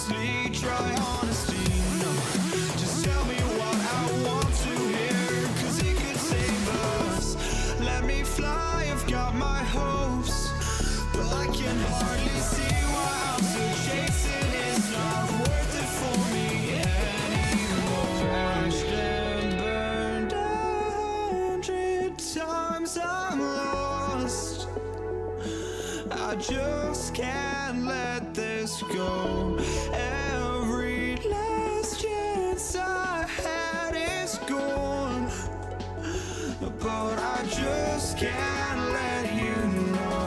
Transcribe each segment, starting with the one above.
honestly, try honesty. No, just tell me what I want to hear, 'cause it could save us. Let me fly, I've got my hopes, but I can hardly see why I'm still chasing. It's not worth it for me anymore. Crashed and burned 100 times, I'm lost. I just can't let this go. Every last chance I had is gone, but I just can't let you know.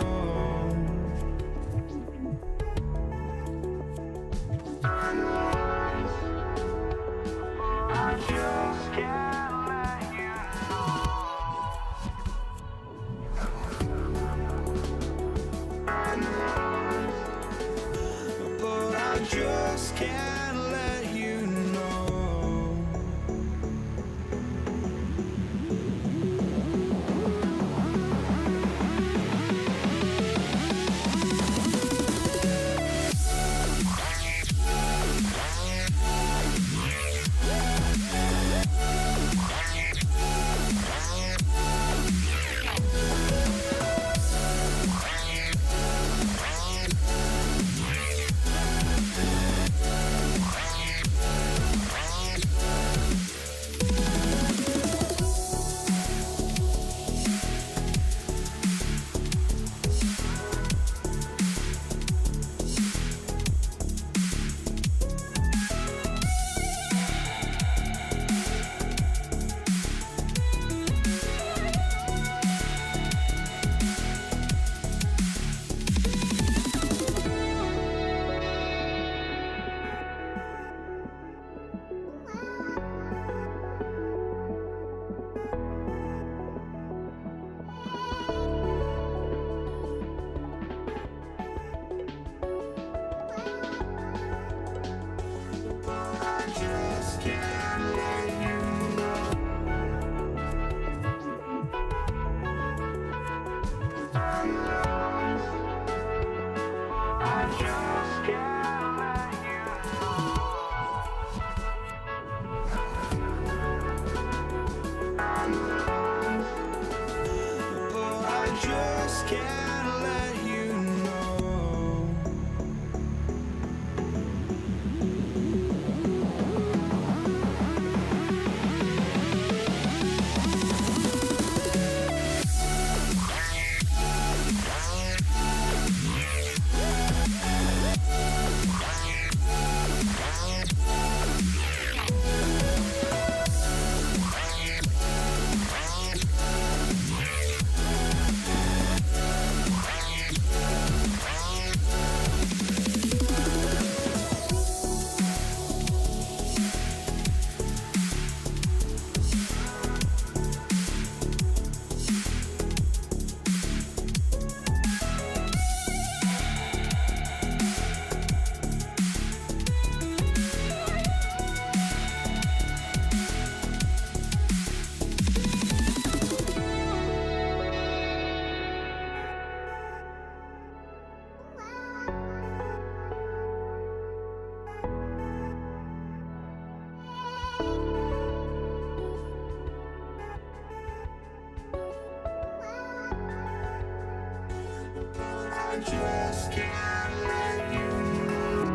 I just can't let you know. But I just can't let you know. just can't let you know.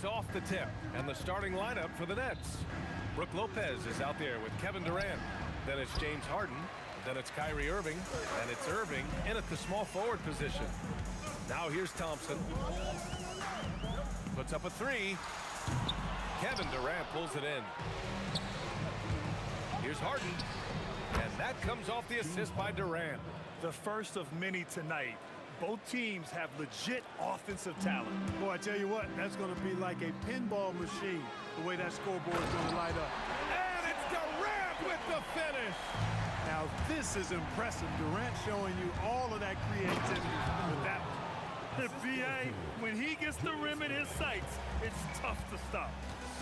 It's off the tip, and the starting lineup for the Nets. Brook Lopez is out there with Kevin Durant. Then it's James Harden. Then it's Kyrie Irving. And it's Irving in at the small forward position. Now here's Thompson. Puts up a three. Kevin Durant pulls it in. Here's Harden. And that comes off the assist by Durant. The first of many tonight. Both teams have legit offensive talent. Boy, I tell you what, that's going to be like a pinball machine, the way that scoreboard is going to light up. And it's Durant with the finish. Now, this is impressive. Durant showing you all of that creativity with that one. The PA, when he gets the rim in his sights, it's tough to stop.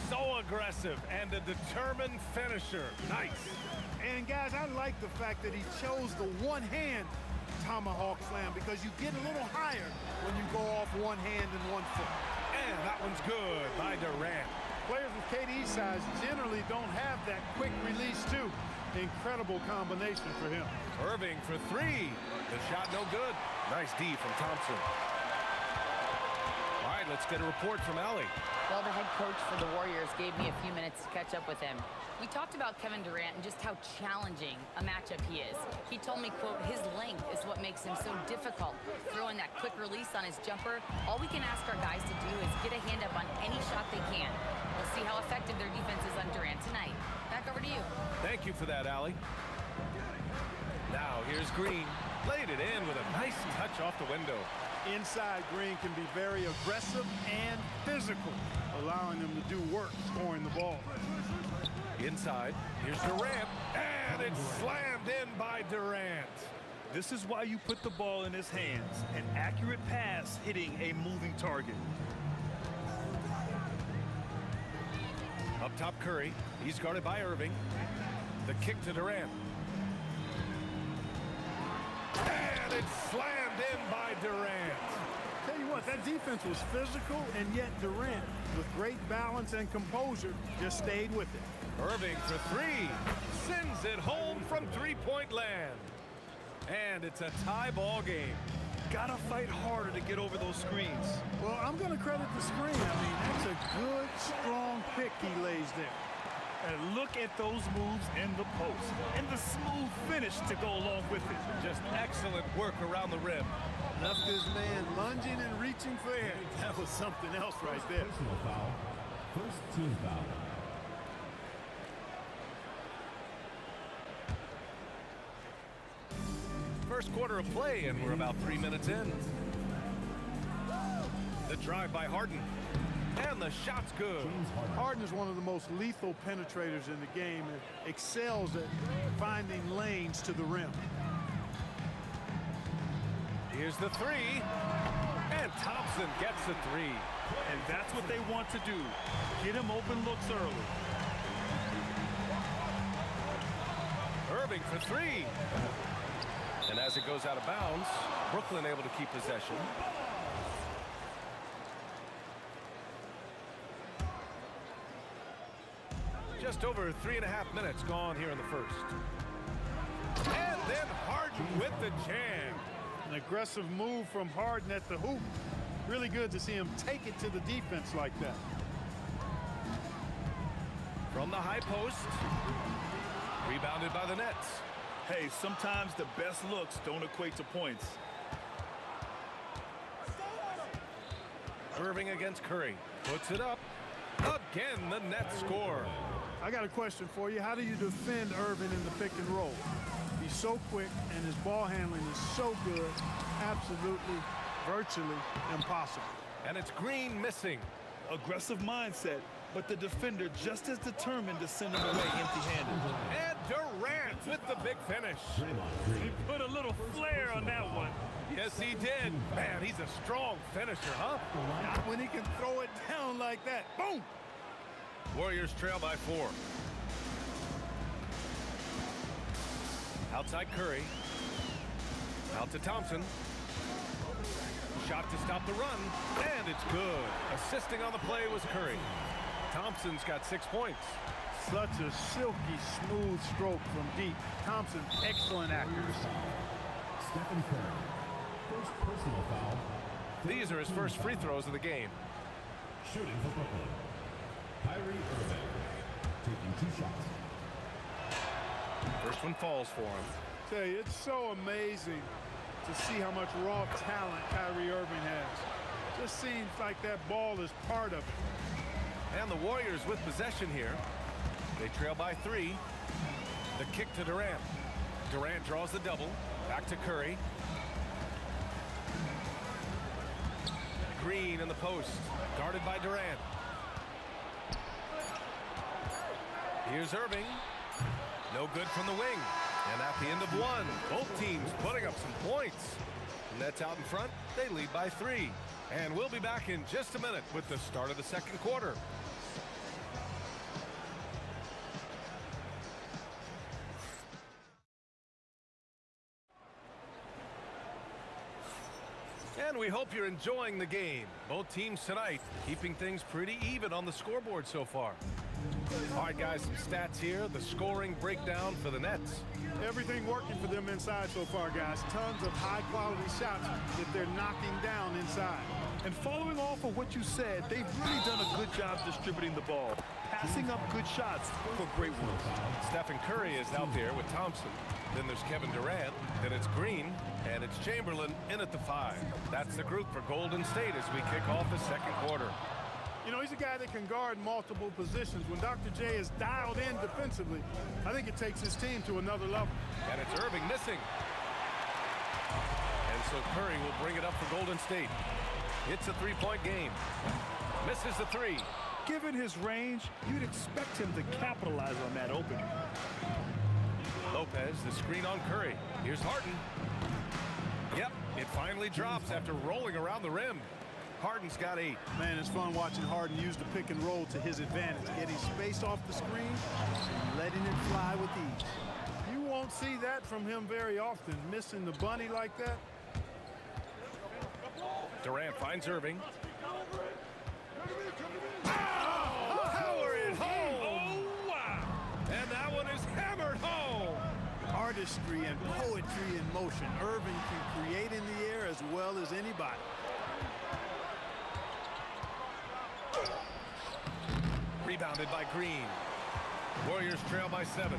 So aggressive and a determined finisher. Nice. And, guys, I like the fact that he chose the one-hand tomahawk slam because you get a little higher when you go off one hand and 1 foot. And that one's good by Durant. Players with KD's size generally don't have that quick release, too. Incredible combination for him. Irving for three. The shot no good. Nice D from Thompson. All right, let's get a report from Allie. Well, the head coach for the Warriors gave me a few minutes to catch up with him. We talked about Kevin Durant and just how challenging a matchup he is. He told me, quote, his length is what makes him so difficult. Throwing that quick release on his jumper, all we can ask our guys to do is get a hand up on any shot they can. We'll see how effective their defense is on Durant tonight. Back over to you. Thank you for that, Allie. Now here's Green. Laid it in with a nice touch off the window. Inside, Green can be very aggressive and physical, allowing them to do work scoring the ball. Inside, here's Durant, and it's slammed in by Durant. This is why you put the ball in his hands. An accurate pass hitting a moving target. Up top, Curry. He's guarded by Irving. The kick to Durant. And it's slammed in by Durant. Tell you what, that defense was physical, and yet Durant, with great balance and composure, just stayed with it. Irving for three. Sends it home from three-point land. And it's a tie ball game. Gotta fight harder to get over those screens. Well, I'm going to credit the screen. I mean, that's a good, strong pick he lays there. And look at those moves in the post. And the smooth finish to go along with it. Just excellent work around the rim. Left his man lunging and reaching for air. That was something else right there. Personal foul. First team foul. First quarter of play, and we're about 3 minutes in. The drive by Harden. And the shot's good. Harden is one of the most lethal penetrators in the game and excels at finding lanes to the rim. Here's the three. And Thompson gets the three. And that's what they want to do. Get him open looks early. Irving for three. And as it goes out of bounds, Brooklyn able to keep possession. Just over 3.5 minutes gone here in the first. And then Harden with the jam. An aggressive move from Harden at the hoop. Really good to see him take it to the defense like that. From the high post. Rebounded by the Nets. Hey, sometimes the best looks don't equate to points. Irving against Curry. Puts it up. Again, the Nets score. I got a question for you. How do you defend Irving in the pick and roll? He's so quick, and his ball handling is so good. Absolutely, virtually impossible. And it's Green missing. Aggressive mindset, but the defender just as determined to send him away empty-handed. And Durant with the big finish. He put a little flair on that one. Yes, he did. Man, he's a strong finisher, huh? Not when he can throw it down like that. Boom! Warriors trail by 4. Outside Curry. Out to Thompson. Shot to stop the run, and it's good. Assisting on the play was Curry. Thompson's got 6 points. Such a silky, smooth stroke from deep. Thompson, excellent accuracy. Stephen Curry. First personal foul. These are his first free throws of the game. Shooting for Brooklyn, Kyrie Irving. Taking 2 shots. First one falls for him. Tell you, it's so amazing to see how much raw talent Kyrie Irving has. Just seems like that ball is part of it. And the Warriors with possession here. They trail by 3. The kick to Durant. Durant draws the double. Back to Curry. Green in the post. Guarded by Durant. Here's Irving. No good from the wing. And at the end of 1, both teams putting up some points. Nets out in front. They lead by 3. And we'll be back in just a minute with the start of the second quarter. And we hope you're enjoying the game. Both teams tonight keeping things pretty even on the scoreboard so far. All right, guys, some stats here. The scoring breakdown for the Nets. Everything working for them inside so far, guys. Tons of high-quality shots that they're knocking down inside. And following off of what you said, they've really done a good job distributing the ball, passing up good shots for great ones. Stephen Curry is out there with Thompson. Then there's Kevin Durant. Then it's Green. And it's Chamberlain in at the 5. That's the group for Golden State as we kick off the second quarter. You know, he's a guy that can guard multiple positions. When Dr. J is dialed in defensively, I think it takes his team to another level. And it's Irving missing. And so Curry will bring it up for Golden State. It's a 3-point game. Misses the 3. Given his range, you'd expect him to capitalize on that opening. Lopez, the screen on Curry. Here's Harden. Yep, it finally drops after rolling around the rim. Harden's got 8. Man, it's fun watching Harden use the pick and roll to his advantage, getting space off the screen and letting it fly with ease. You won't see that from him very often, missing the bunny like that. Durant finds Irving. Power it home! Oh, wow! And that one is hammered home! Artistry and poetry in motion. Irving can create in the air as well as anybody. Rebounded by Green. Warriors trail by 7.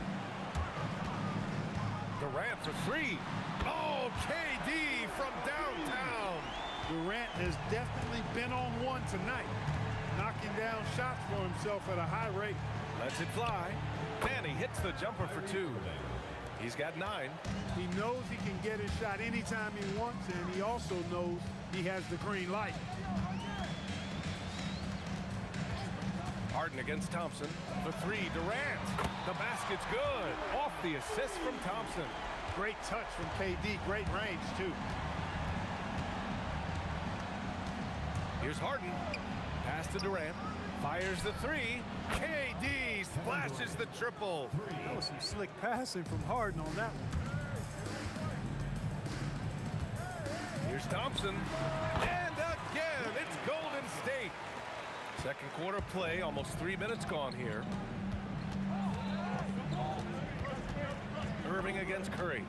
Durant for 3. Oh, KD from downtown. Durant has definitely been on one tonight, knocking down shots for himself at a high rate. Lets it fly. And he hits the jumper for 2. He's got 9. He knows he can get his shot anytime he wants, and he also knows he has the green light. Harden against Thompson. For 3, Durant. The basket's good. Off the assist from Thompson. Great touch from KD. Great range, too. Here's Harden. Pass to Durant. Fires the 3. KD splashes the triple. That was some slick passing from Harden on that one. Here's Thompson. And again, it's Golden State. Second quarter play, almost 3 minutes gone here. Irving against Curry.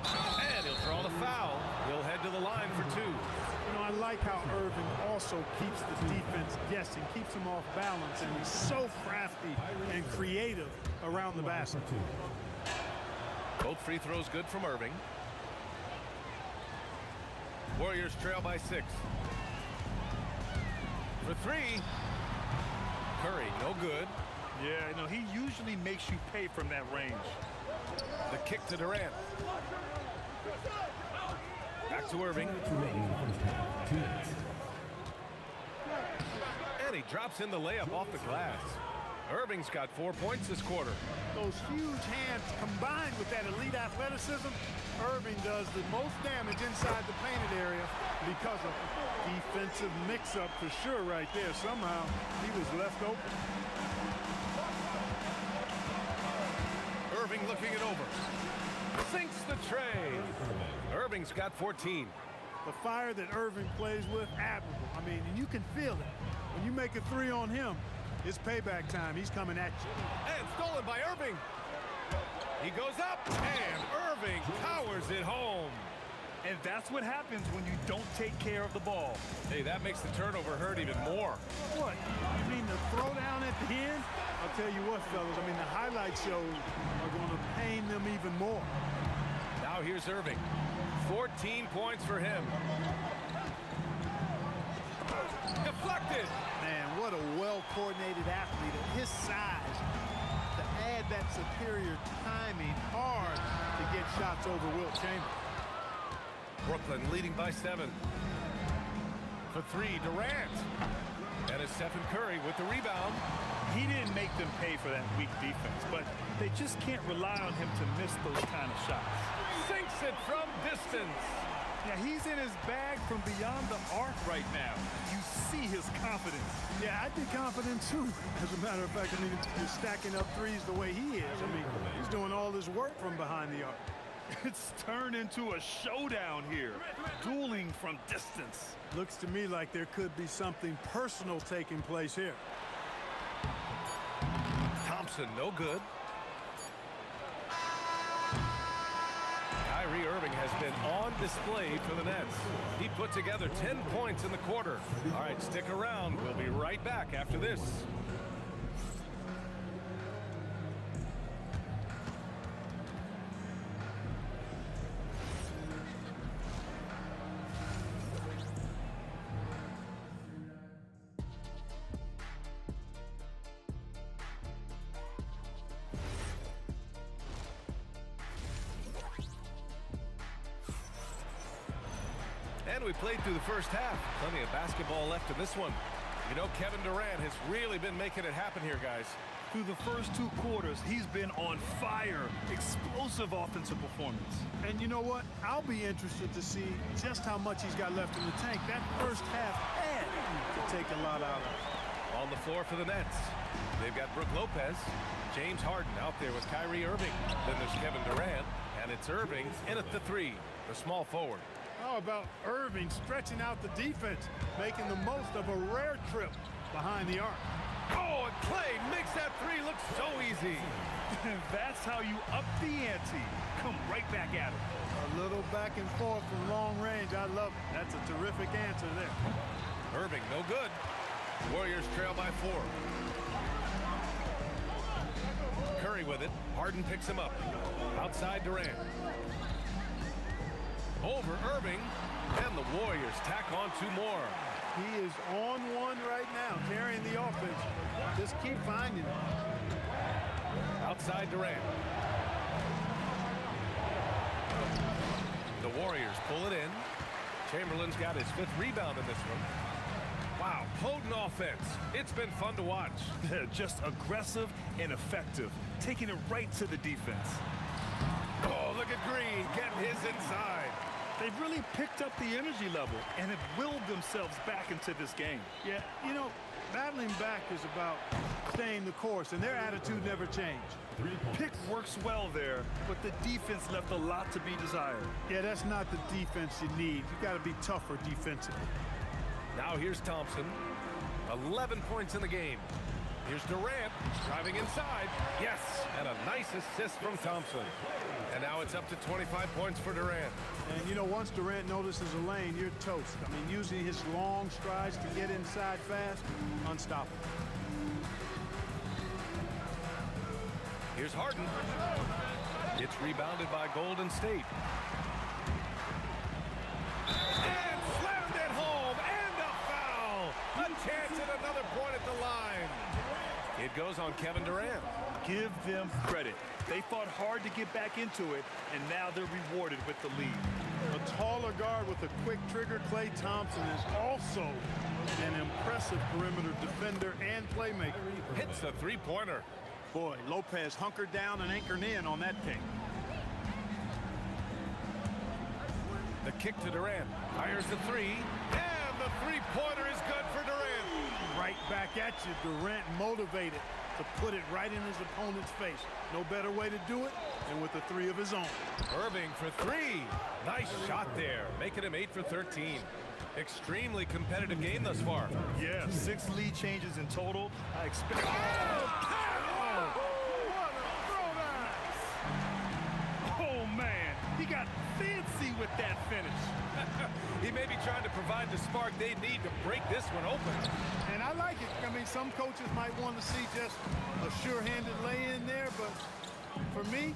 And he'll draw the foul. He'll head to the line for 2. You know, I like how Irving also keeps the defense guessing, keeps them off balance, and he's so crafty and creative around the basket. Both free throws good from Irving. Warriors trail by 6. For 3. Curry, no good. Yeah, you know, he usually makes you pay from that range. The kick to Durant. Back to Irving. And he drops in the layup off the glass. Irving's got 4 points this quarter. Those huge hands combined with that elite athleticism, Irving does the most damage inside the painted area because of defensive mix-up for sure right there. Somehow he was left open. Irving looking it over. Sinks the tray. Irving's got 14. The fire that Irving plays with, admirable. I mean, and you can feel it. When you make a 3 on him, it's payback time. He's coming at you. And stolen by Irving. He goes up, and Irving powers it home. And that's what happens when you don't take care of the ball. Hey, that makes the turnover hurt even more. What? You mean the throwdown at the end? I'll tell you what, fellas. I mean, the highlight shows are going to pain them even more. Now here's Irving. 14 points for him. Deflected. Man, what a well-coordinated athlete at his size. To add that superior timing, hard to get shots over Wilt Chamberlain. Brooklyn leading by 7. For 3, Durant. And it's Stephen Curry with the rebound. He didn't make them pay for that weak defense, but they just can't rely on him to miss those kind of shots. Sinks it from distance. Yeah, he's in his bag from beyond the arc right now. You see his confidence. Yeah, I'd be confident too. As a matter of fact, I mean, if you're stacking up threes the way he is. I mean, he's doing all this work from behind the arc. It's turned into a showdown here. Dueling from distance. Looks to me like there could be something personal taking place here. Thompson, no good. Kyrie Irving has been on display for the Nets. He put together 10 points in the quarter. All right, stick around. We'll be right back after this. And we played through the first half. Plenty of basketball left in this one. You know, Kevin Durant has really been making it happen here, guys. Through the first 2 quarters, he's been on fire. Explosive offensive performance. And you know what? I'll be interested to see just how much he's got left in the tank. That first half had to take a lot out of it. On the floor for the Nets, they've got Brook Lopez, James Harden out there with Kyrie Irving. Then there's Kevin Durant, and it's Irving in at the 3, the small forward. How about Irving stretching out the defense, making the most of a rare trip behind the arc? Oh, and Clay makes that 3 look so easy. That's how you up the ante. Come right back at him. A little back and forth from long range. I love it. That's a terrific answer there. Irving, no good. Warriors trail by 4. Curry with it. Harden picks him up. Outside Durant. Over Irving. And the Warriors tack on 2 more. He is on one right now, carrying the offense. Just keep finding it. Outside Durant. The Warriors pull it in. Chamberlain's got his 5th rebound in this one. Wow, potent offense. It's been fun to watch. Just aggressive and effective, taking it right to the defense. Oh, look at Green getting his inside. They've really picked up the energy level and have willed themselves back into this game. Yeah, you know, battling back is about staying the course, and their attitude never changed. Pick works well there, but the defense left a lot to be desired. Yeah, that's not the defense you need. You got to be tougher defensively. Now here's Thompson. 11 points in the game. Here's Durant driving inside. Yes, and a nice assist from Thompson. And now it's up to 25 points for Durant. And, you know, once Durant notices a lane, you're toast. I mean, using his long strides to get inside fast, unstoppable. Here's Harden. It's rebounded by Golden State. And slammed it home, and a foul. A chance at another point at the line. It goes on Kevin Durant. Give them credit. They fought hard to get back into it, and now they're rewarded with the lead. A taller guard with a quick trigger, Klay Thompson, is also an impressive perimeter defender and playmaker. Hits a 3-pointer. Boy, Lopez hunkered down and anchored in on that ping. The kick to Durant. Fires the 3, and the 3-pointer is good for Durant. Right back at you, Durant motivated to put it right in his opponent's face. No better way to do it than with a 3 of his own. Irving for 3. Nice shot there, making him 8 for 13. Extremely competitive game thus far. Yeah, 6 lead changes in total. I expect... Oh, man, he got fancy with that finish. He may be trying to provide the spark they need to break this one open. And I like it. I mean, some coaches might want to see just a sure-handed lay-in there, but for me,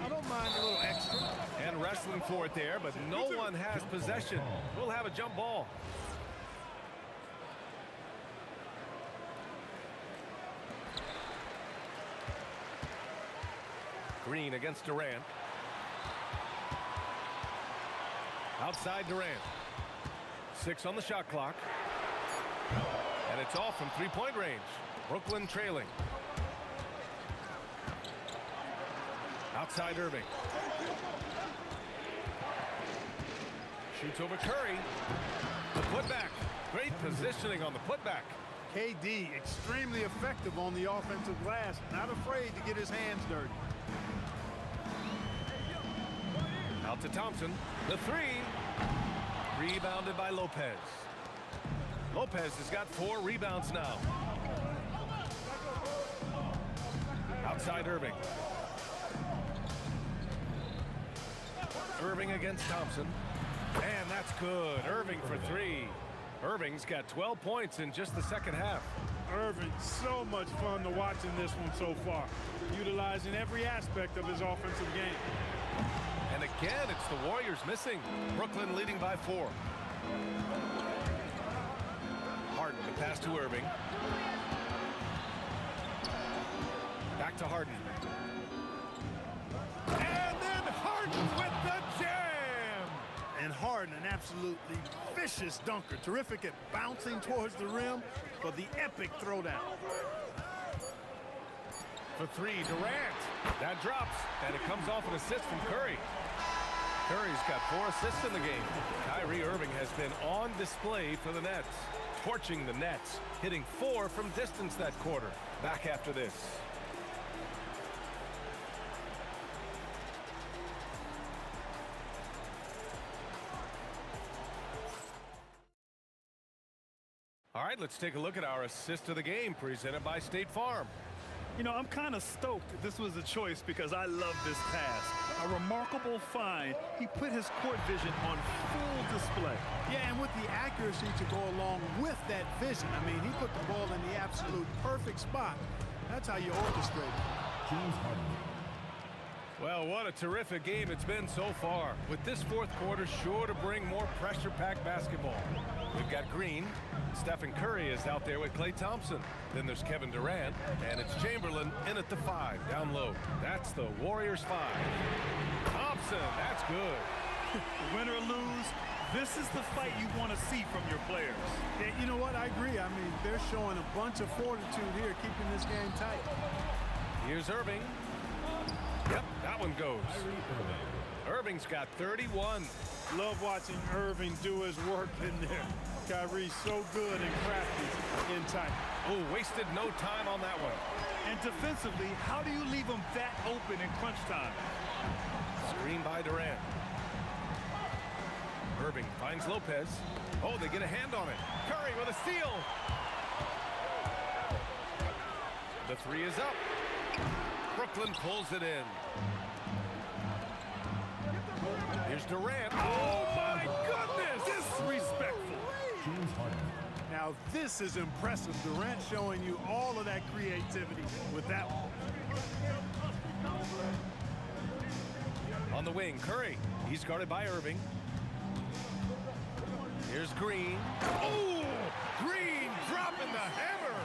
I don't mind a little extra. And wrestling for it there, but no one has possession. We'll have a jump ball. Green against Durant. Outside Durant. 6 on the shot clock. And it's off from three-point range. Brooklyn trailing. Outside Irving. Shoots over Curry. The putback. Great positioning on the putback. KD extremely effective on the offensive glass. Not afraid to get his hands dirty. Out to Thompson. The three. Rebounded by Lopez. Lopez has got 4 rebounds now. Outside Irving. Irving against Thompson. And that's good. Irving for 3. Irving's got 12 points in just the second half. Irving, so much fun to watch in this one so far, utilizing every aspect of his offensive game. And again, it's the Warriors missing. Brooklyn leading by 4. Harden, the pass to Irving. Back to Harden. And then Harden with the jam! And Harden, an absolutely vicious dunker. Terrific at bouncing towards the rim for the epic throwdown. For 3, Durant. That drops, and it comes off an assist from Curry. Curry's got 4 assists in the game. Kyrie Irving has been on display for the Nets, torching the Nets, hitting 4 from distance that quarter. Back after this. All right, let's take a look at our assist of the game presented by State Farm. You know, I'm kind of stoked that this was a choice because I love this pass. A remarkable find. He put his court vision on full display. Yeah, and with the accuracy to go along with that vision. I mean, he put the ball in the absolute perfect spot. That's how you orchestrate it. James Harden. Well, what a terrific game it's been so far. With this fourth quarter sure to bring more pressure-packed basketball. We've got Green. Stephen Curry is out there with Klay Thompson. Then there's Kevin Durant, and it's Chamberlain in at the 5, down low. That's the Warriors 5. Thompson, that's good. Win or lose, this is the fight you want to see from your players. Yeah, you know what? I agree. I mean, they're showing a bunch of fortitude here, keeping this game tight. Here's Irving. Yep, that one goes. Irving's got 31. Love watching Irving do his work in there. Kyrie's so good and crafty in tight. Oh, wasted no time on that one. And defensively, how do you leave them that open in crunch time? Screen by Durant. Irving finds Lopez. Oh, they get a hand on it. Curry with a steal. The 3 is up. Brooklyn pulls it in. Here's Durant. Oh, my goodness! Disrespectful. James Harden. Now, this is impressive. Durant showing you all of that creativity with that one. On the wing, Curry. He's guarded by Irving. Here's Green. Oh! Green dropping the hammer!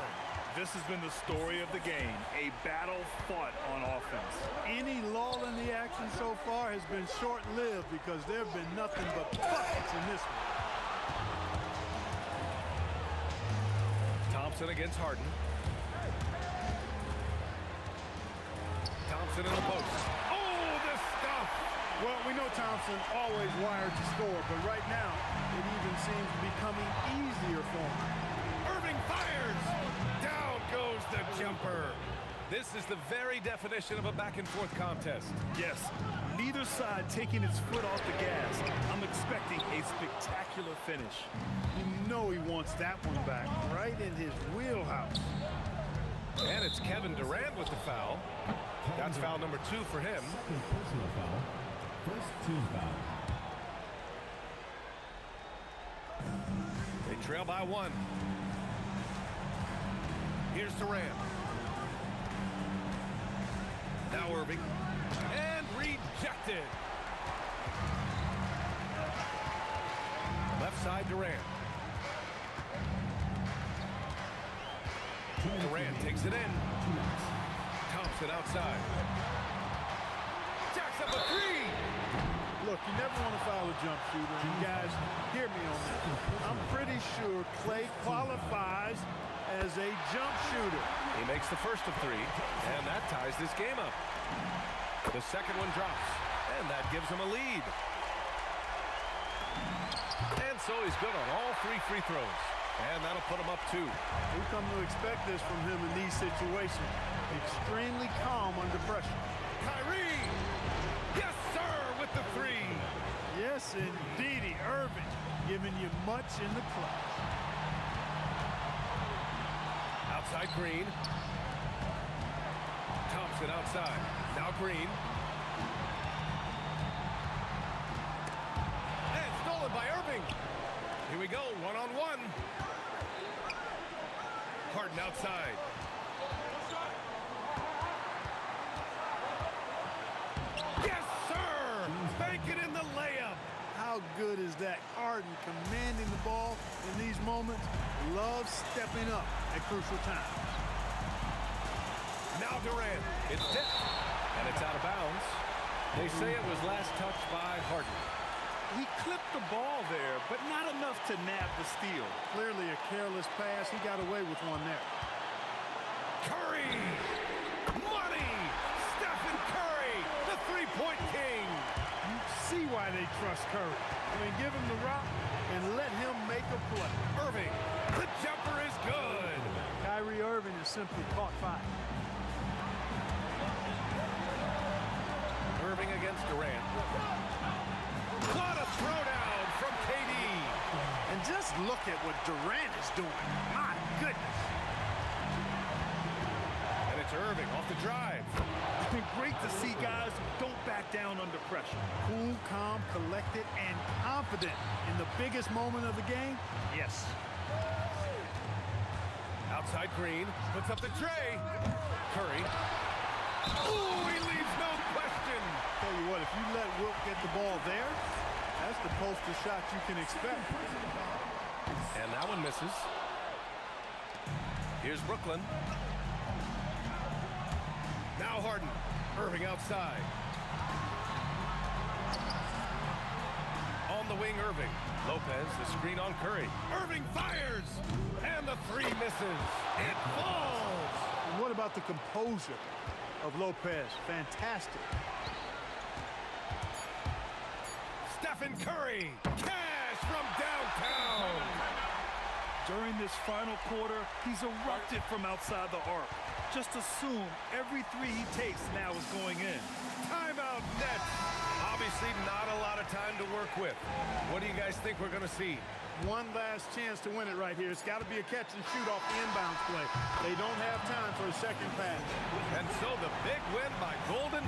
This has been the story of the game, a battle fought on offense. Any lull in the action so far has been short-lived because there have been nothing but buckets in this one. Thompson against Harden. Thompson in the post. Oh, the stuff! Well, we know Thompson always wired to score, but right now it even seems to be coming easier for him. Irving fires! Down goes the jumper. This is the very definition of a back-and-forth contest. Yes, neither side taking its foot off the gas. I'm expecting a spectacular finish. You know he wants that one back, right in his wheelhouse. And it's Kevin Durant with the foul. That's foul number 2 for him. Second personal foul. First team foul. trail by 1. Here's Durant. Now Irving. And rejected. Left side Durant. Durant takes it in. Thompson outside. Jacks up a 3. Look, you never want to foul a jump shooter. And you guys, hear me on that. I'm pretty sure Clay qualifies as a jump shooter. He makes the first of 3, and that ties this game up. The second one drops, and that gives him a lead. And so he's good on all 3 free throws, and that'll put him up 2. We've come to expect this from him in these situations. Extremely calm under pressure. Kyrie! Yes, sir, with the 3. Yes, indeedy. Irving giving you much in the clutch. Outside Green. Thompson outside. Now Green. And stolen by Irving. Here we go, 1-on-1. Harden outside. Yes, sir! Bank it in the layup. How good is that? Harden commanding the ball in these moments. Loves stepping up at crucial times. Now Durant. It's tipped, and it's out of bounds. They say it was last touched by Harden. He clipped the ball there, but not enough to nab the steal. Clearly a careless pass. He got away with one there. Curry! Money! Stephen Curry, the three-point king! You see why they trust Curry. I mean, give him the rock and let him make a play. Irving, the jumper is good! Kyrie Irving has simply caught fire. Irving against Durant. What a throwdown from KD! And just look at what Durant is doing. My goodness. And it's Irving off the drive. It's been great to see guys who don't back down under pressure. Cool, calm, collected, and confident in the biggest moment of the game. Yes. Outside Green, puts up the tray. Curry. Ooh, he leaves no question. Tell you what, if you let Wilt get the ball there, that's the poster shot you can expect. And that one misses. Here's Brooklyn. Now Harden. Irving outside. On the wing, Irving. Lopez, the screen on Curry. Irving fires! And the 3 misses. It falls! And what about the composure of Lopez? Fantastic. Stephen Curry. Cash from downtown. During this final quarter, he's erupted from outside the arc. Just assume every 3 he takes now is going in. Timeout Nets. Obviously not a lot of time to work with. What do you guys think we're going to see? One last chance to win it right here. It's got to be a catch and shoot off the inbounds play. They don't have time for a second pass. And so the big win by Golden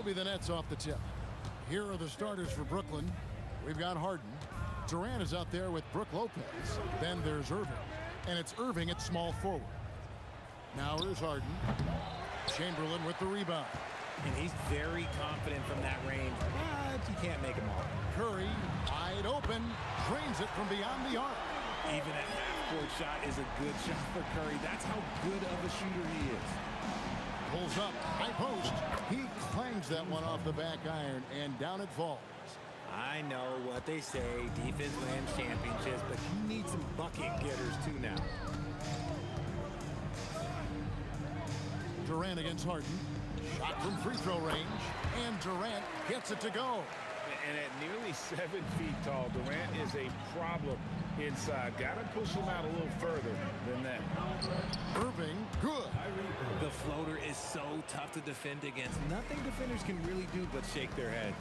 be the Nets off the tip. Here are the starters for Brooklyn. We've got Harden. Durant is out there with Brook Lopez. Then there's Irving. And it's Irving at small forward. Now here's Harden. Chamberlain with the rebound. And he's very confident from that range, but you can't make him all. Curry, wide open, drains it from beyond the arc. Even a half-court shot is a good shot for Curry. That's how good of a shooter he is. Pulls up, high post. He clangs that one off the back iron, and down it falls. I know what they say, defense wins championships, but you need some bucket getters too now. Durant against Harden. Shot from free throw range, and Durant gets it to go. And at nearly 7 feet tall, Durant is a problem inside. Got to push him out a little further than that. Irving, good. The floater is so tough to defend against. Nothing defenders can really do but shake their heads.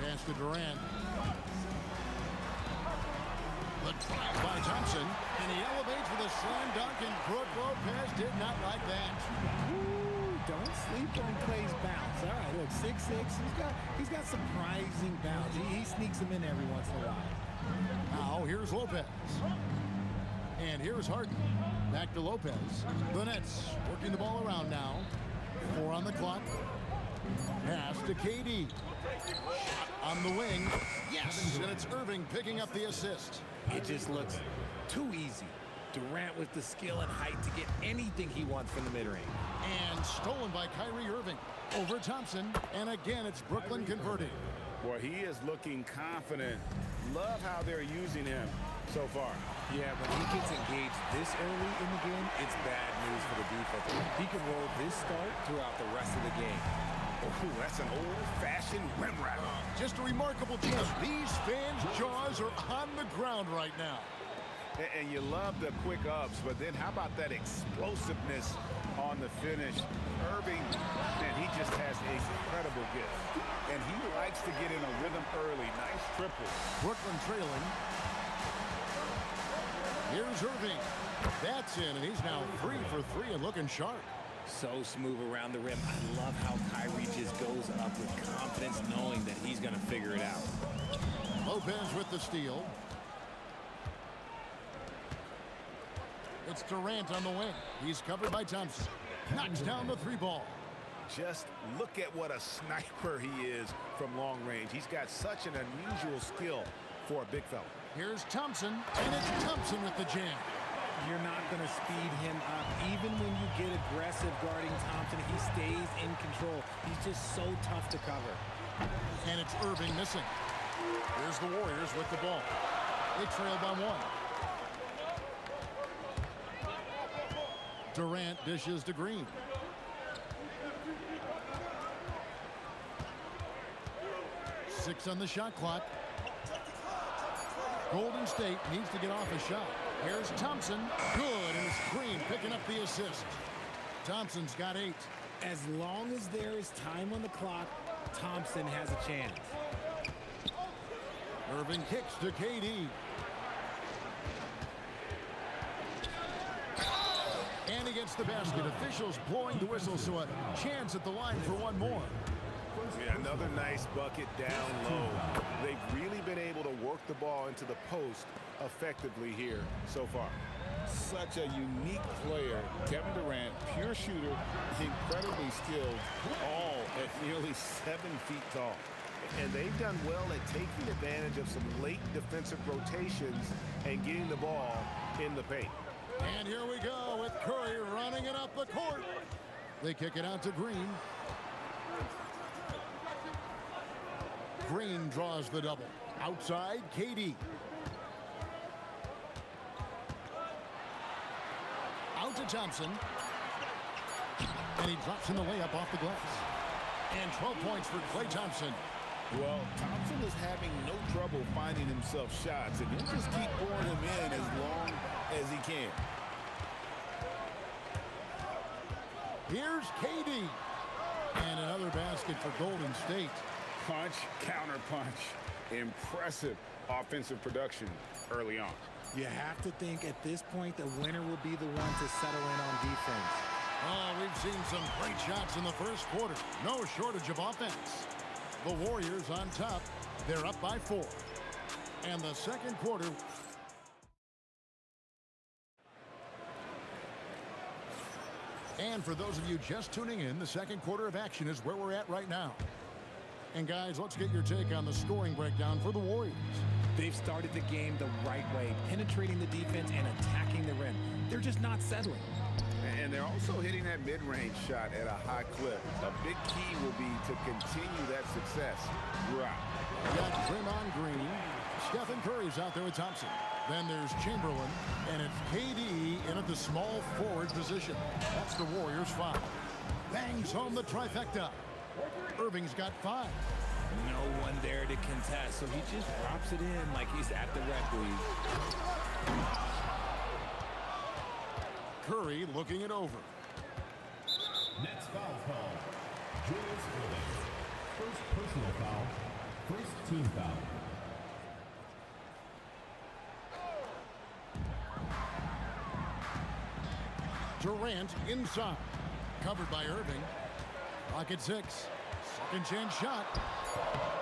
Pass to Durant. The drive by Thompson, and he elevates with a slam dunk, and Brook Lopez did not like that. Ooh, don't sleep on Clay's bounce. All right, look, 6'6". He's got surprising bounce. He sneaks them in every once in a while. Now here's Lopez. And here's Harden. Back to Lopez. The Nets working the ball around now. 4 on the clock. Pass to KD. Shot on the wing. Yes, and it's Irving picking up the assist. It just looks too easy. Durant with the skill and height to get anything he wants from the mid-range. And stolen by Kyrie Irving. Over Thompson, and again it's Brooklyn converting. Boy, he is looking confident. Love how they're using him so far. Yeah, when he gets engaged this early in the game, it's bad news for the defense. He can roll this start throughout the rest of the game. Oh, that's an old-fashioned rim rack. Just a remarkable play. These fans' jaws are on the ground right now. And you love the quick ups, but then how about that explosiveness on the finish? Irving, man, he just has an incredible gift. And he likes to get in a rhythm early. Nice triple. Brooklyn trailing. Here's Irving. That's in, and he's now 3 for 3 and looking sharp. So smooth around the rim. I love how Kyrie just goes up with confidence, knowing that he's going to figure it out. Lopez with the steal. It's Durant on the wing. He's covered by Thompson. Knocks down the 3 ball. Just look at what a sniper he is from long range. He's got such an unusual skill for a big fella. Here's Thompson, and it's Thompson with the jam. You're not going to speed him up. Even when you get aggressive guarding Thompson, he stays in control. He's just so tough to cover. And it's Irving missing. Here's the Warriors with the ball. They trail by 1. Durant dishes to Green. Six on the shot clock. Golden State needs to get off a shot. Here's Thompson. Good, and it's Green picking up the assist. Thompson's got 8. As long as there is time on the clock, Thompson has a chance. Irving kicks to KD. And he gets the basket. Officials blowing the whistle, so a chance at the line for one more. Yeah, another nice bucket down low. They've really been able to work the ball into the post effectively here so far. Such a unique player. Kevin Durant, pure shooter, incredibly skilled, all at nearly 7 feet tall. And they've done well at taking advantage of some late defensive rotations and getting the ball in the paint. And here we go with Curry running it up the court. They kick it out to Green. Green draws the double. Outside, KD. Out to Thompson. And he drops in the layup off the glass. And 12 points for Klay Thompson. Well, Thompson is having no trouble finding himself shots, and he'll just keep pouring them in as long as he can. Here's KD. And another basket for Golden State. Punch, counter punch. Impressive offensive production early on. You have to think at this point the winner will be the one to settle in on defense. Oh, we've seen some great shots in the first quarter. No shortage of offense. The Warriors on top. They're up by 4. And the second quarter. And for those of you just tuning in, the second quarter of action is where we're at right now. And guys, let's get your take on the scoring breakdown for the Warriors. They've started the game the right way, penetrating the defense and attacking the rim. They're just not settling. And they're also hitting that mid-range shot at a high clip. A big key will be to continue that success throughout. Got Draymond Green. Stephen Curry's out there with Thompson. Then there's Chamberlain, and it's KD in at the small forward position. That's the Warriors' foul. Bangs home the trifecta. Irving's got 5. No one there to contest, so he just drops it in like he's at the rec league. Curry looking it over. Next foul call. Julius Irving. First personal foul. First team foul. Durant inside. Covered by Irving. Rocket 6. Second chance shot.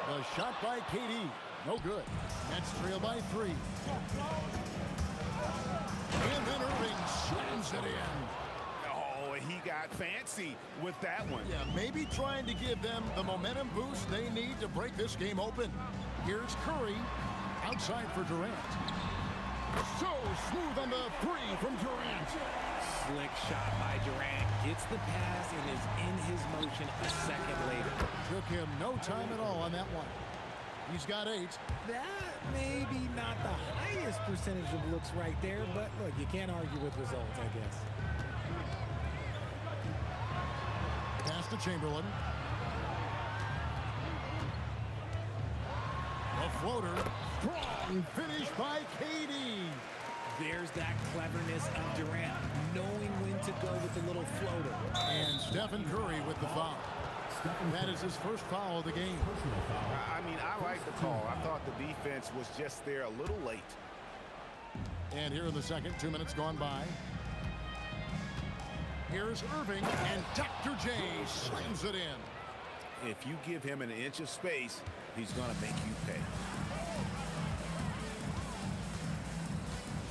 The shot by KD. No good. Nets trail by 3. And then Irving slams it in. Oh, he got fancy with that one. Yeah, maybe trying to give them the momentum boost they need to break this game open. Here's Curry. Outside for Durant. So smooth on the 3 from Durant. Slick shot by Durant. Gets the pass and is in his motion a second later. Took him no time at all on that one. He's got 8. That may be not the highest percentage of looks right there, but look, you can't argue with results, I guess. Pass to Chamberlain. A floater. Strong finish by KD. There's that cleverness of Durant, knowing when to go with the little floater. And Stephen Curry with the foul. That is his first foul of the game. I mean, I like the call. I thought the defense was just there a little late. And here in the second, 2 minutes gone by. Here's Irving, and Dr. J slams it in. If you give him an inch of space, he's going to make you pay.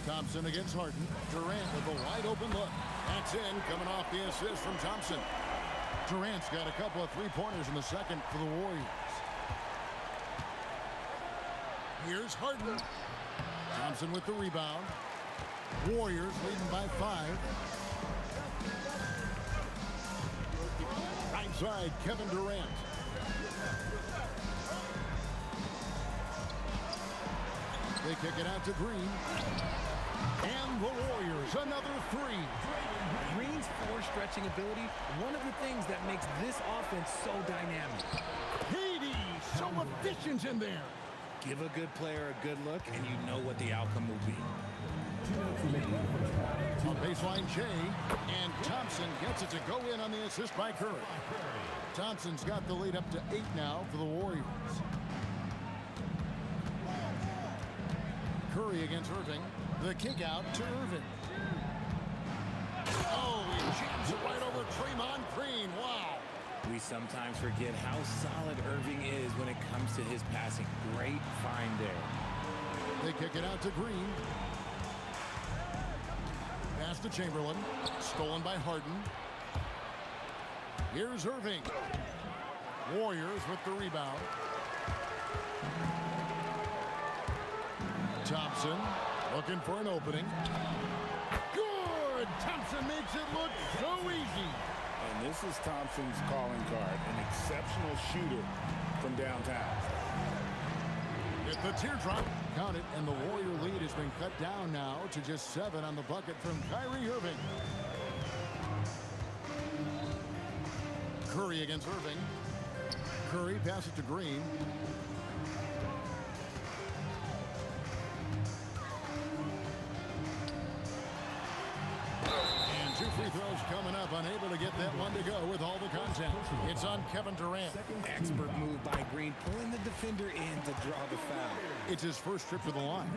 Thompson against Harden. Durant with a wide open look. That's in, coming off the assist from Thompson. Durant's got a couple of 3-pointers in the second for the Warriors. Here's Harden. Thompson with the rebound. Warriors leading by 5. Right side, Kevin Durant. They kick it out to Green. And the Warriors, another 3. Green's floor stretching ability, one of the things that makes this offense so dynamic. KD, so efficient in there. Give a good player a good look, and you know what the outcome will be. On baseline, Jay, and Thompson gets it to go in on the assist by Curry. Thompson's got the lead up to 8 now for the Warriors. Curry against Irving. The kick out to Irving. Oh, he jams it right over Draymond Green. Wow. We sometimes forget how solid Irving is when it comes to his passing. Great find there. They kick it out to Green. Pass to Chamberlain. Stolen by Harden. Here's Irving. Warriors with the rebound. Thompson looking for an opening. Good! Thompson makes it look so easy. And this is Thompson's calling card, an exceptional shooter from downtown. Get the teardrop. Count it, and the Warrior lead has been cut down now to just 7 on the bucket from Kyrie Irving. Curry against Irving. Curry passes to Green. And 2 free throws coming up. Unable to get that one to go with all the contact. It's on Kevin Durant. Expert move by Green, pulling the defender in to draw the foul. It's his first trip to the line.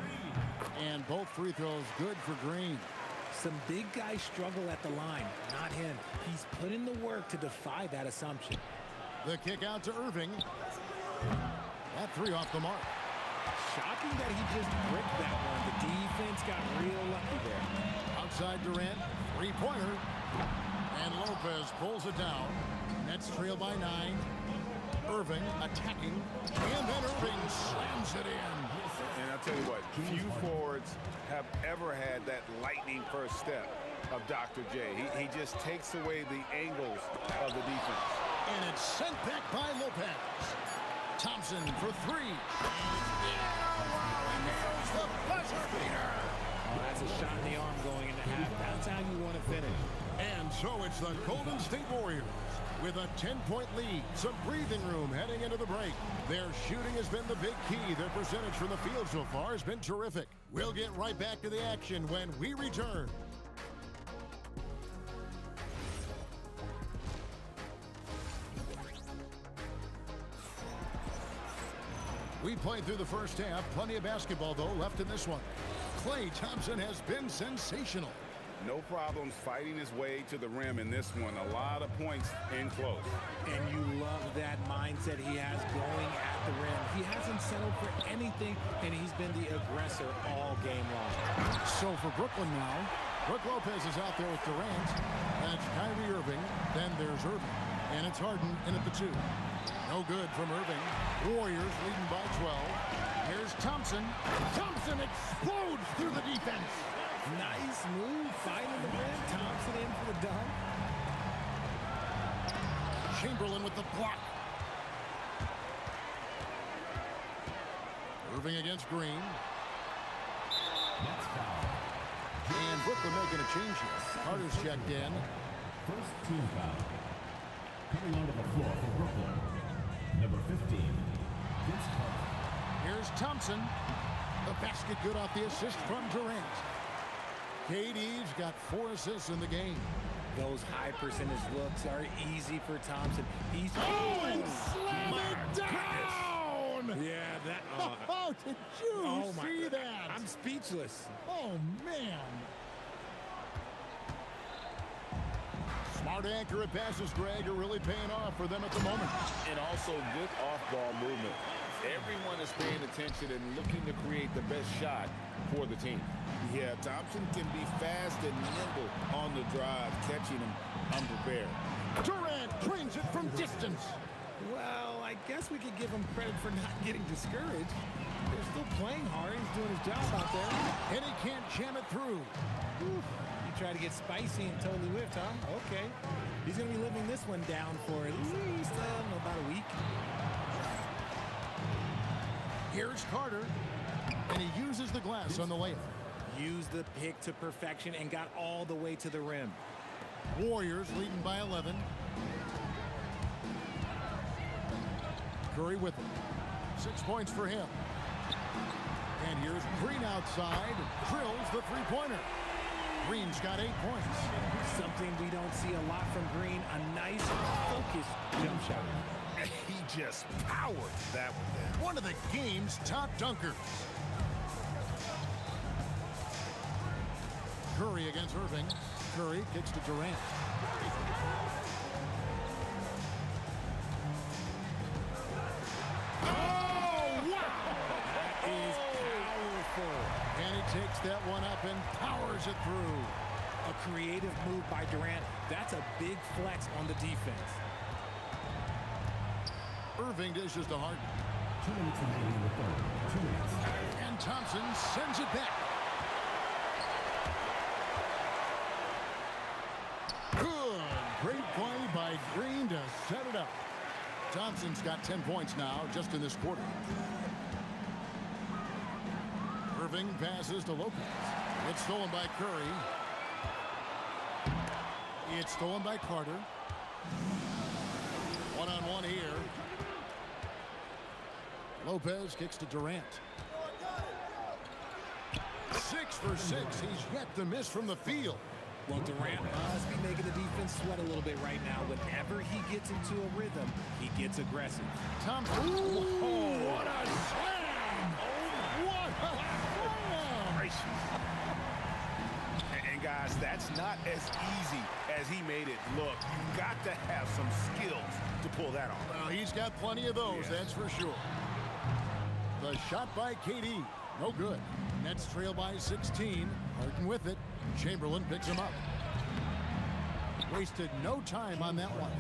And both free throws good for Green. Some big guys struggle at the line, not him. He's put in the work to defy that assumption. The kick out to Irving. That three off the mark. Shocking that he just bricked that one. The defense got real lucky there. Outside Durant, three-pointer. And Lopez pulls it down. Nets trail by 9. Irving attacking. And then Irving slams it in. And I'll tell you what, few forwards have ever had that lightning first step of Dr. J. He just takes away the angles of the defense. And it's sent back by Lopez. Thompson for three. And nails the buzzer beater. Oh, that's a shot in the arm going into half. That's how you want to finish. And so it's the Golden State Warriors with a 10-point lead. Some breathing room heading into the break. Their shooting has been the big key. Their percentage from the field so far has been terrific. We'll get right back to the action when we return. We played through the first half. Plenty of basketball, though, left in this one. Klay Thompson has been sensational. No problems fighting his way to the rim in this one. A lot of points in close. And you love that mindset he has going at the rim. He hasn't settled for anything, and he's been the aggressor all game long. So for Brooklyn now, Brook Lopez is out there with Durant. And it's Kyrie Irving. Then there's Irving. And it's Harden in at the 2. No good from Irving. Warriors leading by 12. Here's Thompson. Thompson explodes through the defense. Nice move, finding the rim. Thompson in for the dunk. Chamberlain with the block. Irving against Green. And Brooklyn making a change here. Carter's checked in. First team foul. Coming onto the floor for Brooklyn. Number 15, Vince Carter. Here's Thompson. The basket good off the assist from Durant. KD's got 4 assists in the game. Those high percentage looks are easy for Thompson. He's and slam it down! Yeah, that. Oh, did you see that? I'm speechless. Oh, man. Smart accurate passes, Greg, are really paying off for them at the moment. And also good off-ball movement. Everyone is paying attention and looking to create the best shot for the team. Yeah, Thompson can be fast and nimble on the drive, catching him unprepared. Durant drains it from distance. Well, I guess we could give him credit for not getting discouraged. They're still playing hard. He's doing his job out there. And he can't jam it through. Whew. You try to get spicy and totally whiffed, huh? Okay. He's going to be living this one down for at least about a week. Here's Carter. And he uses the glass on the layup. Used the pick to perfection and got all the way to the rim. Warriors leading by 11. Curry with him. 6 points for him. And here's Green outside. Drills the three-pointer. Green's got 8 points. Something we don't see a lot from Green. A nice, focused jump shot. He just powered that one down. One of the game's top dunkers. Curry against Irving. Curry kicks to Durant. Oh, wow! That is powerful. And he takes that one up and powers it through. A creative move by Durant. That's a big flex on the defense. Irving dishes to Harden. 2 minutes remaining in the third. 2 minutes. And Thompson sends it back. Good. Great play by Green to set it up. Thompson's got 10 points now just in this quarter. Irving passes to Lopez. It's stolen by Curry. It's stolen by Carter. One-on-one here. Lopez kicks to Durant. 6 for 6. He's yet to miss from the field. Well, Durant must be making the defense sweat a little bit right now. Whenever he gets into a rhythm, he gets aggressive. Thompson. Oh, what a slam! Oh, what a slam! And guys, as easy as he made it look. You've got to have some skills to pull that off. Well, he's got plenty of those, that's for sure. The shot by KD, no good. Nets trail by 16. Harden with it. Chamberlain picks him up. Wasted no time on that one.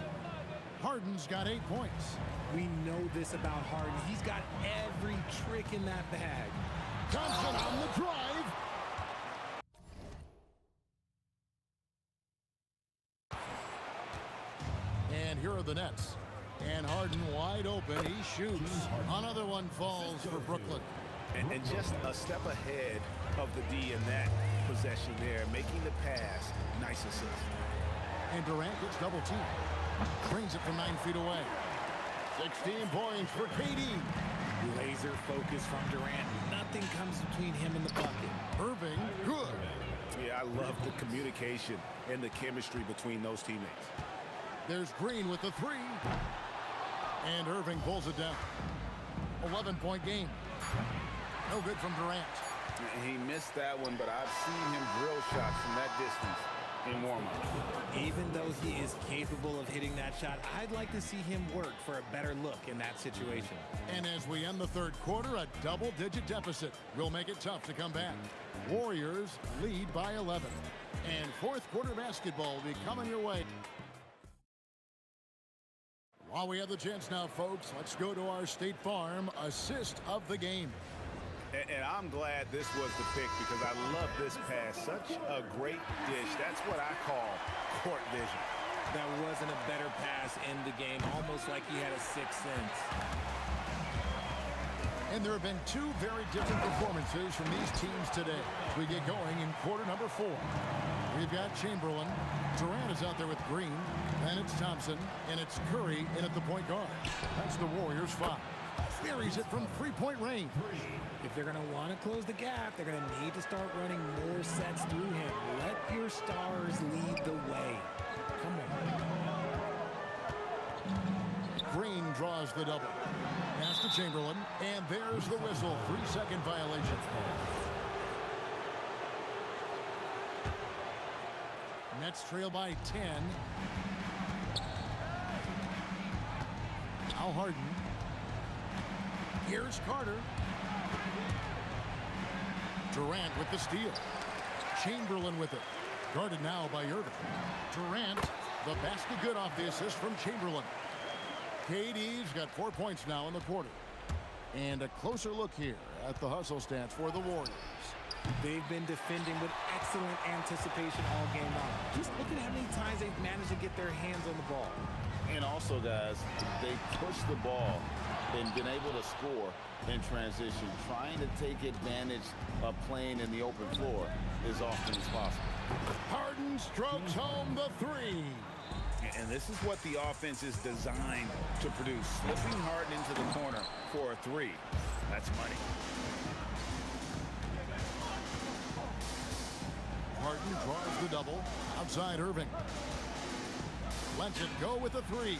Harden's got 8 points. We know this about Harden. He's got every trick in that bag. Thompson on the drive. And here are the Nets. And Harden wide open. He shoots. Another one falls for Brooklyn. And just a step ahead of the D in that possession there, making the pass. Nice assist. And Durant gets double teamed. Brings it from 9 feet away. 16 points for KD. Laser focus from Durant. Nothing comes between him and the bucket. Irving, good. Yeah, I love the communication and the chemistry between those teammates. There's Green with the 3. And Irving pulls it down. 11-point game. No good from Durant. He missed that one, but I've seen him drill shots from that distance in warm-up. Even though he is capable of hitting that shot, I'd like to see him work for a better look in that situation. And as we end the third quarter, a double-digit deficit will make it tough to come back. Warriors lead by 11. And fourth quarter basketball will be coming your way. While we have the chance now, folks, let's go to our State Farm assist of the game. And I'm glad this was the pick because I love this pass. Such a great dish. That's what I call court vision. That wasn't a better pass in the game, almost like he had a sixth sense. And there have been 2 very different performances from these teams today. We get going in quarter number 4. We've got Chamberlain. Durant is out there with Green. Then it's Thompson. And it's Curry in at the point guard. That's the Warriors' 5. Buries it from 3-point range. If they're going to want to close the gap, they're going to need to start running more sets through him. Let your stars lead the way. Come on. Green draws the double. Pass to Chamberlain. And there's the whistle. 3-second violation. Nets trail by 10. Now Harden. Here's Carter. Durant with the steal. Chamberlain with it. Guarded now by Irving. Durant, the basket good off the assist from Chamberlain. KD's got 4 points now in the quarter. And a closer look here at the hustle stats for the Warriors. They've been defending with excellent anticipation all game long. Just look at how many times they've managed to get their hands on the ball. And also, guys, they pushed the ball and been able to score in transition, trying to take advantage of playing in the open floor as often as possible. Harden strokes home the 3. And this is what the offense is designed to produce. Slipping Harden into the corner for a 3. That's money. Harden draws the double. Outside Irving. Lets it go with a 3.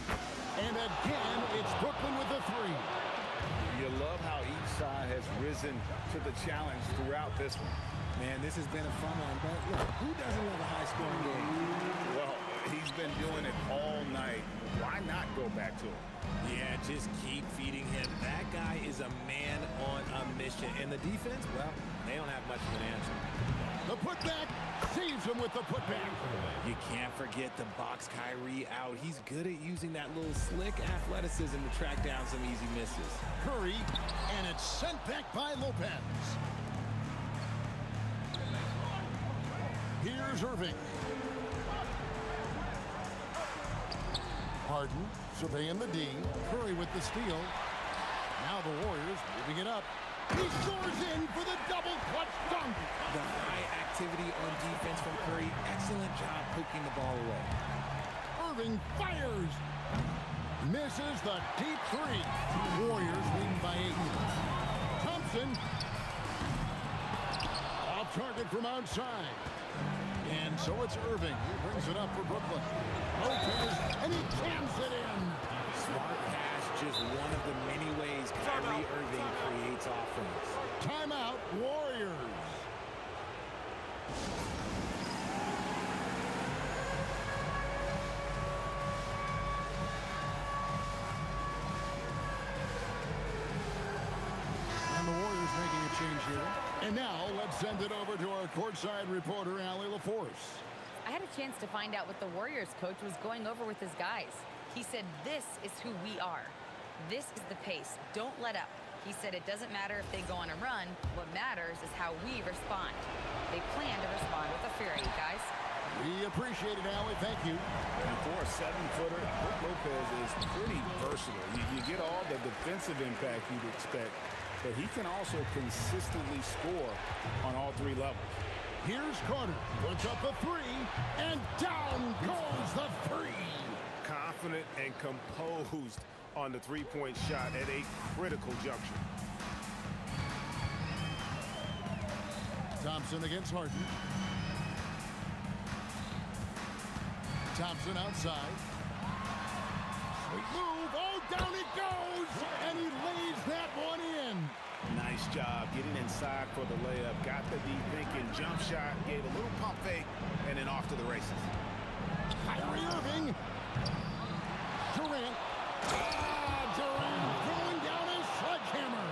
And again, it's Brooklyn with a 3. You love how each side has risen to the challenge throughout this one. Man, this has been a fun one, but look, who doesn't love a high-scoring game? Well, he's been doing it all night. Why not go back to him? Yeah, just keep feeding him. That guy is a man on a mission. And the defense, well, they don't have much of an answer. The putback saves him with the putback. You can't forget to box Kyrie out. He's good at using that little slick athleticism to track down some easy misses. Curry, and it's sent back by Lopez. Here's Irving. Harden surveying the D. Curry with the steal. Now the Warriors moving it up. He scores in for the double clutch dunk. The high activity on defense from Curry. Excellent job poking the ball away. Irving fires. Misses the deep 3. Warriors leading by 8. Thompson. Off target from outside. And so it's Irving. He brings it up for Brooklyn. Lopez, and he jams it in. Smart pass, just one of the many ways Kyrie Irving creates offense. Timeout, Warriors. And now let's send it over to our courtside reporter, Allie LaForce. I had a chance to find out what the Warriors coach was going over with his guys. He said, this is who we are. This is the pace. Don't let up. He said it doesn't matter if they go on a run. What matters is how we respond. They plan to respond with a fury, guys. We appreciate it, Allie. Thank you. And for a 7-footer, Brook Lopez is pretty versatile. You get all the defensive impact you'd expect, but he can also consistently score on all three levels. Here's Carter, puts up a three, and down goes the three. Confident and composed on the three-point shot at a critical juncture. Thompson against Harden. Thompson outside. Sweet move. Oh, down it goes. And he lays that one in. Nice job getting inside for the layup. Got the deep thinking jump shot. Gave a little pump fake. And then off to the races. Kyrie Irving. Durant. Durant throwing down his sledgehammer.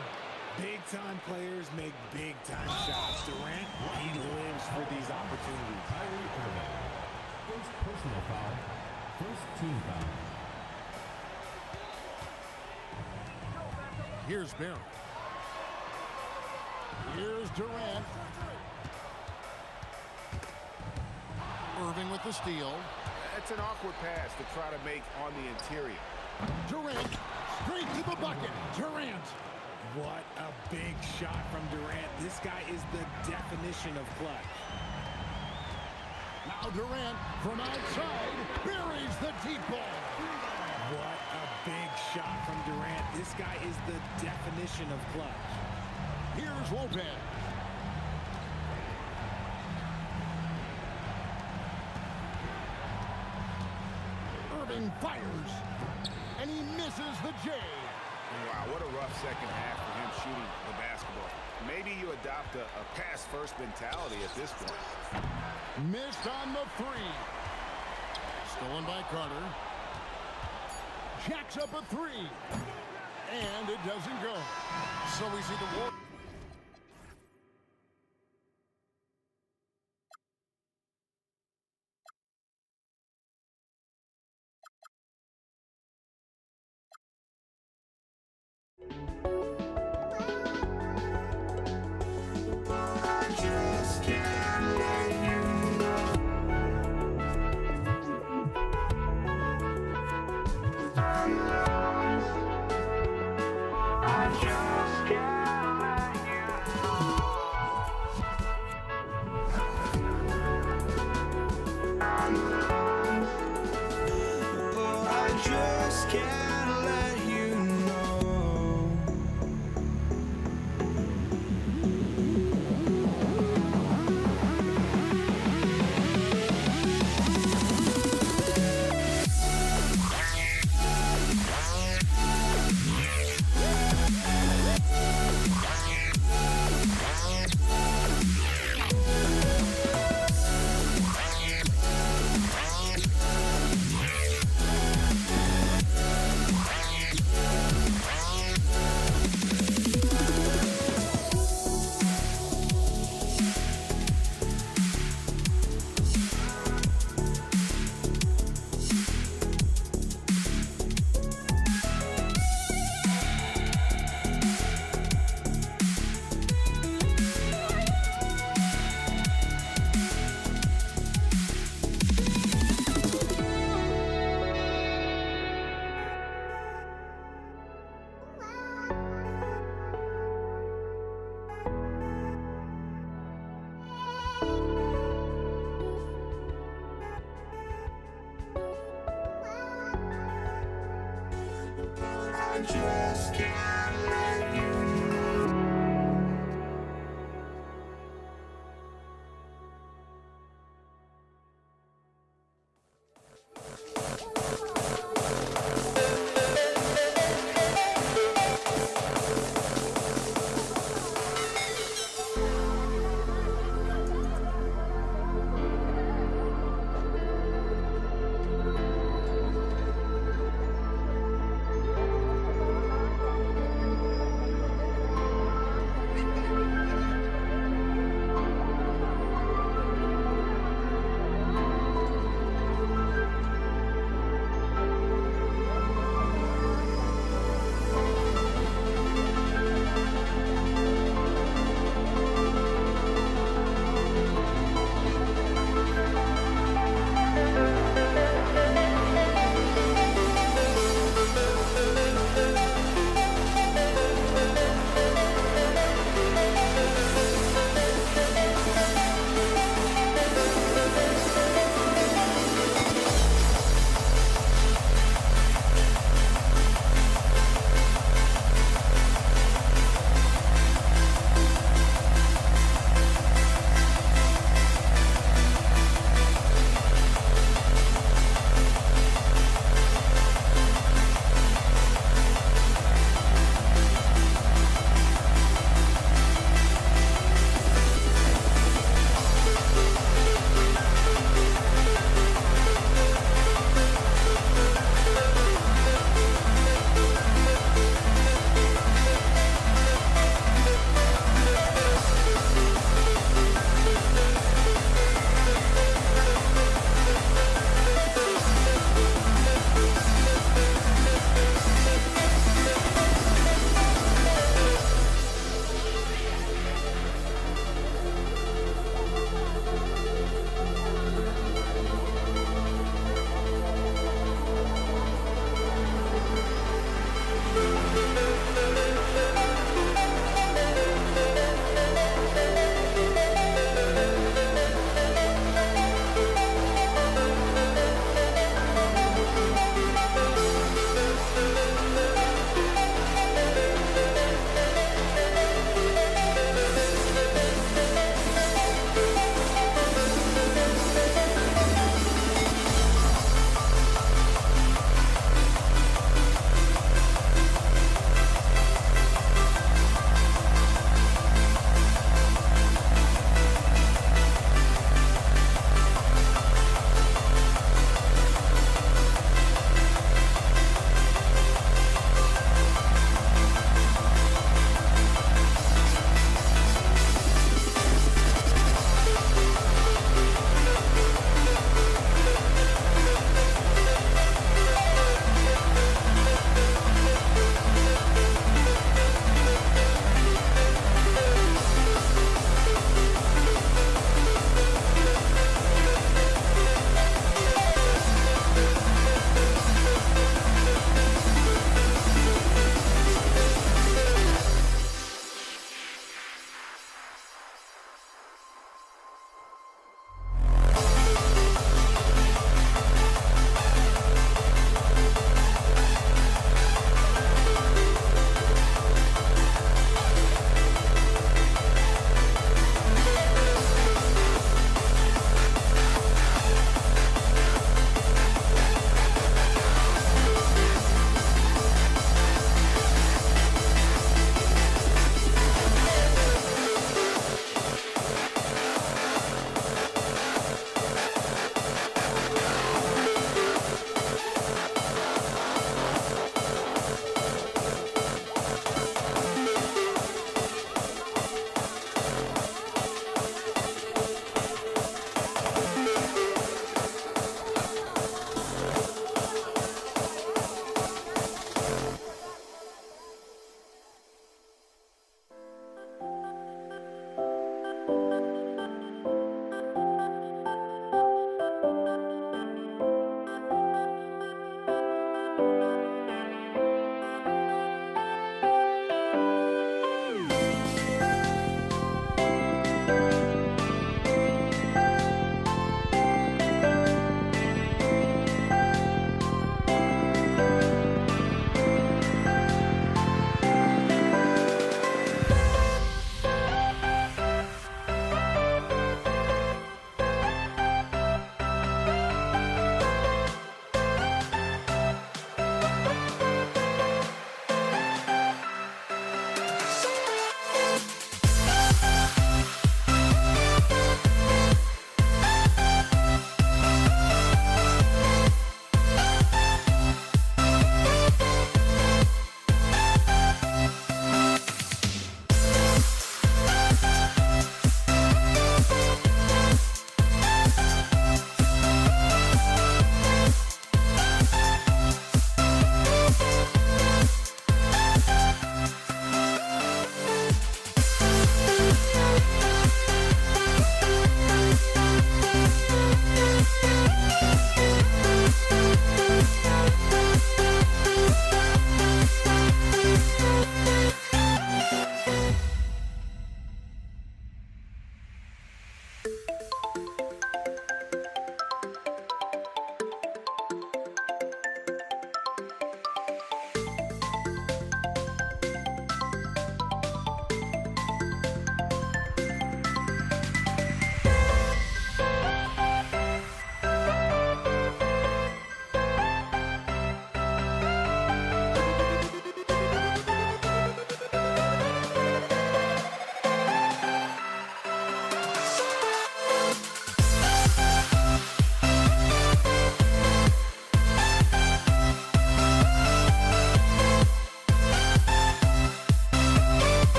Big-time players make big-time shots. Durant, he lives for these opportunities. Kyrie Irving. First personal foul. First team foul. Here's Barry. Here's Durant. Irving with the steal. It's an awkward pass to try to make on the interior. Durant, straight to the bucket. Durant. What a big shot from Durant. This guy is the definition of clutch. Now Durant from outside buries the deep ball. What a big shot from Durant. This guy is the definition of clutch. Here's Lopez. Irving fires, and he misses the J. Wow, what a rough second half for him shooting the basketball. Maybe you adopt a pass-first mentality at this point. Missed on the three. Stolen by Carter. Jacks up a three. And it doesn't go. So we see the Warriors.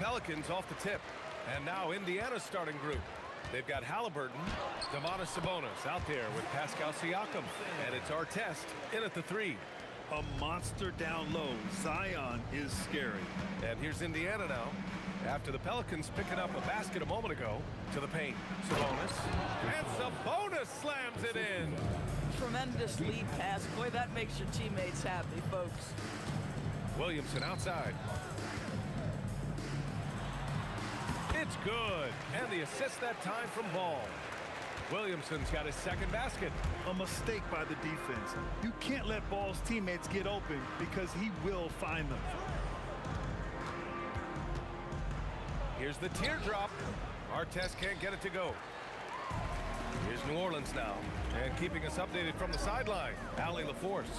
Pelicans off the tip. And now Indiana's starting group. They've got Halliburton, Domantas Sabonis out there with Pascal Siakam. And it's Artest in at the 3. A monster down low. Zion is scary. And here's Indiana now. After the Pelicans picking up a basket a moment ago to the paint. Sabonis. And Sabonis slams it in. Tremendous lead pass. Boy, that makes your teammates happy, folks. Williamson outside. It's good. And the assist that time from Ball. Williamson's got his second basket. A mistake by the defense. You can't let Ball's teammates get open because he will find them. Here's the teardrop. Artest can't get it to go. Here's New Orleans now. And keeping us updated from the sideline, Allie LaForce.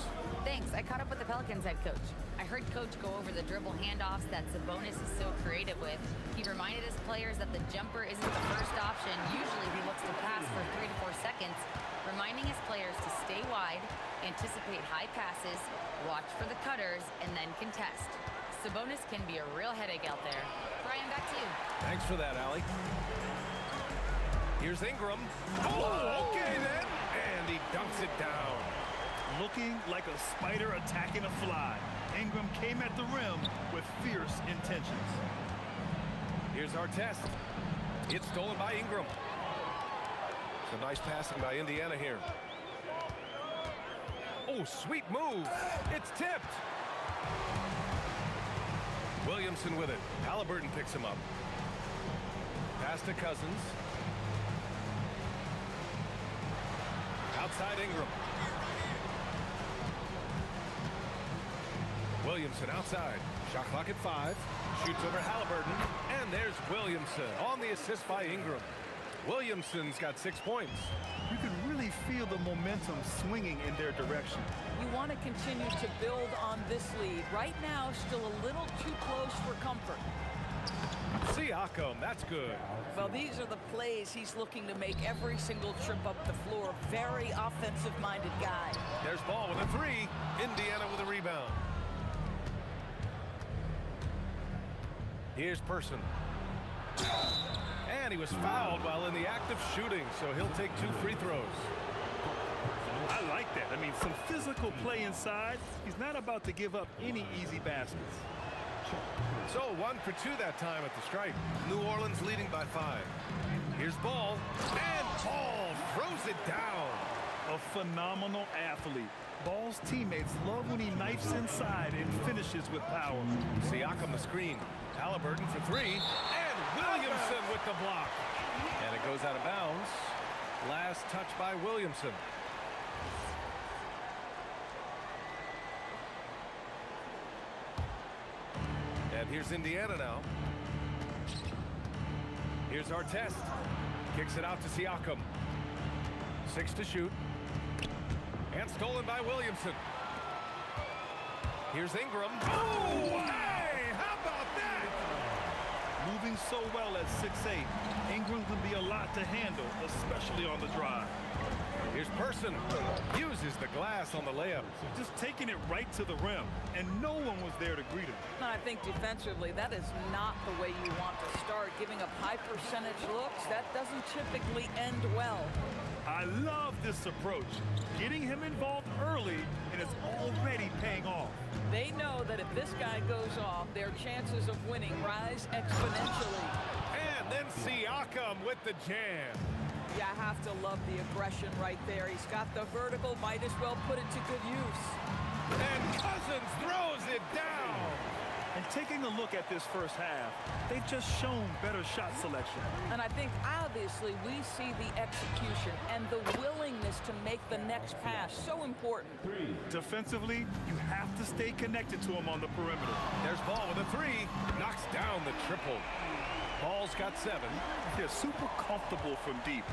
Thanks. I caught up with the Pelicans head coach. I heard Coach go over the dribble handoffs that Sabonis is so creative with. He reminded his players that the jumper isn't the first option. Usually he looks to pass for 3 to 4 seconds, reminding his players to stay wide, anticipate high passes, watch for the cutters, and then contest. Sabonis can be a real headache out there. Brian, back to you. Thanks for that, Allie. Here's Ingram. Oh, okay then. And he dunks it down. Looking like a spider attacking a fly. Ingram came at the rim with fierce intentions. Here's Artest. It's stolen by Ingram. Some nice passing by Indiana here. Oh, sweet move. It's tipped. Williamson with it. Halliburton picks him up. Pass to Cousins. Outside Ingram. Williamson outside. Shot clock at 5. Shoots over Halliburton. And there's Williamson on the assist by Ingram. Williamson's got 6 points. You can really feel the momentum swinging in their direction. You want to continue to build on this lead. Right now, still a little too close for comfort. Siakam, that's good. Well, these are the plays he's looking to make every single trip up the floor. Very offensive-minded guy. There's Ball with a 3. Indiana with a rebound. Here's Person. And he was fouled while in the act of shooting, so he'll take 2 free throws. I like that. I mean, some physical play inside. He's not about to give up any easy baskets. So 1 for 2 that time at the stripe. New Orleans leading by 5. Here's Ball. And Ball throws it down. A phenomenal athlete. Ball's teammates love when he knifes inside and finishes with power. Siakam the screen. Halliburton for 3. And Williamson with the block. And it goes out of bounds. Last touch by Williamson. And here's Indiana now. Here's Artest. Kicks it out to Siakam. 6 to shoot. And stolen by Williamson. Here's Ingram. Oh, hey! How about that? Moving so well at 6'8", Ingram can be a lot to handle, especially on the drive. Here's Person. Uses the glass on the layup. Just taking it right to the rim, and no one was there to greet him. I think defensively, that is not the way you want to start. Giving up high percentage looks, that doesn't typically end well. I love this approach. Getting him involved early, and it's already paying off. They know that if this guy goes off, their chances of winning rise exponentially. And then Siakam with the jam. You have to love the aggression right there. He's got the vertical, might as well put it to good use. And Cousins throws it down. And taking a look at this first half, they've just shown better shot selection. And I think obviously we see the execution and the willingness to make the next pass so important. Defensively, you have to stay connected to him on the perimeter. There's Ball with a 3. Knocks down the triple. Ball's got 7. They're super comfortable from deep.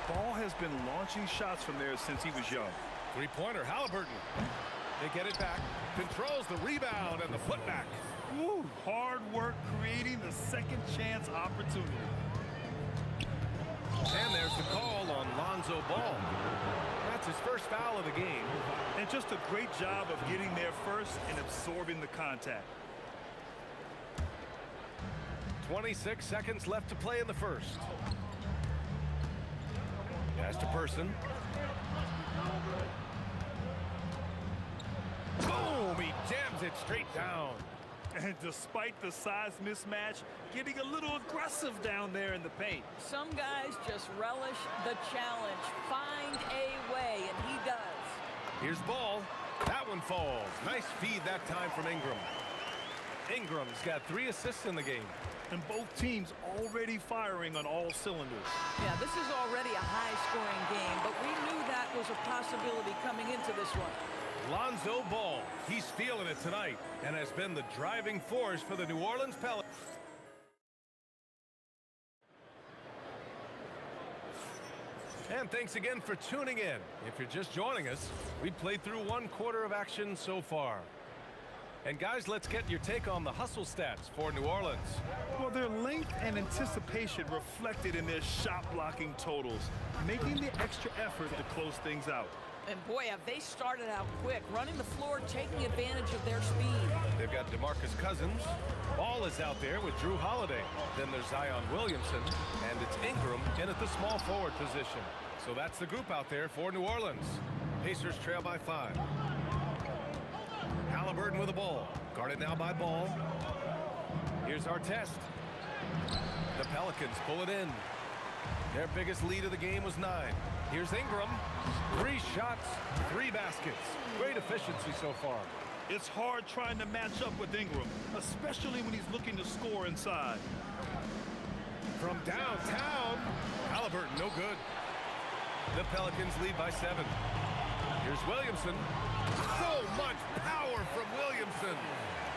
Ball has been launching shots from there since he was young. 3-pointer, Halliburton. They get it back. Controls the rebound and the putback. Woo, hard work creating the second chance opportunity. And there's the call on Lonzo Ball. That's his first foul of the game. And just a great job of getting there first and absorbing the contact. 26 seconds left to play in the first. Pass to Person. Boom! He jams it straight down. And despite the size mismatch, getting a little aggressive down there in the paint. Some guys just relish the challenge. Find a way, and he does. Here's ball. That one falls. Nice feed that time from Ingram. Ingram's got 3 assists in the game. And both teams already firing on all cylinders. Yeah, this is already a high-scoring game, but we knew that was a possibility coming into this one. Lonzo Ball. He's feeling it tonight and has been the driving force for the New Orleans Pelicans. And thanks again for tuning in. If you're just joining us, we played through 1 quarter of action so far. And guys, let's get your take on the hustle stats for New Orleans. Well, their length and anticipation reflected in their shot blocking totals, making the extra effort to close things out. And boy, have they started out quick, running the floor, taking advantage of their speed. They've got DeMarcus Cousins. Ball is out there with Drew Holiday. Then there's Zion Williamson, and it's Ingram in at the small forward position. So that's the group out there for New Orleans. Pacers trail by 5. Halliburton with the ball. Guarded now by Ball. Here's our test. The Pelicans pull it in. Their biggest lead of the game was 9. Here's Ingram. 3 shots, 3 baskets. Great efficiency so far. It's hard trying to match up with Ingram, especially when he's looking to score inside. From downtown, Halliburton, no good. The Pelicans lead by 7. Here's Williamson. So much power from Williamson.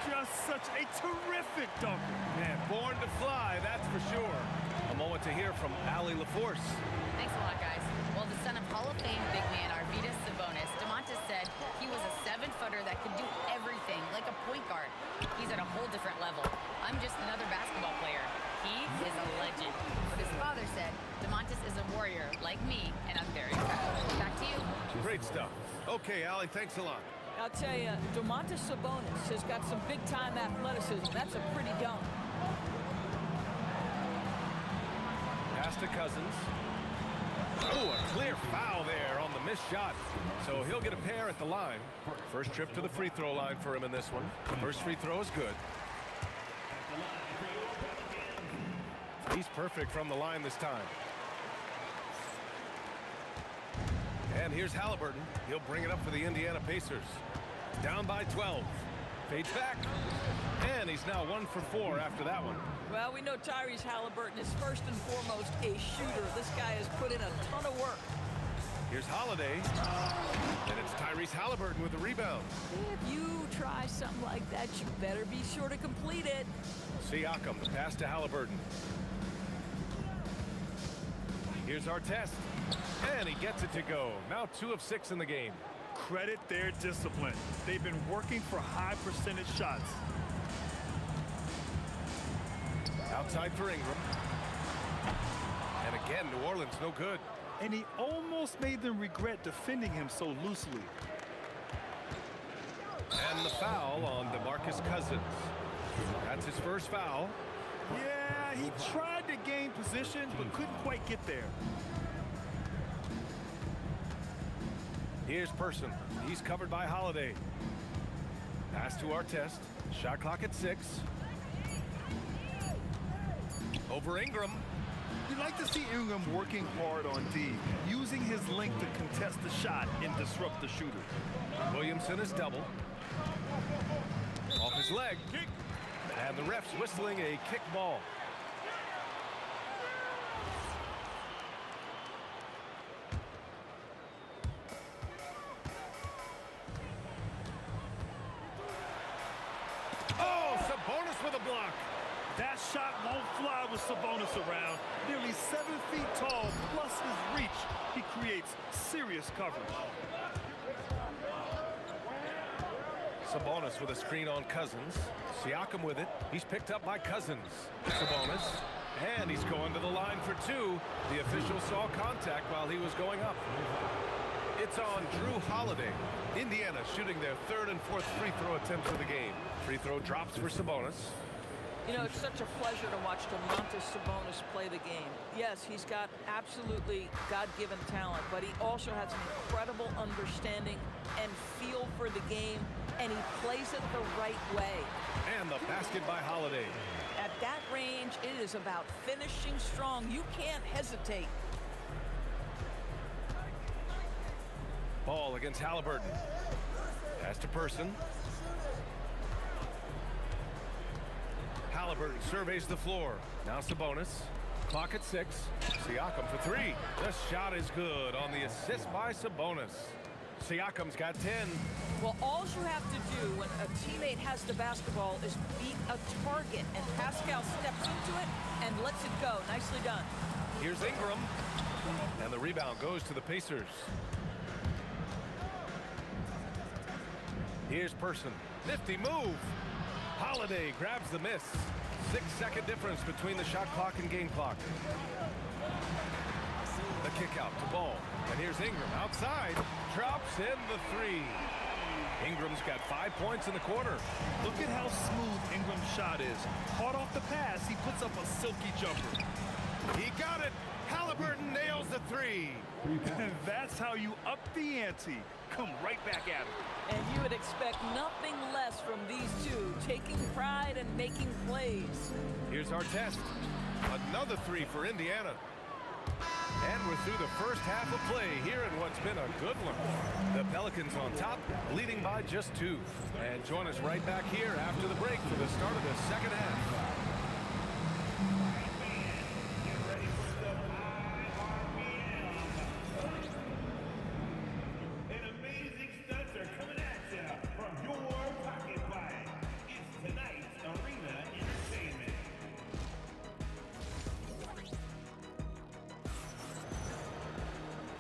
Just such a terrific dunker. Man, born to fly, that's for sure. A moment to hear from Allie LaForce. Thanks a lot, guys. Well, the son of Hall of Fame big man Arvydas Sabonis, DeMontis said he was a 7-footer that could do everything, like a point guard. He's at a whole different level. I'm just another basketball player. He is a legend. But his father said, DeMontis is a warrior, like me, and I'm very proud. Back to you. Great stuff. Okay, Allie, thanks a lot. I'll tell you, Domantas Sabonis has got some big-time athleticism. That's a pretty dunk. Pass to Cousins. Oh, a clear foul there on the missed shot. So he'll get a pair at the line. First trip to the free throw line for him in this one. First free throw is good. He's perfect from the line this time. And here's Halliburton. He'll bring it up for the Indiana Pacers. Down by 12. Fades back. And he's now 1 for 4 after that one. Well, we know Tyrese Halliburton is first and foremost a shooter. This guy has put in a ton of work. Here's Holiday. And it's Tyrese Halliburton with the rebound. If you try something like that, you better be sure to complete it. Siakam, the pass to Halliburton. Here's our test. And he gets it to go. Now 2 of 6 in the game. Credit their discipline. They've been working for high percentage shots. Outside for Ingram. And again, New Orleans no good. And he almost made them regret defending him so loosely. And the foul on DeMarcus Cousins. That's his first foul. Yeah, he tried to gain position, but couldn't quite get there. Here's Person. He's covered by Holiday. Pass to Artest. Shot clock at 6. Over Ingram. You'd like to see Ingram working hard on D, using his length to contest the shot and disrupt the shooter. Williamson is double. Off his leg. Kick. And the ref's whistling a kick ball. Oh, Sabonis with a block. That shot won't fly with Sabonis around. Nearly 7 feet tall, plus his reach. He creates serious coverage. Sabonis with a screen on Cousins. Siakam with it. He's picked up by Cousins. Sabonis. And he's going to the line for 2. The official saw contact while he was going up. It's on Drew Holiday. Indiana shooting their 3rd and 4th free throw attempts of the game. Free throw drops for Sabonis. You know, it's such a pleasure to watch Domantas Sabonis play the game. Yes, he's got absolutely God-given talent, but he also has an incredible understanding and feel for the game, and he plays it the right way. And the basket by Holiday. At that range, it is about finishing strong. You can't hesitate. Ball against Halliburton. Pass to Person. Halliburton surveys the floor. Now Sabonis. Clock at 6. Siakam for 3. The shot is good on the assist by Sabonis. Siakam's got 10. Well, all you have to do when a teammate has the basketball is beat a target, and Pascal steps into it and lets it go. Nicely done. Here's Ingram. And the rebound goes to the Pacers. Here's Person. Nifty move. Holiday grabs the miss. 6-second difference between the shot clock and game clock. The kick out to Ball. And here's Ingram outside. Drops in the 3. Ingram's got 5 points in the quarter. Look at how smooth Ingram's shot is. Hard off the pass, he puts up a silky jumper. He got it. Halliburton nails the 3. And that's how you up the ante. Come right back at him. And you would expect nothing less from these two, taking pride and making plays. Here's our test. Another 3 for Indiana. And we're through the first half of play here in what's been a good one. The Pelicans on top, leading by just 2. And join us right back here after the break for the start of the second half.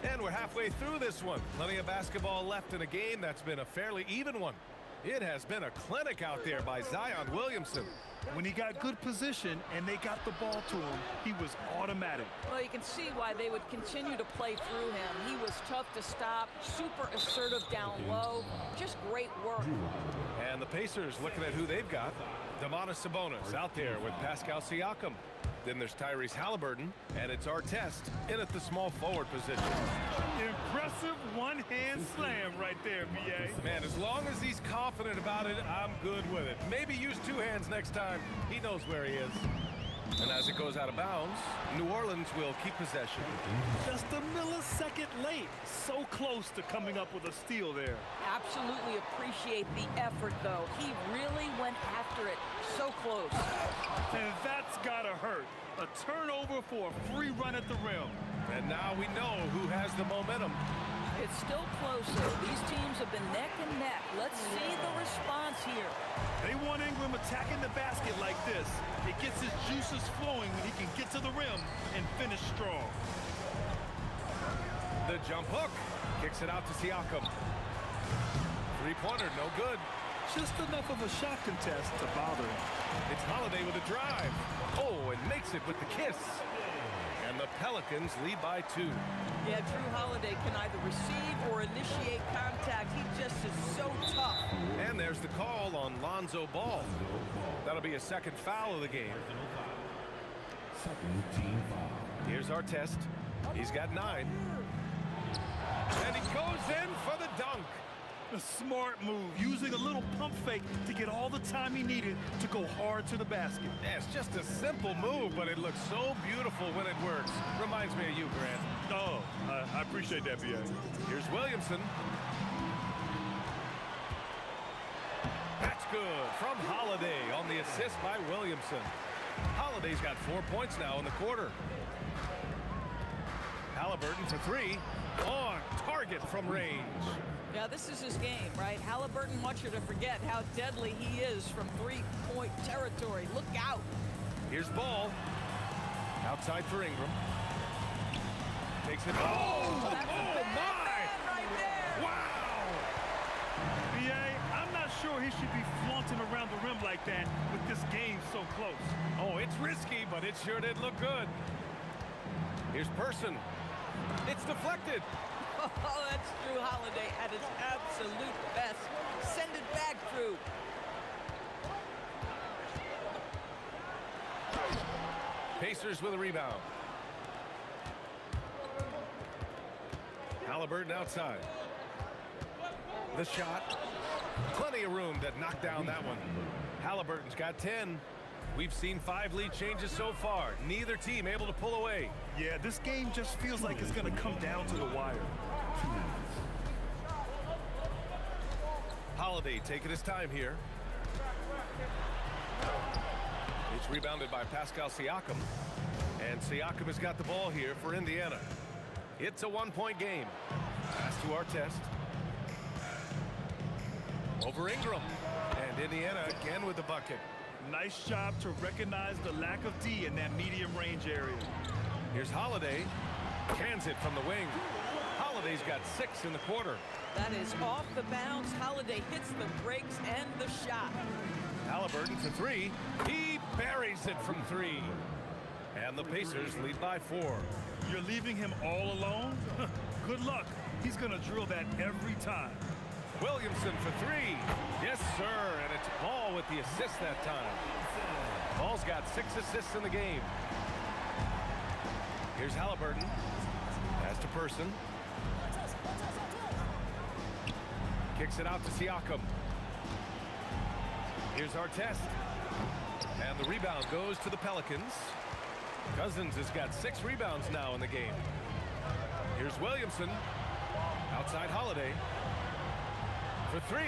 And we're halfway through this one. Plenty of basketball left in a game that's been a fairly even one. It has been a clinic out there by Zion Williamson. When he got good position and they got the ball to him, he was automatic. Well, you can see why they would continue to play through him. He was tough to stop, super assertive down low, just great work. And the Pacers looking at who they've got. Domantas Sabonis out there with Pascal Siakam. Then there's Tyrese Halliburton, and it's our test in at the small forward position. Impressive one-hand slam right there, B.A. Man, as long as he's confident about it, I'm good with it. Maybe use 2 hands next time. He knows where he is. And as it goes out of bounds, New Orleans will keep possession. Just a millisecond late. So close to coming up with a steal there. Absolutely appreciate the effort, though. He really went after it. So close. And that's gotta hurt. A turnover for a free run at the rim. And now we know who has the momentum. It's still close, though. These teams have been neck and neck. Let's see the response here. They want Ingram attacking the basket like this. It gets his juices flowing when he can get to the rim and finish strong. The jump hook. Kicks it out to Siakam. Three-pointer, no good. Just enough of a shot contest to bother him. It's Holiday with a drive. Oh, and makes it with the kiss. And the Pelicans lead by 2. Yeah, Drew Holiday can either receive or initiate contact. He just is so tough. And there's the call on Lonzo Ball. That'll be a second foul of the game. Second team foul. Here's our test. He's got 9. And he goes in for the dunk. A smart move, using a little pump fake to get all the time he needed to go hard to the basket. Yeah, it's just a simple move, but it looks so beautiful when it works. Reminds me of you, Grant. Oh, I appreciate that, B.A. Here's Williamson. That's good from Holiday on the assist by Williamson. Holiday's got 4 points now in the quarter. Halliburton for 3. On target from range. Yeah, this is his game, right? Halliburton wants you to forget how deadly he is from three-point territory. Look out. Here's Ball. Outside for Ingram. Takes it. Oh, that's a bad man right there. Wow. B.A., I'm not sure he should be flaunting around the rim like that with this game so close. Oh, it's risky, but it sure did look good. Here's Person. It's deflected. Oh, that's Drew Holiday at his absolute best. Send it back, Drew. Pacers with a rebound. Halliburton outside. The shot. Plenty of room to knock down that one. Halliburton's got 10. We've seen 5 lead changes so far. Neither team able to pull away. Yeah, this game just feels like it's going to come down to the wire. Holiday taking his time here. It's rebounded by Pascal Siakam. And Siakam has got the ball here for Indiana. It's a 1-point game. Pass to Artest. Over Ingram. And Indiana again with the bucket. Nice job to recognize the lack of D in that medium range area. Here's Holiday. Cans it from the wing. Holiday's got 6 in the quarter. That is off the bounce. Holiday hits the brakes and the shot. Halliburton for 3. He buries it from 3. And the Pacers lead by 4. You're leaving him all alone? Good luck. He's going to drill that every time. Williamson for 3. Yes, sir. And it's Ball with the assist that time. Ball's got 6 assists in the game. Here's Halliburton. Pass to Person. Kicks it out to Siakam. Here's Artest. And the rebound goes to the Pelicans. Cousins has got 6 rebounds now in the game. Here's Williamson. Outside Holiday. For 3.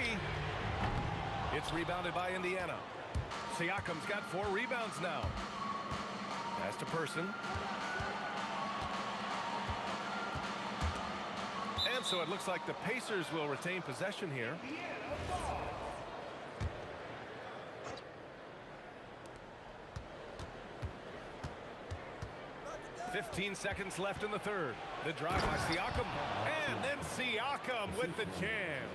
It's rebounded by Indiana. Siakam's got 4 rebounds now. Pass to Person. And so it looks like the Pacers will retain possession here. 15 seconds left in the third. The drive by Siakam. And then Siakam with the jam.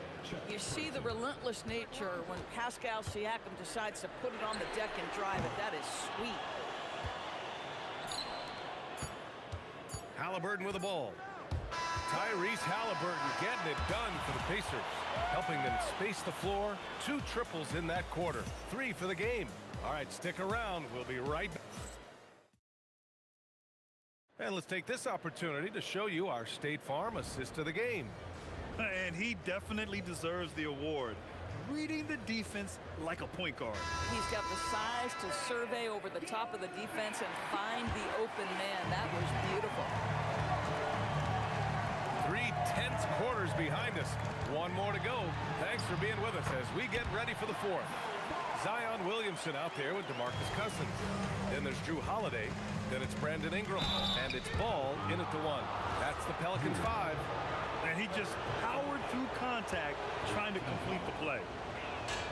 You see the relentless nature when Pascal Siakam decides to put it on the deck and drive it. That is sweet. Halliburton with the ball. Tyrese Halliburton getting it done for the Pacers, helping them space the floor. 2 triples in that quarter. 3 for the game. All right, stick around. We'll be right back. And let's take this opportunity to show you our State Farm assist of the game. And he definitely deserves the award. Reading the defense like a point guard. He's got the size to survey over the top of the defense and find the open man. That was beautiful. 3 tense quarters behind us. 1 more to go. Thanks for being with us as we get ready for the 4th. Zion Williamson out there with DeMarcus Cousins. Then there's Drew Holiday. Then it's Brandon Ingram. And it's Ball in at the 1. That's the Pelicans 5. And he just powered through contact trying to complete the play.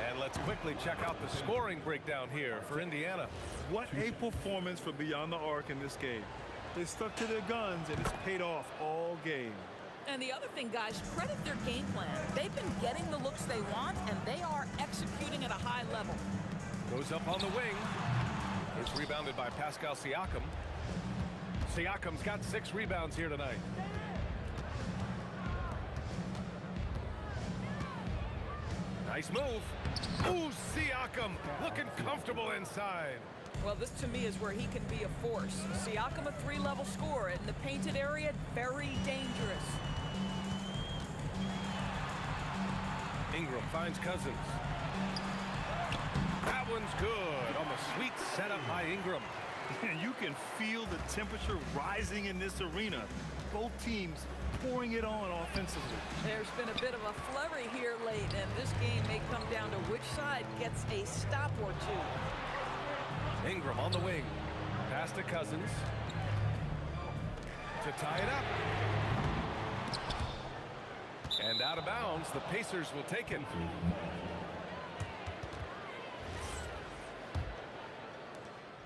And let's quickly check out the scoring breakdown here for Indiana. What a performance for Beyond the Arc in this game. They stuck to their guns and it's paid off all game. And the other thing, guys, credit their game plan. They've been getting the looks they want, and they are executing at a high level. Goes up on the wing. It's rebounded by Pascal Siakam. Siakam's got 6 rebounds here tonight. Nice move. Ooh, Siakam looking comfortable inside. Well, this to me is where he can be a force. Siakam, a 3-level scorer in the painted area, very dangerous. Ingram finds Cousins. That one's good on the sweet setup by Ingram. And you can feel the temperature rising in this arena. Both teams pouring it on offensively. There's been a bit of a flurry here late, and this game may come down to which side gets a stop or 2. Ingram on the wing. Pass to Cousins. To tie it up. And out of bounds, the Pacers will take it.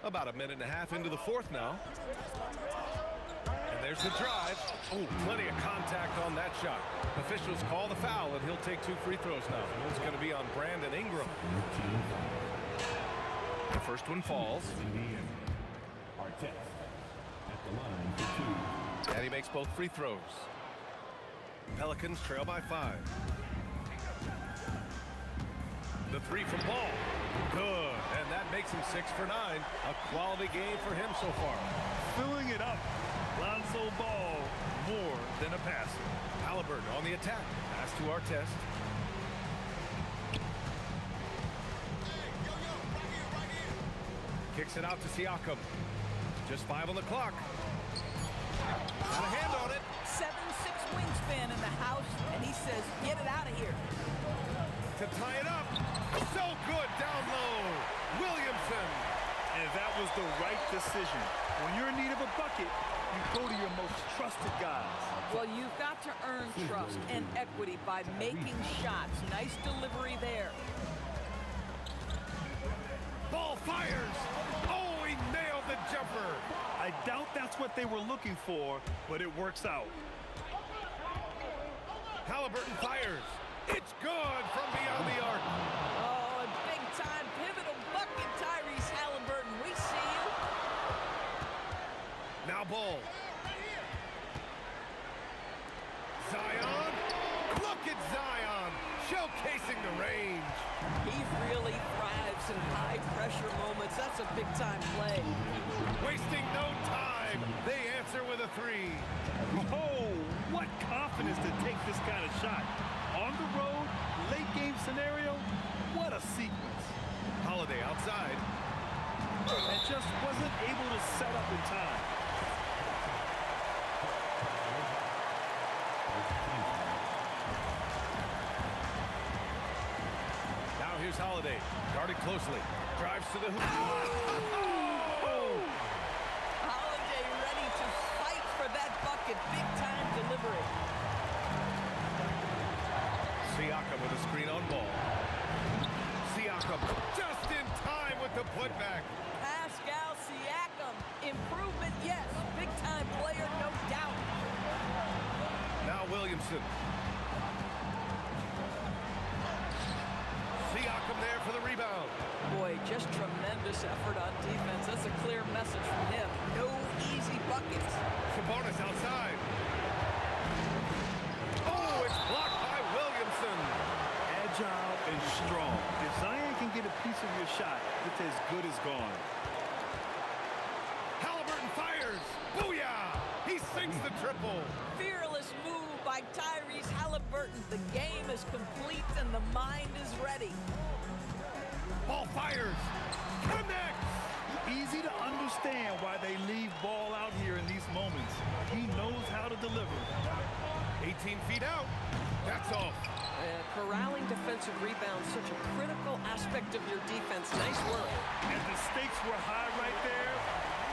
About a minute and a half into the 4th now. And there's the drive. Oh, plenty of contact on that shot. Officials call the foul, and he'll take 2 free throws now. It's going to be on Brandon Ingram. The first one falls. And he makes both free throws. Pelicans trail by 5. The 3 from Ball. Good, and that makes him 6 for 9. A quality game for him so far. Filling it up. Lonzo Ball, more than a passer. Halliburton on the attack. Pass to Artest. Kicks it out to Siakam. Just 5 on the clock. Got a hand on it. 7'6" wingspan in the house, and he says, get it out of here. To tie it up. So good down low. Williamson. And that was the right decision. When you're in need of a bucket, you go to your most trusted guys. Well, you've got to earn trust and equity by making shots. Nice delivery there. Ball fires. Oh, he nailed the jumper. I doubt that's what they were looking for, but it works out. Halliburton fires. It's good from beyond the arc. Oh, a big-time pivotal bucket, Tyrese Halliburton. We see you. Now Ball. Zion. Look at Zion showcasing the range. He really thrives in high-pressure moments. That's a big-time play. Wasting no time. They answer with a 3. Oh, what confidence to take this kind of shot. On the road, late game scenario, what a sequence. Holiday outside. And just wasn't able to set up in time. Now here's Holiday. Guarded closely. Drives to the hoop. Holiday ready to fight for that bucket. Big-time delivery. Siakam with a screen on Ball. Siakam just in time with the putback. Pascal Siakam. Improvement, yes. Big-time player, no doubt. Now Williamson. Siakam there for the rebound. Boy, just tremendous effort on defense. That's a clear message from him. No easy buckets. Sabonis outside. Oh, it's blocked by Williamson. Agile and strong. If Zion can get a piece of your shot, it's as good as gone. Halliburton fires. Booyah! He sinks the triple. Fearless move by Tyrese Halliburton. The game is complete and the mind is ready. Ball fires. Connects. Easy to understand why they leave Ball out here in these moments. He knows how to deliver. 18 feet out. That's off. Corralling defensive rebounds, such a critical aspect of your defense. Nice work. And the stakes were high right there.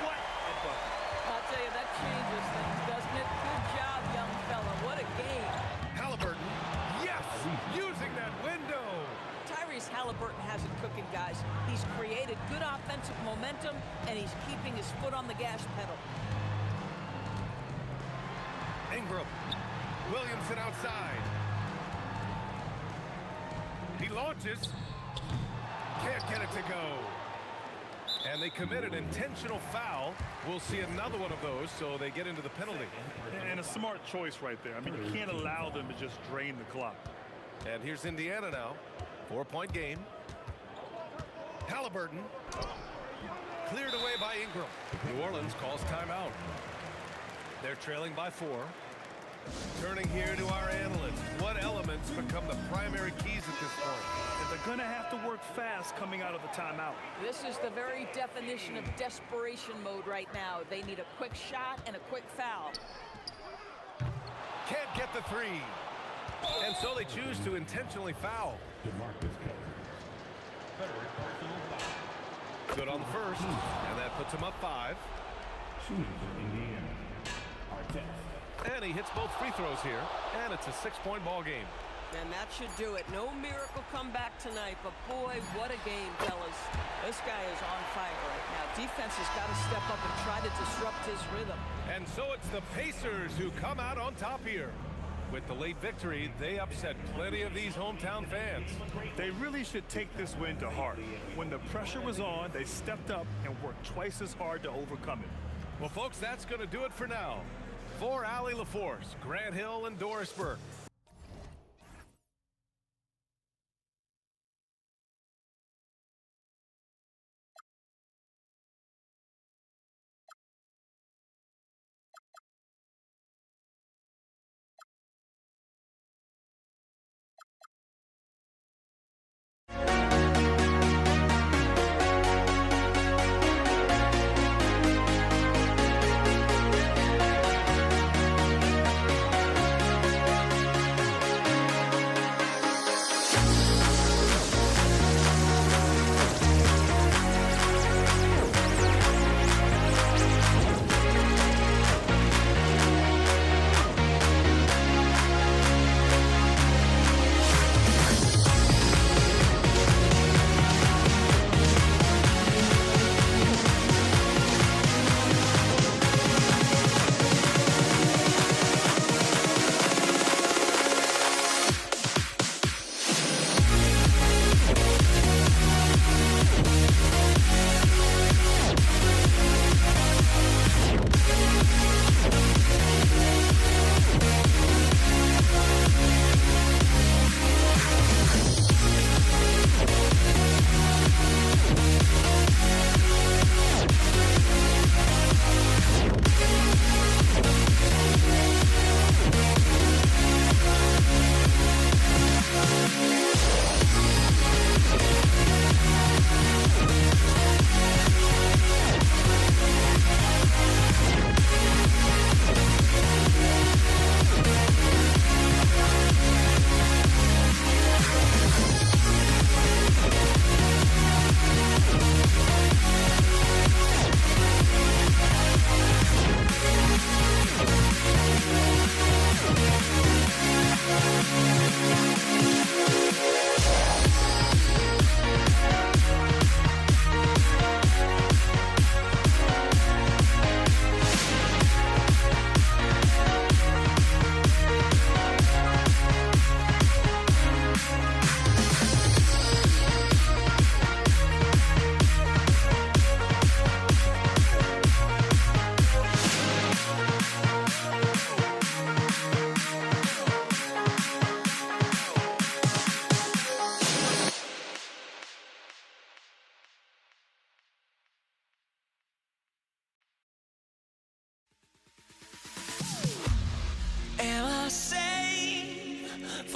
What a bucket. I'll tell you, that changes things, doesn't it? Good job, young fella. What a game. Halliburton. Yes! Using that window. Tyrese Halliburton has it cooking, guys. He's created good offensive momentum, and he's keeping his foot on the gas pedal. Ingram. Williamson outside. He launches. Can't get it to go. And they commit an intentional foul. We'll see another one of those, so they get into the penalty. And a smart choice right there. I mean, you can't allow them to just drain the clock. And here's Indiana now. 4-point game. Halliburton. Cleared away by Ingram. New Orleans calls timeout. They're trailing by 4. Turning here to our analysts. What elements become the primary keys at this point? And they're going to have to work fast coming out of the timeout. This is the very definition of desperation mode right now. They need a quick shot and a quick foul. Can't get the 3. And so they choose to intentionally foul. Good on the first, and that puts him up 5. And he hits both free throws here, and it's a 6-point ball game. And that should do it. No miracle comeback tonight, but boy, what a game, fellas. This guy is on fire right now. Defense has got to step up and try to disrupt his rhythm. And so it's the Pacers who come out on top here. With the late victory, they upset plenty of these hometown fans. They really should take this win to heart. When the pressure was on, they stepped up and worked twice as hard to overcome it. Well, folks, that's going to do it for now. For Allie LaForce, Grant Hill, and Doris Burke,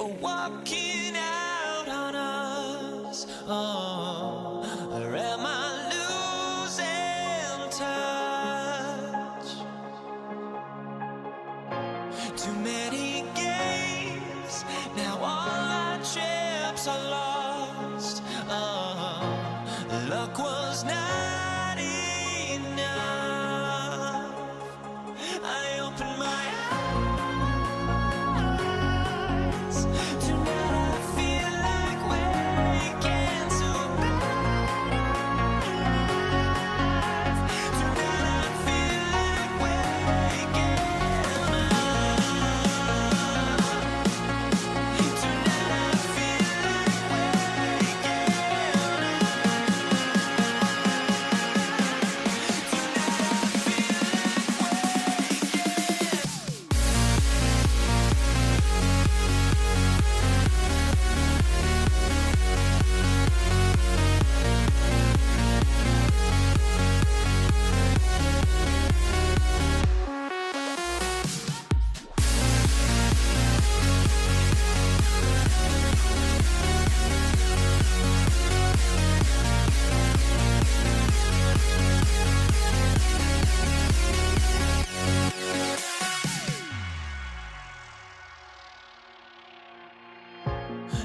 for walking out on us. Oh, or am I losing touch? Too many games, now all our chips are lost. Oh, luck was not enough. I opened my eyes. Tonight I feel like waking to life. Tonight I feel like waking up. Tonight I feel like waking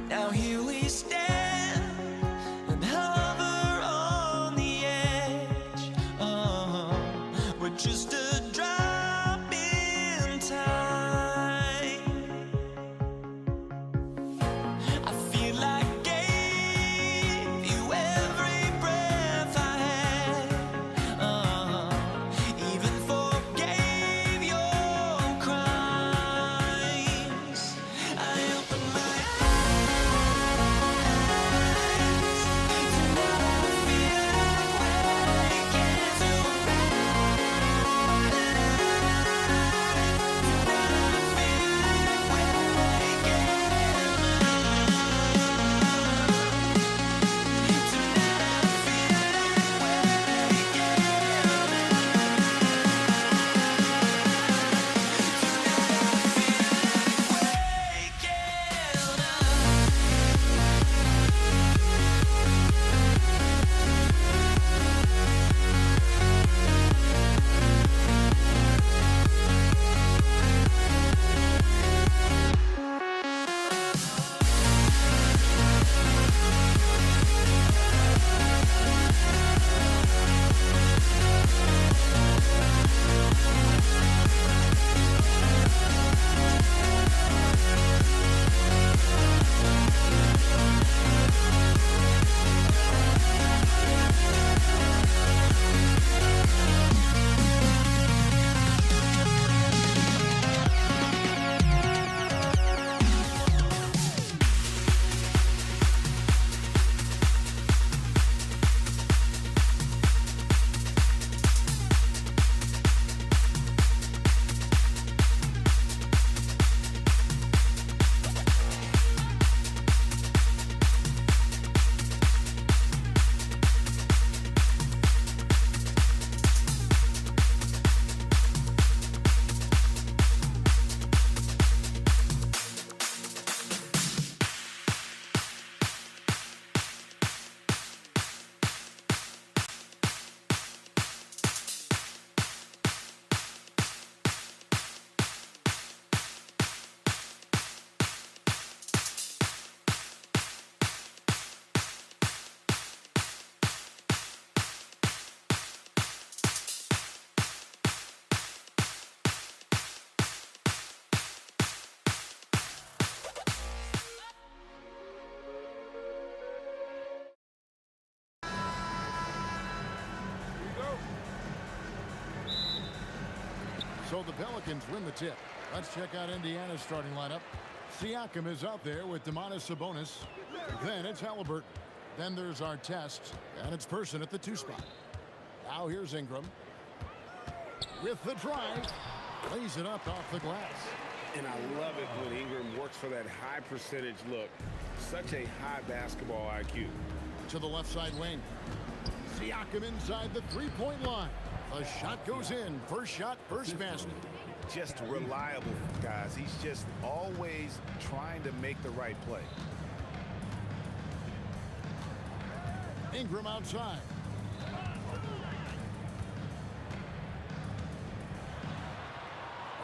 Now here we stand and hover on the edge. Oh, we're just a drop in time. I feel like I gave you every breath I had. Oh, even forgave your crimes. I opened my So the Pelicans win the tip. Let's check out Indiana's starting lineup. Siakam is out there with Sabonis. Then it's Halliburton. Then there's Artest, and it's Person at the 2 spot. Now here's Ingram. With the drive, lays it up off the glass. And I love it when Ingram works for that high percentage look. Such a high basketball IQ. To the left side wing. Siakam inside the 3-point line. The shot goes in. First shot, first basket. just reliable, guys. He's just always trying to make the right play. Ingram outside.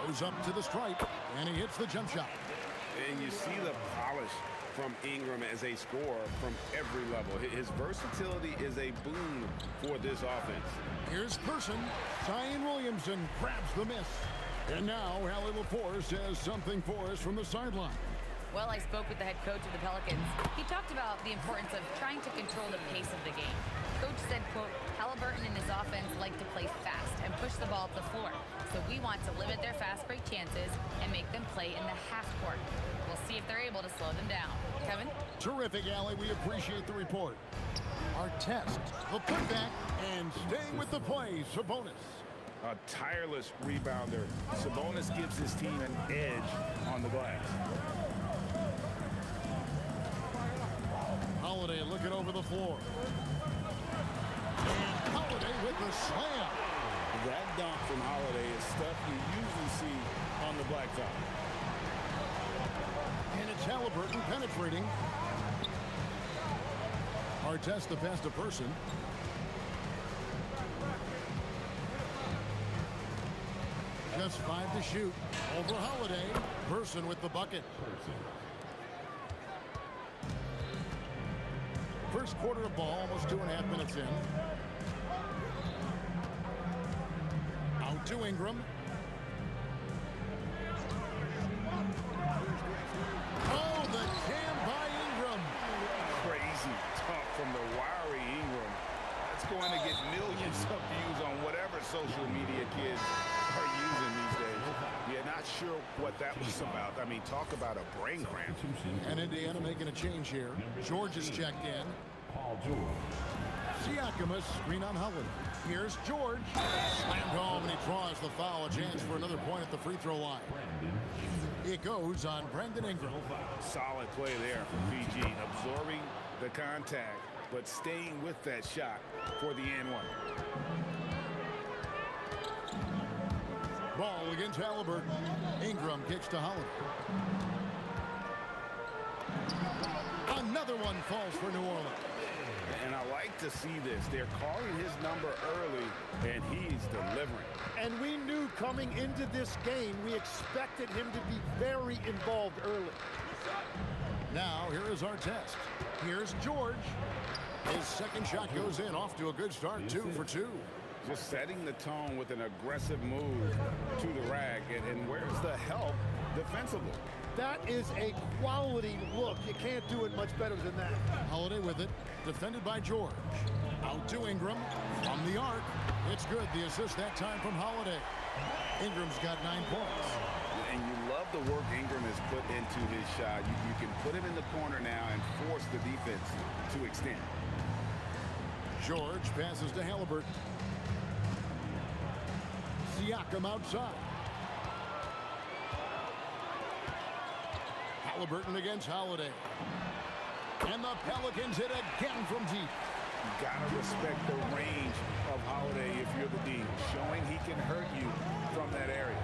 Goes up to the stripe, and he hits the jump shot. And you see the polish from Ingram as a scorer from every level. His versatility is a boon for this offense. Here's Person. Zion Williamson grabs the miss. And now Hallie LaForce has something for us from the sideline. Well, I spoke with the head coach of the Pelicans. He talked about the importance of trying to control the pace of the game. Coach said, quote, Halliburton and his offense like to play fast and push the ball up the floor. So we want to limit their fast break chances and make them play in the half court. We'll see if they're able to slow them down. Kevin? Terrific, Allie. We appreciate the report. Our test, the putback, and staying with the play, Sabonis. A tireless rebounder. Sabonis gives his team an edge on the glass. Holiday looking over the floor. And Holiday with the slam. That dunk from Holiday is stuff you usually see on the blacktop. And it's Halliburton penetrating. Artest the pass to Person. Just 5 to shoot. Over Holiday. Person with the bucket. First quarter of ball, almost 2.5 minutes in. Out to Ingram. Oh, the jam by Ingram. Crazy talk from the wiry Ingram. That's going to get millions of views on whatever social media kids are using these days. Yeah, not sure what that was about. I mean, talk about a brain cramp. And Indiana making a change here. George is checked in. Siakam, screen on Howard. Here's George. Slammed home, and he draws the foul. A chance for another point at the free throw line. It goes on Brandon Ingram. Solid play there from PG. Absorbing the contact, but staying with that shot for the and one. Ball against Halliburton. Ingram kicks to Howard. Another one falls for New Orleans. And I like to see this. They're calling his number early, and he's delivering. And we knew coming into this game, we expected him to be very involved early. Now, here is our test. Here's George. His second shot goes in, off to a good start, 2 for 2. Just setting the tone with an aggressive move to the rack. And where's the help defensively? That is a quality look. You can't do it much better than that. Holiday with it, defended by George. Out to Ingram, from the arc. It's good, the assist that time from Holiday. Ingram's got 9 points. And you love the work Ingram has put into his shot. You can put him in the corner now and force the defense to extend. George passes to Halliburton. Siakam outside. Halliburton against Holiday. And the Pelicans hit again from deep. You gotta respect the range of Holiday if you're the D, showing he can hurt you from that area.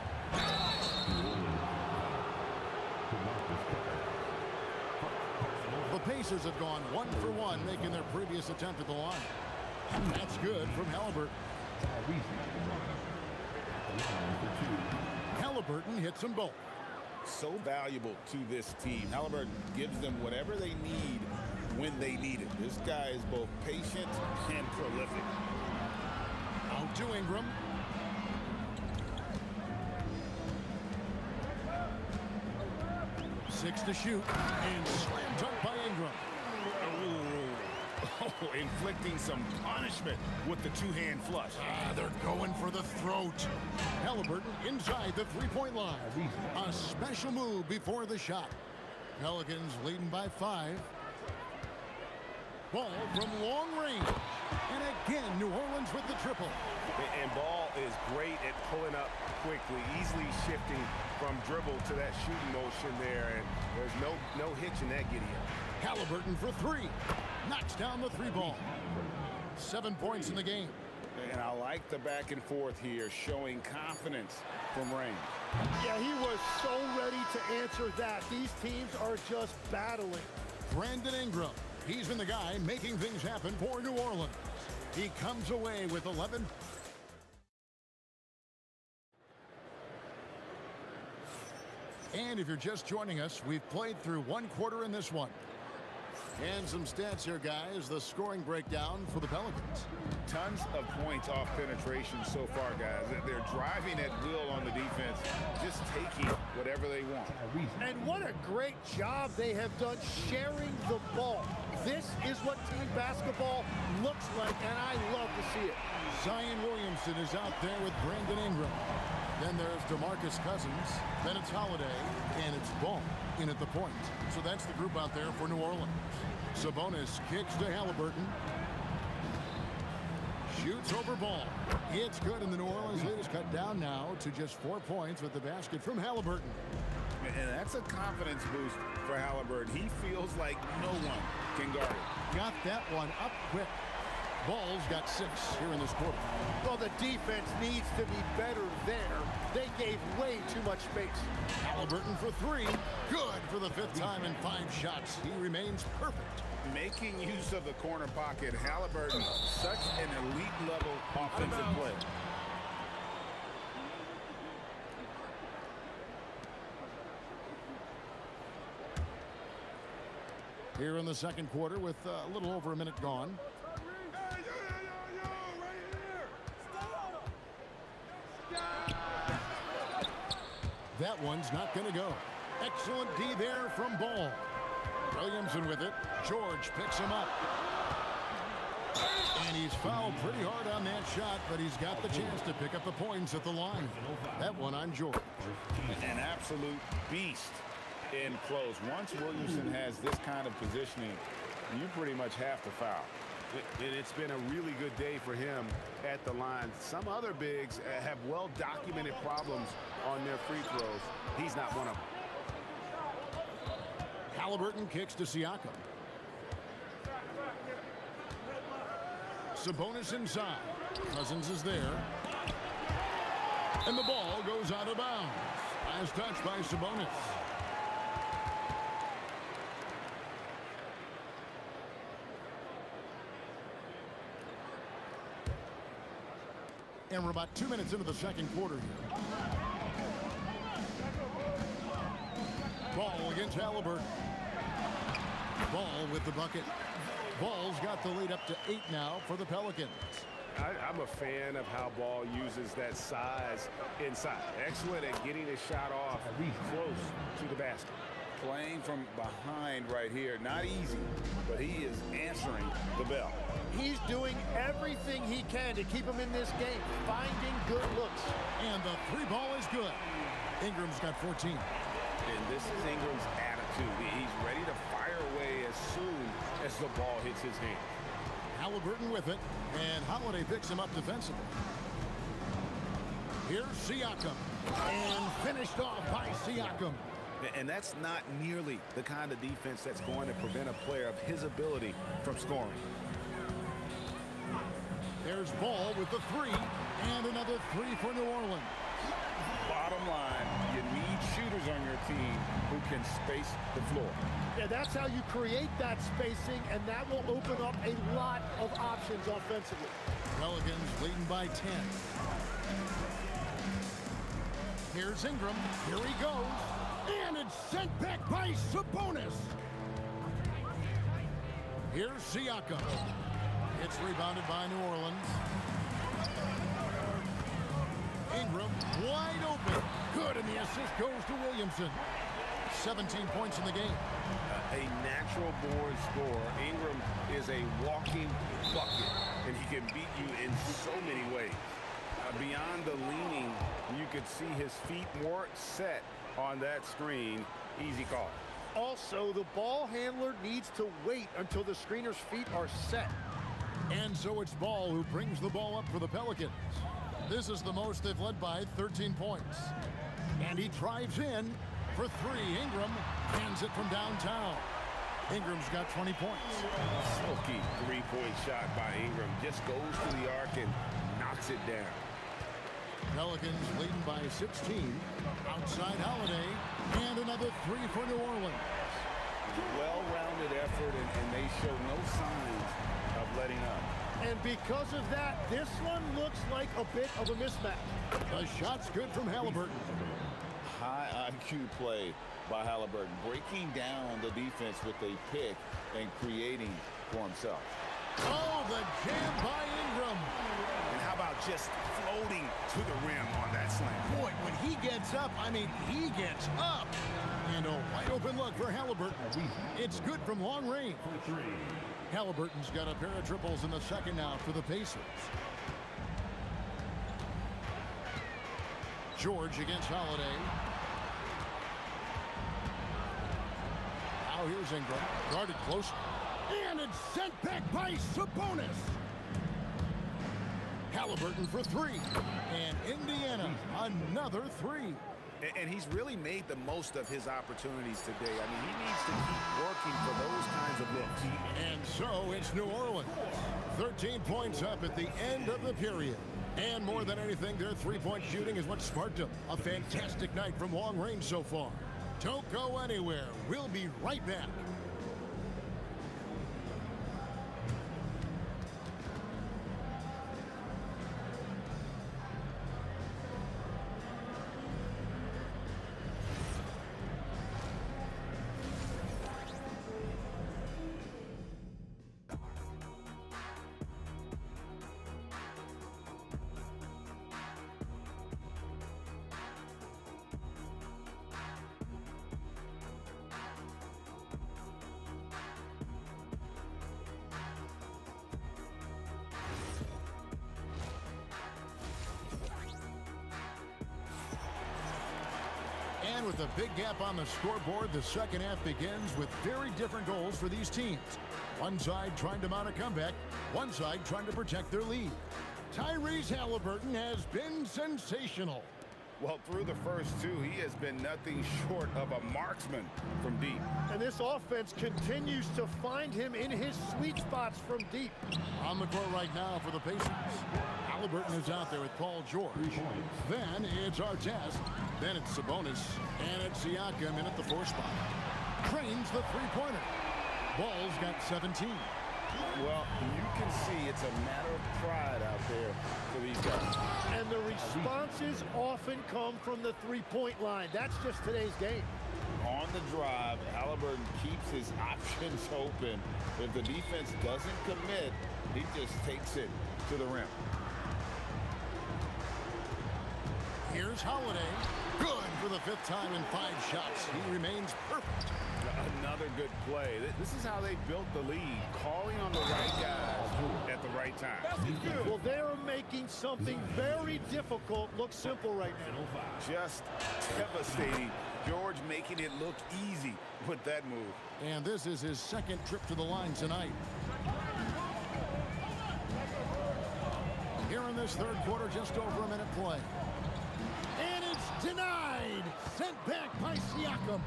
The Pacers have gone 1 for 1, making their previous attempt at the line. That's good from Halliburton. Halliburton hits them both. So valuable to this team. Halliburton gives them whatever they need when they need it. This guy is both patient and prolific. Out to Ingram. Six to shoot, and slam dunk by Ingram. Oh, inflicting some punishment with the two-hand flush. They're going for the throat. Halliburton inside the three-point line. A special move before the shot. Pelicans leading by 5. Ball from long range. And again, New Orleans with the triple. And Ball is great at pulling up quickly, easily shifting from dribble to that shooting motion there. And there's no hitch in that giddy-up. Halliburton for 3. Knocks down the 3 ball. 7 points in the game. And I like the back and forth here, showing confidence from range. Yeah, he was so ready to answer that. These teams are just battling. Brandon Ingram. He's been the guy making things happen for New Orleans. He comes away with 11. And if you're just joining us, we've played through one quarter in this one. And some stats here, guys. The scoring breakdown for the Pelicans. Tons of points off penetration so far, guys. They're driving at will on the defense, just taking whatever they want. And what a great job they have done sharing the ball. This is what team basketball looks like, and I love to see it. Zion Williamson is out there with Brandon Ingram. Then there's DeMarcus Cousins. Then it's Holiday, and it's Ball in at the point. So that's the group out there for New Orleans. Sabonis kicks to Halliburton. Shoots over Ball. It's good, and the New Orleans lead is cut down now to just 4 points with the basket from Halliburton. And that's a confidence boost for Halliburton. He feels like no one can guard it. Got that one up quick. Ball's got 6 here in this quarter. Well, the defense needs to be better there. They gave way too much space. Halliburton for 3. Good for the 5th time in 5 shots. He remains perfect. Making use of the corner pocket, Halliburton, such an elite level offensive play. Here in the second quarter with a little over a minute gone. That one's not going to go. Excellent D there from Ball. Williamson with it. George picks him up. And he's fouled pretty hard on that shot, but he's got the chance to pick up the points at the line. That one on George. An absolute beast in close. Once Williamson has this kind of positioning, you pretty much have to foul. And it's been a really good day for him at the line. Some other bigs have well-documented problems on their free throws. He's not one of them. Halliburton kicks to Siakam. Sabonis inside. Cousins is there. And the ball goes out of bounds. Last touch by Sabonis. And we're about 2 minutes into the second quarter here. Ball against Halliburton. Ball with the bucket. Ball's got the lead up to 8 now for the Pelicans. I'm a fan of how Ball uses that size inside. Excellent at getting his shot off close to the basket. Playing from behind right here. Not easy, but he is answering the bell. He's doing everything he can to keep him in this game, finding good looks. And the 3 ball is good. Ingram's got 14. And this is Ingram's attitude. He's ready to fire away as soon as the ball hits his hand. Halliburton with it, and Holiday picks him up defensively. Here's Siakam, and finished off by Siakam. And that's not nearly the kind of defense that's going to prevent a player of his ability from scoring. There's Ball with the 3, and another 3 for New Orleans. Bottom line, you need shooters on your team who can space the floor. Yeah, that's how you create that spacing, and that will open up a lot of options offensively. Pelicans leading by 10. Here's Ingram. Here he goes. And it's sent back by Sabonis. Here's Siakam. It's rebounded by New Orleans. Ingram wide open. Good, and the assist goes to Williamson. 17 points in the game. A natural board scorer. Ingram is a walking bucket, and he can beat you in so many ways. Beyond the leaning, you could see his feet more set on that screen. Easy call. Also, the ball handler needs to wait until the screener's feet are set. And so it's Ball who brings the ball up for the Pelicans. This is the most they've led by, 13 points. And he drives in for 3. Ingram hands it from downtown. Ingram's got 20 points. Silky 3-point shot by Ingram. Just goes to the arc and knocks it down. Pelicans leading by 16. Outside Holiday. And another three for New Orleans. Well-rounded effort, and they show no signs of letting up. And because of that, this one looks like a bit of a mismatch. The shot's good from Halliburton. High IQ play by Halliburton, breaking down the defense with a pick and creating for himself. Oh, the jam by Ingram. And how about just floating to the rim on that slam? Boy, when he gets up, I mean, he gets up. And a wide open look for Halliburton. It's good from long range. Halliburton's got a pair of triples in the second now for the Pacers. George against Holiday. Now here's Ingram. Guarded close. And it's sent back by Sabonis. Halliburton for three. And Indiana, another three. And he's really made the most of his opportunities today. I mean, he needs to keep working for those kinds of looks. And so it's New Orleans. 13 points up at the end of the period. And more than anything, their three-point shooting is what sparked them. A fantastic night from long range so far. Don't go anywhere. We'll be right back. And with a big gap on the scoreboard, the second half begins with very different goals for these teams. One side trying to mount a comeback, one side trying to protect their lead. Tyrese Halliburton has been sensational. Well, through the first two, he has been nothing short of a marksman from deep. And this offense continues to find him in his sweet spots from deep. On the court right now for the Pacers. Halliburton is out there with Paul George. Then it's Artest. Then it's Sabonis. And it's Siakam in at the 4 spot. Trains the three-pointer. Ball's got 17. Well, you can see it's a matter of pride out there for these guys. And the responses often come from the three-point line. That's just today's game. On the drive, Halliburton keeps his options open. If the defense doesn't commit, he just takes it to the rim. Here's Holiday. Good for the 5th time in 5 shots. He remains perfect. Another good play. This is how they built the lead, calling on the right guys at the right time. Well, they're making something very difficult look simple right now. Just devastating. George making it look easy with that move. And this is his 2nd trip to the line tonight. Here in this 3rd quarter, just over a minute play. And it's denied. Sent back by Siakam.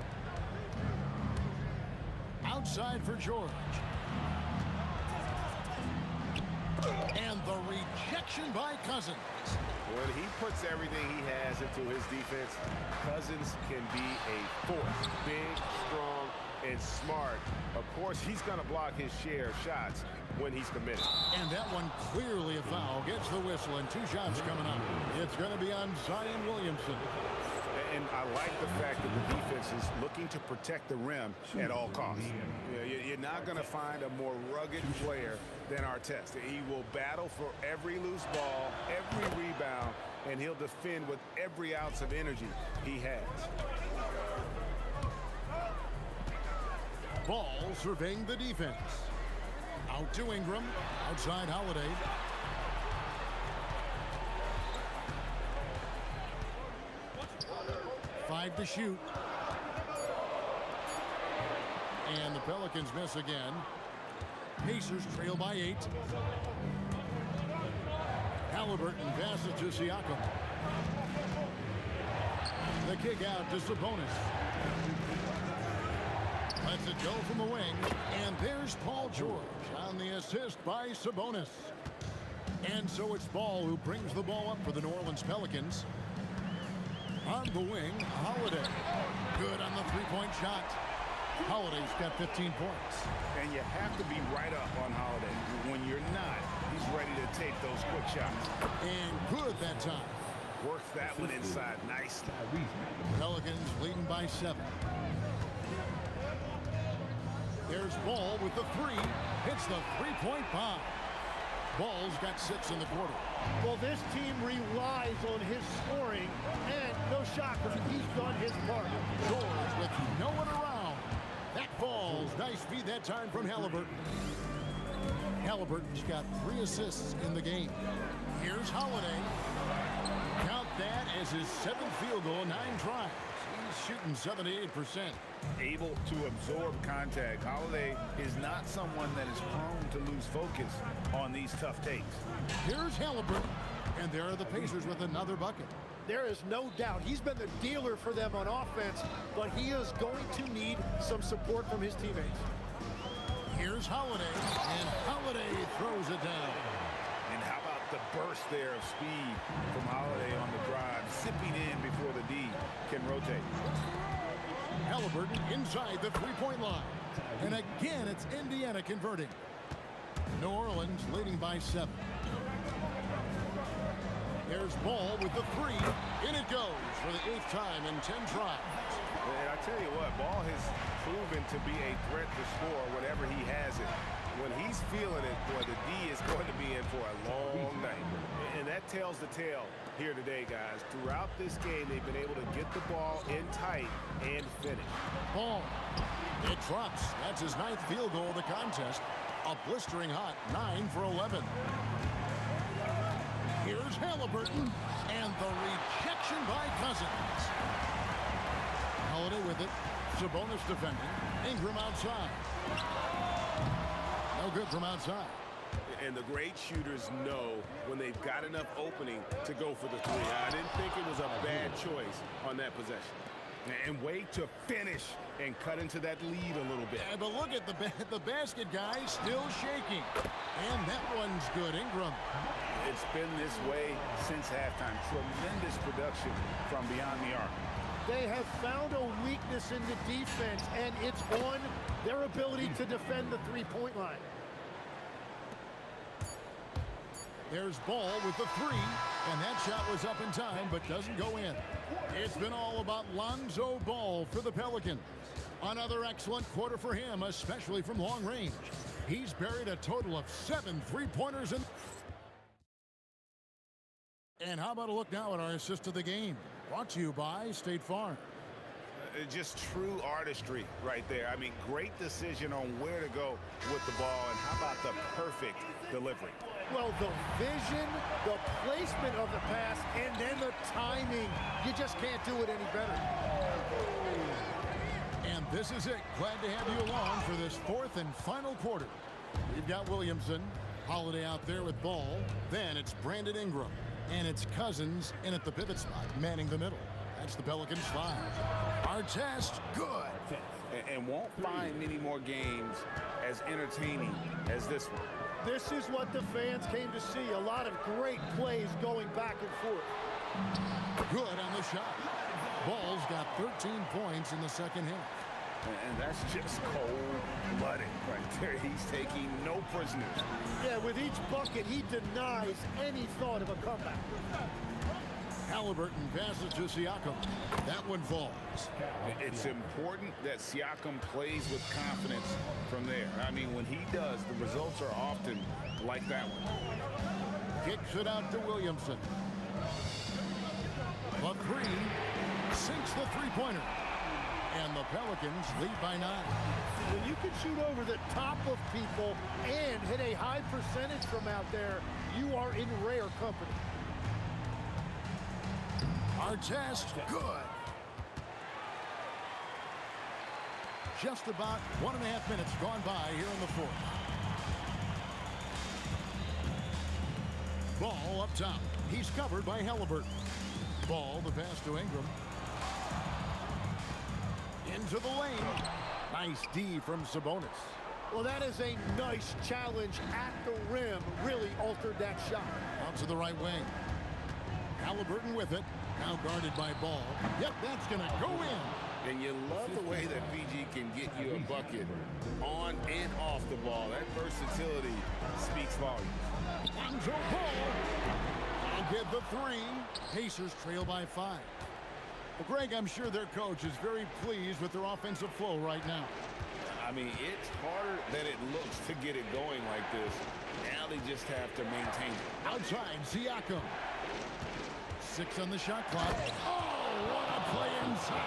Outside for George. And the rejection by Cousins. When he puts everything he has into his defense, Cousins can be a force. Big, strong, and smart. Of course, he's going to block his share of shots when he's committed. And that one clearly a foul. Gets the whistle and 2 shots coming up. It's going to be on Zion Williamson. And I like the fact that the defense is looking to protect the rim at all costs. You're not going to find a more rugged player than Artest. He will battle for every loose ball, every rebound, and he'll defend with every ounce of energy he has. Ball surveying the defense. Out to Ingram. Outside Holiday. Five to shoot. And the Pelicans miss again. Pacers trail by 8. Halliburton passes to Siakam. The kick out to Sabonis. Lets it go from the wing. And there's Paul George on the assist by Sabonis. And so it's Ball who brings the ball up for the New Orleans Pelicans. On the wing, Holiday. Good on the three-point shot. Holiday's got 15 points. And you have to be right up on Holiday. When you're not, he's ready to take those quick shots. And good that time. Works that one inside nicely. Pelicans leading by 7. There's Ball with the three. Hits the three-point bomb. Ball's got 6 in the quarter. Well, this team relies on his scoring, and no shocker, he's done his part. George with no one around. That falls. Nice feed that time from Halliburton. Halliburton's got 3 assists in the game. Here's Holiday. Count that as his 7th field goal, 9 tries. He's shooting 78%. Able to absorb contact. Holiday is not someone that is prone to lose focus on these tough takes. Here's Halliburton, and there are the Pacers with another bucket. There is no doubt he's been the dealer for them on offense, but he is going to need some support from his teammates. Here's Holiday, and Holiday throws it down. And how about the burst there of speed from Holiday on the drive, zipping in before the D can rotate. Halliburton inside the three-point line. And again, it's Indiana converting. New Orleans leading by 7. There's Ball with the three. In it goes for the 8th time in 10 tries. And I tell you what, Ball has proven to be a threat to score whenever he has it. When he's feeling it, boy, the D is going to be in for a long night. And that tells the tale here today, guys. Throughout this game, they've been able to get the ball in tight and finish. Ball. It drops. That's his 9th field goal of the contest. A blistering hot 9 for 11. Here's Halliburton. And the rejection by Cousins. Holiday with it. Sabonis defending. Ingram outside. No good from outside. And the great shooters know when they've got enough opening to go for the three. I didn't think it was a bad choice on that possession. And wait to finish and cut into that lead a little bit. Yeah, but look at the basket guy still shaking. And that one's good. Ingram. It's been this way since halftime. Tremendous production from beyond the arc. They have found a weakness in the defense, and it's on their ability to defend the three-point line. There's Ball with the three, and that shot was up in time, but doesn't go in. It's been all about Lonzo Ball for the Pelicans. Another excellent quarter for him, especially from long range. He's buried a total of 7 three-pointers in. And how about a look now at our assist of the game? Brought to you by State Farm. Just true artistry right there. I mean, great decision on where to go with the ball, and how about the perfect delivery? Well, the vision, the placement of the pass, and then the timing. You just can't do it any better. And this is it. Glad to have you along for this 4th and final quarter. We've got Williamson, Holiday out there with Ball. Then it's Brandon Ingram. And it's Cousins in at the pivot spot, manning the middle. That's the Pelicans 5. Our test, good. And won't find many more games as entertaining as this one. This is what the fans came to see. A lot of great plays going back and forth. Good on the shot. Ball's got 13 points in the second half. And that's just cold-blooded right there. He's taking no prisoners. Yeah, with each bucket, he denies any thought of a comeback. Halliburton passes to Siakam. That one falls. It's important that Siakam plays with confidence from there. I mean, when he does, the results are often like that one. Kicks it out to Williamson. The three sinks the three-pointer. And the Pelicans lead by 9. When you can shoot over the top of people and hit a high percentage from out there, you are in rare company. Our test, good. Just about 1.5 minutes gone by here in the 4th. Ball up top. He's covered by Halliburton. Ball, the pass to Ingram. Into the lane. Nice D from Sabonis. Well, that is a nice challenge at the rim. Really altered that shot. Out to the right wing. Halliburton with it. Now guarded by Ball. Yep, that's going to go in. And you love the way that PG can get you a bucket on and off the ball. That versatility speaks volumes. Lonzo Ball. I'll give the three. Pacers trail by 5. Well, Greg, I'm sure their coach is very pleased with their offensive flow right now. I mean, it's harder than it looks to get it going like this. Now they just have to maintain it. Outside, Siakam. 6 on the shot clock. Oh, what a play inside.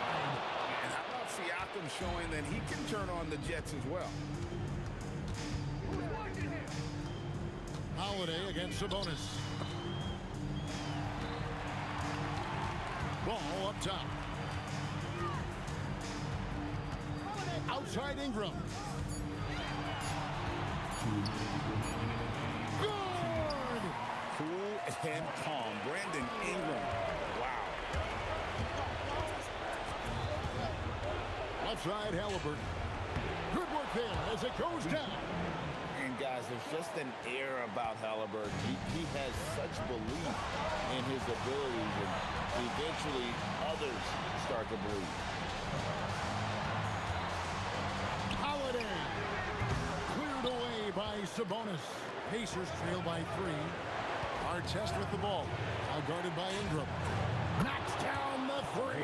And how about Siakam showing that he can turn on the Jets as well? Holiday against Sabonis. Ball up top. Outside Ingram. Good! Cool and calm. Brandon Ingram. Wow. Left side, Halliburton. Good work there as it goes down. And guys, there's just an air about Halliburton. He has such belief in his abilities, and eventually others start to believe. Holiday. Cleared away by Sabonis. Pacers trail by 3. Artest with the ball. Now guarded by Ingram. Knocks down the 3.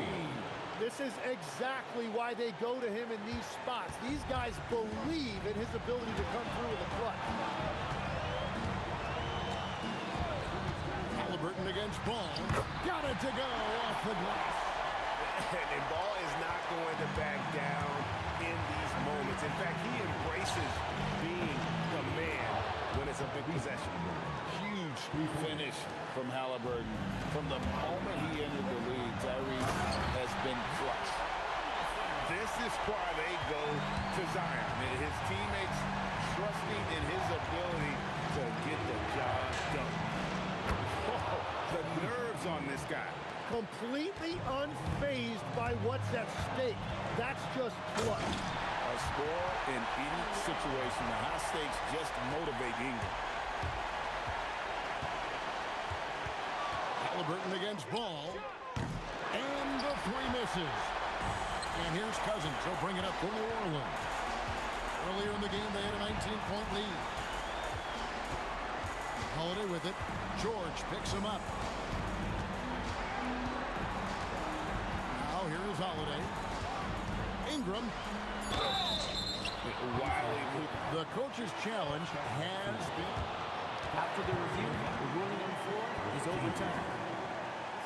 This is exactly why they go to him in these spots. These guys believe in his ability to come through in the clutch. Halliburton against Ball. Got it to go off the glass. And Ball is not going to back down in these moments. In fact, he embraces being the man when it's a big possession. Huge finish from Halliburton. From the moment he entered the league, Tyrese has been clutch. This is why they go to Zion. And his teammates trusting in his ability to get the job done. Oh, the nerves on this guy. Completely unfazed by what's at stake. That's just clutch. A score in any situation. The high stakes just motivate Ingram. Halliburton against Ball. And the 3 misses. And here's Cousins. He'll bring it up for New Orleans. Earlier in the game, they had a 19-point lead. Holiday with it. George picks him up. Now here is Holiday. Ingram. Wiley. The coach's challenge has been. After the review, the ruling on the floor is overturned.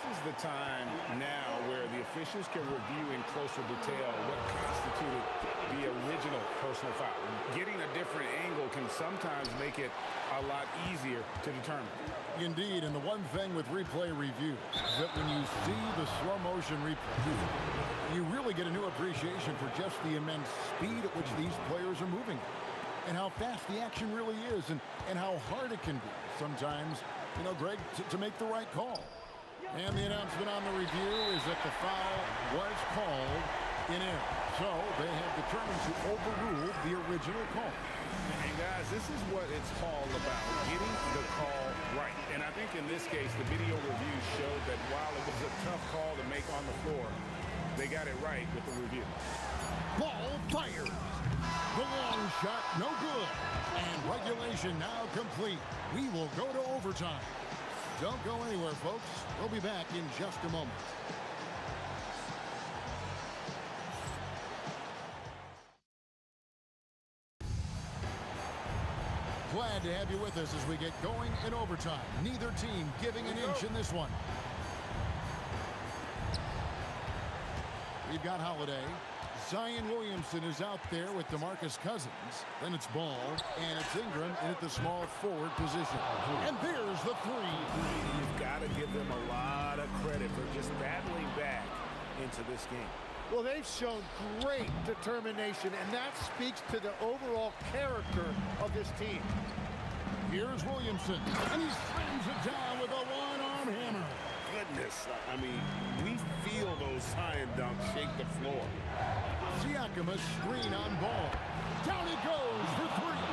This is the time now where the officials can review in closer detail what constituted the original personal foul. Getting a different angle can sometimes make it a lot easier to determine. Indeed, and the one thing with replay review is that when you see the slow motion replay, you really get a new appreciation for just the immense speed at which these players are moving and how fast the action really is and how hard it can be sometimes, you know, Greg, to make the right call. And the announcement on the review is that the foul was called in error. So they have determined to overrule the original call. And guys, this is what it's all about, getting the call right. And I think in this case, the video review showed that while it was a tough call to make on the floor, they got it right with the review. Ball fired. The long shot, no good. And regulation now complete. We will go to overtime. Don't go anywhere, folks. We'll be back in just a moment. Glad to have you with us as we get going in overtime. Neither team giving an inch in this one. We've got Holiday. Zion Williamson is out there with DeMarcus Cousins. Then it's Ball, and it's Ingram in at the small forward position. And there's the 3. You've got to give them a lot of credit for just battling back into this game. Well, they've shown great determination, and that speaks to the overall character of this team. Here's Williamson, and he slams it down with a one-arm hammer. Goodness this. I mean, we feel those science dunks shake the floor. Siakam, a screen on ball. Down he goes for three.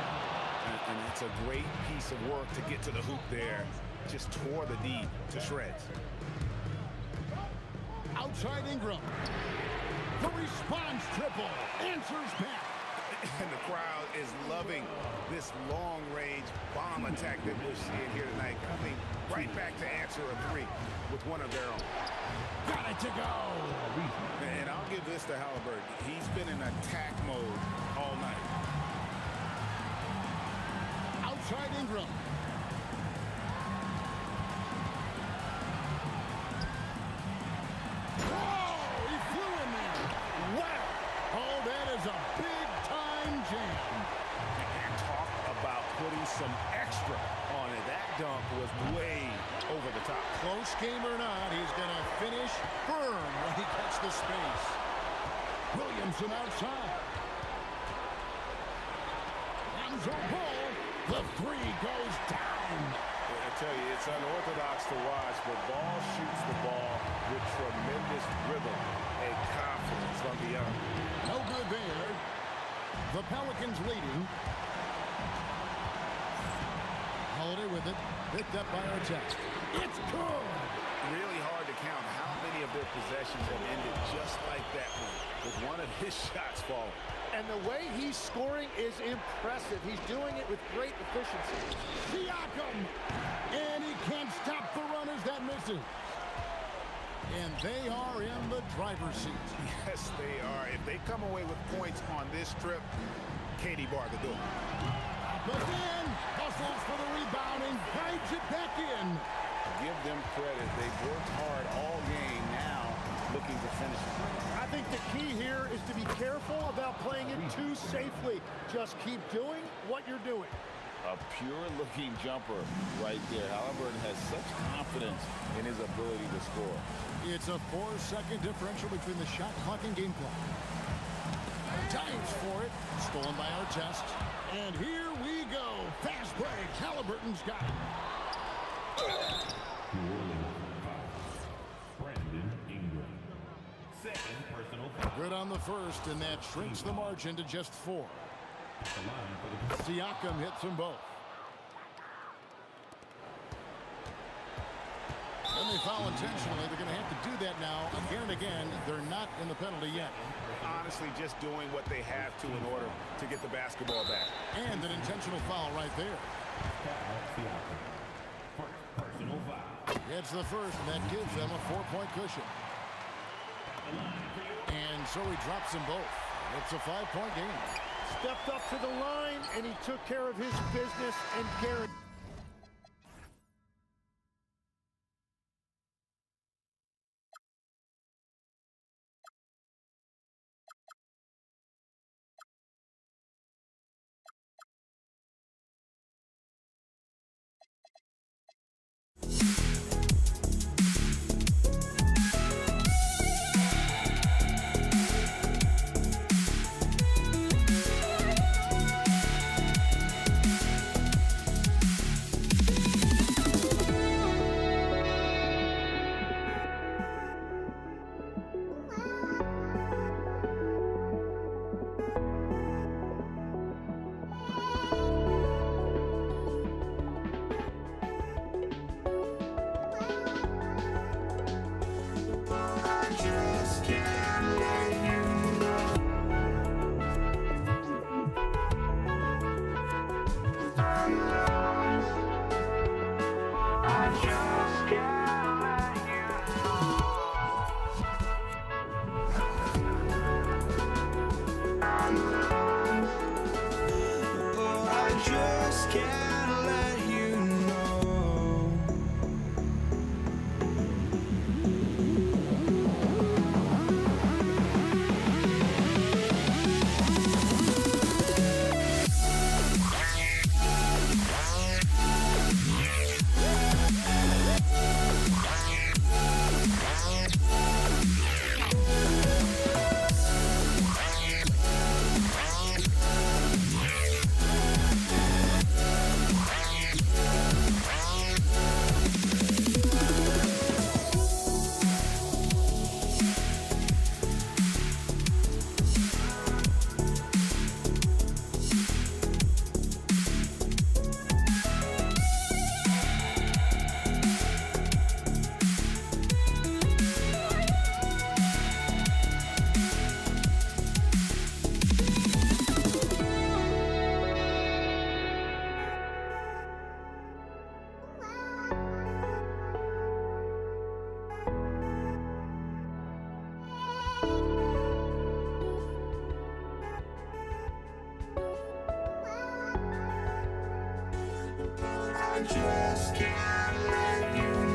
And it's a great piece of work to get to the hoop there. Just tore the D to shreds. Outside Ingram. The response triple. Answers back. And the crowd is loving this long-range bomb attack that we're seeing here tonight, coming right back to answer a three with one of their own. Got it to go. And I'll give this to Halliburton. He's been in attack mode all night. Outside Ingram. Whoa! He flew in there. Wow! Oh, that is a big-time jam. And talk about putting some extra on it. That dunk was way over the top. Close game or not, he's going to finish firm when he gets the space. Williamson outside. Lonzo Ball. The three goes down. I tell you, it's unorthodox to watch, but Ball shoots the ball with tremendous rhythm and confidence from the arm. No good there. The Pelicans leading. Holiday with it. Picked up by Artest. It's good. Really hard to count how many of their possessions have ended just like that one, with one of his shots falling. And the way he's scoring is impressive. He's doing it with great efficiency. Siakam. And he can't stop the runners that misses. And they are in the driver's seat. Yes, they are. If they come away with points on this trip, Katie barred the door. But then, hustles for the rebound and guides it back in. Give them credit. They've worked hard all game, now looking to finish it. I think the key here is to be careful about playing it too safely. Just keep doing what you're doing. A pure-looking jumper right there. Halliburton has such confidence in his ability to score. It's a 4-second differential between the shot clock and game clock. Dives for it. Stolen by Artest. And here we go. Fast break. Halliburton's got it. Brandon Ingram. Second personal foul. Good on the first, and that shrinks the margin to just 4. The line for the Siakam hits them both. When they foul intentionally, they're going to have to do that now again and again. They're not in the penalty yet. Honestly, just doing what they have to in order to get the basketball back. And an intentional foul right there. personal foul. It's the first, and that gives them a 4-point cushion. And so he drops them both. It's a 5-point game. Stepped up to the line, and he took care of his business and carried. I just can't let you know.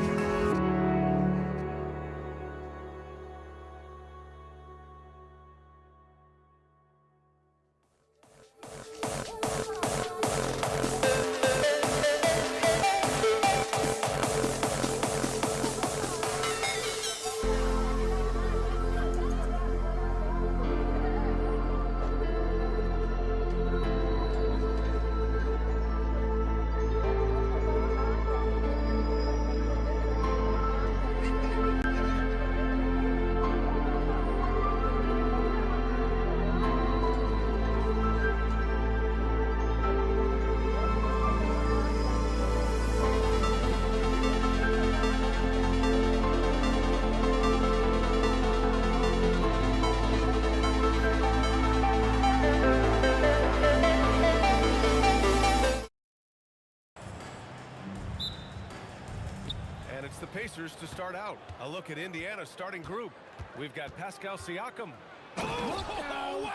And it's the Pacers to start out. A look at Indiana's starting group. We've got Pascal Siakam. Oh, wow!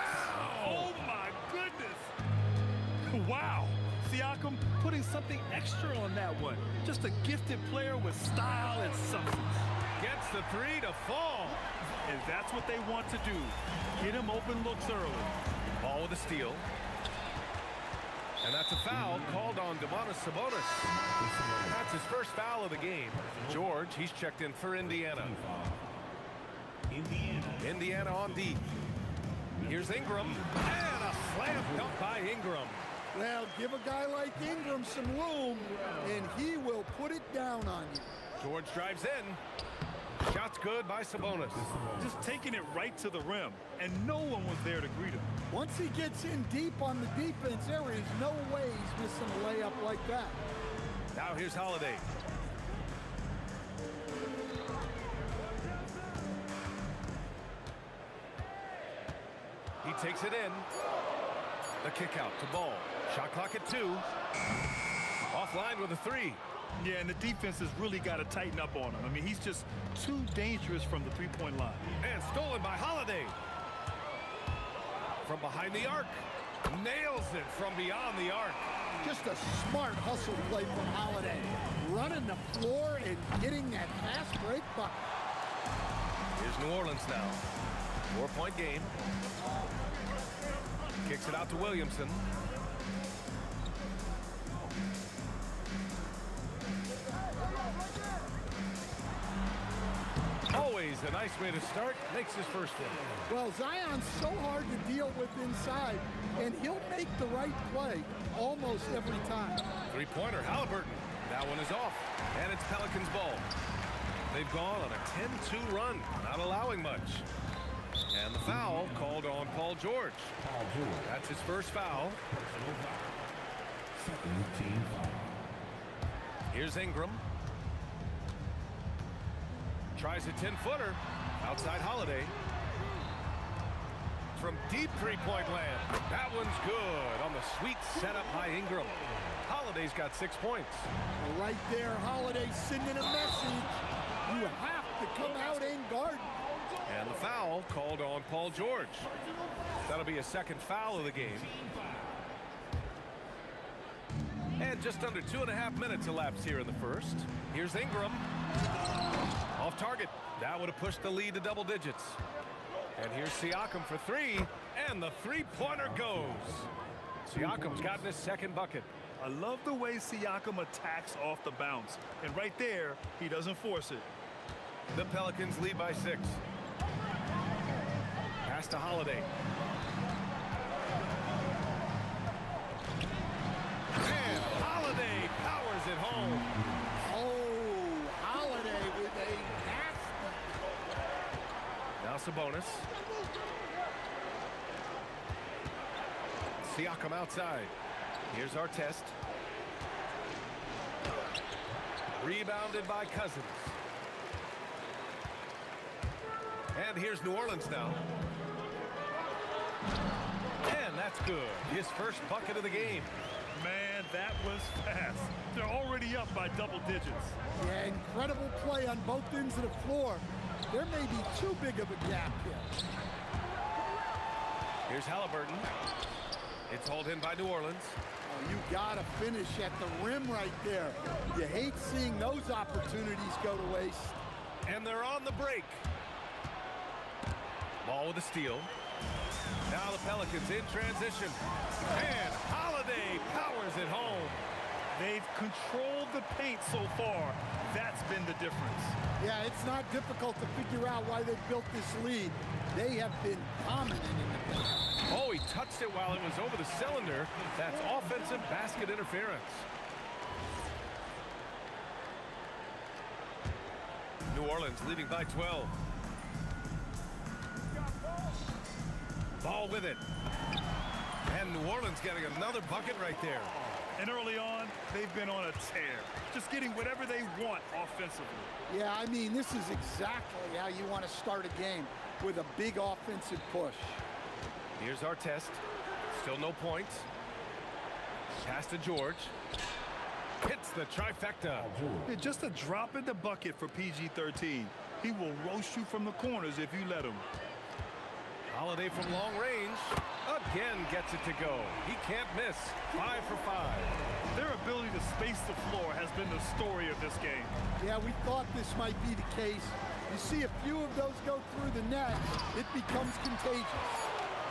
Oh, my goodness! Wow! Siakam putting something extra on that one. Just a gifted player with style and substance. Gets the three to fall. And that's what they want to do. Get him open looks early. Ball with a steal. And that's a foul called on Domantas Sabonis. That's his first foul of the game. George, he's checked in for Indiana. Indiana on D. Here's Ingram. And a slam dunk by Ingram. Well, give a guy like Ingram some room, and he will put it down on you. George drives in. Shot's good by Sabonis. Just taking it right to the rim, and no one was there to greet him. Once he gets in deep on the defense, there is no way he's missing a layup like that. Now here's Holiday. He takes it in. The kick out to Ball. Shot clock at 2. Offline with a 3. Yeah, and the defense has really got to tighten up on him. I mean, he's just too dangerous from the three-point line. And stolen by Holiday. From behind the arc. Nails it from beyond the arc. Just a smart hustle play from Holiday. Running the floor and getting that fast break bucket. Here's New Orleans now. 4-point game. Kicks it out to Williamson. Always a nice way to start. Makes his first one. Well, Zion's so hard to deal with inside, and he'll make the right play almost every time. Three-pointer, Halliburton. That one is off, and it's Pelicans ball. They've gone on a 10-2 run, not allowing much. And the foul called on Paul George. That's his first foul. Here's Ingram. Tries a 10-footer. Outside Holiday. From deep three-point land. That one's good on the sweet setup by Ingram. Holiday's got 6 points. Right there, Holiday sending a message. You have to come out and guard. And the foul called on Paul George. That'll be a second foul of the game. And just under 2.5 minutes elapsed here in the first. Here's Ingram. Off target. That would have pushed the lead to double digits. And here's Siakam for 3. And the three-pointer goes. Siakam's gotten his second bucket. I love the way Siakam attacks off the bounce. And right there, he doesn't force it. The Pelicans lead by 6. Pass to Holiday. And Holiday powers it home. Oh, Holiday with a nasty. Now Sabonis. Siakam outside. Here's Artest. Rebounded by Cousins. And here's New Orleans now. And that's good. His first bucket of the game. Man, that was fast. They're already up by double digits. Yeah, incredible play on both ends of the floor. There may be too big of a gap here. Here's Halliburton. It's hauled in by New Orleans. Oh, you gotta finish at the rim right there. You hate seeing those opportunities go to waste. And they're on the break. Ball with a steal. Now the Pelicans in transition. And Holiday powers it home. They've controlled the paint so far. That's been the difference. Yeah, it's not difficult to figure out why they built this lead. They have been dominant in the paint. Oh, he touched it while it was over the cylinder. That's offensive basket interference. New Orleans leading by 12. Ball with it. And New Orleans getting another bucket right there. And early on, they've been on a tear. Just getting whatever they want offensively. Yeah, I mean, this is exactly how you want to start a game, with a big offensive push. Here's our test. Still no points. Pass to George. Hits the trifecta. Yeah, just a drop in the bucket for PG-13. He will roast you from the corners if you let him. Holiday from long range. Again gets it to go. He can't miss. 5 for 5. Their ability to space the floor has been the story of this game. Yeah, we thought this might be the case. You see a few of those go through the net, it becomes contagious.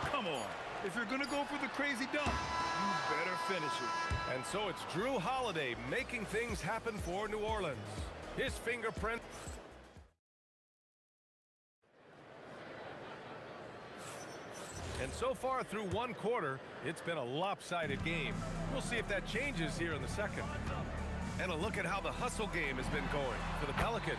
Come on. If you're going to go for the crazy dunk, you better finish it. And so it's Drew Holiday making things happen for New Orleans. His fingerprint. And so far through one quarter, it's been a lopsided game. We'll see if that changes here in the second. And a look at how the hustle game has been going for the Pelicans.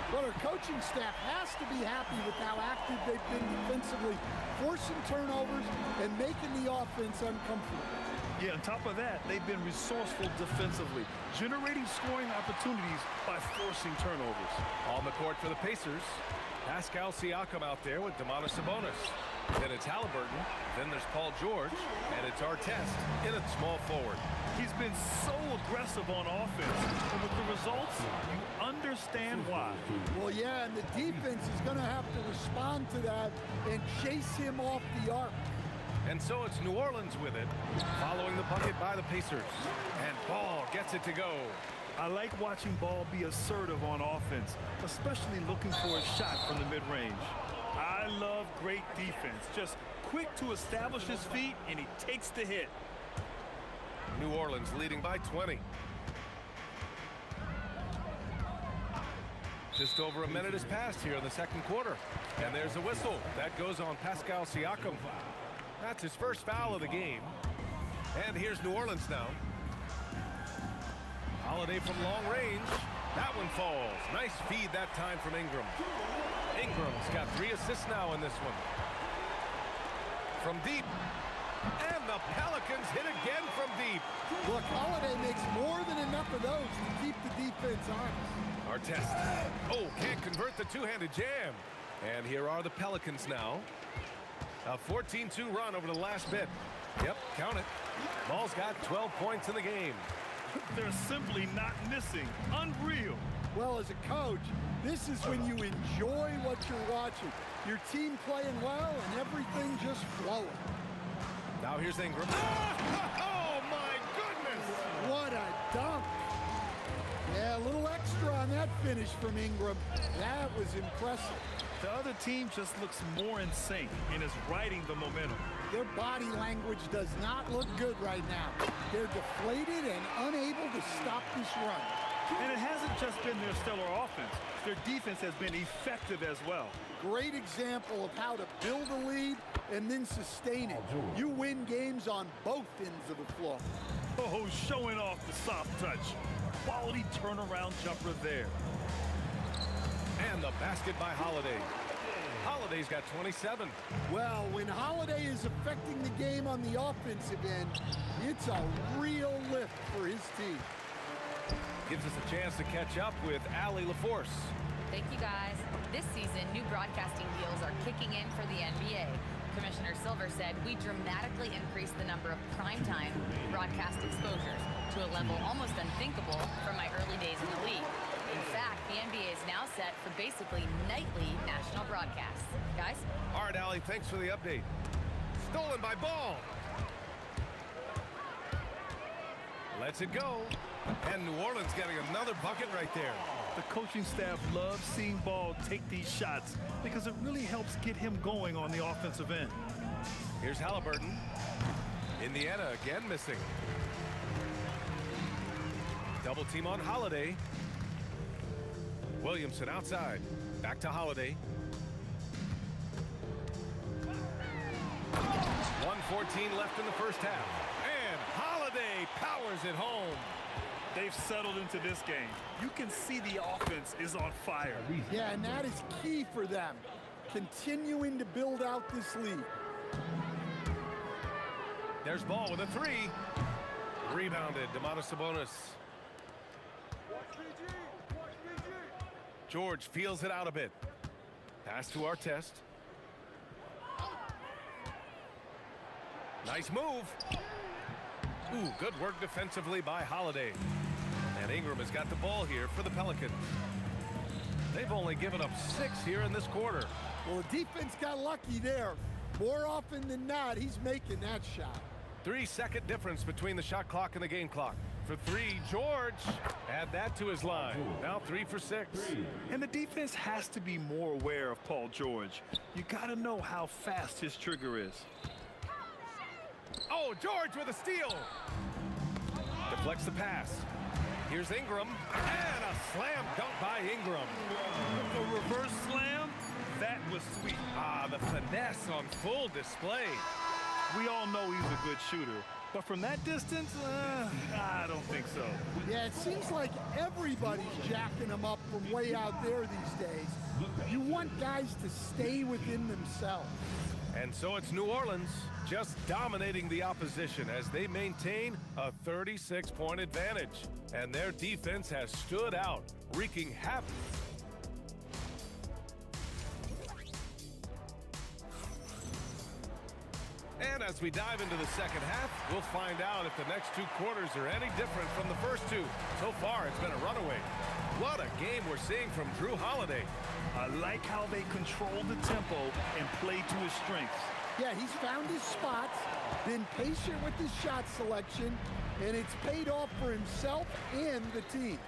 Well, our coaching staff has to be happy with how active they've been defensively, forcing turnovers and making the offense uncomfortable. Yeah, on top of that, they've been resourceful defensively, generating scoring opportunities by forcing turnovers. On the court for the Pacers, Pascal Siakam out there with Domantas Sabonis. Then it's Halliburton, then there's Paul George, and it's Artest in at small forward. He's been so aggressive on offense, and with the results, you understand why. Well, yeah, and the defense is going to have to respond to that and chase him off the arc. And so it's New Orleans with it, following the bucket by the Pacers. And Ball gets it to go. I like watching Ball be assertive on offense, especially looking for a shot from the mid-range. I love great defense, just quick to establish his feet, and he takes the hit. New Orleans leading by 20. Just over a minute has passed here in the second quarter. And there's a whistle. That goes on Pascal Siakam. That's his first foul of the game. And here's New Orleans now. Holiday from long range. That one falls. Nice feed that time from Ingram. Ingram's got 3 assists now in this one. From deep. And the Pelicans hit again from deep. Look, Holiday makes more than enough of those to keep the defense honest. Artest. Oh, can't convert the two-handed jam. And here are the Pelicans now. A 14-2 run over the last bit. Yep, count it. Ball's got 12 points in the game. They're simply not missing. Unreal. Well, as a coach, this is when you enjoy what you're watching. Your team playing well and everything just flowing. Now here's Ingram. Oh, my goodness! What a dunk. Yeah, a little extra on that finish from Ingram. That was impressive. The other team just looks more in sync and is riding the momentum. Their body language does not look good right now. They're deflated and unable to stop this run. And it hasn't just been their stellar offense. Their defense has been effective as well. Great example of how to build a lead and then sustain it. You win games on both ends of the floor. Oh, showing off the soft touch. Quality turnaround jumper there. And the basket by Holiday. Holiday's got 27. Well, when Holiday is affecting the game on the offensive end, it's a real lift for his team. Gives us a chance to catch up with Allie LaForce. Thank you, guys. This season, new broadcasting deals are kicking in for the NBA. Commissioner Silver said we dramatically increased the number of primetime broadcast exposures to a level almost unthinkable from my early days in the league. In fact, the NBA is now set for basically nightly national broadcasts. Guys? All right, Allie, thanks for the update. Stolen by Ball. Lets it go. And New Orleans getting another bucket right there. The coaching staff loves seeing Ball take these shots because it really helps get him going on the offensive end. Here's Halliburton. Indiana again missing. Double team on Holiday. Williamson outside. Back to Holiday. 1:14 left in the first half. And Holiday powers it home. They've settled into this game. You can see the offense is on fire. Yeah, and that is key for them, continuing to build out this lead. There's Ball with a three. Rebounded, Domantas Sabonis. George feels it out a bit. Pass to Artest. Nice move. Ooh, good work defensively by Holiday. And Ingram has got the ball here for the Pelicans. They've only given up 6 here in this quarter. Well, the defense got lucky there. More often than not, he's making that shot. 3-second difference between the shot clock and the game clock. For three, George. Add that to his line. Now 3 for 6. And the defense has to be more aware of Paul George. You got to know how fast his trigger is. Oh, George with a steal. Deflects the pass. Here's Ingram. And a slam dunk by Ingram. A reverse slam? That was sweet. Ah, the finesse on full display. We all know he's a good shooter. But from that distance, I don't think so. Yeah, it seems like everybody's jacking him up from way out there these days. You want guys to stay within themselves. And so it's New Orleans just dominating the opposition as they maintain a 36-point advantage. And their defense has stood out, wreaking havoc. And as we dive into the second half, we'll find out if the next 2 quarters are any different from the first 2. So far, it's been a runaway. What a game we're seeing from Drew Holiday. I like how they control the tempo and play to his strengths. Yeah, he's found his spots, been patient with his shot selection, and it's paid off for himself and the team.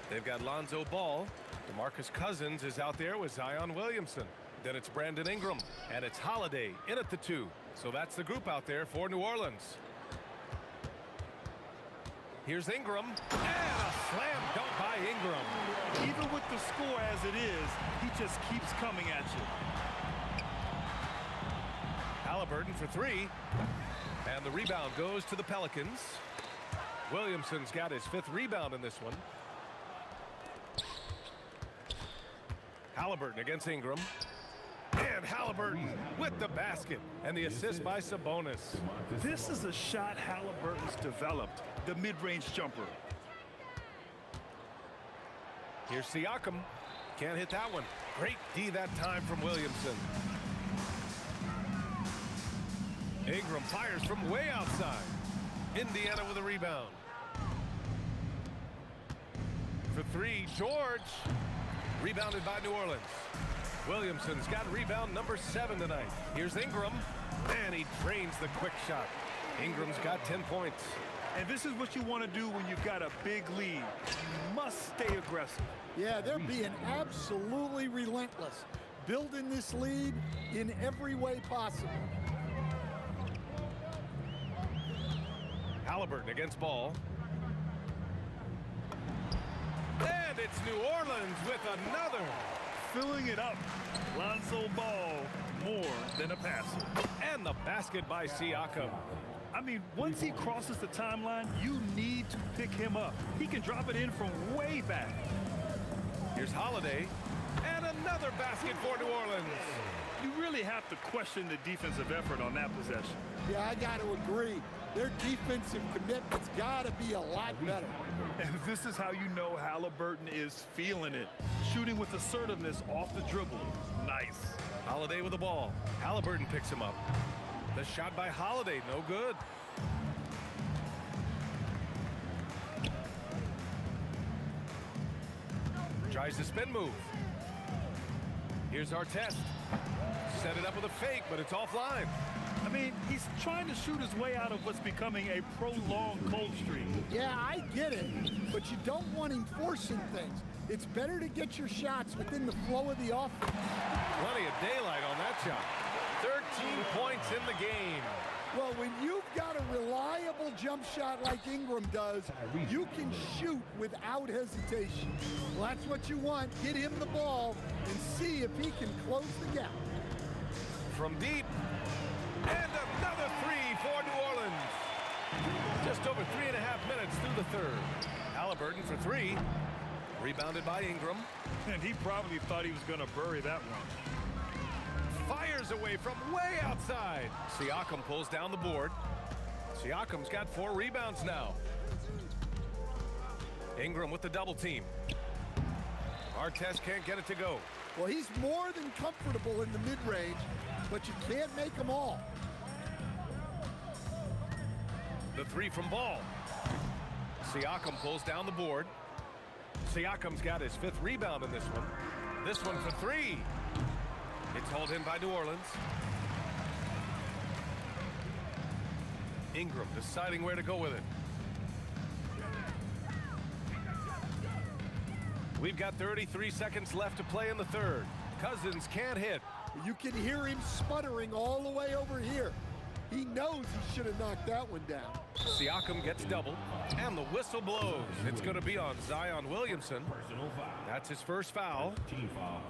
They've got Lonzo Ball. DeMarcus Cousins is out there with Zion Williamson. Then it's Brandon Ingram, and it's Holiday in at the 2. So that's the group out there for New Orleans. Here's Ingram, and a slam dunk by Ingram. Even with the score as it is, he just keeps coming at you. Halliburton for 3, and the rebound goes to the Pelicans. Williamson's got his 5th rebound in this one. Halliburton against Ingram. And Halliburton with the basket and the assist by Sabonis. This is a shot Halliburton's developed, the mid-range jumper. Here's Siakam. Can't hit that one. Great D that time from Williamson. Ingram fires from way outside. Indiana with a rebound. For 3, George. Rebounded by New Orleans. Williamson's got rebound number 7 tonight. Here's Ingram, and he drains the quick shot. Ingram's got 10 points. And this is what you want to do when you've got a big lead. You must stay aggressive. Yeah, they're being absolutely relentless, building this lead in every way possible. Halliburton against Ball. And it's New Orleans with another. Filling it up. Lonzo Ball, more than a passer. And the basket by Siakam. I mean, once he crosses the timeline, you need to pick him up. He can drop it in from way back. Here's Holiday. And another basket for New Orleans. You really have to question the defensive effort on that possession. Yeah, I got to agree. Their defensive commitment's got to be a lot better. And this is how you know Halliburton is feeling it. Shooting with assertiveness off the dribble. Nice. Holiday with the ball. Halliburton picks him up. The shot by Holiday, no good. Tries the spin move. Here's Artest. Set it up with a fake, but it's offline. I mean, he's trying to shoot his way out of what's becoming a prolonged cold streak. Yeah, I get it, but you don't want him forcing things. It's better to get your shots within the flow of the offense. Plenty of daylight on that shot. 13 points in the game. Well, when you've got a reliable jump shot like Ingram does, you can shoot without hesitation. Well, that's what you want. Get him the ball and see if he can close the gap. From deep. And another three for New Orleans. Just over 3.5 minutes through the third. Halliburton for three. Rebounded by Ingram. And he probably thought he was going to bury that one. Fires away from way outside. Siakam pulls down the board. Siakam's got 4 rebounds now. Ingram with the double team. Artest can't get it to go. Well, he's more than comfortable in the mid-range, but you can't make them all. The three from Ball. Siakam pulls down the board. Siakam's got his 5th rebound in this one. This one for three. It's hauled in by New Orleans. Ingram deciding where to go with it. We've got 33 seconds left to play in the third. Cousins can't hit. You can hear him sputtering all the way over here. He knows he should have knocked that one down. Siakam gets doubled, and the whistle blows. It's going to be on Zion Williamson. That's his first foul. Team foul.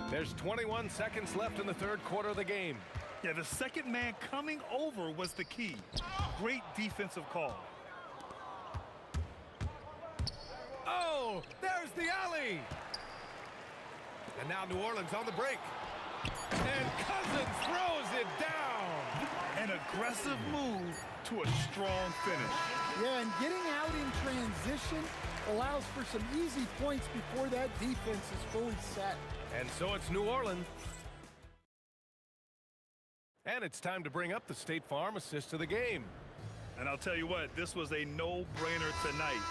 There's 21 seconds left in the third quarter of the game. Yeah, the second man coming over was the key. Great defensive call. Oh, there's the alley. And now New Orleans on the break. And Cousins throws it down. An aggressive move to a strong finish. Yeah, and getting out in transition allows for some easy points before that defense is fully set. And so it's New Orleans. And it's time to bring up the State Farm assist of the game. And I'll tell you what, this was a no-brainer tonight.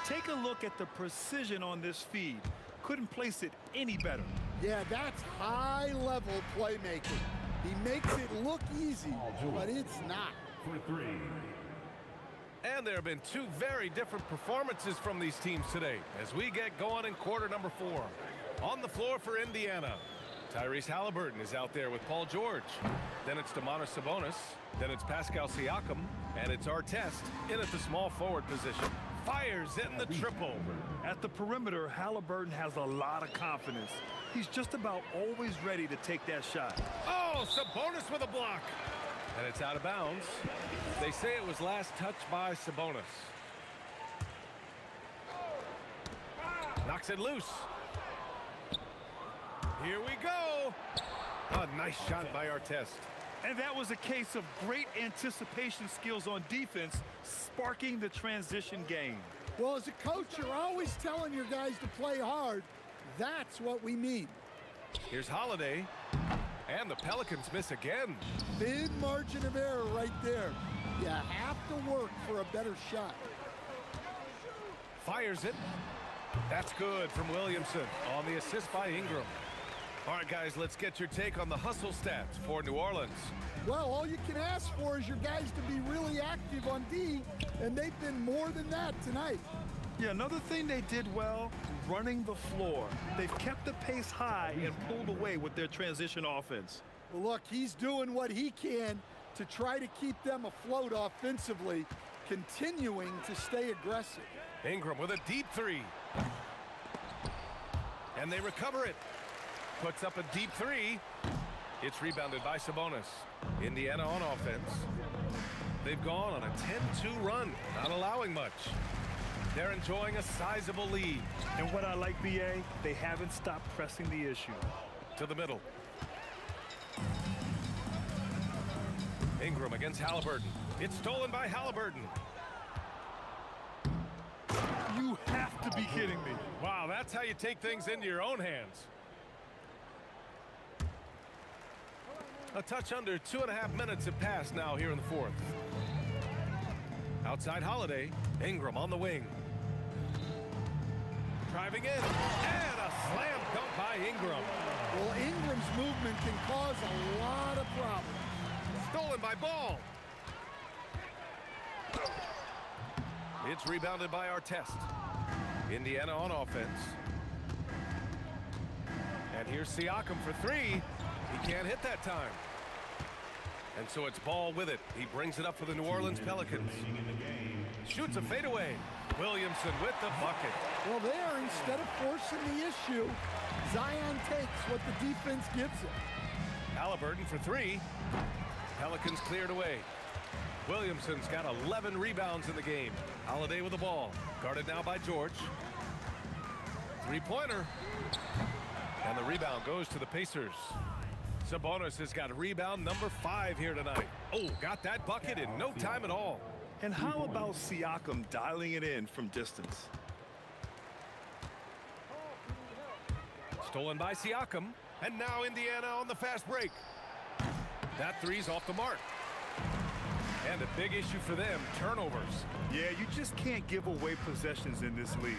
Take a look at the precision on this feed. Couldn't place it any better. Yeah, that's high-level playmaking. He makes it look easy, but it's not. For three. And there have been 2 very different performances from these teams today as we get going in quarter number 4. On the floor for Indiana, Tyrese Halliburton is out there with Paul George. Then it's Domantas Sabonis. Then it's Pascal Siakam. And it's Artest in at the small forward position. Fires in the triple. At the perimeter, Halliburton has a lot of confidence. He's just about always ready to take that shot. Oh, Sabonis with a block. And it's out of bounds. They say it was last touched by Sabonis. Knocks it loose. Here we go. A nice shot by Artest. And that was a case of great anticipation skills on defense, sparking the transition game. Well, as a coach, you're always telling your guys to play hard. That's what we mean. Here's Holiday. And the Pelicans miss again. Big margin of error right there. You have to work for a better shot. Fires it. That's good from Williamson on the assist by Ingram. All right, guys, let's get your take on the hustle stats for New Orleans. Well, all you can ask for is your guys to be really active on D, and they've been more than that tonight. Yeah, another thing they did well, running the floor. They've kept the pace high and pulled away with their transition offense. Well, look, he's doing what he can to try to keep them afloat offensively, continuing to stay aggressive. Ingram with a deep three. And they recover it. Puts up a deep three. It's rebounded by Sabonis. Indiana on offense. They've gone on a 10-2 run, not allowing much. They're enjoying a sizable lead. And what I like, BA, they haven't stopped pressing the issue. To the middle. Ingram against Halliburton. It's stolen by Halliburton. You have to be kidding me. Wow, that's how you take things into your own hands. A touch under 2.5 minutes have passed now here in the fourth. Outside Holiday, Ingram on the wing. Driving in, and a slam dunk by Ingram. Well, Ingram and can cause a lot of problems. Stolen by Ball. It's rebounded by Artest. Indiana on offense. And here's Siakam for three. He can't hit that time. And so it's Ball with it. He brings it up for the New Orleans Pelicans. Shoots a fadeaway. Williamson with the bucket. Well, there, instead of forcing the issue, Zion takes what the defense gives him. Halliburton for three. Pelicans cleared away. Williamson's got 11 rebounds in the game. Holiday with the ball. Guarded now by George. Three-pointer. And the rebound goes to the Pacers. Sabonis has got rebound number 5 here tonight. Oh, got that bucket in no time at all. And how about Siakam dialing it in from distance? Stolen by Siakam. And now Indiana on the fast break. That three's off the mark. And a big issue for them, turnovers. Yeah, you just can't give away possessions in this league.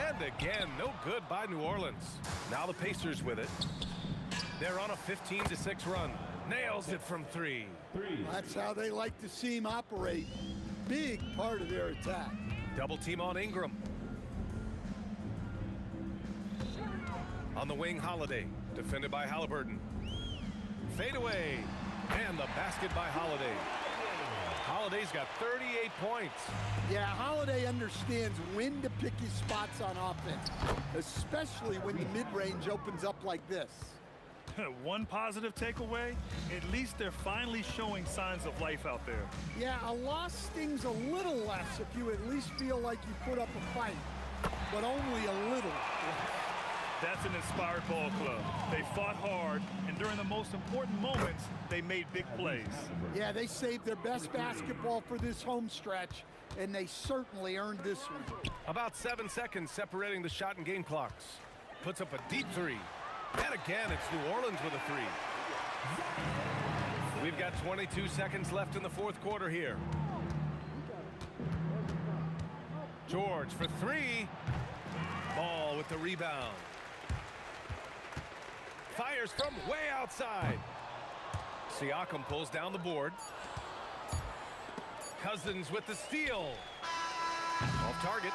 And again, no good by New Orleans. Now the Pacers with it. They're on a 15-6 run. Nails it from three. That's how they like to see him operate. Big part of their attack. Double team on Ingram. On the wing, Holiday. Defended by Halliburton. Fade away. And the basket by Holiday. Holiday's got 38 points. Yeah, Holiday understands when to pick his spots on offense, especially when the mid-range opens up like this. One positive takeaway, at least they're finally showing signs of life out there. Yeah, a loss stings a little less if you at least feel like you put up a fight, but only a little. That's an inspired ball club. They fought hard, and during the most important moments, they made big plays. Yeah, they saved their best basketball for this home stretch, and they certainly earned this one. About 7 seconds separating the shot and game clocks. Puts up a deep three. And again, it's New Orleans with a three. We've got 22 seconds left in the fourth quarter here. George for three. Ball with the rebound. Fires from way outside. Siakam pulls down the board. Cousins with the steal. Off target.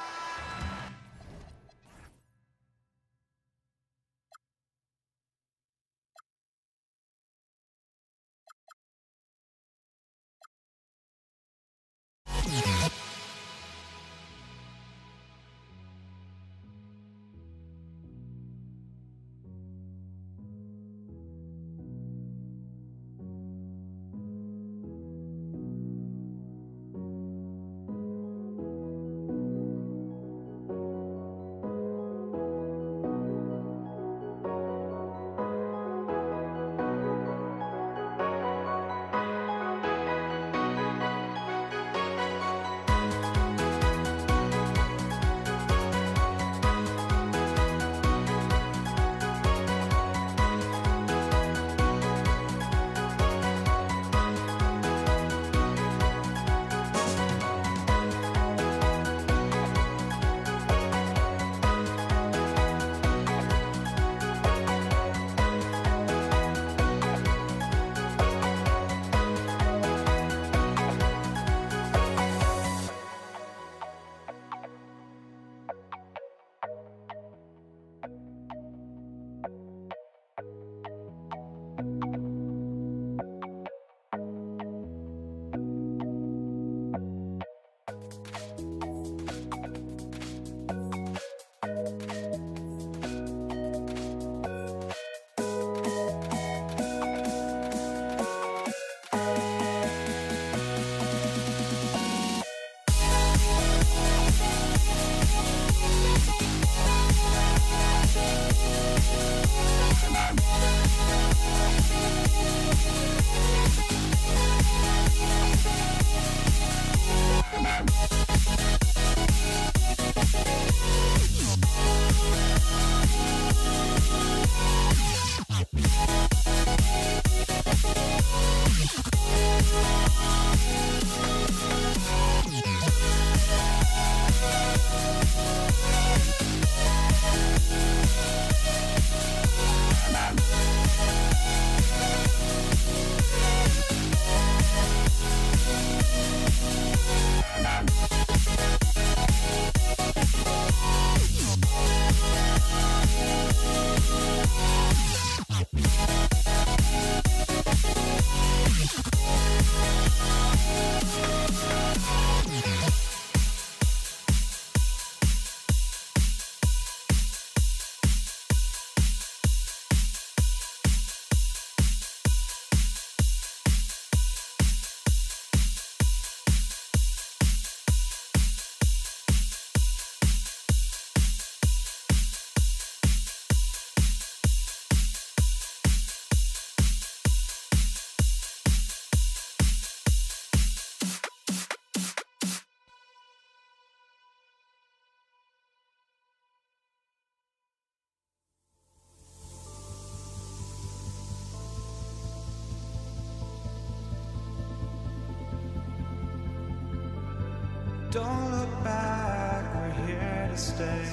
Don't look back, we're here to stay.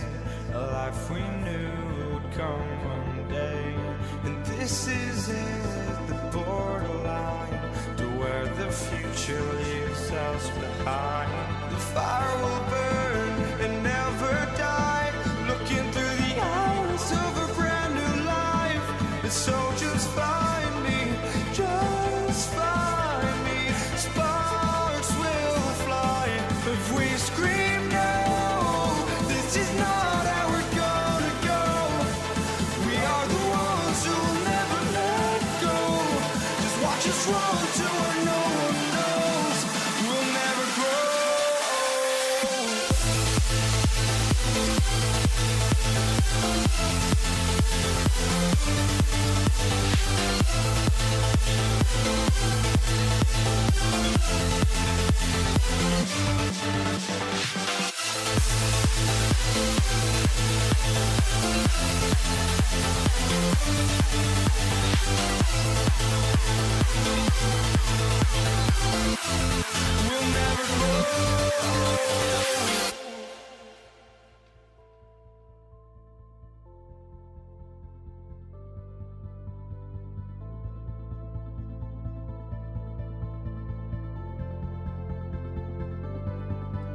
A life we knew would come one day. And this is it, the borderline to where the future leaves us behind. The fire will burn and never die, looking through the eyes of a brand new life. And so just find me, just find me. Sparks will fly if we scream no. This is not how we're gonna go. We are the ones who will never let go. Just watch us run to where no one knows. We'll never grow. We'll never grow.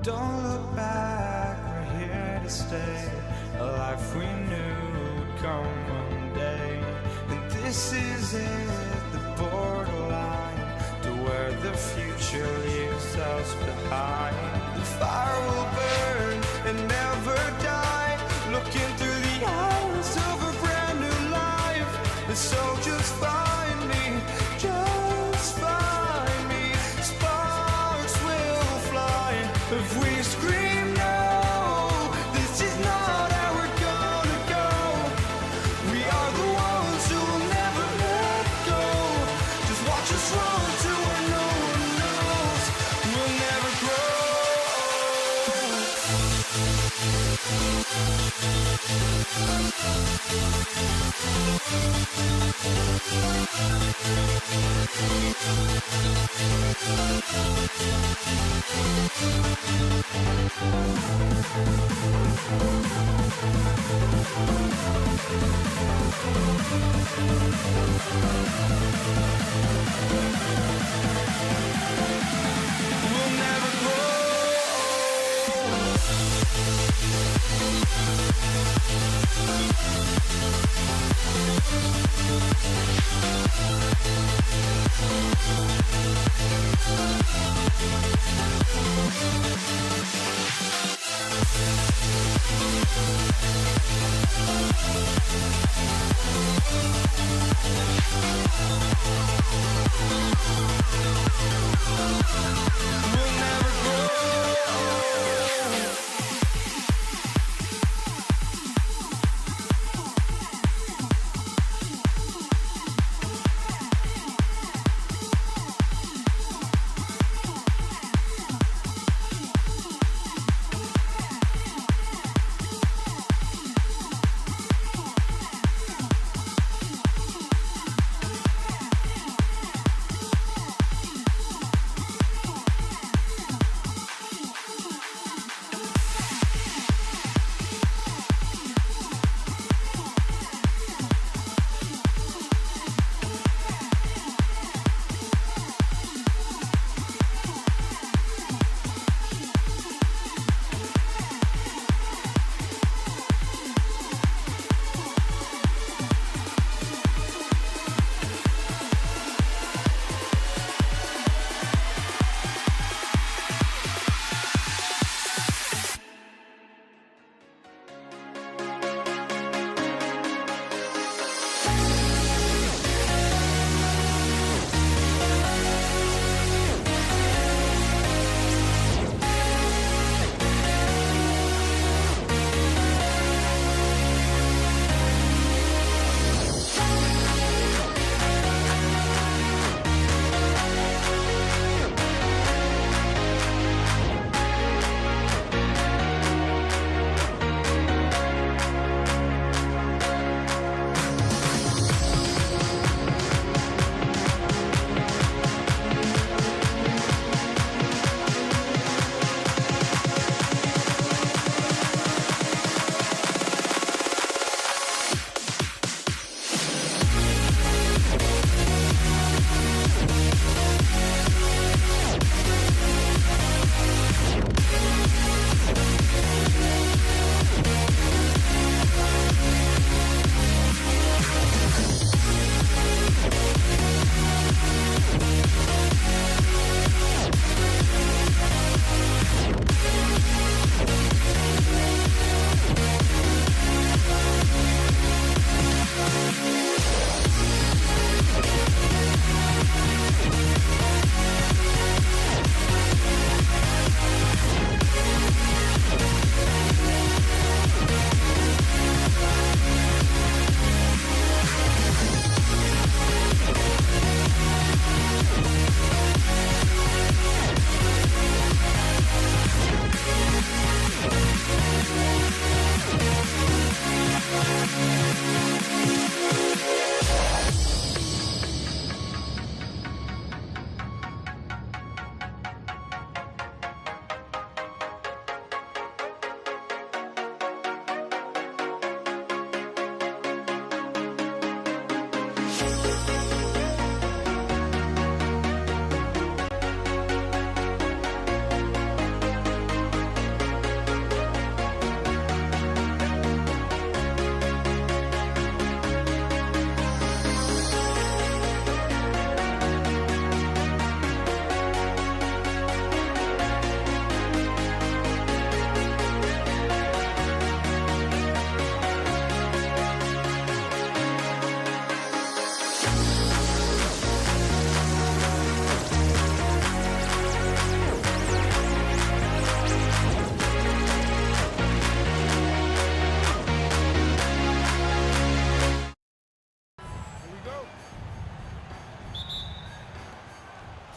Don't look back, we're here to stay. A life we knew would come one day. And this is it, the borderline to where the future leaves us behind. The fire will burn and never die, looking through the eyes of a brand new life. And so just find me, just find me. Sparks will fly if we scream no. This is not how we're gonna go. We are the ones who will never let go. Just watch us run to where no one knows. We'll never grow. We'll never grow. We'll never grow.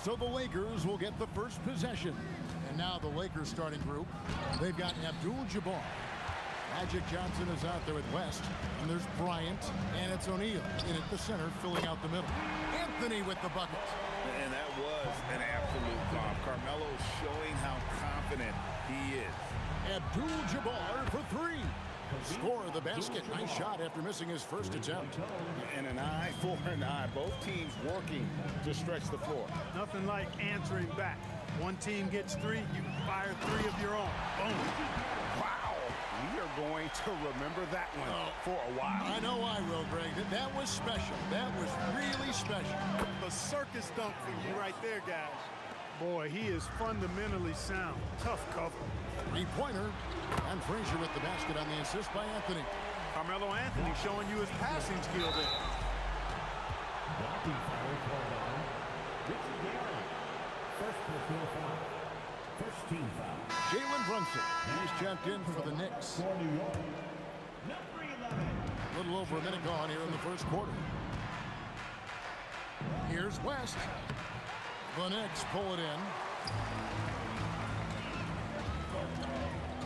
So the Lakers will get the first possession. And now the Lakers starting group. They've got Abdul-Jabbar. Magic Johnson is out there with West. And there's Bryant. And it's O'Neal in at the center, filling out the middle. Anthony with the bucket. And that was an absolute bomb. Carmelo showing how confident he is. Abdul-Jabbar for three. Score the basket. Nice shot after missing his first attempt. And an eye for an eye. Both teams working to stretch the floor. Nothing like answering back. One team gets three, you fire three of your own. Boom. Wow. We are going to remember that one for a while. I know I will, Greg. That was special. That was really special. A circus dunk for you right there, guys. Boy, he is fundamentally sound. Tough cover. Three-pointer. And Frazier with the basket on the assist by Anthony. Carmelo Anthony showing you his passing skill there. First team foul. Jalen Brunson. He's checked in for the Knicks. For New York. Number 11. A little over a minute gone here in the first quarter. Here's West. The Knicks pull it in.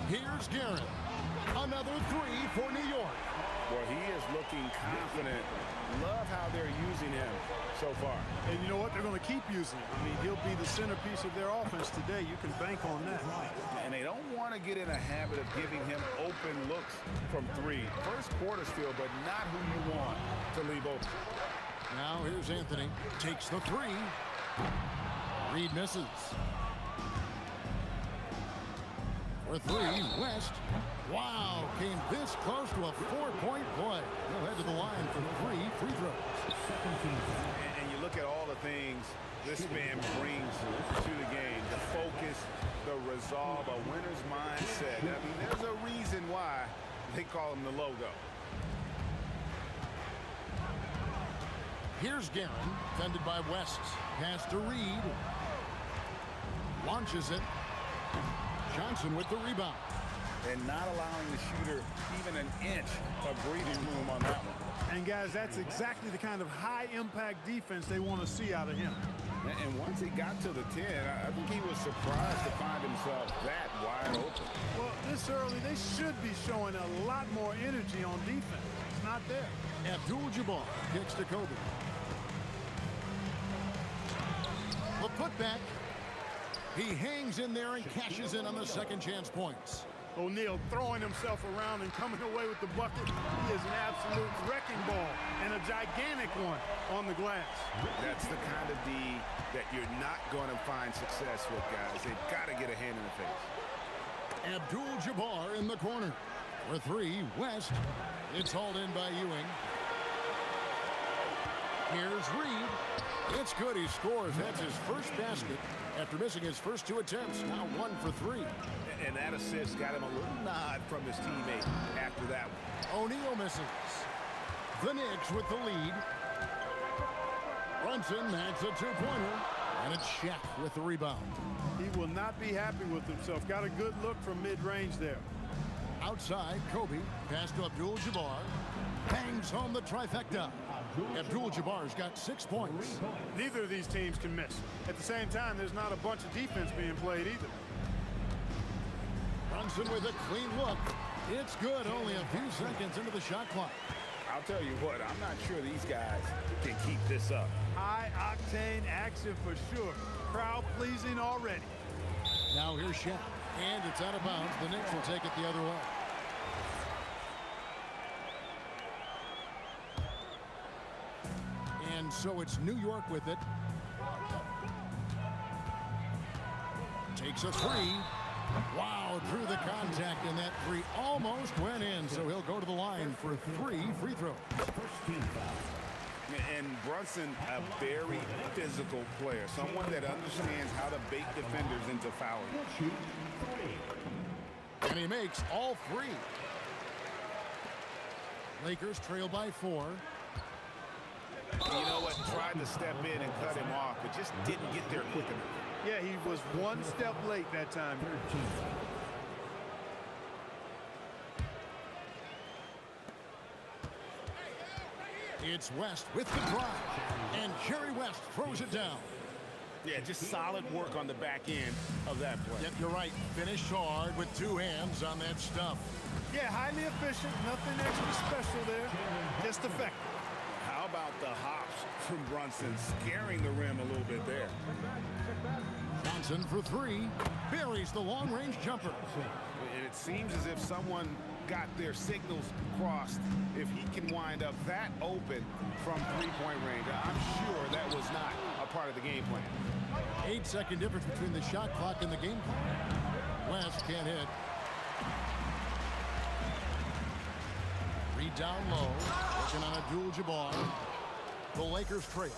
Here's Garrett. Another three for New York. Well, he is looking confident. Love how they're using him so far. And you know what? They're going to keep using him. I mean, he'll be the centerpiece of their offense today. You can bank on that. And they don't want to get in a habit of giving him open looks from three. First quarter's feel, but not who you want to leave open. Now here's Anthony. Takes the three. Reed misses. For three, West. Wow, came this close to a four-point play. He'll head to the line for three free throws. And you look at all the things this man brings to the game. The focus, the resolve, a winner's mindset. I mean, there's a reason why they call him the logo. Here's Guerin, defended by West. Pass to Reed. Launches it. Johnson with the rebound. And not allowing the shooter even an inch of breathing room on that one. And guys, that's exactly the kind of high-impact defense they want to see out of him. And once he got to the 10, I think he was surprised to find himself that wide open. Well, this early, they should be showing a lot more energy on defense. It's not there. Abdul-Jabbar kicks to Kobe. The putback. He hangs in there and cashes in on the second chance points. O'Neal throwing himself around and coming away with the bucket. He is an absolute wrecking ball and a gigantic one on the glass. That's the kind of D that you're not going to find success with, guys. They've got to get a hand in the face. Abdul-Jabbar in the corner. For three, West. It's hauled in by Ewing. Here's Reed. It's good. He scores. That's his first basket after missing his first two attempts. Now 1 for 3. And that assist got him a little nod from his teammate after that one. O'Neal misses. The Knicks with the lead. Brunson, that's a two-pointer. And it's Shaq with the rebound. He will not be happy with himself. Got a good look from mid-range there. Outside, Kobe. Pass to Abdul-Jabbar. Bangs home the trifecta. Abdul-Jabbar's got 6 points. Neither of these teams can miss. At the same time, there's not a bunch of defense being played either. Brunson with a clean look. It's good. Only a few seconds into the shot clock. I'll tell you what, I'm not sure these guys can keep this up. High-octane action for sure. Crowd-pleasing already. Now here's Shaq. And it's out of bounds. The Knicks will take it the other way. And so it's New York with it. Takes a three. Wow, through the contact, and that three almost went in, so he'll go to the line for 3 free throws. And Brunson, a very physical player, someone that understands how to bait defenders into fouling. And he makes all 3. Lakers trail by 4. You know what? Tried to step in and cut him off, but just didn't get there quick enough. Yeah, he was one step late that time. It's West with the drive, and Jerry West throws it down. Yeah, just solid work on the back end of that play. Yep, you're right. Finished hard with 2 hands on that stuff. Yeah, highly efficient. Nothing extra special there. Just effective. How about the hops from Brunson, scaring the rim a little bit there. Johnson for 3. Buries the long-range jumper. And it seems as if someone got their signals crossed. If he can wind up that open from three-point range, I'm sure that was not a part of the game plan. 8-second difference between the shot clock and the game clock. West can't hit. Reed down low, working on Abdul-Jabbar. The Lakers trail.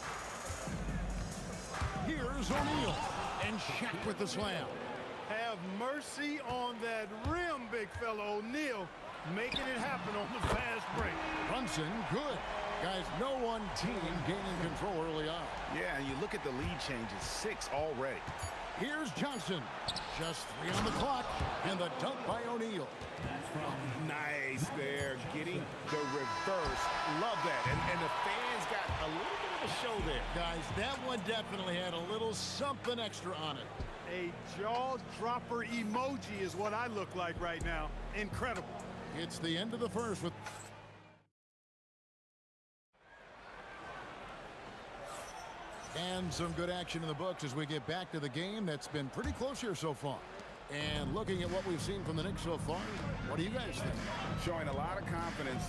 Here's O'Neal, and Shaq with the slam. Have mercy on that rim, big fella. O'Neal making it happen on the fast break. Brunson, good. Guys, no one team gaining control early on. Yeah, and you look at the lead changes, 6 already. Here's Johnson. Just 3 on the clock, and the dunk by O'Neal. Nice there, getting the reverse. Love that. And the fans got a little bit of a show there. Guys, that one definitely had a little something extra on it. A jaw-dropper emoji is what I look like right now. Incredible. It's the end of the first with... And some good action in the books as we get back to the game that's been pretty close here so far. And looking at what we've seen from the Knicks so far, what do you guys think? Showing a lot of confidence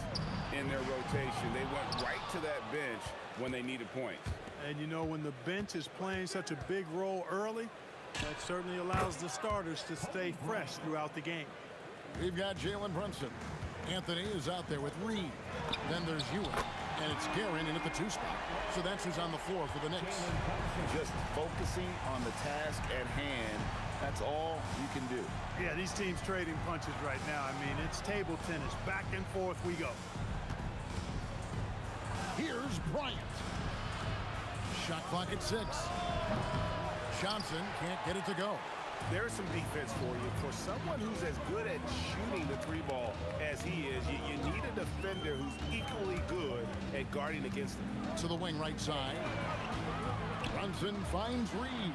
in their rotation. They went right to that bench when they needed points. And you know, when the bench is playing such a big role early, that certainly allows the starters to stay fresh throughout the game. We've got Jalen Brunson. Anthony is out there with Reed. Then there's Ewing. And it's Guerin in at the 2 spot. So that's who's on the floor for the Knicks. Just focusing on the task at hand. That's all you can do. Yeah, these teams trading punches right now. I mean, it's table tennis. Back and forth we go. Here's Bryant. Shot clock at 6. Johnson can't get it to go. There's some defense for you. For someone who's as good at shooting the 3 ball as he is, you need a defender who's equally good at guarding against him. To the wing right side. Brunson finds Reed.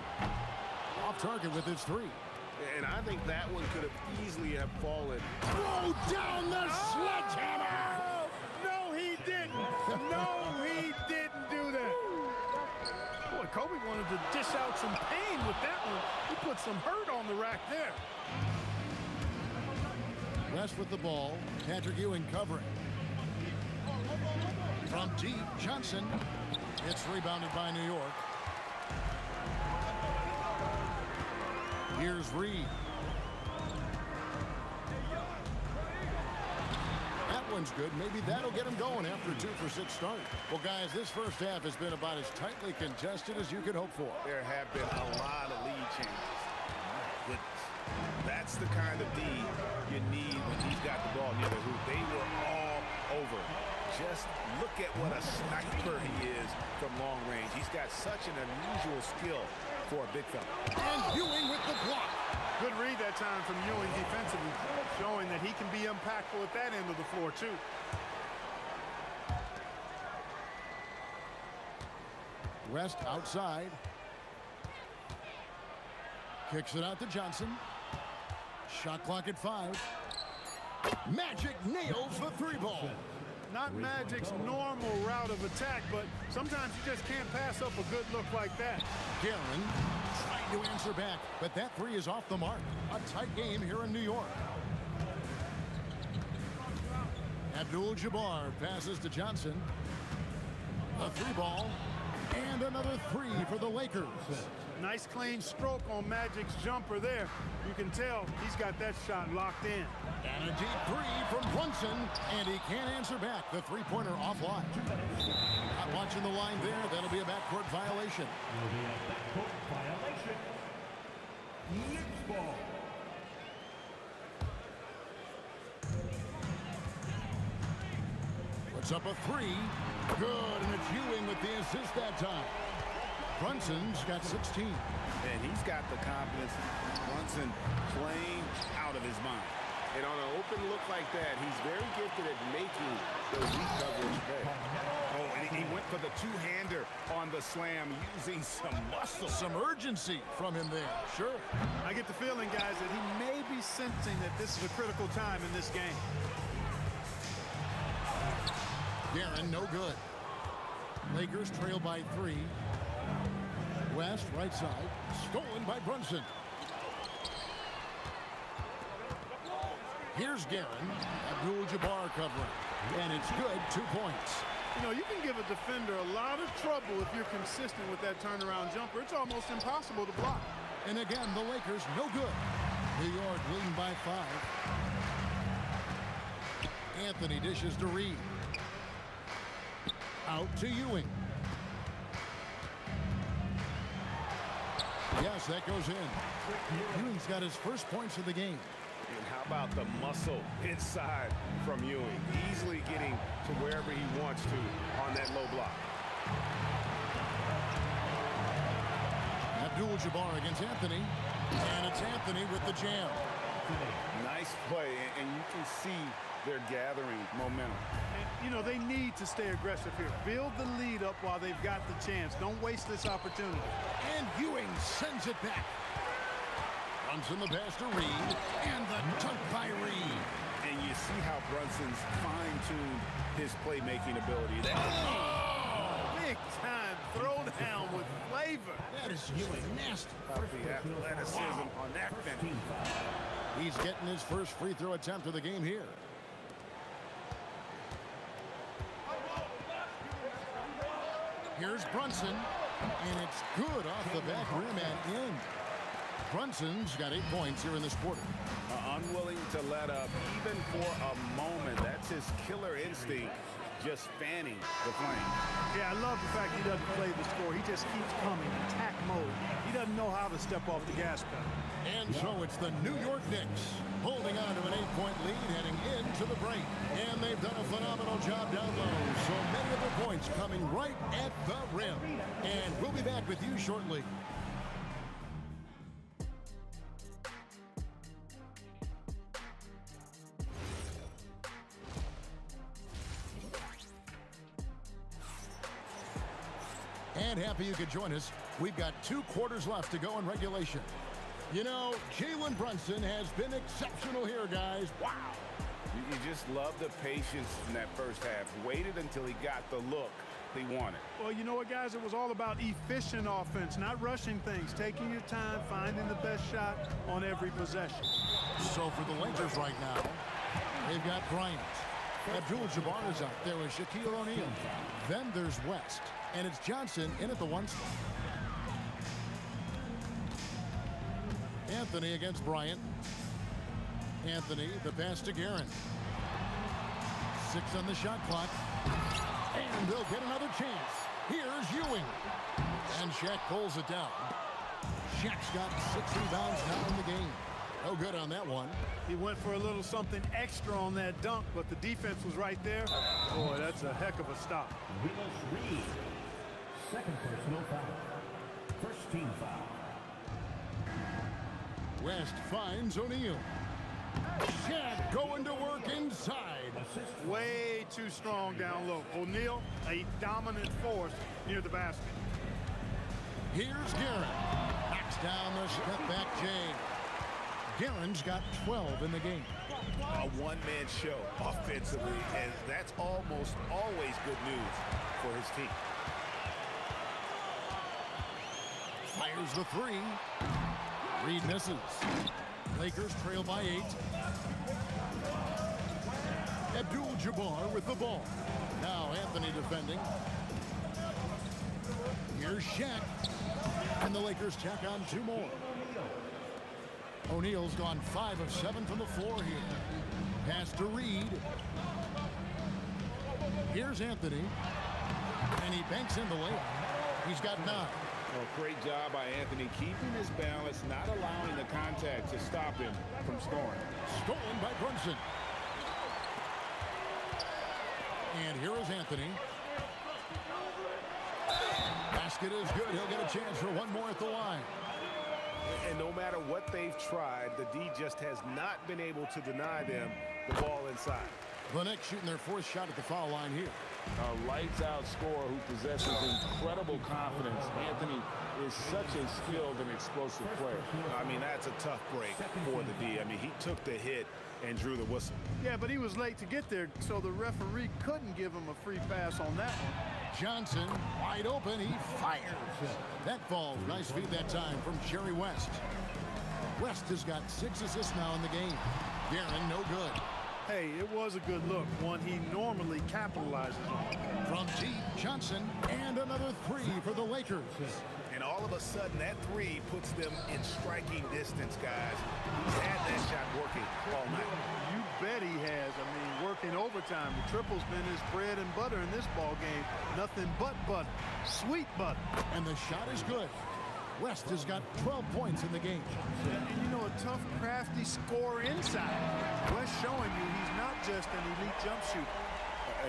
Off target with his 3. And I think that one could have easily have fallen. Throw down the sledgehammer! No, he didn't. No, he didn't do that. Boy, Kobe wanted to dish out some pain with that one. He put some hurt on the rack there. West with the ball. Patrick Ewing covering. From deep, Johnson. It's rebounded by New York. Here's Reed. That one's good. Maybe that'll get him going after a 2-for-6 start. Well, guys, this first half has been about as tightly contested as you could hope for. There have been a lot of lead changes. My goodness. That's the kind of D you need when he's got the ball near the hoop. They were all over. Just look at what a sniper he is from long range. He's got such an unusual skill for a big fella. And Ewing with the block. Good read that time from Ewing defensively, showing that he can be impactful at that end of the floor, too. West outside. Kicks it out to Johnson. Shot clock at 5. Magic nails the 3 ball. Not Magic's normal route of attack, but sometimes you just can't pass up a good look like that. Guerin trying to answer back, but that 3 is off the mark. A tight game here in New York. Abdul-Jabbar passes to Johnson. A 3 ball, and another 3 for the Lakers. Nice clean stroke on Magic's jumper there. You can tell he's got that shot locked in. And a deep 3 from Brunson, and he can't answer back. The 3-pointer offline. Not watching the line there. That'll be a backcourt violation. Will be a backcourt violation. Knicks ball. Puts up a 3. Good, and it's Ewing with the assist that time. Brunson's got 16. And he's got the confidence. Brunson playing out of his mind. And on an open look like that, he's very gifted at making those weak coverage pay. Oh, and he went for the two-hander on the slam, using some muscle. Some urgency from him there. Sure. I get the feeling, guys, that he may be sensing that this is a critical time in this game. Guerin, no good. Lakers trail by 3. West, right side. Stolen by Brunson. Here's Guerin. Abdul-Jabbar covering. And it's good. 2 points. You know, you can give a defender a lot of trouble if you're consistent with that turnaround jumper. It's almost impossible to block. And again, the Lakers no good. New York leading by 5. Anthony dishes to Reed. Out to Ewing. Yes, that goes in. Ewing's got his first points of the game. And how about the muscle inside from Ewing? Easily getting to wherever he wants to on that low block. Abdul-Jabbar against Anthony. And it's Anthony with the jam. Nice play, and you can see they're gathering momentum. And, you know, they need to stay aggressive here. Build the lead up while they've got the chance. Don't waste this opportunity. And Ewing sends it back. Brunson the pass to Reed. And the dunk by Reed. And you see how Brunson's fine-tuned his playmaking ability. Big time throwdown with flavor. That is just nasty. About the athleticism on that finish. He's getting his first free throw attempt of the game here. Here's Brunson, and it's good off the back rim and in. Brunson's got 8 points here in this quarter. Unwilling to let up even for a moment. That's his killer instinct, just fanning the flame. Yeah, I love the fact he doesn't play the score. He just keeps coming, attack mode. He doesn't know how to step off the gas pedal. And so it's the New York Knicks holding on to an 8-point lead heading into the break. And they've done a phenomenal job down low. So many of the points coming right at the rim. And we'll be back with you shortly. And happy you could join us. We've got 2 quarters left to go in regulation. You know, Jalen Brunson has been exceptional here, guys. Wow. You just love the patience in that first half. Waited until he got the look he wanted. Well, you know what, guys? It was all about efficient offense, not rushing things, taking your time, finding the best shot on every possession. So for the Lakers right now, they've got Bryant. Abdul-Jabbar is out there with Shaquille O'Neal. Then there's West. And it's Johnson in at the 1 spot. Anthony against Bryant. Anthony, the pass to Guerin. 6 on the shot clock. And they'll get another chance. Here's Ewing. And Shaq pulls it down. Shaq's got 6 rebounds now in the game. No good on that one. He went for a little something extra on that dunk, but the defense was right there. Boy, that's a heck of a stop. Reed. Second personal foul. First team foul. West finds O'Neal. Shaq going to work inside. Way too strong down low. O'Neal, a dominant force near the basket. Here's Guerin. Knocks down the step-back J. Guerin's got 12 in the game. A one-man show offensively, and that's almost always good news for his team. Fires the 3. Reed misses. Lakers trail by 8. Abdul-Jabbar with the ball. Now Anthony defending. Here's Shaq. And the Lakers tack on 2 more. O'Neal's gone 5 of 7 from the floor here. Pass to Reed. Here's Anthony. And he banks in the layup. He's got 9. Well, great job by Anthony keeping his balance, not allowing the contact to stop him from scoring. Stolen by Brunson. And here is Anthony. Basket is good. He'll get a chance for 1 more at the line. And no matter what they've tried, the D just has not been able to deny them the ball inside. The Knicks shooting their 4th shot at the foul line here. A lights-out scorer who possesses incredible confidence. Anthony is such a skilled and explosive player. I mean, that's a tough break for the D. I mean, he took the hit and drew the whistle. Yeah, but he was late to get there, so the referee couldn't give him a free pass on that one. Johnson, wide open, he fires. That falls. Nice feed that time from Jerry West. West has got 6 assists now in the game. Guerin, no good. Hey, it was a good look, one he normally capitalizes on. From deep, Johnson, and another 3 for the Lakers. And all of a sudden, that 3 puts them in striking distance, guys. He's had that shot working all night. You bet he has. I mean, working overtime. The triple's been his bread and butter in this ball game. Nothing but butter. Sweet butter. And the shot is good. West has got 12 points in the game. And you know, a tough, crafty scorer inside. West showing you he's not just an elite jump shooter.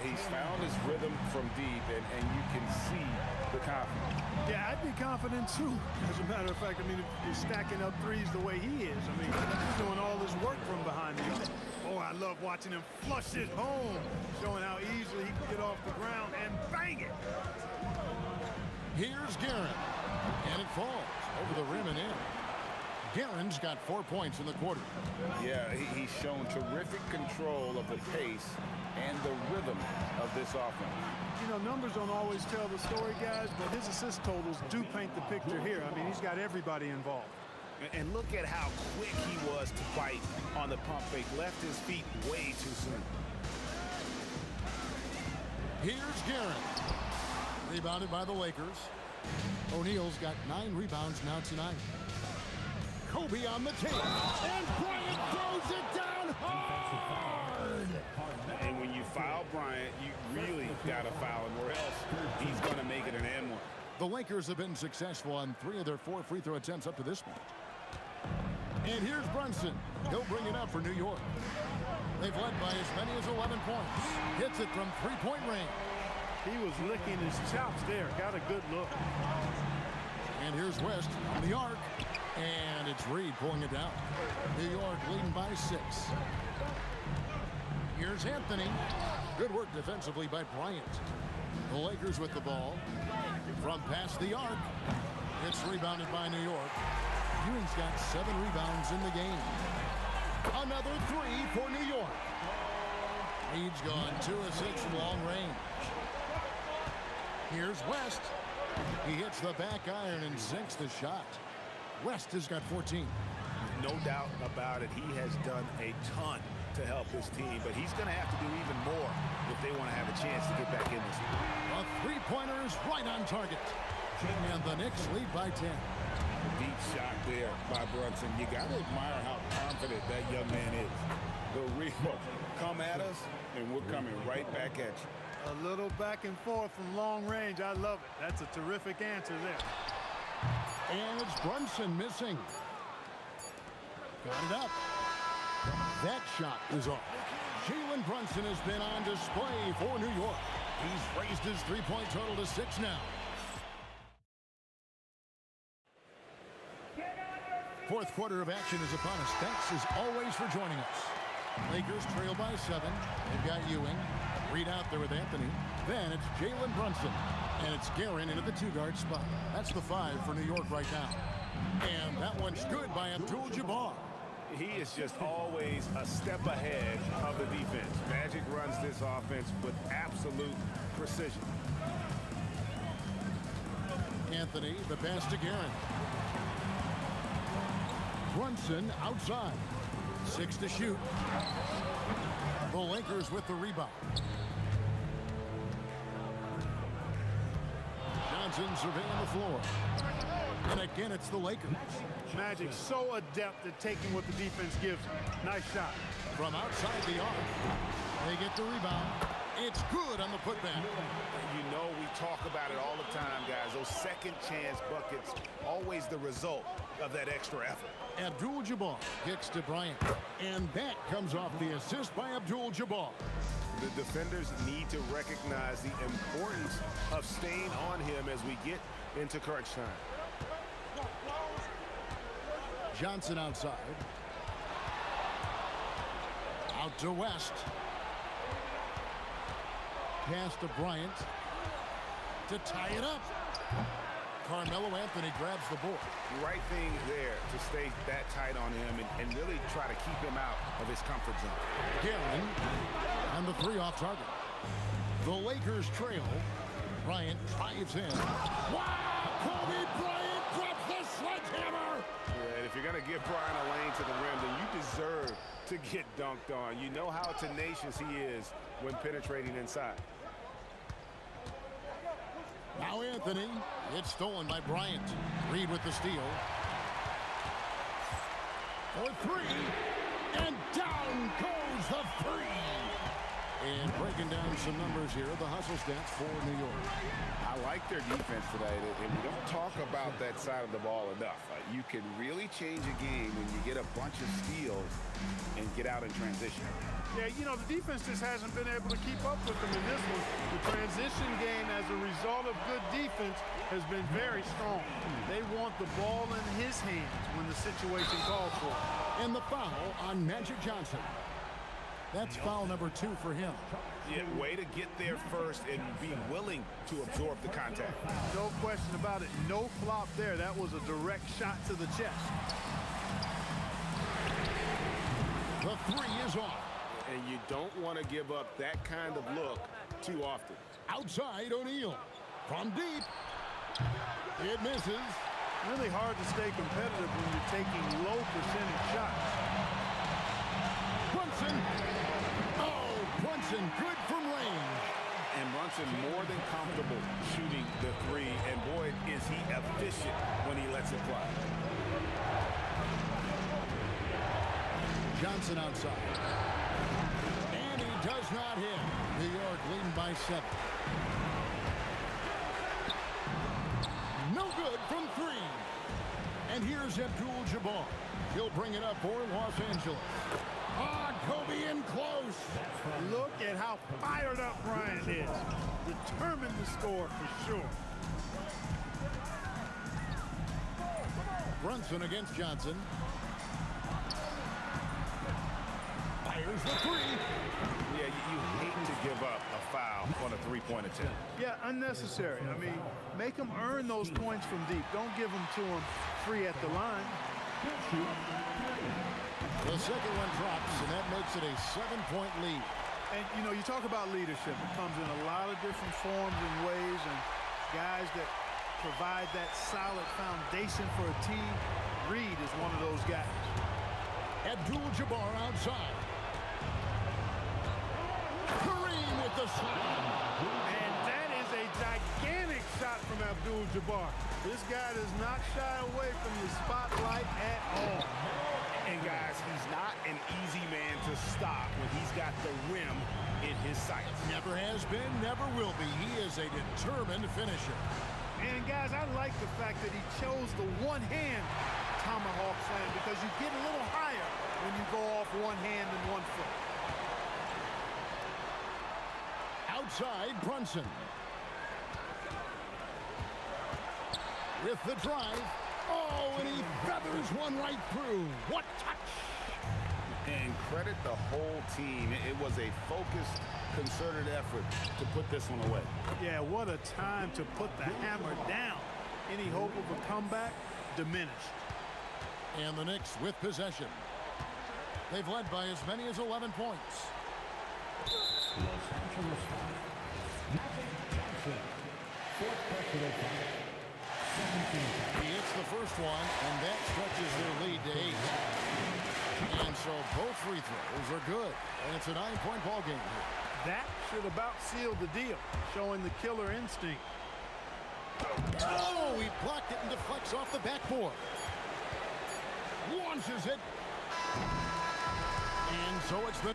He's found his rhythm from deep, and you can see the confidence. Yeah, I'd be confident too. As a matter of fact, I mean, if you're stacking up threes the way he is, I mean, he's doing all this work from behind the arc. Oh, I love watching him flush it home, showing how easily he can get off the ground and bang it. Here's Guerin, and it falls over the rim and in. Guerin's got 4 points in the quarter. Yeah, he's shown terrific control of the pace and the rhythm of this offense. You know, numbers don't always tell the story, guys, but his assist totals do paint the picture here. I mean, he's got everybody involved. And look at how quick he was to fight on the pump fake. Left his feet way too soon. Here's Guerin. Rebounded by the Lakers. O'Neal's got 9 rebounds now tonight. Kobe on the tape. And Bryant throws it down hard. And when you foul Bryant, you really got to foul him, or else he's going to make it an N1. The Lakers have been successful on 3 of their 4 free throw attempts up to this point. And here's Brunson. He'll bring it up for New York. They've led by as many as 11 points. Hits it from 3-point range. He was licking his chops there. Got a good look. And here's West from the arc. And it's Reed pulling it down. New York leading by 6. Here's Anthony. Good work defensively by Bryant. The Lakers with the ball. From past the arc. It's rebounded by New York. Ewing's got 7 rebounds in the game. Another 3 for New York. Reed's gone 2 of 6 from long range. Here's West. He hits the back iron and sinks the shot. West has got 14. No doubt about it. He has done a ton to help his team, but he's going to have to do even more if they want to have a chance to get back in this one. A 3-pointer is right on target. And the Knicks lead by 10. Deep shot there by Brunson. You got to admire how confident that young man is. The rebound. Come at us, and we're coming right back at you. A little back and forth from long range. I love it. That's a terrific answer there. And it's Brunson missing. Got it up. That shot is off. Jalen Brunson has been on display for New York. He's raised his 3-point total to 6 now. Fourth quarter of action is upon us. Thanks as always for joining us. Lakers trail by 7. They've got Ewing. Reed out there with Anthony. Then it's Jalen Brunson. And it's Guerin into the 2-guard spot. That's the 5 for New York right now. And that one's good by Abdul-Jabbar. He is just always a step ahead of the defense. Magic runs this offense with absolute precision. Anthony, the pass to Guerin. Brunson outside. 6 to shoot. The Lakers with the rebound. Johnson surveying the floor. And again, it's the Lakers. Magic so adept at taking what the defense gives him. Nice shot. From outside the arc. They get the rebound. It's good on the putback. You know, we talk about it all the time, guys. Those second chance buckets, always the result of that extra effort. Abdul-Jabbar kicks to Bryant. And that comes off the assist by Abdul-Jabbar. The defenders need to recognize the importance of staying on him as we get into crunch time. Johnson outside. Out to West. pass to Bryant to tie it up. Carmelo Anthony grabs the ball. Right thing there to stay that tight on him and really try to keep him out of his comfort zone. Guerin on the 3 off target. The Lakers trail. Bryant drives in. Wow! Kobe Bryant drops the sledgehammer! Yeah, and if you're going to give Bryant a lane to the rim, then you deserve to get dunked on. You know how tenacious he is when penetrating inside. Now Anthony. It's stolen by Bryant. Reed with the steal. For 3. And down goes the 3. And breaking down some numbers here, the hustle stats for New York. I like their defense today, and we don't talk about that side of the ball enough. You can really change a game when you get a bunch of steals and get out in transition. Yeah, you know, the defense just hasn't been able to keep up with them in this one. The transition game, as a result of good defense, has been very strong. They want the ball in his hands when the situation calls for it. And the foul on Magic Johnson. That's foul number 2 for him. Yeah, way to get there first and be willing to absorb the contact. No question about it. No flop there. That was a direct shot to the chest. The 3 is off. And you don't want to give up that kind of look too often. Outside O'Neal. From deep. It misses. Really hard to stay competitive when you're taking low percentage shots. Brunson. Oh, Brunson good from range. And Brunson more than comfortable shooting the 3. And boy, is he efficient when he lets it fly. Johnson outside. And he does not hit. New York leading by 7. No good from 3. And here's Abdul-Jabbar. He'll bring it up for Los Angeles. Ah, Kobe in close. Look at how fired up Bryant is. Determined to score for sure. Brunson against Johnson. Fires the 3. Yeah, you hate to give up a foul on a 3-point attempt. Yeah, unnecessary. I mean, make them earn those points from deep. Don't give them to them free at the line. The second one drops, and that makes it a 7-point lead. And, you know, you talk about leadership. It comes in a lot of different forms and ways, and guys that provide that solid foundation for a team. Reed is one of those guys. Abdul-Jabbar outside. Kareem with the slam. And that is a gigantic shot from Abdul-Jabbar. This guy does not shy away from the spotlight at all. And guys, he's not an easy man to stop when he's got the rim in his sights. Never has been, never will be. He is a determined finisher. And guys, I like the fact that he chose the one-hand tomahawk slam because you get a little higher when you go off one hand and 1 foot. Outside, Brunson. With the drive. Oh, and he feathers one right through. What touch! And credit the whole team. It was a focused, concerted effort to put this one away. Yeah, what a time to put the hammer down. Any hope of a comeback? Diminished. And the Knicks with possession. They've led by as many as 11 points. Los Angeles Magic Johnson. 4th personal foul. 17. He hits the first one, and that stretches their lead to 8. And so both free throws are good. And it's a 9-point ball game here. That should about seal the deal, showing the killer instinct. Oh, he blocked it and deflects off the backboard. Launches it. And so it's the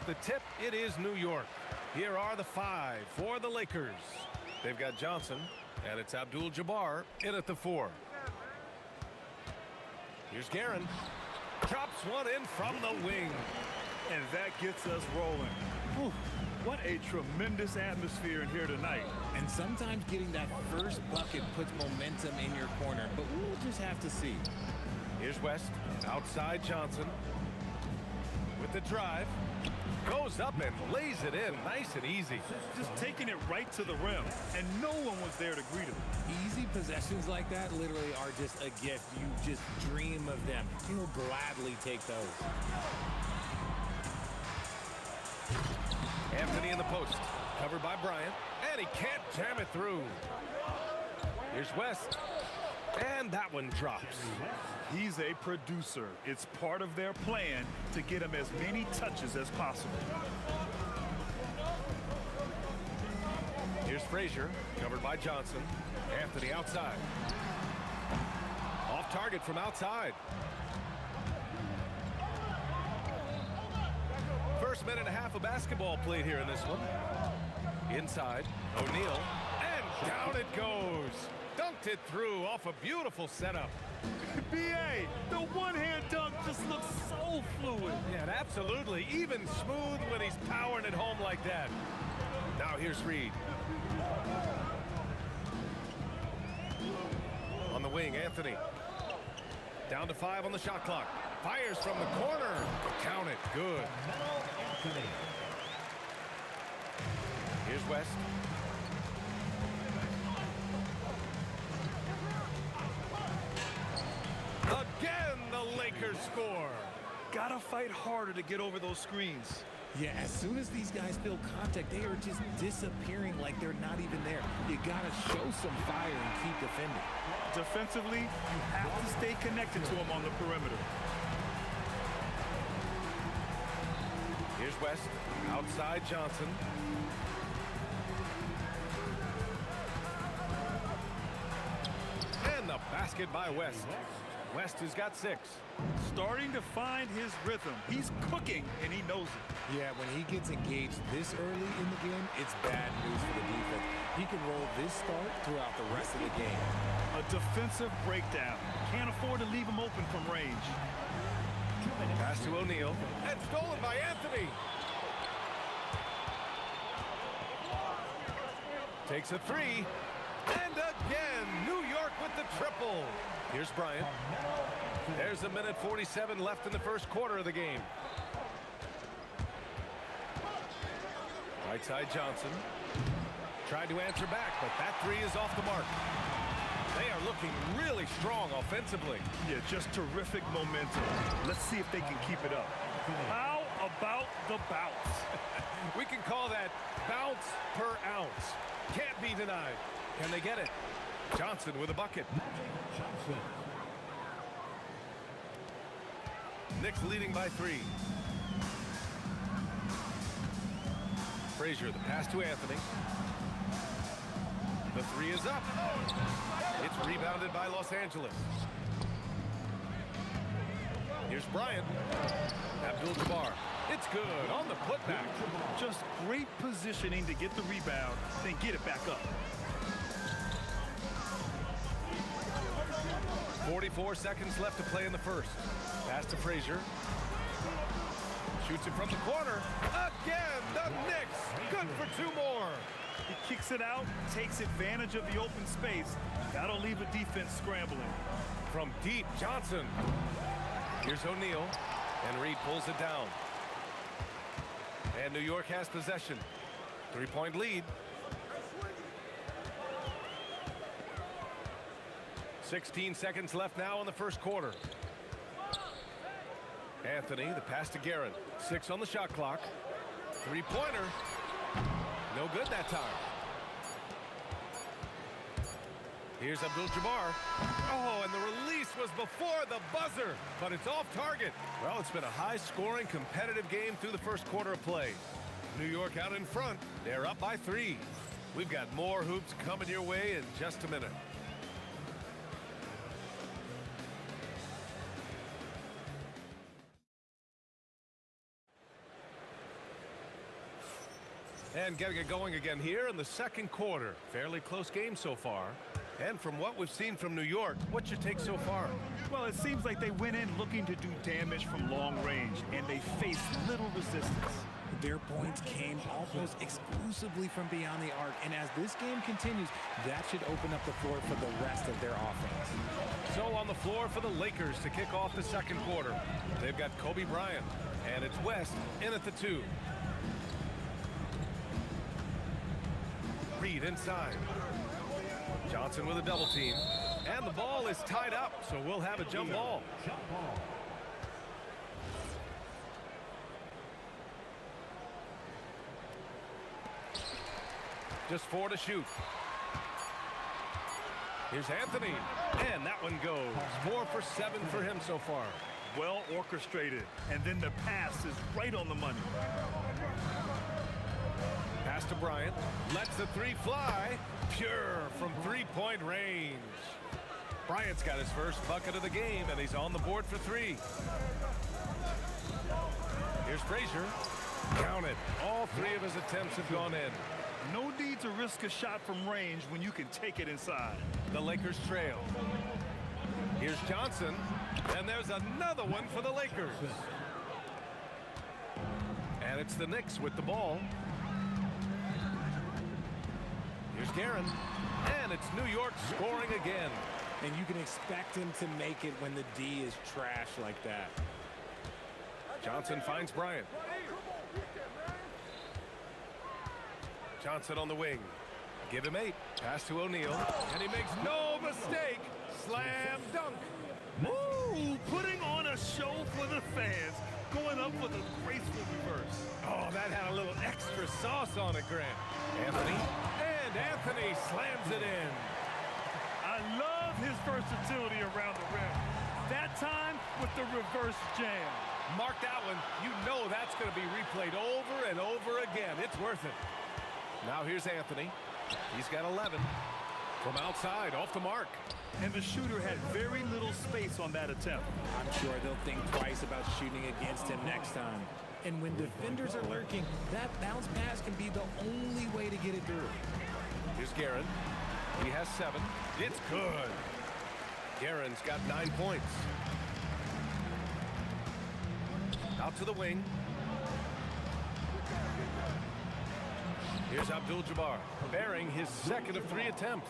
the tip, it is New York. Here are the 5 for the Lakers. They've got Johnson, and it's Abdul-Jabbar in at the 4. Here's Guerin. Chops one in from the wing. And that gets us rolling. Whew, what a tremendous atmosphere in here tonight. And sometimes getting that first bucket puts momentum in your corner, but we'll just have to see. Here's West, outside Johnson. With the drive, goes up and lays it in, nice and easy. Just taking it right to the rim, and no one was there to greet him. Easy possessions like that literally are just a gift. You just dream of them. He'll gladly take those. Anthony in the post, covered by Bryant, and he can't jam it through. Here's West, and that one drops. He's a producer. It's part of their plan to get him as many touches as possible. Here's Frazier, covered by Johnson. Anthony outside. Off target from outside. First minute and a half of basketball played here in this one. Inside, O'Neal, and down it goes. Dunked it through off a beautiful setup. B.A., the one-hand dunk just looks so fluid. Yeah, absolutely. Even smooth when he's powering it home like that. Now here's Reed. On the wing, Anthony. Down to 5 on the shot clock. Fires from the corner. Count it. Good. Here's West. Again, the Lakers score. Gotta fight harder to get over those screens. Yeah, as soon as these guys feel contact, they are just disappearing like they're not even there. You gotta show some fire and keep defending. Defensively, you have to stay connected to him on the perimeter. Here's West, outside Johnson. And the basket by West. West has got 6. Starting to find his rhythm. He's cooking, and he knows it. Yeah, when he gets engaged this early in the game, it's bad news for the defense. He can roll this start throughout the rest of the game. A defensive breakdown. Can't afford to leave him open from range. Pass to O'Neal, and stolen by Anthony. Takes a 3, and again, New York with the triple. Here's Bryant. There's a minute 47 left in the first quarter of the game. Right side Johnson. Tried to answer back, but that 3 is off the mark. They are looking really strong offensively. Yeah, just terrific momentum. Let's see if they can keep it up. How about the bounce? We can call that bounce per ounce. Can't be denied. Can they get it? Johnson with a bucket. Knicks leading by 3. Frazier, the pass to Anthony. The 3 is up. It's rebounded by Los Angeles. Here's Bryant. Abdul-Jabbar. It's good on the putback. Just great positioning to get the rebound, then get it back up. 44 seconds left to play in the first. Pass to Frazier. Shoots it from the corner. Again, the Knicks. Good for 2 more. He kicks it out, takes advantage of the open space. That'll leave a defense scrambling. From deep, Johnson. Here's O'Neal, and Reed pulls it down. And New York has possession. 3-point lead. 16 seconds left now in the first quarter. Anthony, the pass to Guerin. 6 on the shot clock. 3-pointer. No good that time. Here's Abdul-Jabbar. Oh, and the release was before the buzzer, but it's off target. Well, it's been a high-scoring, competitive game through the first quarter of play. New York out in front. They're up by 3. We've got more hoops coming your way in just a minute. And getting it going again here in the second quarter. Fairly close game so far. And from what we've seen from New York, what's your take so far? Well, it seems like they went in looking to do damage from long range, and they faced little resistance. Their points came almost exclusively from beyond the arc, and as this game continues, that should open up the floor for the rest of their offense. So on the floor for the Lakers to kick off the second quarter. They've got Kobe Bryant, and it's West in at the 2. Reed inside. Johnson with a double team. And the ball is tied up, so we'll have a jump ball. Just 4 to shoot. Here's Anthony. And that one goes. 4 for 7 for him so far. Well orchestrated, and then the pass is right on the money. Pass to Bryant. Lets the 3 fly. Pure from 3-point range. Bryant's got his first bucket of the game, and he's on the board for 3. Here's Frazier. Counted. All 3 of his attempts have gone in. No need to risk a shot from range when you can take it inside. The Lakers trail. Here's Johnson. And there's another one for the Lakers. And it's the Knicks with the ball. Here's Guerin. And it's New York scoring again. And you can expect him to make it when the D is trash like that. Johnson finds Bryant. Johnson on the wing. Give him 8. Pass to O'Neal. And he makes no mistake. Slam dunk. Ooh, putting on a show for the fans. Going up with a graceful reverse. Oh, that had a little extra sauce on it, Grant. Anthony. And Anthony slams it in. I love his versatility around the rim. That time with the reverse jam. Mark that one. You know that's going to be replayed over and over again. It's worth it. Now here's Anthony. He's got 11. From outside, off the mark. And the shooter had very little space on that attempt. I'm sure they'll think twice about shooting against him next time. And when defenders are lurking, that bounce pass can be the only way to get it through. Here's Guerin. He has 7. It's good. Guerin's got 9 points. Out to the wing. Here's Abdul-Jabbar, bearing his second of 3 attempts.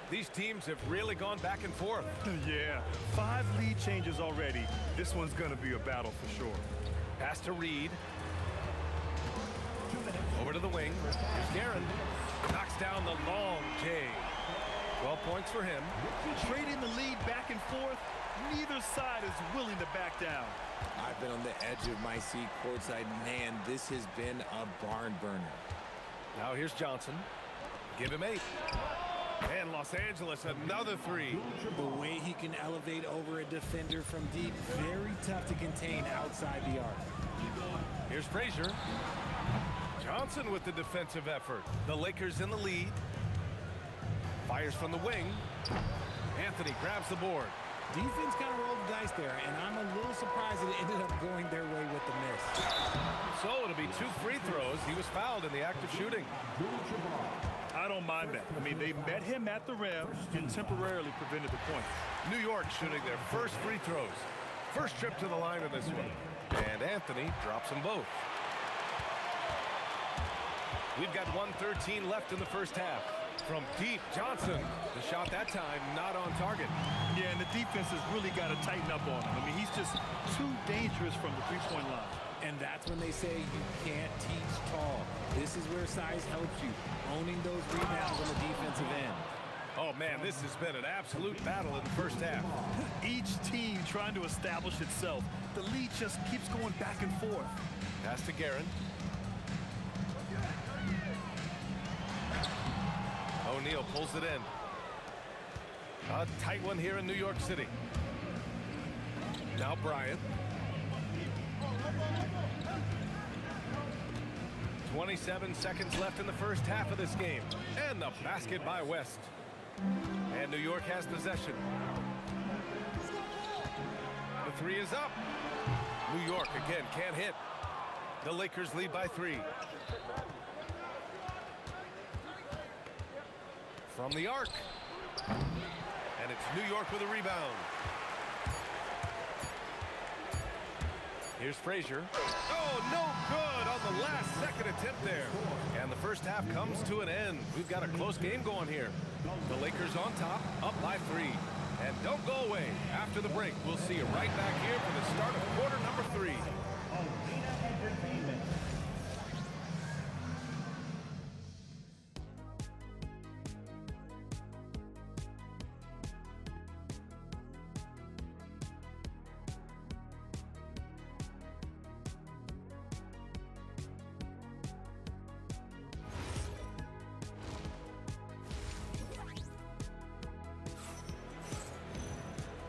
These teams have really gone back and forth. Yeah, 5 lead changes already. This one's going to be a battle for sure. Pass to Reed. Over to the wing. Here's Guerin. Knocks down the long J. 12 points for him. Trading the lead back and forth. Neither side is willing to back down. I've been on the edge of my seat courtside. Man, this has been a barn burner. Now here's Johnson. Give him 8. And Los Angeles, another 3. The way he can elevate over a defender from deep, very tough to contain outside the arc. Here's Frazier. Johnson with the defensive effort. The Lakers in the lead. Fires from the wing. Anthony grabs the board. Defense kind of rolled the dice there, and I'm a little surprised that it ended up going their way with the miss. So it'll be 2 free throws. He was fouled in the act of shooting. I don't mind that. I mean, they met him at the rim and temporarily prevented the point. New York shooting their first free throws. First trip to the line in this one. And Anthony drops them both. We've got 1:13 left in the first half. From deep, Johnson. The shot that time not on target. Yeah, and the defense has really got to tighten up on him. I mean, he's just too dangerous from the three-point line. And that's when they say you can't teach tall. This is where size helps you, owning those rebounds on the defensive end. Oh, man, this has been an absolute battle in the first half. Each team trying to establish itself. The lead just keeps going back and forth. Pass to Guerin. O'Neal pulls it in. A tight one here in New York City. Now Bryant. 27 seconds left in the first half of this game. And the basket by West. And New York has possession. The 3 is up. New York again can't hit. The Lakers lead by 3. from the arc. And it's New York with a rebound. Here's Frazier. Oh, no good on the last second attempt there. And the first half comes to an end. We've got a close game going here. The Lakers on top, up by 3. And don't go away. After the break, we'll see you right back here for the start of quarter number 3.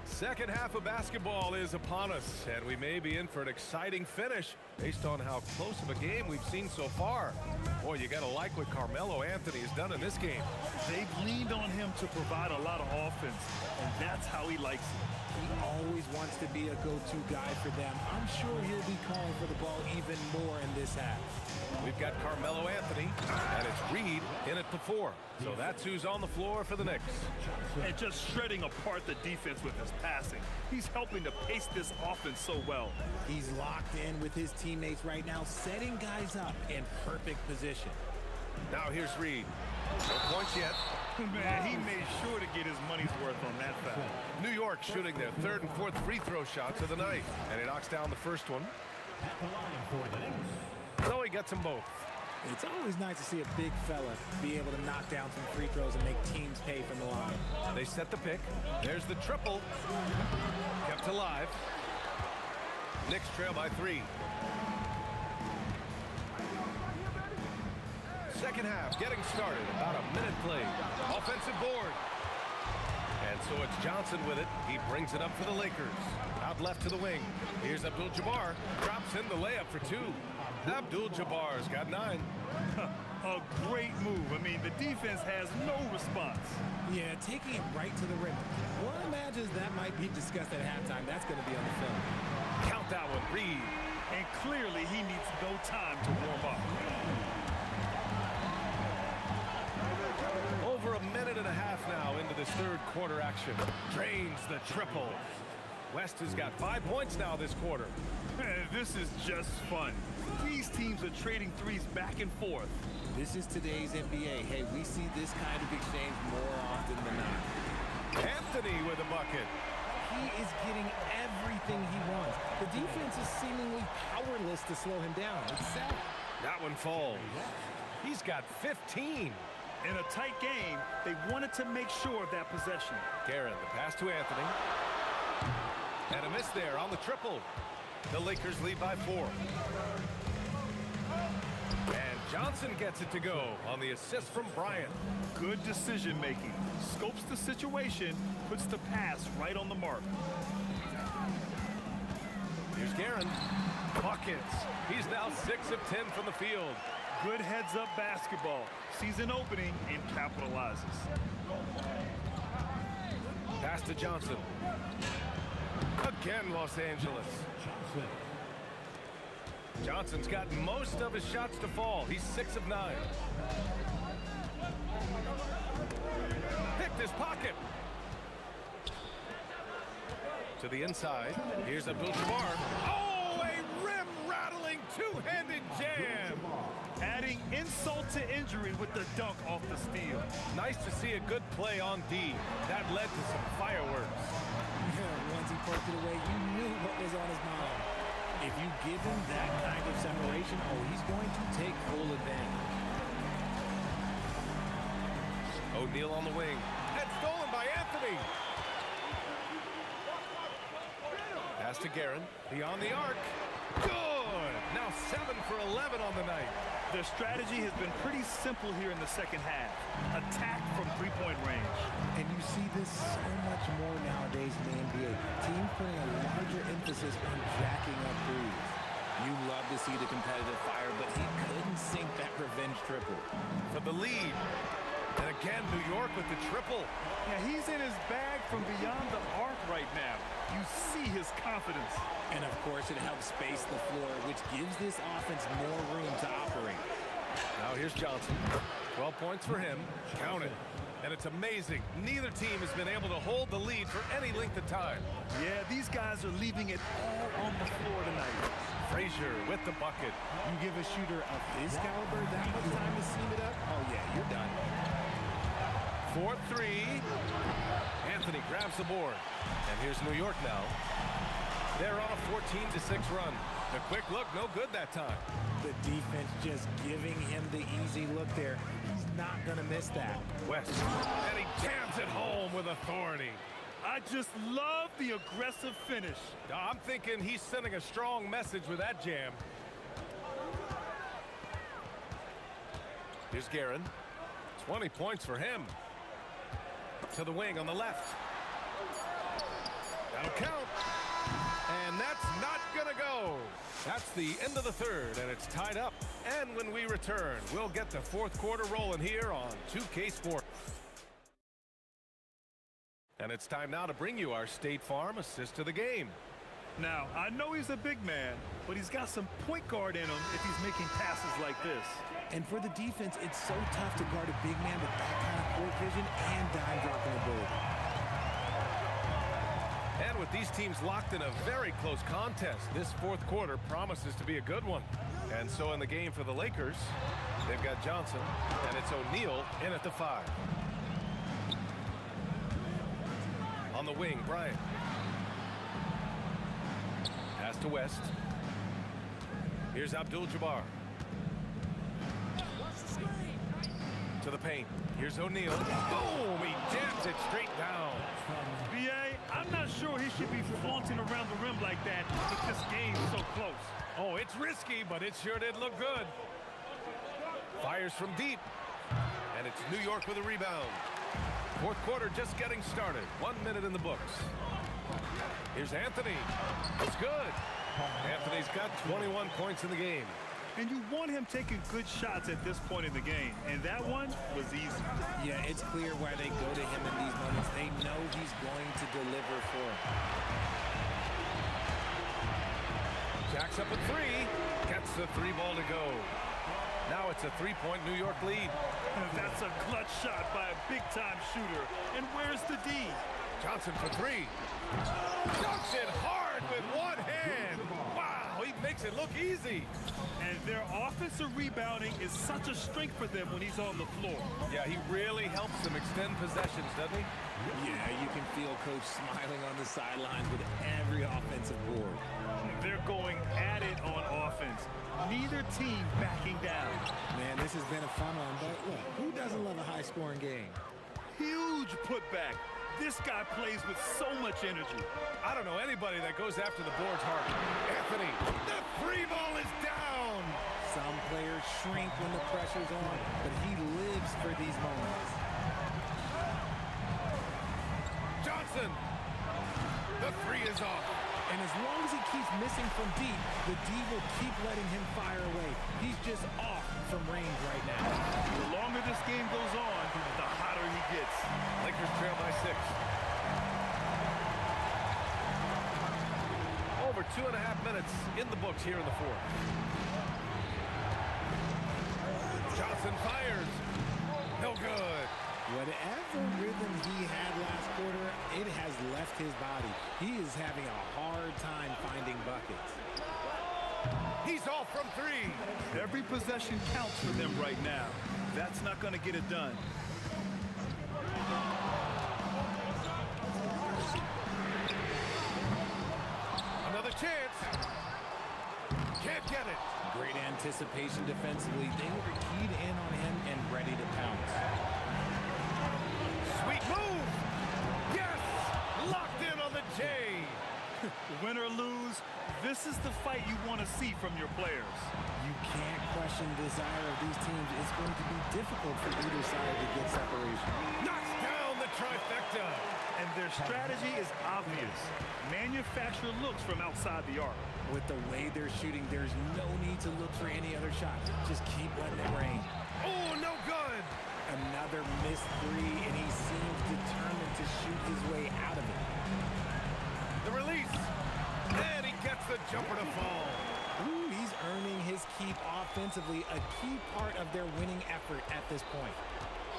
Second half of basketball is upon us, and we may be in for an exciting finish based on how close of a game we've seen so far. Boy, you gotta like what Carmelo Anthony has done in this game. They've leaned on him to provide a lot of offense, and that's how he likes it. He always wants to be a go-to guy for them. I'm sure he'll be calling for the ball even more in this half. We've got Carmelo Anthony, and it's Reed in at the 4. So that's who's on the floor for the Knicks. And just shredding apart the defense with his passing. He's helping to pace this offense so well. He's locked in with his teammates right now, setting guys up in perfect position. Now here's Reed. No points yet. Man, he made sure to get his money's worth on that foul. New York shooting their 3rd and 4th free throw shots of the night. And he knocks down the first one. So he gets them both. It's always nice to see a big fella be able to knock down some free throws and make teams pay from the line. They set the pick. There's the triple. Kept alive. Knicks trail by 3. Second half getting started. About a minute played. Offensive board. And so it's Johnson with it. He brings it up for the Lakers. Out left to the wing. Here's Abdul-Jabbar. Drops in the layup for 2. Abdul-Jabbar's got 9. A great move. I mean, the defense has no response. Yeah, taking it right to the rim. One imagines that might be discussed at halftime. That's going to be on the film. Count that one, Reed. And clearly he needs no time to warm up. Over a minute and a half now into this 3rd quarter action. Drains the triple. West has got 5 points now this quarter. This is just fun. These teams are trading threes back and forth. This is today's NBA. Hey, we see this kind of exchange more often than not. Anthony with a bucket. He is getting everything he wants. The defense is seemingly powerless to slow him down. It's sad. That one falls. He's got 15. In a tight game, they wanted to make sure of that possession. Garrett, the pass to Anthony. And a miss there on the triple. The Lakers lead by 4. And Johnson gets it to go on the assist from Bryant. Good decision making. Scopes the situation, puts the pass right on the mark. Here's Guerin. Buckets. He's now 6 of 10 from the field. Good heads-up basketball. Sees an opening and capitalizes. Pass to Johnson. Again, Los Angeles. Johnson's got most of his shots to fall. He's 6 of 9. Picked his pocket. To the inside. Here's Abdul-Jabbar. Oh, a rim-rattling two-handed jam. Adding insult to injury with the dunk off the steal. Nice to see a good play on D. That led to some fireworks. Yeah, once he poked it away, you knew what was on his mind. If you give him that kind of separation, oh, he's going to take full advantage. O'Neal on the wing. And stolen by Anthony. Pass to Guerin. Beyond the arc. Good. Now 7 for 11 on the night. Their strategy has been pretty simple here in the second half. Attack from three-point range. And you see this so much more nowadays in the NBA. Teams putting a larger emphasis on jacking up threes. You love to see the competitive fire, but he couldn't sink that revenge triple. For the lead. And again, New York with the triple. Yeah, he's in his bag from beyond the arc right now. You see his confidence. And of course, it helps space the floor, which gives this offense more room to operate. Now here's Johnson. 12 points for him. Count it. And it's amazing. Neither team has been able to hold the lead for any length of time. Yeah, these guys are leaving it all on the floor tonight. Frazier with the bucket. You give a shooter of his caliber that much time to seam it up, oh yeah, you're done. 4-3. Anthony grabs the board. And here's New York now. They're on a 14-6 run. The quick look, no good that time. The defense just giving him the easy look there. He's not going to miss that. West, and he jams it home with authority. I just love the aggressive finish. I'm thinking he's sending a strong message with that jam. Here's Guerin. 20 points for him. To the wing on the left. That'll count. And that's not gonna go. That's the end of the third, and it's tied up. And when we return, we'll get the fourth quarter rolling here on 2K Sports. And it's time now to bring you our State Farm assist of the game. Now, I know he's a big man, but he's got some point guard in him if he's making passes like this. And for the defense, it's so tough to guard a big man with that kind of court vision and dime dropping ability. And with these teams locked in a very close contest, this fourth quarter promises to be a good one. And so in the game for the Lakers, they've got Johnson, and it's O'Neal in at the 5. On the wing, Bryant. Pass to West. Here's Abdul-Jabbar. To the paint. Here's O'Neal. Boom! He jams it straight down. B.A., I'm not sure he should be flaunting around the rim like that if this game's so close. Oh, it's risky, but it sure did look good. Fires from deep. And it's New York with a rebound. Fourth quarter just getting started. 1 minute in the books. Here's Anthony. It's good. Anthony's got 21 points in the game. And you want him taking good shots at this point in the game. And that one was easy. Yeah, it's clear why they go to him in these moments. They know he's going to deliver for them. Jacks up at 3. Gets the 3 ball to go. Now it's a 3-point New York lead. And that's a clutch shot by a big-time shooter. And where's the D? Johnson for 3. Dunks it hard with one hand. Wow, he makes it look easy. And their offensive rebounding is such a strength for them when he's on the floor. Yeah, he really helps them extend possessions, doesn't he? Yeah, you can feel Coach smiling on the sidelines with every offensive board. They're going at it on offense. Neither team backing down. Man, this has been a fun one, but look, who doesn't love a high-scoring game? Huge putback. This guy plays with so much energy. I don't know anybody that goes after the boards hard. Anthony, the 3 ball is down. Some players shrink when the pressure's on, but he lives for these moments. Johnson, the 3 is off. And as long as he keeps missing from deep, the D will keep letting him fire away. He's just off from range right now. The longer this game goes on, the hotter he gets. Lakers trail by 6. Over 2.5 minutes in the books here in the fourth. Johnson fires. No good. Whatever rhythm he had last quarter, it has left his body. He is having a hard time finding buckets. He's off from 3. Every possession counts for them right now. That's not going to get it done. Another chance. Can't get it. Great anticipation defensively. They were keyed in on him and ready to pounce. Sweet move. Yes. Locked in on the J. Win or lose, this is the fight you want to see from your players. You can't question the desire of these teams. It's going to be difficult for either side to get separation. Knocks down the trifecta. And their strategy is obvious. Manufacture looks from outside the arc. With the way they're shooting, there's no need to look for any other shot. Just keep letting it rain. Oh, no good. Another missed 3, and he seems determined to shoot his way out of it. The release. And he gets the jumper to fall. Ooh, he's earning his keep offensively, a key part of their winning effort at this point.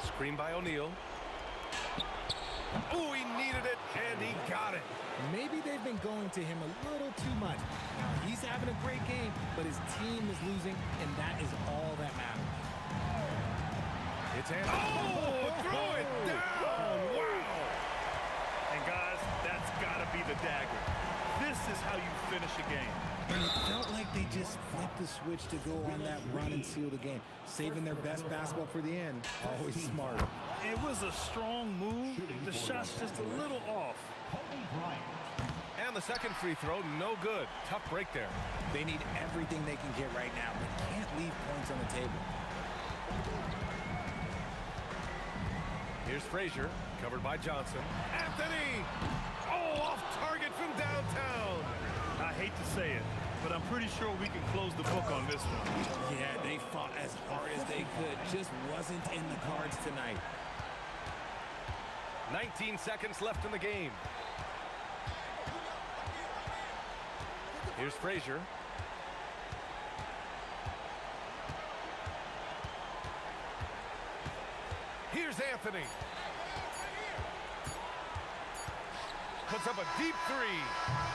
Screen by O'Neal. Oh, he needed it, and he got it. Maybe they've been going to him a little too much. Now, he's having a great game, but his team is losing, and that is all that matters. It's Anthony. Oh, throw it down. Wow. And guys, that's got to be the dagger. This is how you finish a game. And it felt like they just flipped the switch to go on that run and seal the game. Saving their best basketball for the end. Always smart. It was a strong move. The shot's just a little off. And the second free throw, no good. Tough break there. They need everything they can get right now, but can't leave points on the table. Here's Frazier, covered by Johnson. Anthony! Oh, off target from downtown. I hate to say it, but I'm pretty sure we can close the book on this one. Yeah, they fought as hard as they could. Just wasn't in the cards tonight. 19 seconds left in the game. Here's Frazier. Here's Anthony. Puts up a deep three.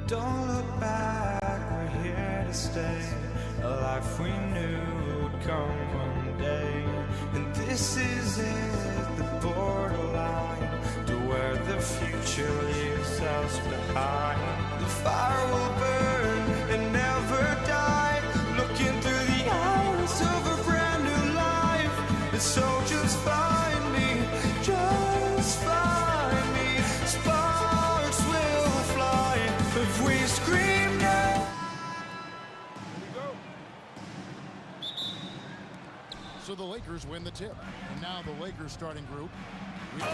Don't look back, we're here to stay. A life we knew would come one day. And this is it, the borderline to where the future leaves us behind. The fire will burn and never die, looking through the eyes of a brand new life. And so just find me, just find me. Sparks will fly if we scream now. So the Lakers win the tip. And now the Lakers starting group. The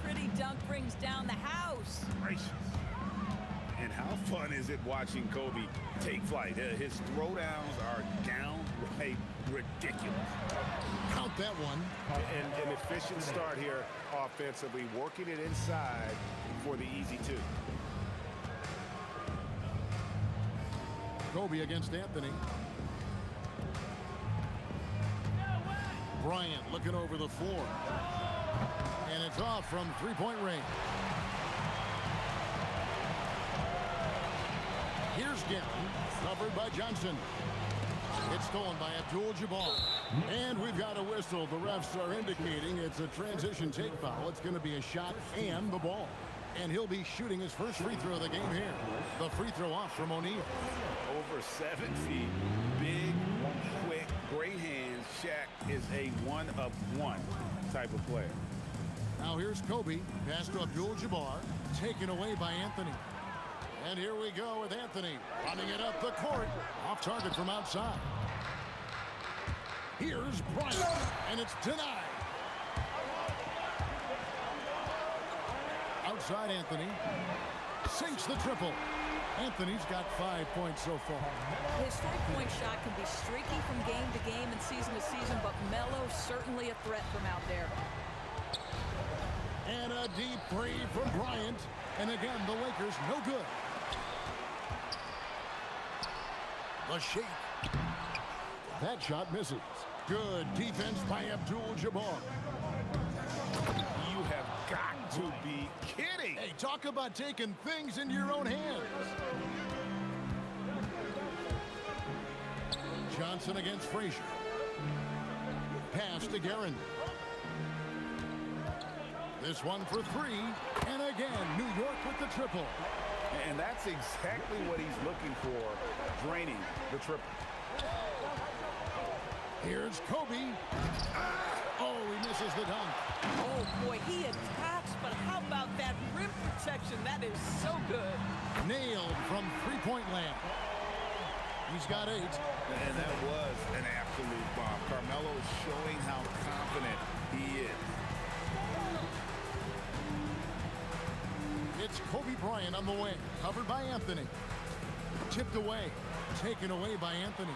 pretty dunk brings down the house. Gracious. And how fun is it watching Kobe take flight? His throwdowns are downright ridiculous. Count that one. And an efficient start here offensively, working it inside for the easy two. Kobe against Anthony. Bryant looking over the floor. And it's off from three-point range. Here's Gary, covered by Johnson. It's stolen by Abdul-Jabbar. And we've got a whistle. The refs are indicating it's a transition take foul. It's going to be a shot and the ball. And he'll be shooting his first free throw of the game here. The free throw off from O'Neal. Over 7 feet, big, quick, great hands. Shaq is a one-of-one type of player. Now here's Kobe. Pass to Abdul-Jabbar. Taken away by Anthony. And here we go with Anthony running it up the court. Off target from outside. Here's Bryant. And it's denied. Outside Anthony. Sinks the triple. Anthony's got 5 points so far. His three-point shot can be streaky from game to game and season to season, but Melo's certainly a threat from out there. And a deep three from Bryant. And again, the Lakers no good. The shake. That shot misses. Good defense by Abdul-Jabbar. You have got to be kidding. Hey, talk about taking things into your own hands. Johnson against Frazier. Pass to Guerin. This one for three. And again, New York with the triple. And that's exactly what he's looking for, draining the triple. Here's Kobe. Oh, he misses the dunk. Oh, boy, he attacks, but how about that rim protection? That is so good. Nailed from three-point land. He's got 8. And that was an absolute bomb. Carmelo is showing how confident he is. It's Kobe Bryant on the wing, covered by Anthony. Tipped away, taken away by Anthony.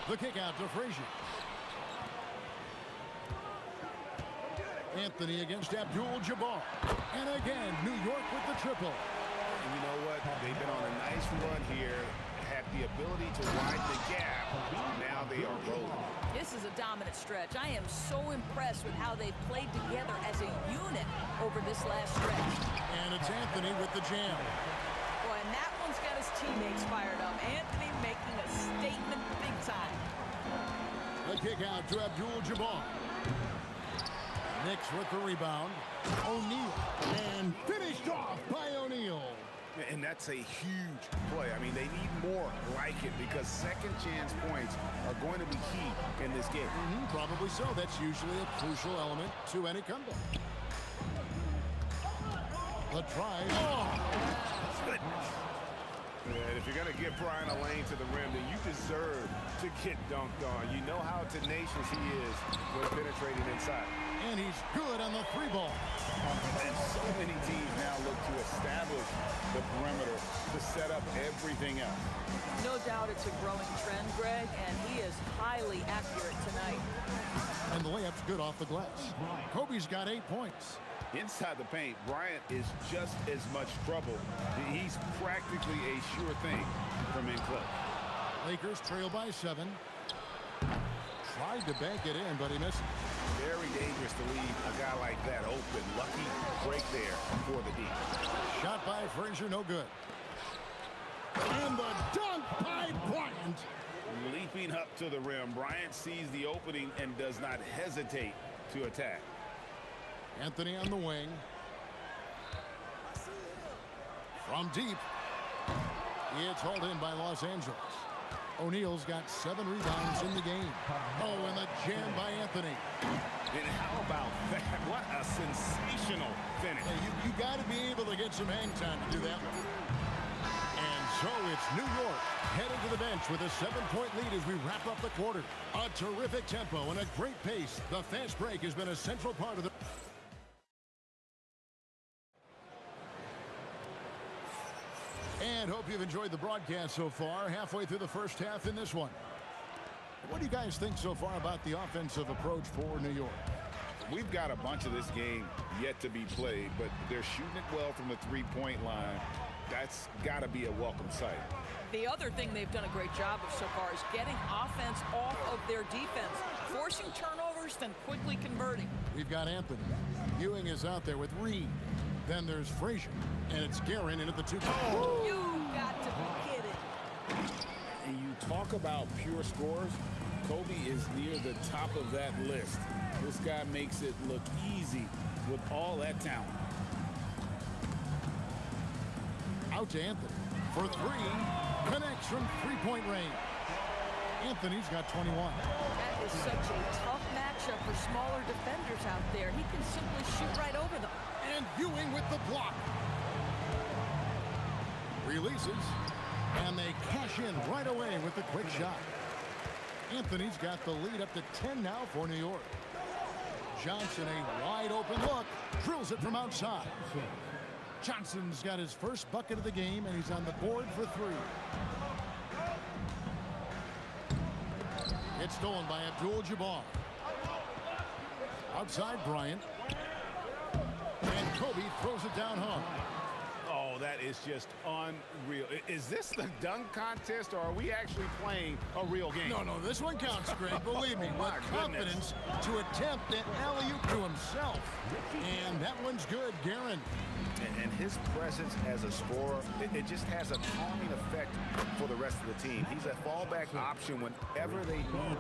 The kick out to Frazier. Anthony against Abdul-Jabbar. And again, New York with the triple. And you know what? They've been on a nice run here, had the ability to widen the gap. Now they are rolling. This is a dominant stretch. I am so impressed with how they've played together as a unit over this last stretch. And it's Anthony with the jam. Boy, and that one's got his teammates fired up. Anthony making a statement big time. The kick out to Abdul-Jabbar. Knicks with the rebound. O'Neal. And finished off by O'Neal. And that's a huge play. I mean, they need more like it because second chance points are going to be key in this game. Probably so. That's usually a crucial element to any comeback. The try. Oh! Goodness. And if you're going to give Brian a lane to the rim, then you deserve to get dunked on. You know how tenacious he is when penetrating inside. And he's good on the 3-ball. And so many teams now look to establish the perimeter to set up everything else. No doubt it's a growing trend, Greg, and he is highly accurate tonight. And the layup's good off the glass. Kobe's got 8 points. Inside the paint, Bryant is just as much trouble. He's practically a sure thing from in close. Lakers trail by 7. Tries tried to bank it in, but he missed. Very dangerous to leave a guy like that open. Lucky break there for the D. Shot by Frazier, no good. And the dunk by Bryant. Leaping up to the rim, Bryant sees the opening and does not hesitate to attack. Anthony on the wing. From deep. It's hauled in by Los Angeles. O'Neal's got 7 rebounds in the game. Oh, and the jam by Anthony. And how about that? What a sensational finish. Hey, you got to be able to get some hang time to do that one. And so it's New York headed to the bench with a 7-point lead as we wrap up the quarter. A terrific tempo and a great pace. The fast break has been a central part of the... And hope you've enjoyed the broadcast so far. Halfway through the first half in this one. What do you guys think so far about the offensive approach for New York? We've got a bunch of this game yet to be played, but they're shooting it well from the three-point line. That's got to be a welcome sight. The other thing they've done a great job of so far is getting offense off of their defense, forcing turnovers, then quickly converting. We've got Anthony. Ewing is out there with Reed. Then there's Frazier, and it's Guerin in at the 2. Oh. You got to be kidding. And you talk about pure scores, Kobe is near the top of that list. This guy makes it look easy with all that talent. Out to Anthony for 3. Connects from 3-point range. Anthony's got 21. That is such a tough matchup for smaller defenders out there. He can simply shoot right over them. And Ewing with the block. Releases. And they cash in right away with the quick shot. Anthony's got the lead up to 10 now for New York. Johnson, a wide open look. Drills it from outside. Johnson's got his first bucket of the game, and he's on the board for 3. It's stolen by Abdul-Jabbar. Outside Bryant. And Kobe throws it down home. Oh, that is just unreal. Is this the dunk contest, or are we actually playing a real game? No, this one counts, Greg. Believe me, with confidence to attempt an alley-oop to himself. And that one's good, Guerin. And his presence as a scorer, it just has a calming effect for the rest of the team. He's a fallback option whenever they need him.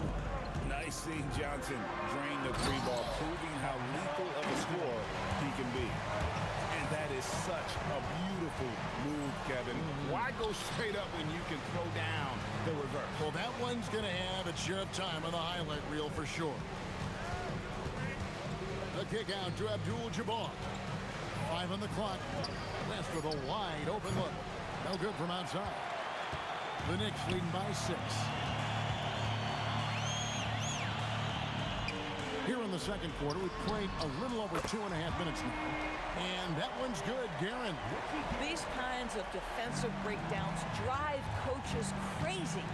Nice seeing Johnson drain the 3-ball, proving how lethal of a scorer he can be. And that is such a beautiful move, Kevin. Why go straight up when you can throw down the reverse? Well, that one's going to have its share of time on the highlight reel for sure. The kick out to Abdul-Jabbar. 5 on the clock. West with a wide open look. No good from outside. The Knicks leading by 6. Here in the second quarter, we've played a little over 2.5 minutes now. And that one's good, Guerin. These kinds of defensive breakdowns drive coaches crazy.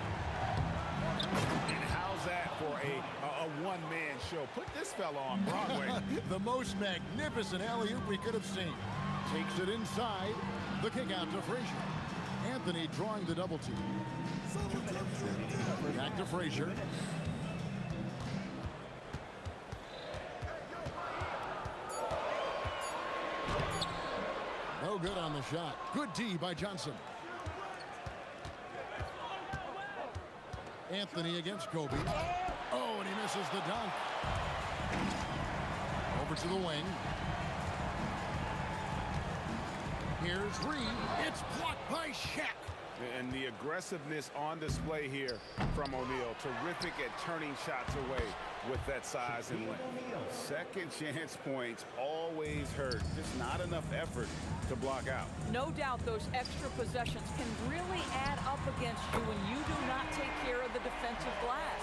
And how's that for a one-man show? Put this fella on Broadway. The most magnificent alley-oop we could have seen. Takes it inside. The kick out to Frazier. Anthony drawing the double team. Back to Frazier. No good on the shot. Good D by Johnson. Anthony against Kobe. Oh, and he misses the dunk. Over to the wing. Here's Reed. It's blocked by Shaq. And the aggressiveness on display here from O'Neal. Terrific at turning shots away with that size and length. Second chance points always hurt. Just not enough effort to block out. No doubt those extra possessions can really add up against you when you do not take care of the defensive glass.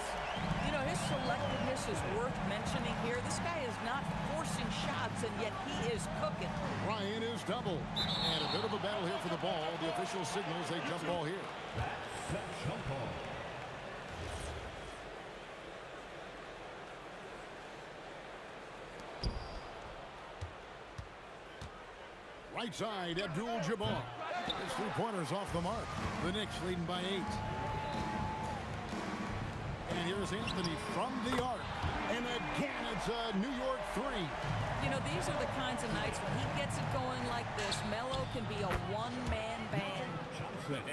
You know, his selectiveness is worth mentioning here. This guy is not forcing shots, and yet he is cooking. Ryan is double. And a bit of a battle here for the ball. The official signals a jump ball here. Jump ball. Right side, Abdul-Jabbar. His 3-pointers off the mark. The Knicks leading by 8. And here's Anthony from the arc. And again, it's a New York 3. You know, these are the kinds of nights when he gets it going like this. Melo can be a one-man band.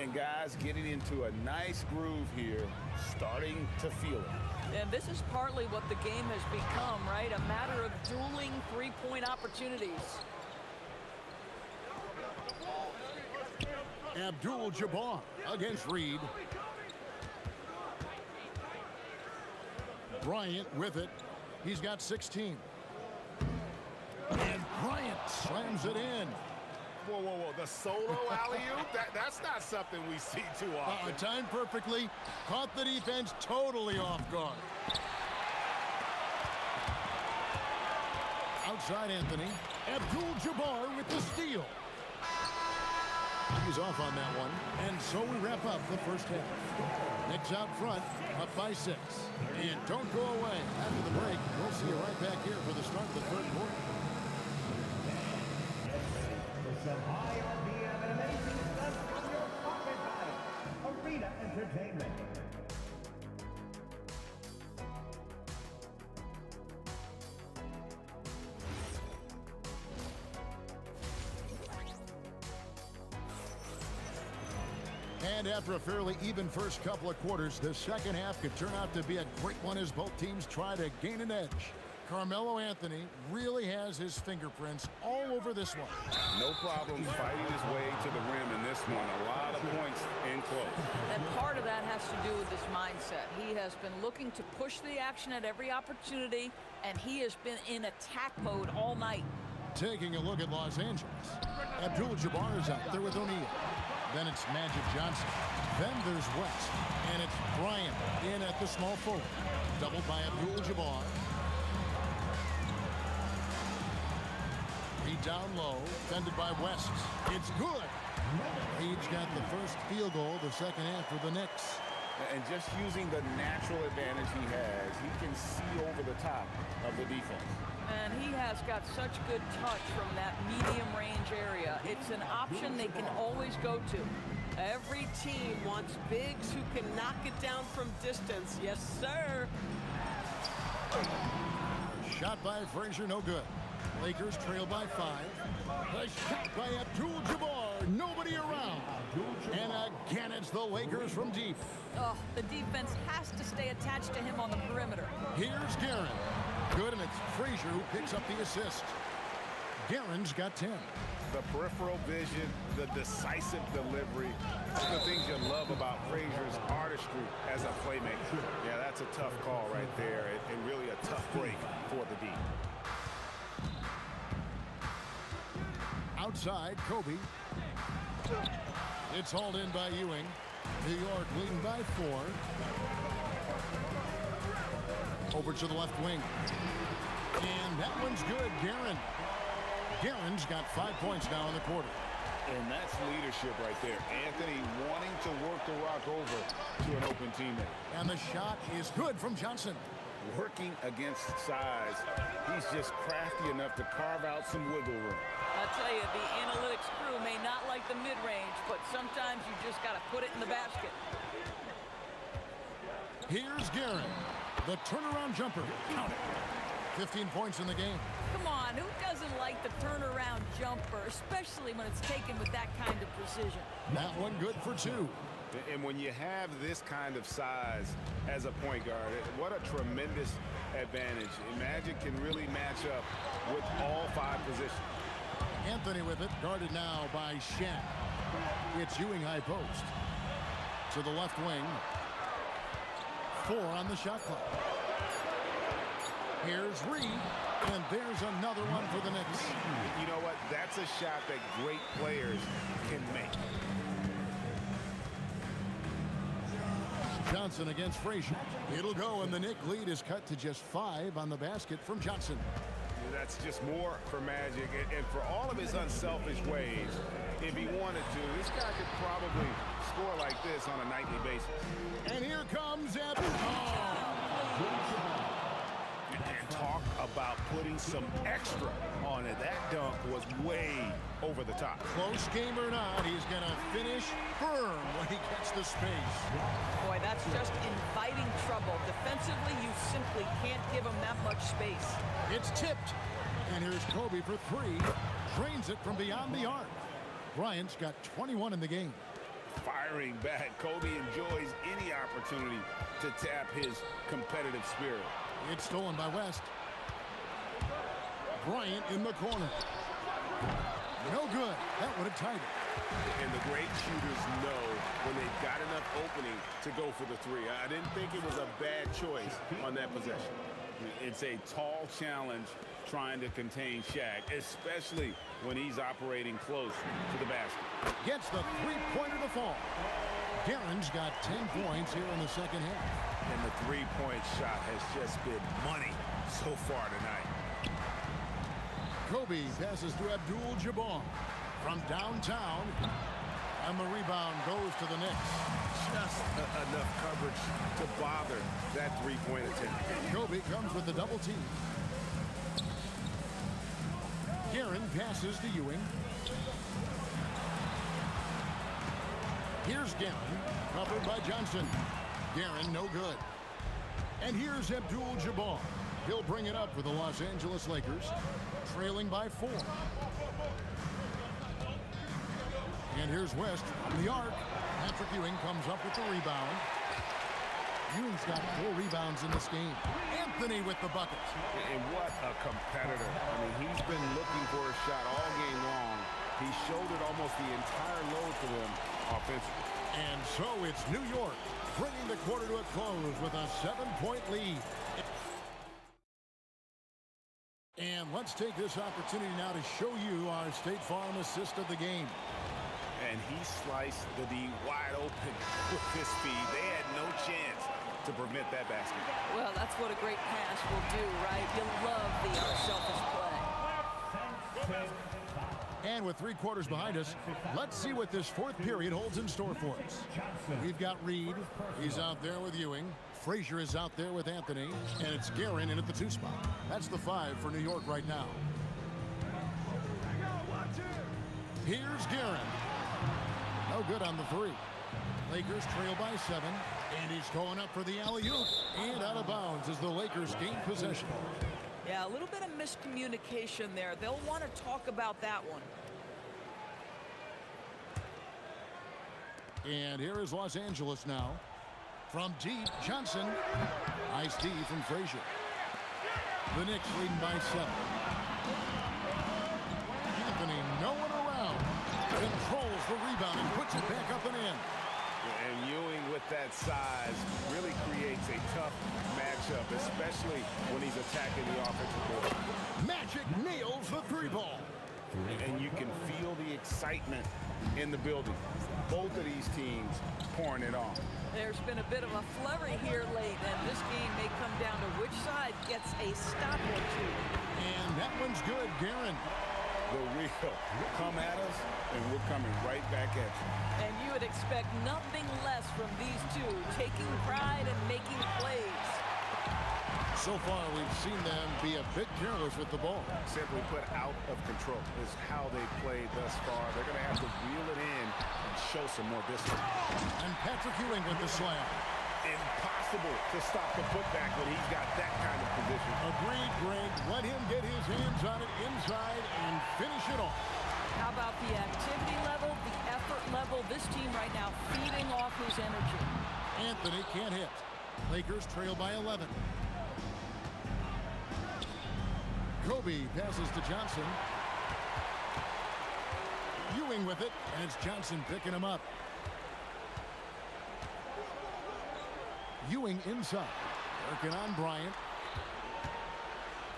And guys getting into a nice groove here, starting to feel it. And this is partly what the game has become, right? A matter of dueling three-point opportunities. Abdul-Jabbar against Reed. Bryant with it. He's got 16. And Bryant slams it in. Whoa, whoa, whoa. The solo alley-oop? That's not something we see too often. Timed perfectly. Caught the defense totally off guard. Outside Anthony. Abdul-Jabbar with the steal. He's off on that one. And so we wrap up the first half. Knicks out front, up by 6. And don't go away. After the break, we'll see you right back here for the start of the third quarter. Some high RPM and amazing stuff from your pocket by Arena Entertainment. And after a fairly even first couple of quarters, the second half could turn out to be a great one as both teams try to gain an edge. Carmelo Anthony really has his fingerprints all over this one. No problem fighting his way to the rim in this one. A lot of points in close. And part of that has to do with his mindset. He has been looking to push the action at every opportunity, and he has been in attack mode all night. Taking a look at Los Angeles. Abdul-Jabbar is out there with O'Neal. Then it's Magic Johnson. Then there's West. And it's Bryant in at the small forward. Doubled by Abdul-Jabbar. Reed down low. Defended by West. It's good. Reed's got the first field goal the second half for the Knicks. And just using the natural advantage he has, he can see over the top of the defense. And he has got such good touch from that medium range area. It's an option they can always go to. Every team wants bigs who can knock it down from distance. Yes, sir. Shot by Frazier, no good. Lakers trail by 5. The shot by Abdul-Jabbar, nobody around. And again, it's the Lakers from deep. Oh, the defense has to stay attached to him on the perimeter. Here's Guerin. Good, and it's Frazier who picks up the assist. Guerin's got 10. The peripheral vision, the decisive delivery, the things you love about Frazier's artistry as a playmaker. Yeah, that's a tough call right there, and really a tough break for the D. Outside, Kobe. It's hauled in by Ewing. New York leading by 4. Over to the left wing. And that one's good, Guerin. Guerin's got 5 points now in the quarter. And that's leadership right there. Anthony wanting to work the rock over to an open teammate. And the shot is good from Johnson. Working against size, he's just crafty enough to carve out some wiggle room. I'll tell you, the analytics crew may not like the mid-range, but sometimes you just got to put it in the basket. Here's Guerin. The turnaround jumper. Count it. 15 points in the game. Come on, who doesn't like the turnaround jumper, especially when it's taken with that kind of precision? That one good for 2. And when you have this kind of size as a point guard, what a tremendous advantage. Magic can really match up with all 5 positions. Anthony with it, guarded now by Shaq. It's Ewing high post. To the left wing. 4 on the shot clock. Here's Reed, and there's another one for the Knicks. You know what? That's a shot that great players can make. Johnson against Frazier. It'll go, and the Knick lead is cut to just 5 on the basket from Johnson. That's just more for Magic, and for all of his unselfish ways, if he wanted to, this guy could probably score like this on a nightly basis. And here comes And talk about about putting some extra on it. That dunk was way over the top. Close game or not, he's going to finish firm when he gets the space. Boy, that's just inviting trouble. Defensively, you simply can't give him that much space. It's tipped. And here's Kobe for three. Drains it from beyond the arc. Bryant's got 21 in the game. Firing back, Kobe enjoys any opportunity to tap his competitive spirit. It's stolen by West. Bryant in the corner. No good. That would have tied it. And the great shooters know when they've got enough opening to go for the three. I didn't think it was a bad choice on that possession. It's a tall challenge trying to contain Shaq, especially when he's operating close to the basket. Gets the three-pointer to fall. Garen's got 10 points here in the second half. And the three-point shot has just been money so far tonight. Kobe passes to Abdul-Jabbar from downtown. And the rebound goes to the Knicks. Just enough coverage to bother that three-point attempt. Kobe comes with the double team. Garen passes to Ewing. Here's Garen, covered by Johnson. Garen, no good. And here's Abdul-Jabbar. He'll bring it up for the Los Angeles Lakers, trailing by 4. And here's West from the arc. Patrick Ewing comes up with the rebound. Ewing's got 4 rebounds in this game. Anthony with the bucket. And what a competitor. I mean, he's been looking for a shot all game long. He shouldered almost the entire load for them offensively. And so it's New York bringing the quarter to a close with a 7-point lead. And let's take this opportunity now to show you our State Farm assist of the game. And he sliced the D wide open with his speed. They had no chance to prevent that basket. Well, that's what a great pass will do, right? You'll love the unselfish play. And with 3 quarters behind us, let's see what this 4th period holds in store for us. We've got Reed. He's out there with Ewing. Frazier is out there with Anthony. And it's Garen in at the 2 spot. That's the 5 for New York right now. Here's Garen. No good on the 3. Lakers trail by 7. And he's going up for the alley-oop. And out of bounds as the Lakers gain possession. Yeah, a little bit of miscommunication there. They'll want to talk about that one. And here is Los Angeles now. From deep, Johnson. Nice D from Frazier. The Knicks leading by 7. Anthony, no one around. Controls the rebound and puts it back up and in. And Ewing with that size really creates a tough matchup, especially when he's attacking the offensive board. Magic nails the 3-ball. And you can feel the excitement in the building. Both of these teams pouring it on. There's been a bit of a flurry here late, and this game may come down to which side gets a stop or 2. And that one's good, Garen. The real come at us, and we're coming right back at you. And you would expect nothing less from these two, taking pride and making plays. So far, we've seen them be a bit careless with the ball. Simply put, out of control is how they played thus far. They're going to have to reel it in and show some more discipline. And Patrick Ewing with the slam. Impossible to stop the putback when he's got that kind of position. Agreed, Greg. Let him get his hands on it inside and finish it off. How about the activity level, the effort level? This team right now feeding off his energy. Anthony can't hit. Lakers trail by 11. Kobe passes to Johnson. Ewing with it, and it's Johnson picking him up. Ewing inside. Working on Bryant.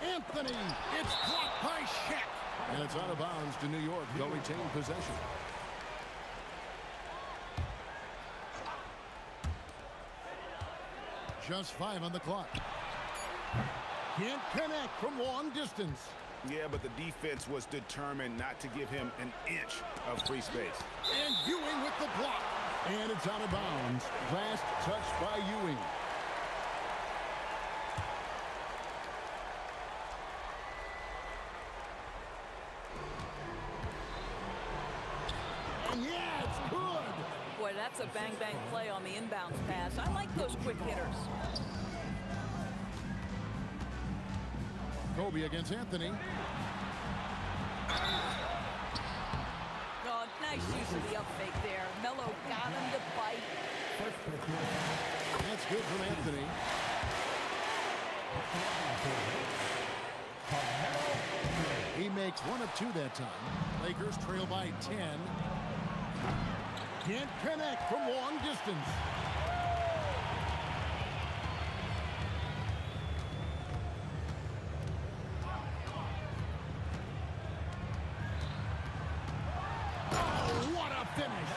Anthony! It's blocked by Shaq! And it's out of bounds to New York. They'll retain possession. Just 5 on the clock. Can't connect from long distance. Yeah, but the defense was determined not to give him an inch of free space. And Ewing with the block. And it's out of bounds. Last touch by Ewing. That's a bang-bang play on the inbounds pass. I like those quick hitters. Kobe against Anthony. Oh, nice use of the up fake there. Melo got him to bite. That's good from Anthony. He makes 1 of 2 that time. Lakers trail by 10. Can't connect from long distance. Oh, what a finish.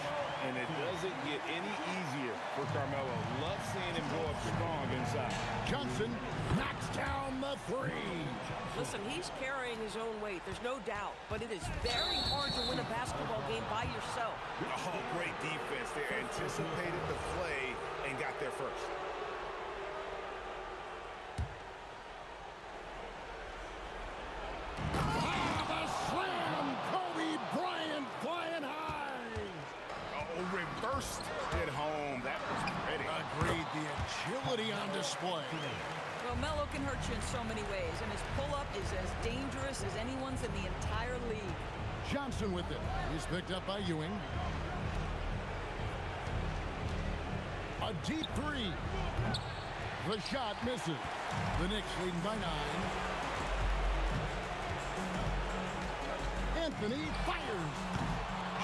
And it doesn't get any easier for Carmelo. Love seeing him go up strong inside. Johnson knocks down the 3. Listen, he's carrying his own weight. There's no doubt. But it is very hard to win a basketball game by yourself. Oh, great defense. They anticipated the play and got there first. The slam! Kobe Bryant flying high! Oh, reversed it home. That was pretty. Agreed. The agility on display. Well, Melo can hurt you in so many ways, and his pull-up is as dangerous as anyone's in the entire league. Johnson with it. He's picked up by Ewing. A deep 3. The shot misses. The Knicks leading by 9. Anthony fires.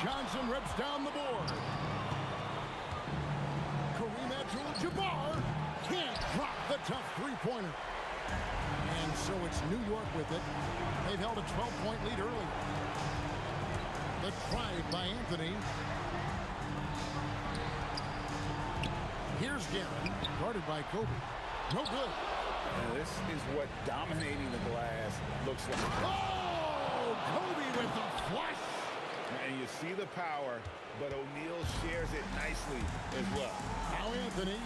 Johnson rips down the board. Kareem Abdul-Jabbar can't drop the tough three-pointer. And so it's New York with it. They've held a 12-point lead early. The drive by Anthony. Here's Garrett, guarded by Kobe. No good. Now this is what dominating the glass looks like. Oh, Kobe with the flush. And you see the power, but O'Neal shares it nicely as well. Now Anthony,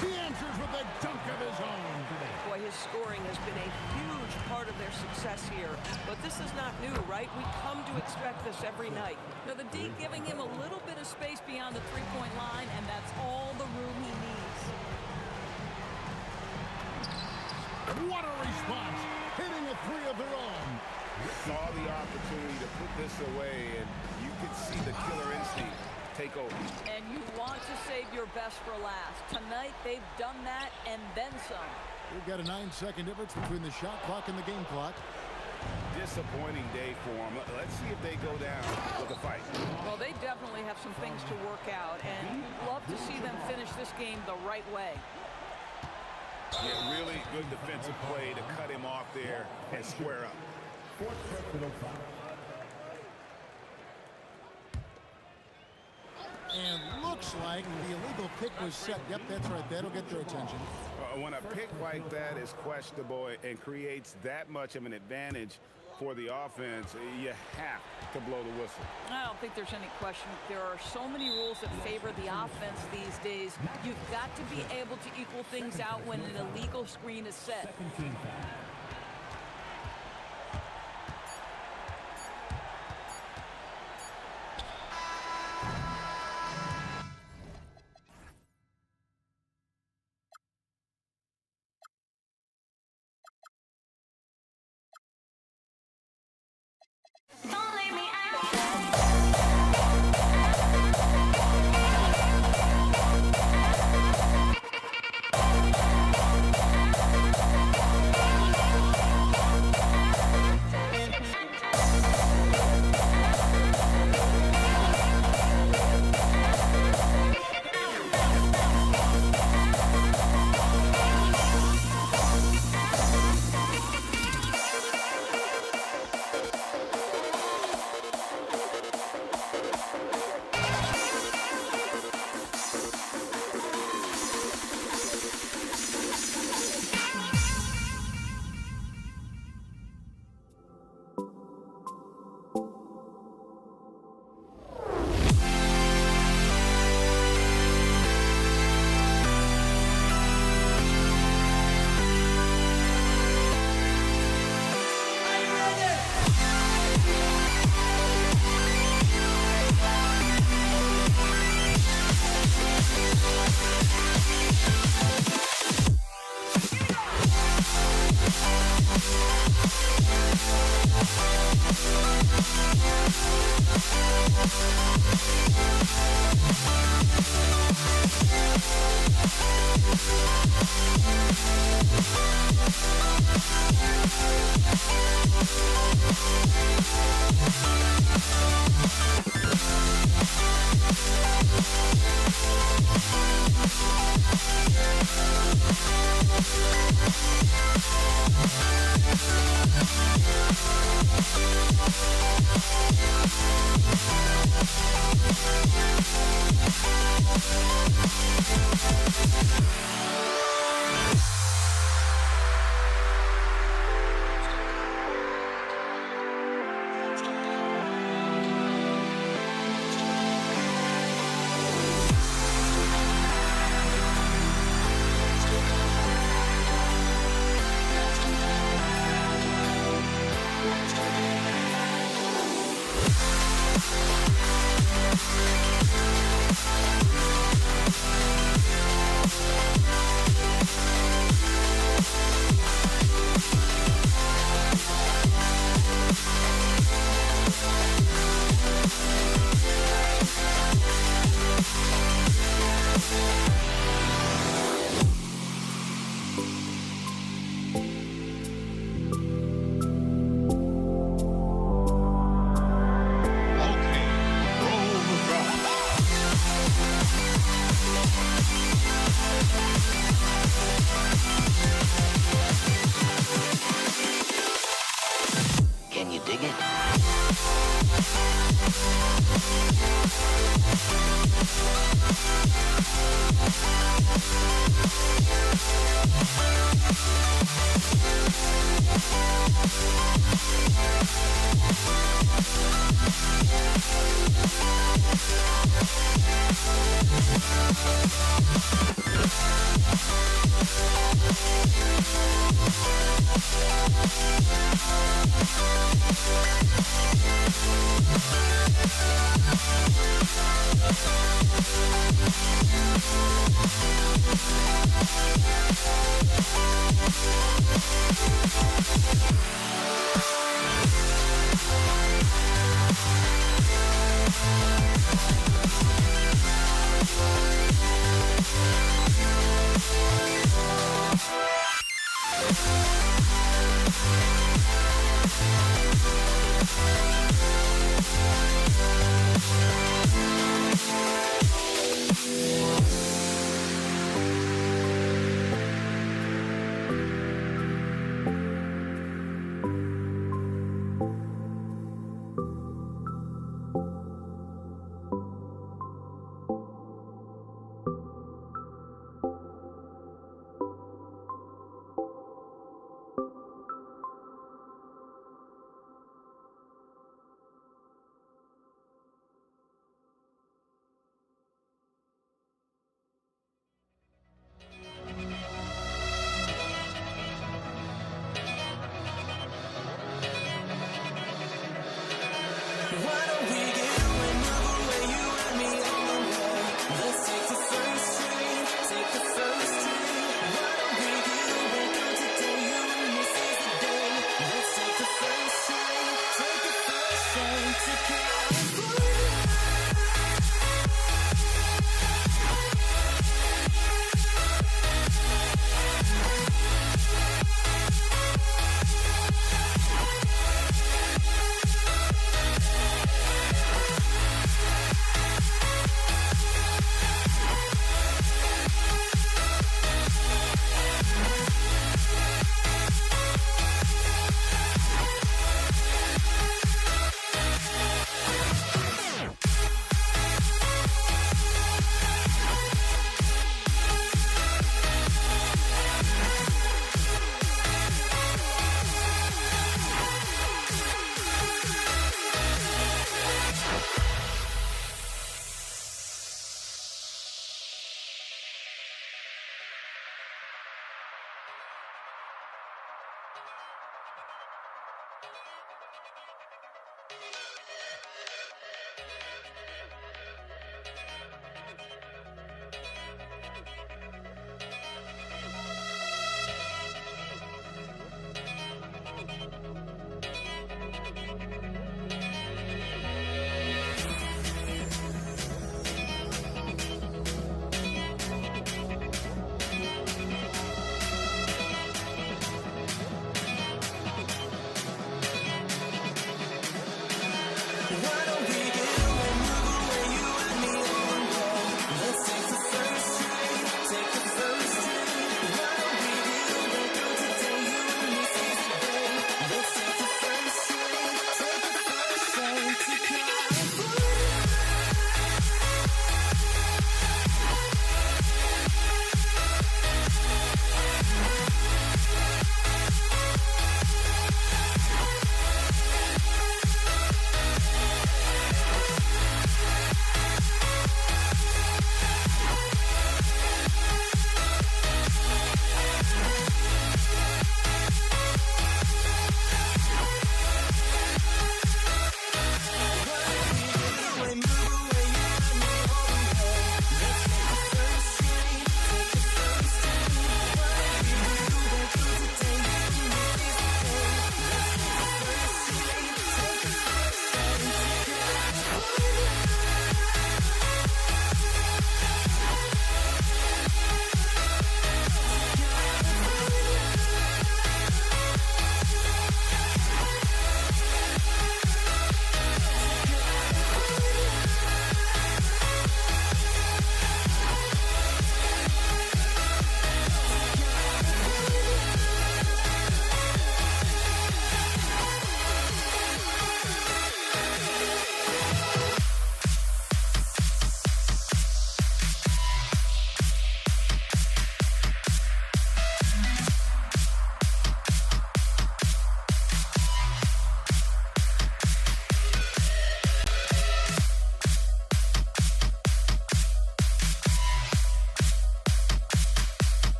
he answers with a dunk of his own. Boy, his scoring has been a huge part of their success here. But this is not new, right? We come to expect this every night. Now, the D giving him a little bit of space beyond the three-point line, and that's all the room he needs. What a response, hitting a 3 of their own. Saw the opportunity to put this away, and you could see the killer instinct take over. And you want to save your best for last. Tonight, they've done that and then some. We've got a 9-second difference between the shot clock and the game clock. Disappointing day for them. Let's see if they go down with a fight. Well, they definitely have some things to work out, and you'd love to see them finish this game the right way. Yeah, really good defensive play to cut him off there and square up. And looks like the illegal pick was set. Yep, that's right. That'll get their attention. When a pick like that is questionable and creates that much of an advantage for the offense, you have to blow the whistle. I don't think there's any question. There are so many rules that favor the offense these days. You've got to be able to equal things out when an illegal screen is set.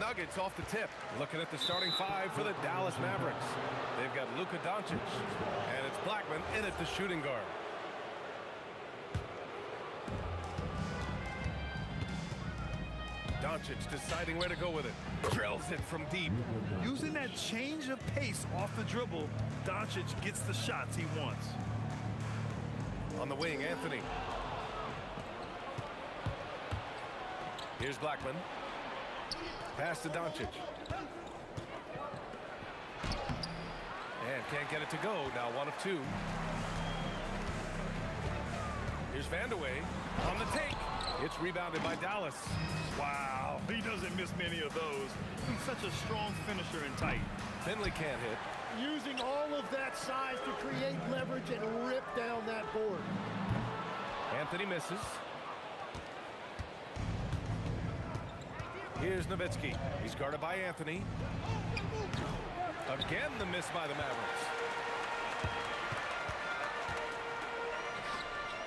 Nuggets off the tip. Looking at the starting five for the Dallas Mavericks. They've got Luka Doncic, and it's Blackman in at the shooting guard. Doncic deciding where to go with it. Drills it from deep. Using that change of pace off the dribble, Doncic gets the shots he wants. On the wing, Anthony. Here's Blackman. Pass to Doncic. And can't get it to go. Now 1 of 2. Here's Vandeweghe on the take. It's rebounded by Dallas. Wow, he doesn't miss many of those. He's such a strong finisher and tight. Finley can't hit. Using all of that size to create leverage and rip down that board. Anthony misses. Here's Nowitzki. He's guarded by Anthony. Again, the miss by the Mavericks.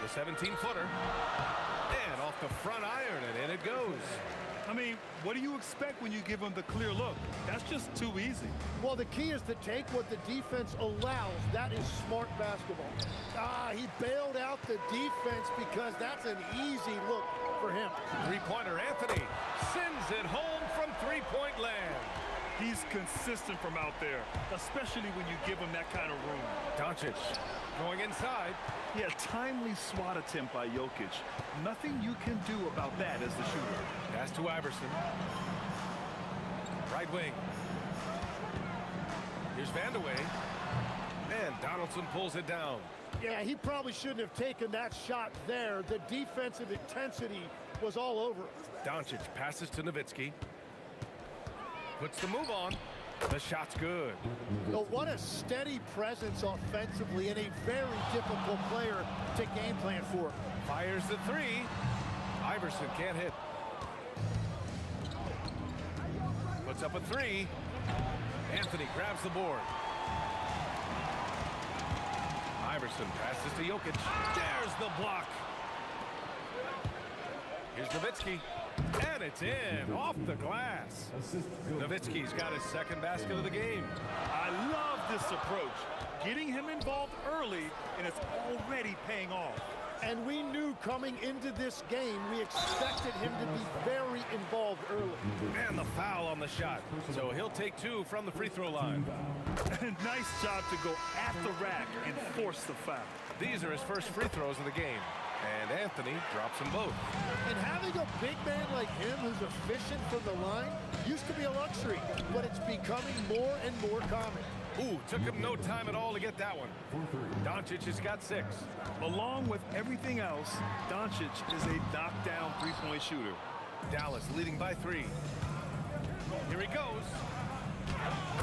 The 17-footer. And off the front iron, and in it goes. I mean, what do you expect when you give him the clear look? That's just too easy. Well, the key is to take what the defense allows. That is smart basketball. He bailed out the defense because that's an easy look for him. Three-pointer Anthony sends it home from three-point land. He's consistent from out there, especially when you give him that kind of room. Doncic going inside. Yeah, timely swat attempt by Jokic. Nothing you can do about that as the shooter. Pass to Iverson. Right wing. Here's Vandeweghe. And Donaldson pulls it down. Yeah, he probably shouldn't have taken that shot there. The defensive intensity was all over. Doncic passes to Nowitzki. Puts the move on. The shot's good. So what a steady presence offensively and a very difficult player to game plan for. Fires the three. Iverson can't hit. Puts up a three. Anthony grabs the board. Iverson passes to Jokic. There's the block. Here's Nowitzki. And it's in, off the glass. Nowitzki's got his second basket of the game. I love this approach. Getting him involved early, and it's already paying off. And we knew coming into this game, we expected him to be very involved early. And the foul on the shot. So he'll take 2 from the free throw line. Nice job to go at the rack and force the foul. These are his first free throws of the game. And Anthony drops them both. And having a big man like him who's efficient from the line used to be a luxury, but it's becoming more and more common. Ooh, took him no time at all to get that one. Doncic has got 6. Along with everything else, Doncic is a knockdown three-point shooter. Dallas leading by 3. Here he goes.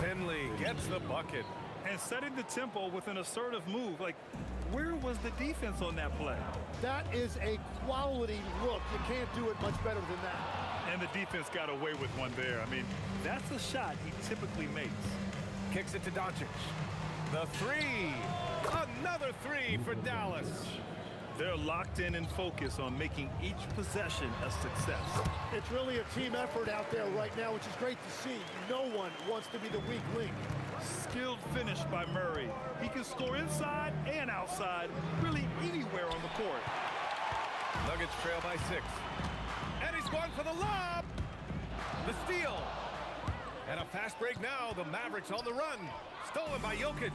Finley gets the bucket. And setting the tempo with an assertive move. Like, where was the defense on that play? That is a quality look. You can't do it much better than that. And the defense got away with one there. I mean, that's a shot he typically makes. Kicks it to Doncic. The 3. Another 3 for Dallas. They're locked in and focused on making each possession a success. It's really a team effort out there right now, which is great to see. No one wants to be the weak link. Skilled finish by Murray. He can score inside and outside, really anywhere on the court. Nuggets trail by 6. And he's going for the lob. The steal. And a fast break now. The Mavericks on the run. Stolen by Jokic.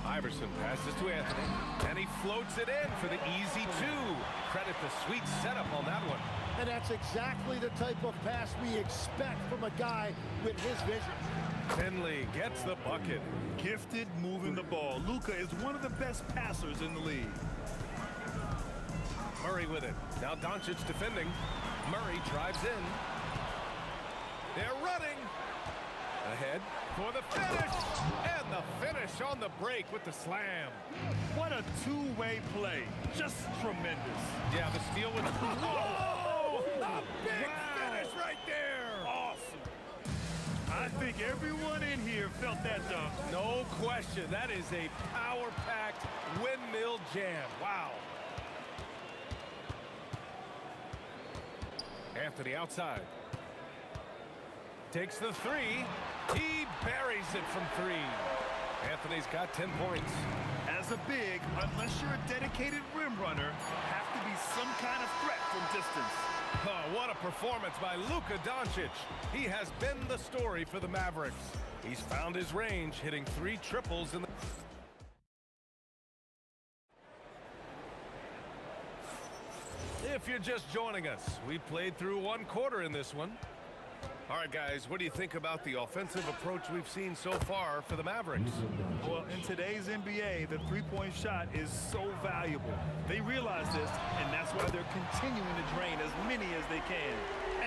Iverson passes to Anthony. And he floats it in for the easy 2. Credit the sweet setup on that one. And that's exactly the type of pass we expect from a guy with his vision. Finley gets the bucket. Gifted moving the ball. Luka is one of the best passers in the league. Murray with it. Now Doncic defending. Murray drives in. They're running. Ahead for the finish. And the finish on the break with the slam. What a two-way play. Just tremendous. Yeah, the steal was... Whoa! A big finish right there. Awesome. I think everyone in here felt that dunk. No question. That is a power-packed windmill jam. Wow. Anthony outside. takes the three. He buries it from three. Anthony's got 10 points. As a big, unless you're a dedicated rim runner, have to be some kind of threat from distance. Oh, what a performance by Luka Doncic. He has been the story for the Mavericks. He's found his range, hitting 3 triples in the... If you're just joining us, we played through 1 quarter in this one. All right, guys, what do you think about the offensive approach we've seen so far for the Mavericks? Well, in today's NBA, the three-point shot is so valuable. They realize this, and that's why they're continuing to drain as many as they can.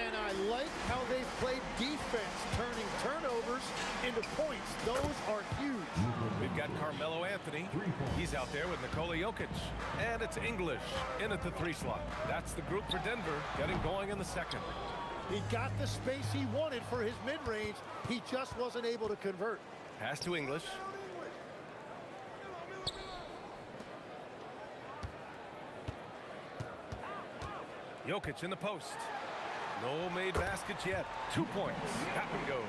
And I like how they've played defense, turning turnovers into points. Those are huge. We've got Carmelo Anthony. He's out there with Nikola Jokic. And it's English in at the 3 slot. That's the group for Denver getting going in the second. He got the space he wanted for his mid-range. He just wasn't able to convert. Pass to English. Jokic in the post. No made baskets yet. 2 points. That one goes.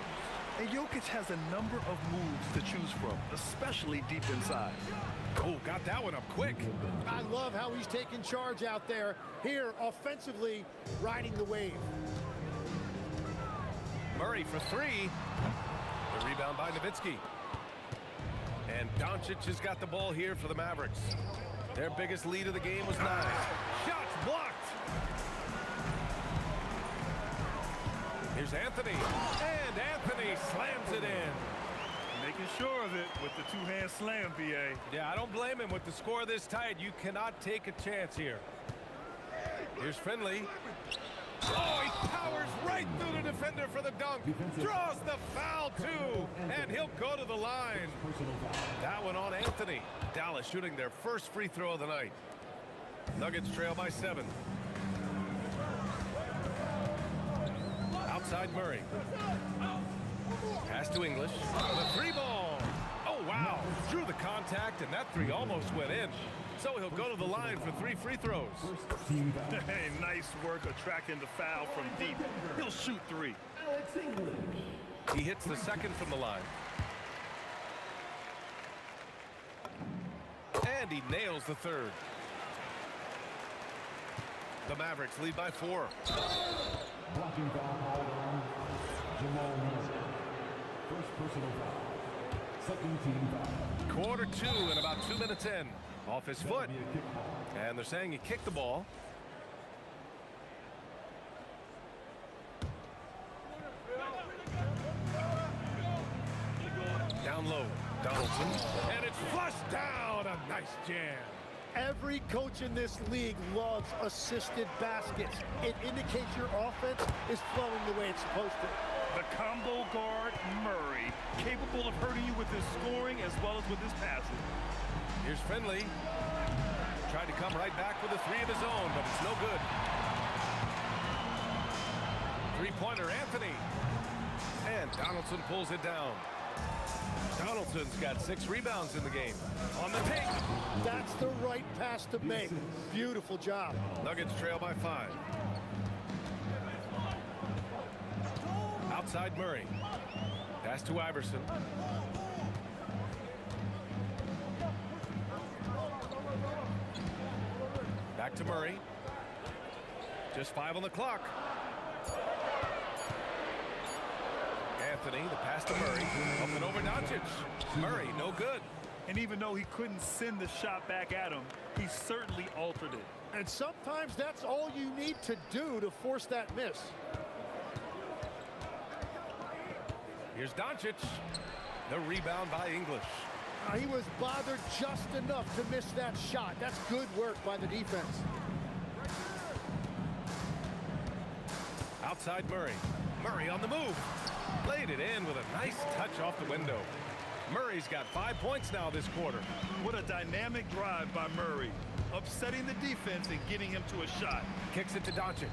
And Jokic has a number of moves to choose from, especially deep inside. Oh, got that one up quick. I love how he's taking charge out there. Here, offensively, riding the wave. Murray for 3. The rebound by Nowitzki. And Doncic has got the ball here for the Mavericks. Their biggest lead of the game was 9. Shots blocked. Here's Anthony. And Anthony slams it in. Making sure of it with the two-hand slam, BA. Yeah, I don't blame him. With the score this tight, you cannot take a chance here. Here's Finley. Oh, he powers right through the defender for the dunk. Draws the foul, too. And he'll go to the line. That one on Anthony. Dallas shooting their first free throw of the night. Nuggets trail by 7. Outside Murray. Pass to English. The 3 ball. Oh, wow. Through the contact, and that 3 almost went in. So he'll go to the line for 3 free throws. Hey, nice work attracting the foul from deep. He'll shoot 3. He hits the second from the line. And he nails the 3rd. The Mavericks lead by 4. Blocking foul all around. Jamal Murray. First personal foul. Second team foul. Quarter 2 and about 2 minutes in. Off his foot. And they're saying he kicked the ball. Down low. Donaldson. And it's flushed down. A nice jam. Every coach in this league loves assisted baskets. It indicates your offense is flowing the way it's supposed to. The combo guard, Murray, capable of hurting you with his scoring as well as with his passing. Here's Finley. Tried to come right back with a 3 of his own, but it's no good. 3-pointer, Anthony. And Donaldson pulls it down. Donaldson's got 6 rebounds in the game. On the take. That's the right pass to make. Beautiful job. Nuggets trail by 5. Outside Murray. Pass to Iverson. Back to Murray. Just 5 on the clock. Anthony, the pass to Murray. Up and over Doncic. Murray, no good. And even though he couldn't send the shot back at him, he certainly altered it. And sometimes that's all you need to do to force that miss. Here's Doncic. The rebound by English. He was bothered just enough to miss that shot. That's good work by the defense. Outside Murray. Murray on the move. Laid it in with a nice touch off the window. Murray's got 5 points now this quarter. What a dynamic drive by Murray. Upsetting the defense and getting him to a shot. Kicks it to Doncic.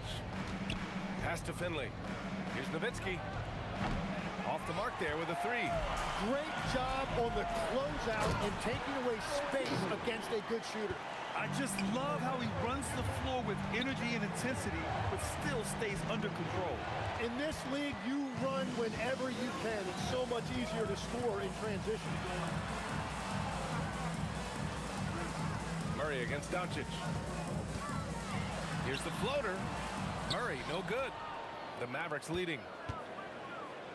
Pass to Finley. Here's Nowitzki. Off the mark there with a 3. Great job on the closeout and taking away space against a good shooter. I just love how he runs the floor with energy and intensity, but still stays under control. In this league, you run when much easier to score in transition. Murray against Doncic. Here's the floater. Murray, no good. The Mavericks leading.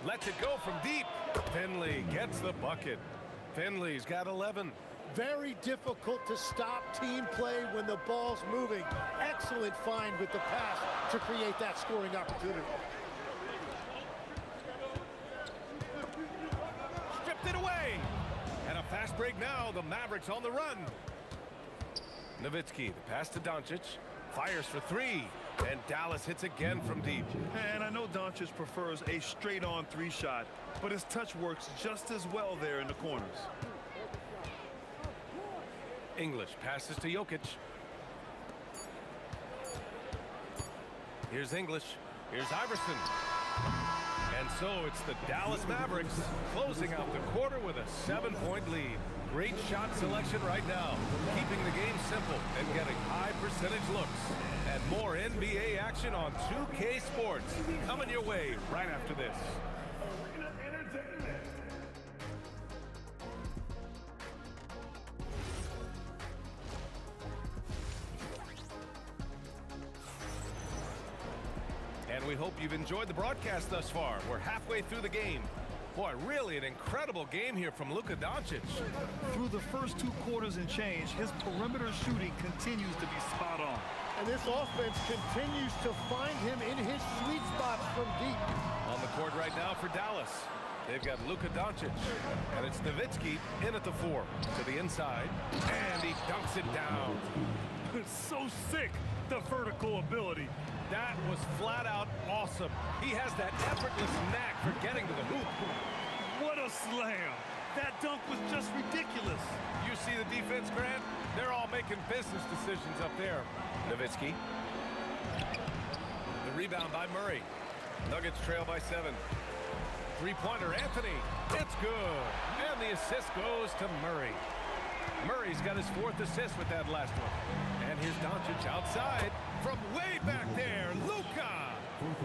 Lets it go from deep. Finley gets the bucket. Finley's got 11. Very difficult to stop team play when the ball's moving. Excellent find with the pass to create that scoring opportunity. Stripped it away. And a fast break now. The Mavericks on the run. Nowitzki, the pass to Doncic. Fires for three. And Dallas hits again from deep. And I know Doncic prefers a straight-on three-shot, but his touch works just as well there in the corners. English passes to Jokic. Here's English. Here's Iverson. And so it's the Dallas Mavericks closing out the quarter with a 7-point lead. Great shot selection right now, keeping the game simple and getting high percentage looks. And more NBA action on 2K Sports coming your way right after this. And we hope you've enjoyed the broadcast thus far. We're halfway through the game. Boy, really an incredible game here from Luka Doncic. Through the first 2 quarters and change, his perimeter shooting continues to be spot on. And this offense continues to find him in his sweet spots from deep. On the court right now for Dallas. They've got Luka Doncic, and it's Nowitzki in at the 4 to the inside, and he dunks it down. It's so sick, the vertical ability. That was flat out awesome. He has that effortless knack for getting to the hoop. What a slam. That dunk was just ridiculous. You see the defense, Grant? They're all making business decisions up there. Nowitzki. The rebound by Murray. Nuggets trail by 7. Three-pointer, Anthony. It's good. And the assist goes to Murray. Murray's got his 4th assist with that last one. And here's Doncic outside from way back there. Luka!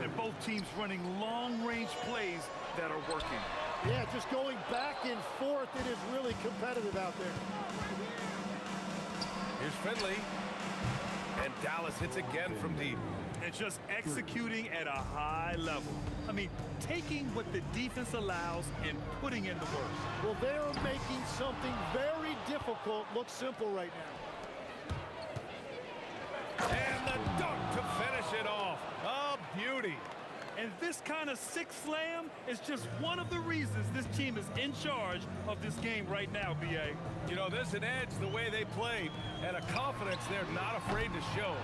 And both teams running long-range plays that are working. Yeah, just going back and forth. It is really competitive out there. Here's Finley. And Dallas hits again from deep. And just executing at a high level. I mean, taking what the defense allows and putting in the work. Well, they are making something very difficult look simple right now. And the dunk to finish it off. A beauty. And this kind of sick slam is just one of the reasons this team is in charge of this game right now, B.A. You know, there's an edge the way they played and a confidence they're not afraid to show.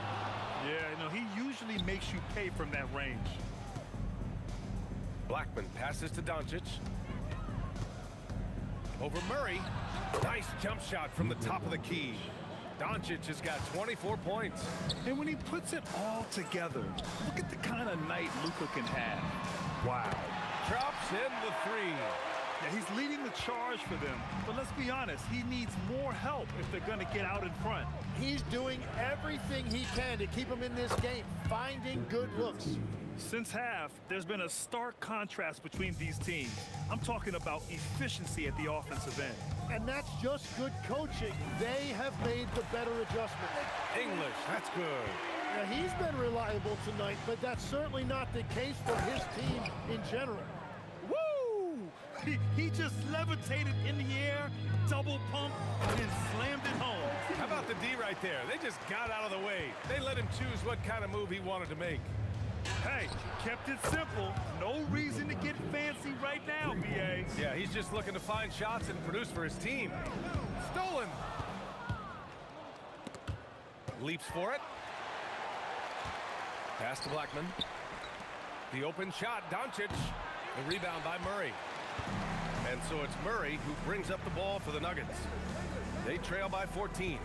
Yeah, no, he usually makes you pay from that range. Blackman passes to Doncic. Over Murray. Nice jump shot from the top of the key. Doncic has got 24 points. And when he puts it all together, look at the kind of night Luka can have. Wow. Drops in the 3. Yeah, he's leading the charge for them. But let's be honest, he needs more help if they're going to get out in front. He's doing everything he can to keep him in this game, finding good looks. Since half, there's been a stark contrast between these teams. I'm talking about efficiency at the offensive end. And that's just good coaching. They have made the better adjustment. English, that's good. Now, he's been reliable tonight, but that's certainly not the case for his team in general. Woo! He just levitated in the air, double pump, and slammed it home. How about the D right there? They just got out of the way. They let him choose what kind of move he wanted to make. Hey, kept it simple. No reason to get fancy right now, B.A. Yeah, he's just looking to find shots and produce for his team. Stolen. Leaps for it. Pass to Blackman. The open shot, Doncic. The rebound by Murray. And so it's Murray who brings up the ball for the Nuggets. They trail by 14.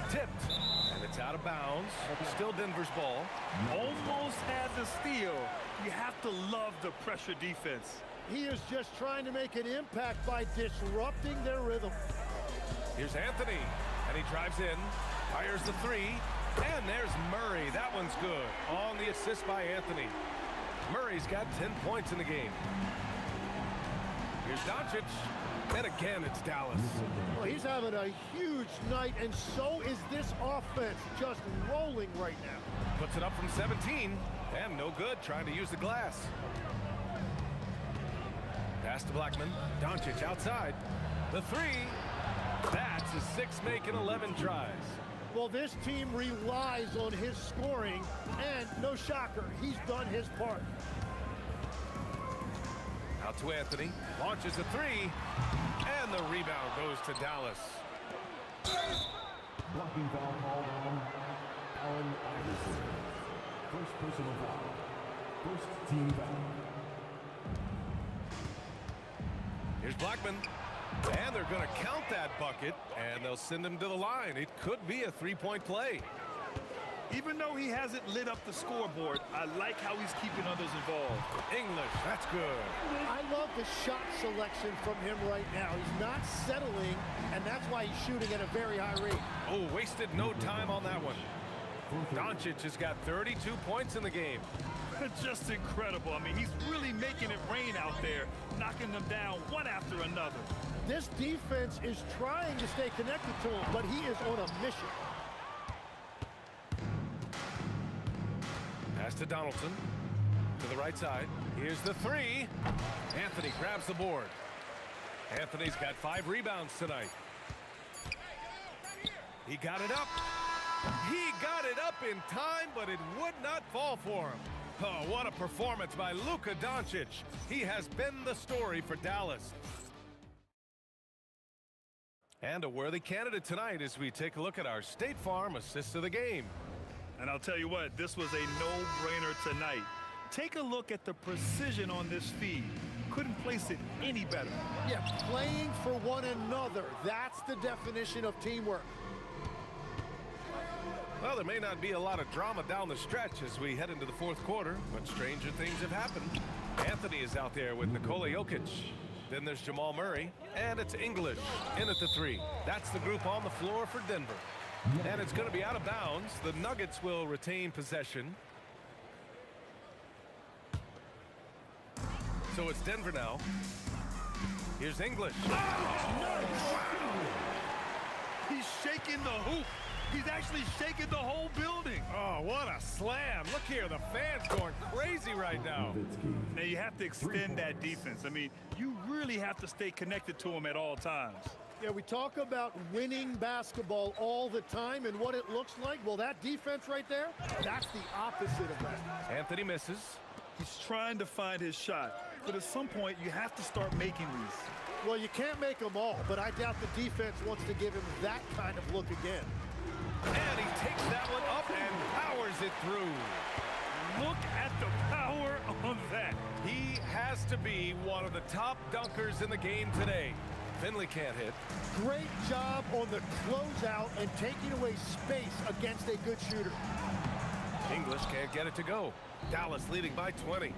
Tipped. And it's out of bounds. Still Denver's ball. Almost had the steal. You have to love the pressure defense. He is just trying to make an impact by disrupting their rhythm. Here's Anthony. And he drives in. Fires the 3. And there's Murray. That one's good. On the assist by Anthony. Murray's got 10 points in the game. Here's Doncic. And again, it's Dallas. Well, he's having a huge night, and so is this offense, just rolling right now. Puts it up from 17, and no good trying to use the glass. Pass to Blackman. Doncic outside. The three. That's a 6-make in 11 tries. Well, this team relies on his scoring, and no shocker, he's done his part. Out to Anthony. Launches a three. And the rebound goes to Dallas. Blocking foul called on Allen Iverson. First personal foul. First team foul. Here's Blackman. And they're going to count that bucket, and they'll send him to the line. It could be a three-point play. Even though he hasn't lit up the scoreboard, I like how he's keeping others involved. English, that's good. I love the shot selection from him right now. He's not settling, and that's why he's shooting at a very high rate. Oh, wasted no time on that one. Doncic has got 32 points in the game. Just incredible. I mean, he's really making it rain out there, knocking them down one after another. This defense is trying to stay connected to him, but he is on a mission. Pass to Donaldson. To the right side. Here's the three. Anthony grabs the board. Anthony's got 5 rebounds tonight. He got it up. He got it up in time, but it would not fall for him. Oh, what a performance by Luka Doncic. He has been the story for Dallas. And a worthy candidate tonight as we take a look at our State Farm assist of the game. And I'll tell you what, this was a no-brainer tonight. Take a look at the precision on this feed. Couldn't place it any better. Yeah, playing for one another. That's the definition of teamwork. Well, there may not be a lot of drama down the stretch as we head into the fourth quarter, but stranger things have happened. Anthony is out there with Nikola Jokic. Then there's Jamal Murray, and it's English in at the three. That's the group on the floor for Denver. And it's going to be out of bounds. The Nuggets will retain possession. So it's Denver now. Here's English. He's shaking the hoop. He's actually shaking the whole building. Oh, what a slam. Look here, the fans going crazy right now. Now, you have to extend that defense. I mean, you really have to stay connected to him at all times. Yeah, we talk about winning basketball all the time and what it looks like. Well, that defense right there, that's the opposite of that. Anthony misses. He's trying to find his shot, but at some point, you have to start making these. Well, you can't make them all, but I doubt the defense wants to give him that kind of look again. And he takes that one up and powers it through. Look at the power on that. He has to be one of the top dunkers in the game today. Finley can't hit. Great job on the closeout and taking away space against a good shooter. English can't get it to go. Dallas leading by 20.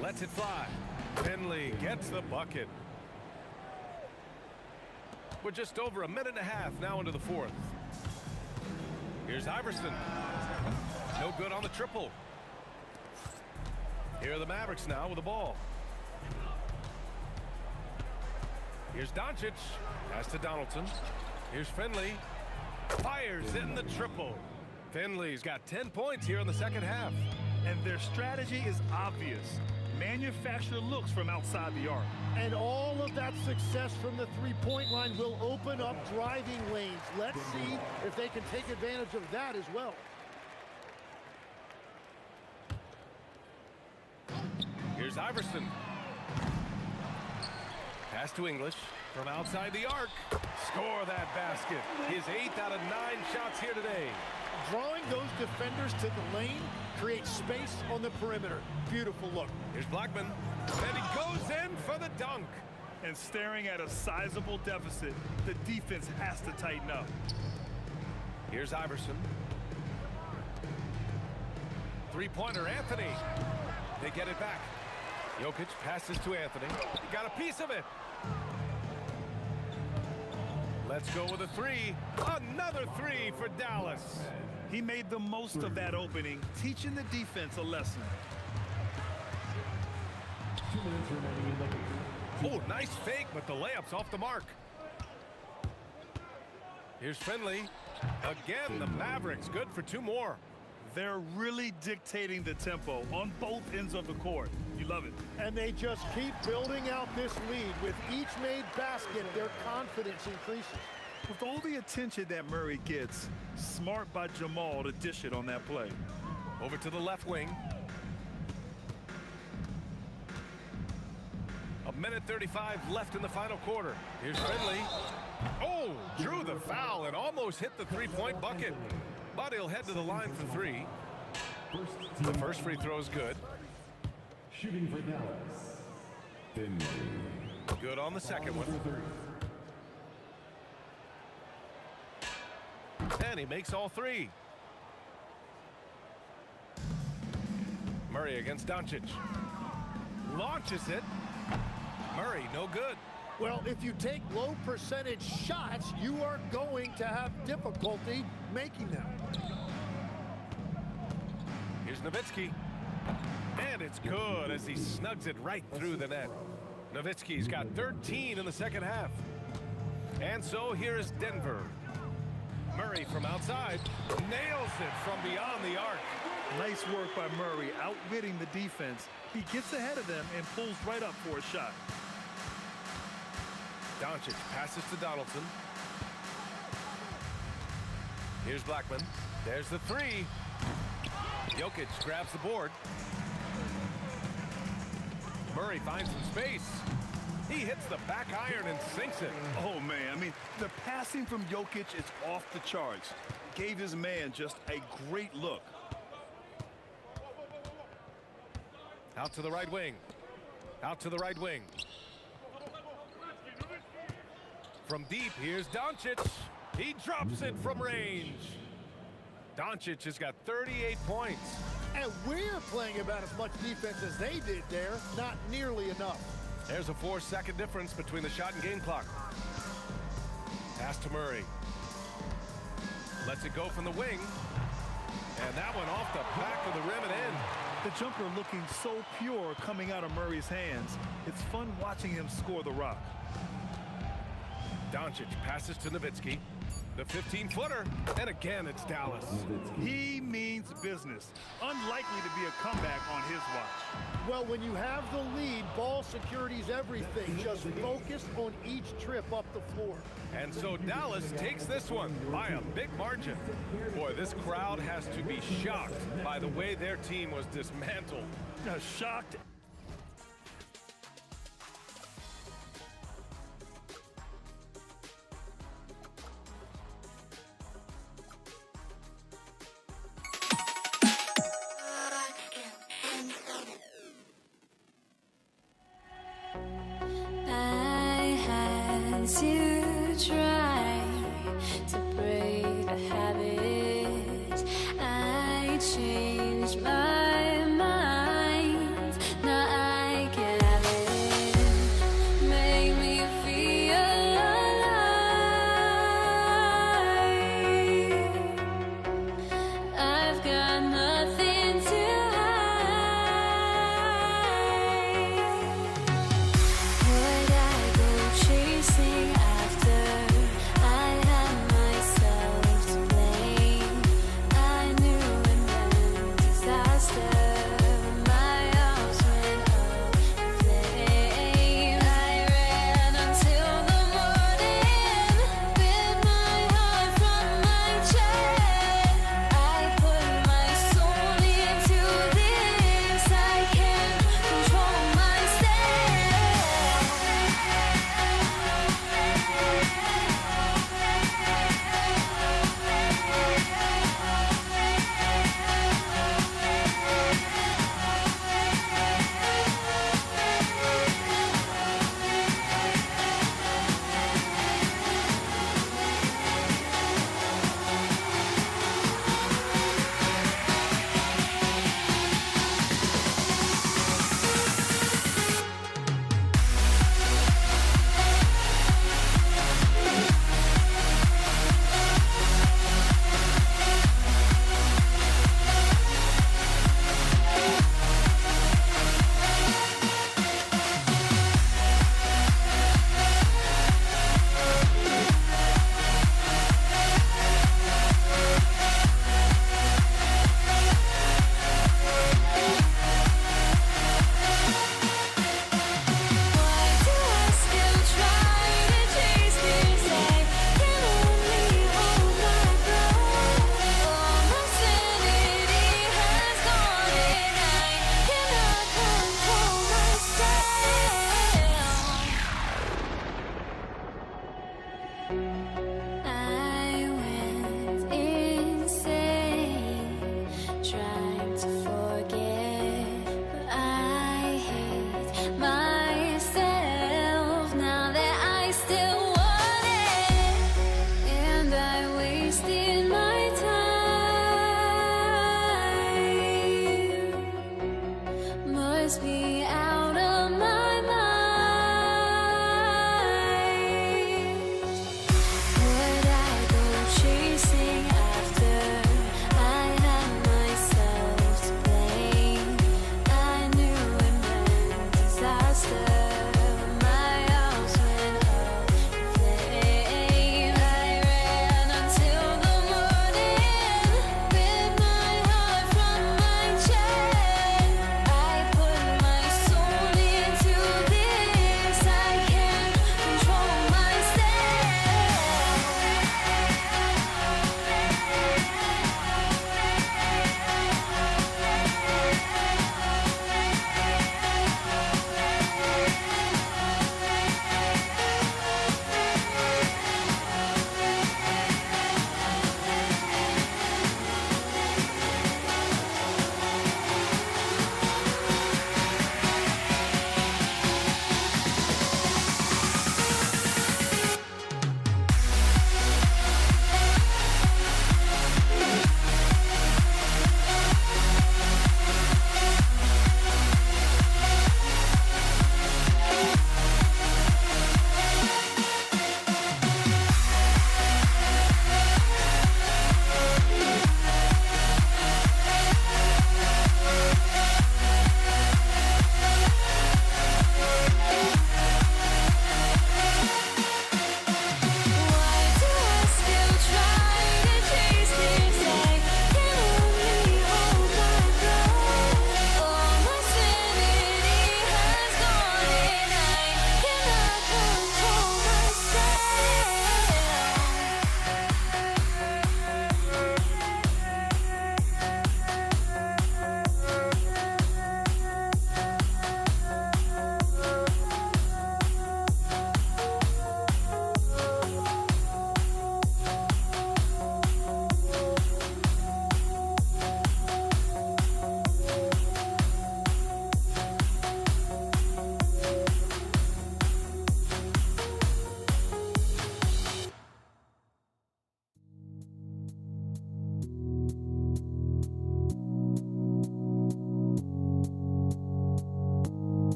Lets it fly. Finley gets the bucket. We're just over a minute and a half now into the fourth. Here's Iverson. No good on the triple. Here are the Mavericks now with the ball. Here's Doncic. Pass to Donaldson. Here's Finley. Fires in the triple. Finley's got 10 points here in the second half. And their strategy is obvious. Manufacture looks from outside the arc. And all of that success from the three-point line will open up driving lanes. Let's see if they can take advantage of that as well. Here's Iverson. Pass to English from outside the arc. Score that basket. His 8th out of 9 shots here today. Drawing those defenders to the lane creates space on the perimeter. Beautiful look. Here's Blackman. And he goes in for the dunk. And staring at a sizable deficit, the defense has to tighten up. Here's Iverson. Three-pointer, Anthony. They get it back. Jokic passes to Anthony. He got a piece of it. Let's go with a three. Another three for Dallas. He made the most of that opening, teaching the defense a lesson. 2 minutes remaining in the game. Oh, nice fake, but the layup's off the mark. Here's Finley. Again, the Mavericks good for 2 more. They're really dictating the tempo on both ends of the court. You love it. And they just keep building out this lead. With each made basket, their confidence increases. With all the attention that Murray gets, smart by Jamal to dish it on that play. Over to the left wing. 1:35 left in the final quarter. Here's Finley. Oh, drew the foul and almost hit the 3-point bucket. But he'll head to the line for 3. The first free throw is good. Shooting for Dallas, Finley. Good on the second one. And he makes all 3. Murray against Doncic. Launches it. Murray, no good. Well, if you take low percentage shots, you are going to have difficulty making them. Here's Nowitzki. And it's good as he snugs it right through the net. Nowitzki's got 13 in the second half. And so here is Denver. Murray from outside nails it from beyond the arc. Nice work by Murray, outwitting the defense. He gets ahead of them and pulls right up for a shot. Doncic passes to Donaldson. Here's Blackman. There's the 3. Jokic grabs the board. Murray finds some space. He hits the back iron and sinks it. Oh, man, I mean, the passing from Jokic is off the charts. Gave his man just a great look. Out to the right wing. Out to the right wing. From deep, here's Doncic. He drops it from range. Doncic has got 38 points. And we're playing about as much defense as they did there. Not nearly enough. There's a 4-second difference between the shot and game clock. Pass to Murray. Lets it go from the wing. And that one off the back of the rim and in. The jumper looking so pure coming out of Murray's hands. It's fun watching him score the rock. Doncic passes to Nowitzki. The 15-footer. And again, it's Dallas. He means business. Unlikely to be a comeback on his watch. Well, when you have the lead, ball security is everything. Just focus on each trip up the floor. And so Dallas takes this one by a big margin. Boy, this crowd has to be shocked by the way their team was dismantled. Shocked. To try to break the habit, I changed my mind. Now I can have it. Make me feel alive. I've got nothing to chasing after I had myself to blame. I knew it meant disaster.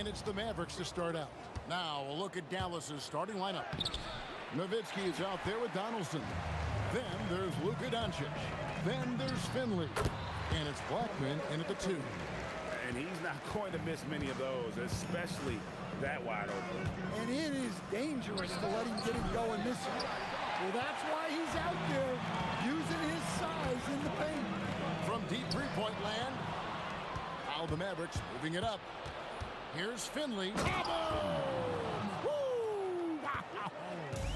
And it's the Mavericks to start out. Now, a look at Dallas's starting lineup. Nowitzki is out there with Donaldson. Then there's Luka Doncic. Then there's Finley. And it's Blackman in at the 2. And he's not going to miss many of those, especially that wide open. And it is dangerous to let him get it going this way. Well, that's why he's out there using his size in the paint. From deep three-point land, now the Mavericks moving it up. Here's Finley.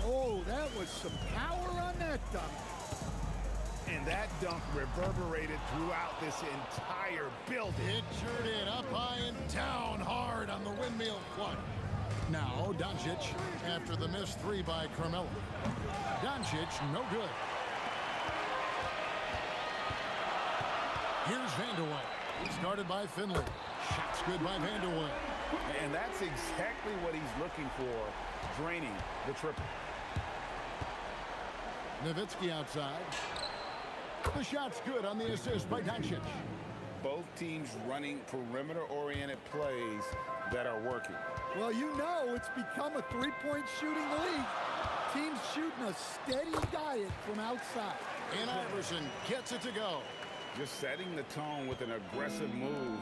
Oh, that was some power on that dunk. And that dunk reverberated throughout this entire building. It sure did. Up high and down hard on the windmill flush. Now Doncic after the missed 3 by Carmelo. Doncic, no good. Here's Vanderway. Started by Finley. Shots good by Vanderway. And that's exactly what he's looking for, draining the triple. Nowitzki outside. The shot's good on the assist by Doncic. Both teams running perimeter-oriented plays that are working. Well, you know it's become a three-point shooting league. Teams shooting a steady diet from outside. And Iverson gets it to go. Just setting the tone with an aggressive move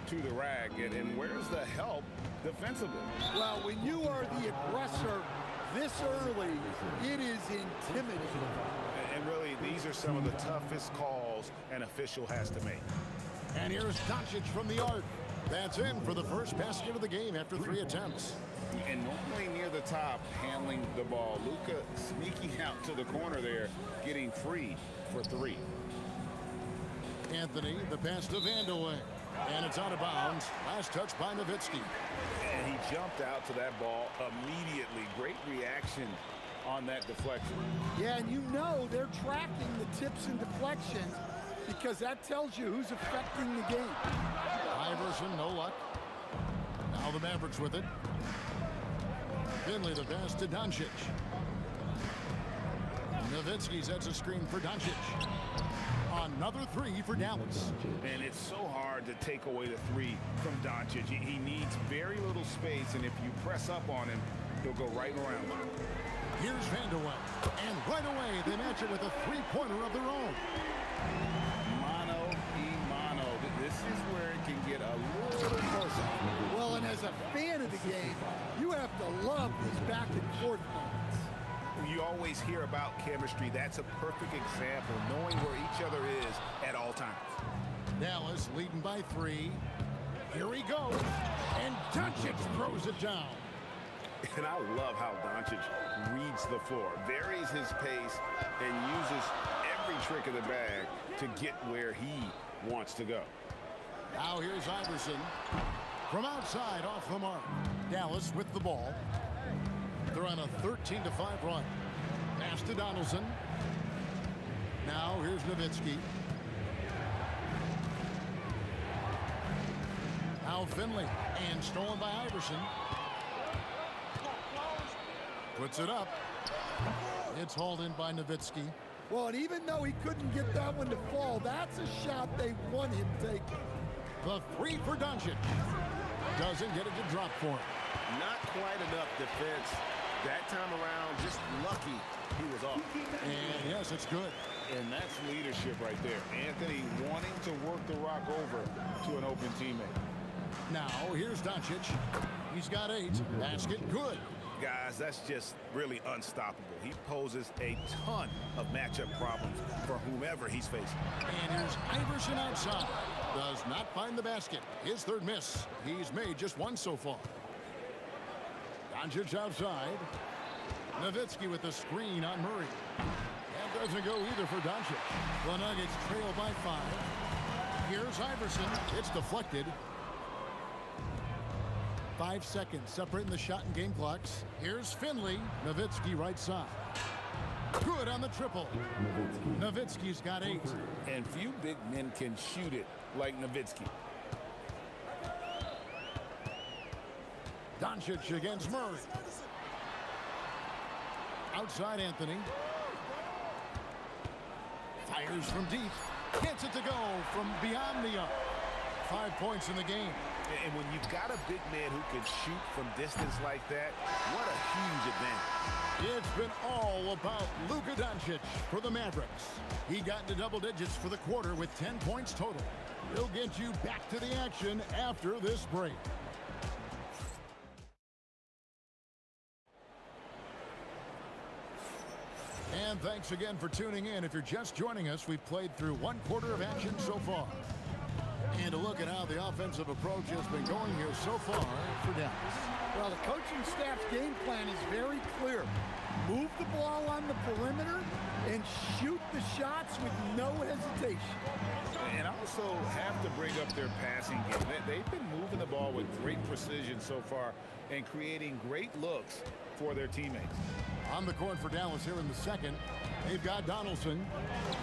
to the rack. And where's the help defensively? Well, when you are the aggressor this early, it is intimidating. And really, these are some of the toughest calls an official has to make. And here's Doncic from the arc. That's in for the first basket of the game after 3 attempts. And normally near the top, handling the ball. Luka sneaking out to the corner there, getting free for 3. Anthony, the pass to Vanderway. And it's out of bounds. Last touch by Nowitzki. And he jumped out to that ball immediately. Great reaction on that deflection. Yeah, and you know they're tracking the tips and deflections because that tells you who's affecting the game. Iverson, no luck. Now the Mavericks with it. Finley, the pass to Doncic. Nowitzki sets a screen for Doncic. Another 3 for Dallas. And it's so hard to take away the 3 from Doncic. He needs very little space, and if you press up on him, he'll go right around. Here's Vanderway. And right away, they match it with a 3-pointer of their own. Mano y mano. This is where it can get a little closer. Well, and as a fan of the game, you have to love these back-and-forth moments. You always hear about chemistry. That's a perfect example, knowing where each other is at all times. Dallas leading by 3. Here he goes. And Doncic throws it down. And I love how Doncic reads the floor, varies his pace, and uses every trick of the bag to get where he wants to go. Now here's Iverson. From outside, off the mark. Dallas with the ball. They're on a 13-5 run. Pass to Donaldson. Now here's Nowitzki. Now Finley. And stolen by Iverson. Puts it up. It's hauled in by Nowitzki. Well, and even though he couldn't get that one to fall, that's a shot they want him taking. The 3 for Doncic. Doesn't get it to drop for him. Not quite enough defense. That time around, just lucky he was off. And yes, it's good. And that's leadership right there. Anthony wanting to work the rock over to an open teammate. Now, here's Doncic. He's got 8. Basket good. Guys, that's just really unstoppable. He poses a ton of matchup problems for whomever he's facing. And here's Iverson outside. Does not find the basket. His 3rd miss. He's made just 1 so far. Doncic outside. Nowitzki with the screen on Murray. That doesn't go either for Doncic. The Nuggets trail by 5. Here's Iverson. It's deflected. 5 seconds separating the shot and game clocks. Here's Finley. Nowitzki right side. Good on the triple. Nowitzki's got 8. And few big men can shoot it like Nowitzki. Doncic against Murray. Outside Anthony. Fires from deep. Gets it to go from beyond the arc. 5 points in the game. And when you've got a big man who can shoot from distance like that, what a huge advantage. It's been all about Luka Doncic for the Mavericks. He got into double digits for the quarter with 10 points total. He'll get you back to the action after this break. And thanks again for tuning in. If you're just joining us, we've played through 1 quarter of action so far. And a look at how the offensive approach has been going here so far for Dallas. Well, the coaching staff's game plan is very clear. Move the ball on the perimeter and shoot the shots with no hesitation. And also have to bring up their passing game. They've been moving the ball with great precision so far and creating great looks for their teammates. On the court for Dallas here in the second, they've got Donaldson.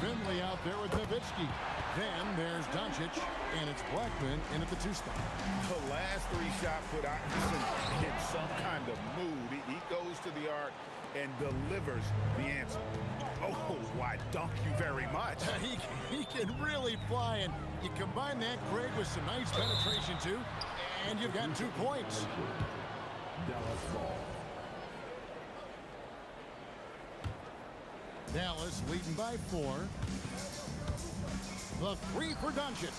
Finley out there with Nowitzki. Then there's Doncic, and it's Blackman in at the 2 spot. The last 3 shot put Iverson in some kind of mood. He goes to the arc and delivers the answer. Oh, why, thank you very much. He can really fly, and you combine that, Craig, with some nice penetration, too, and you've got 2 points. Dallas ball. Dallas leading by 4. The 3 for Doncic.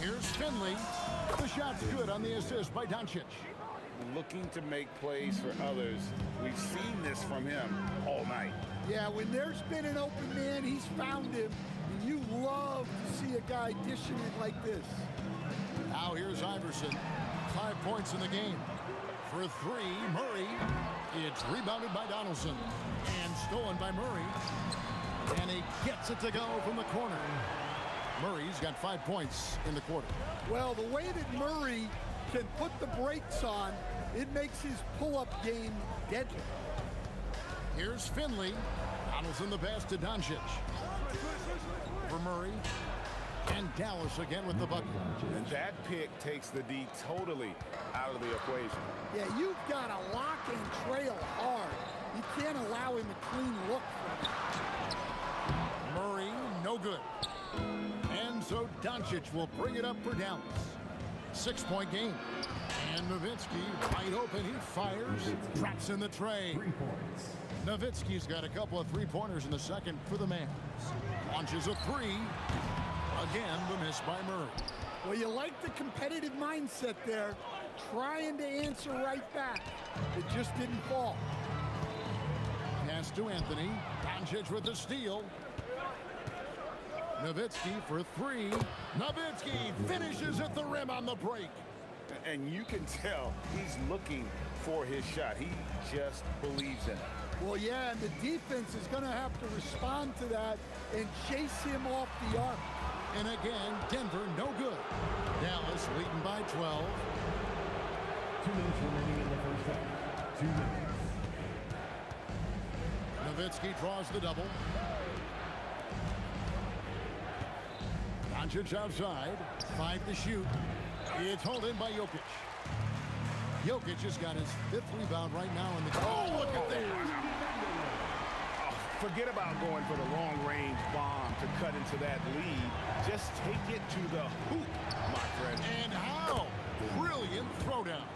Here's Finley. The shot's good on the assist by Doncic. Looking to make plays for others. We've seen this from him all night. Yeah, when there's been an open man, he's found him. And you love to see a guy dishing it like this. Now here's Iverson. 5 points in the game. For 3, Murray. It's rebounded by Donaldson. And stolen by Murray. And he gets it to go from the corner. Murray's got 5 points in the quarter. Well, the way that Murray can put the brakes on, it makes his pull-up game deadly. Here's Finley. Donaldson the pass to Doncic. For Murray. And Dallas again with the bucket. And that pick takes the D totally out of the equation. Yeah, you've got to lock and trail hard. You can't allow him a clean look. Murray, no good. And so Doncic will bring it up for Dallas. 6-point game. And Nowitzki wide open. He fires. Drops in the tray. 3 points. Nowitzki's got a couple of 3-pointers in the second for the Mavs. Launches a 3. Again, the miss by Murray. Well, you like the competitive mindset there. Trying to answer right back. It just didn't fall. Pass to Anthony. Doncic with the steal. Nowitzki for 3. Nowitzki finishes at the rim on the break. And you can tell he's looking for his shot. He just believes in it. Well, yeah, and the defense is going to have to respond to that and chase him off the arc. And again, Denver no good. Dallas leading by 12. 2 minutes remaining in the first half. 2 minutes. Nowitzki draws the double. Doncic outside. 5 to shoot. It's hauled in by Jokic. Jokic has got his 5th rebound right now in the game. Oh, look at that. Forget about going for the long-range bomb to cut into that lead. Just take it to the hoop, my friend. And how? Brilliant throwdown.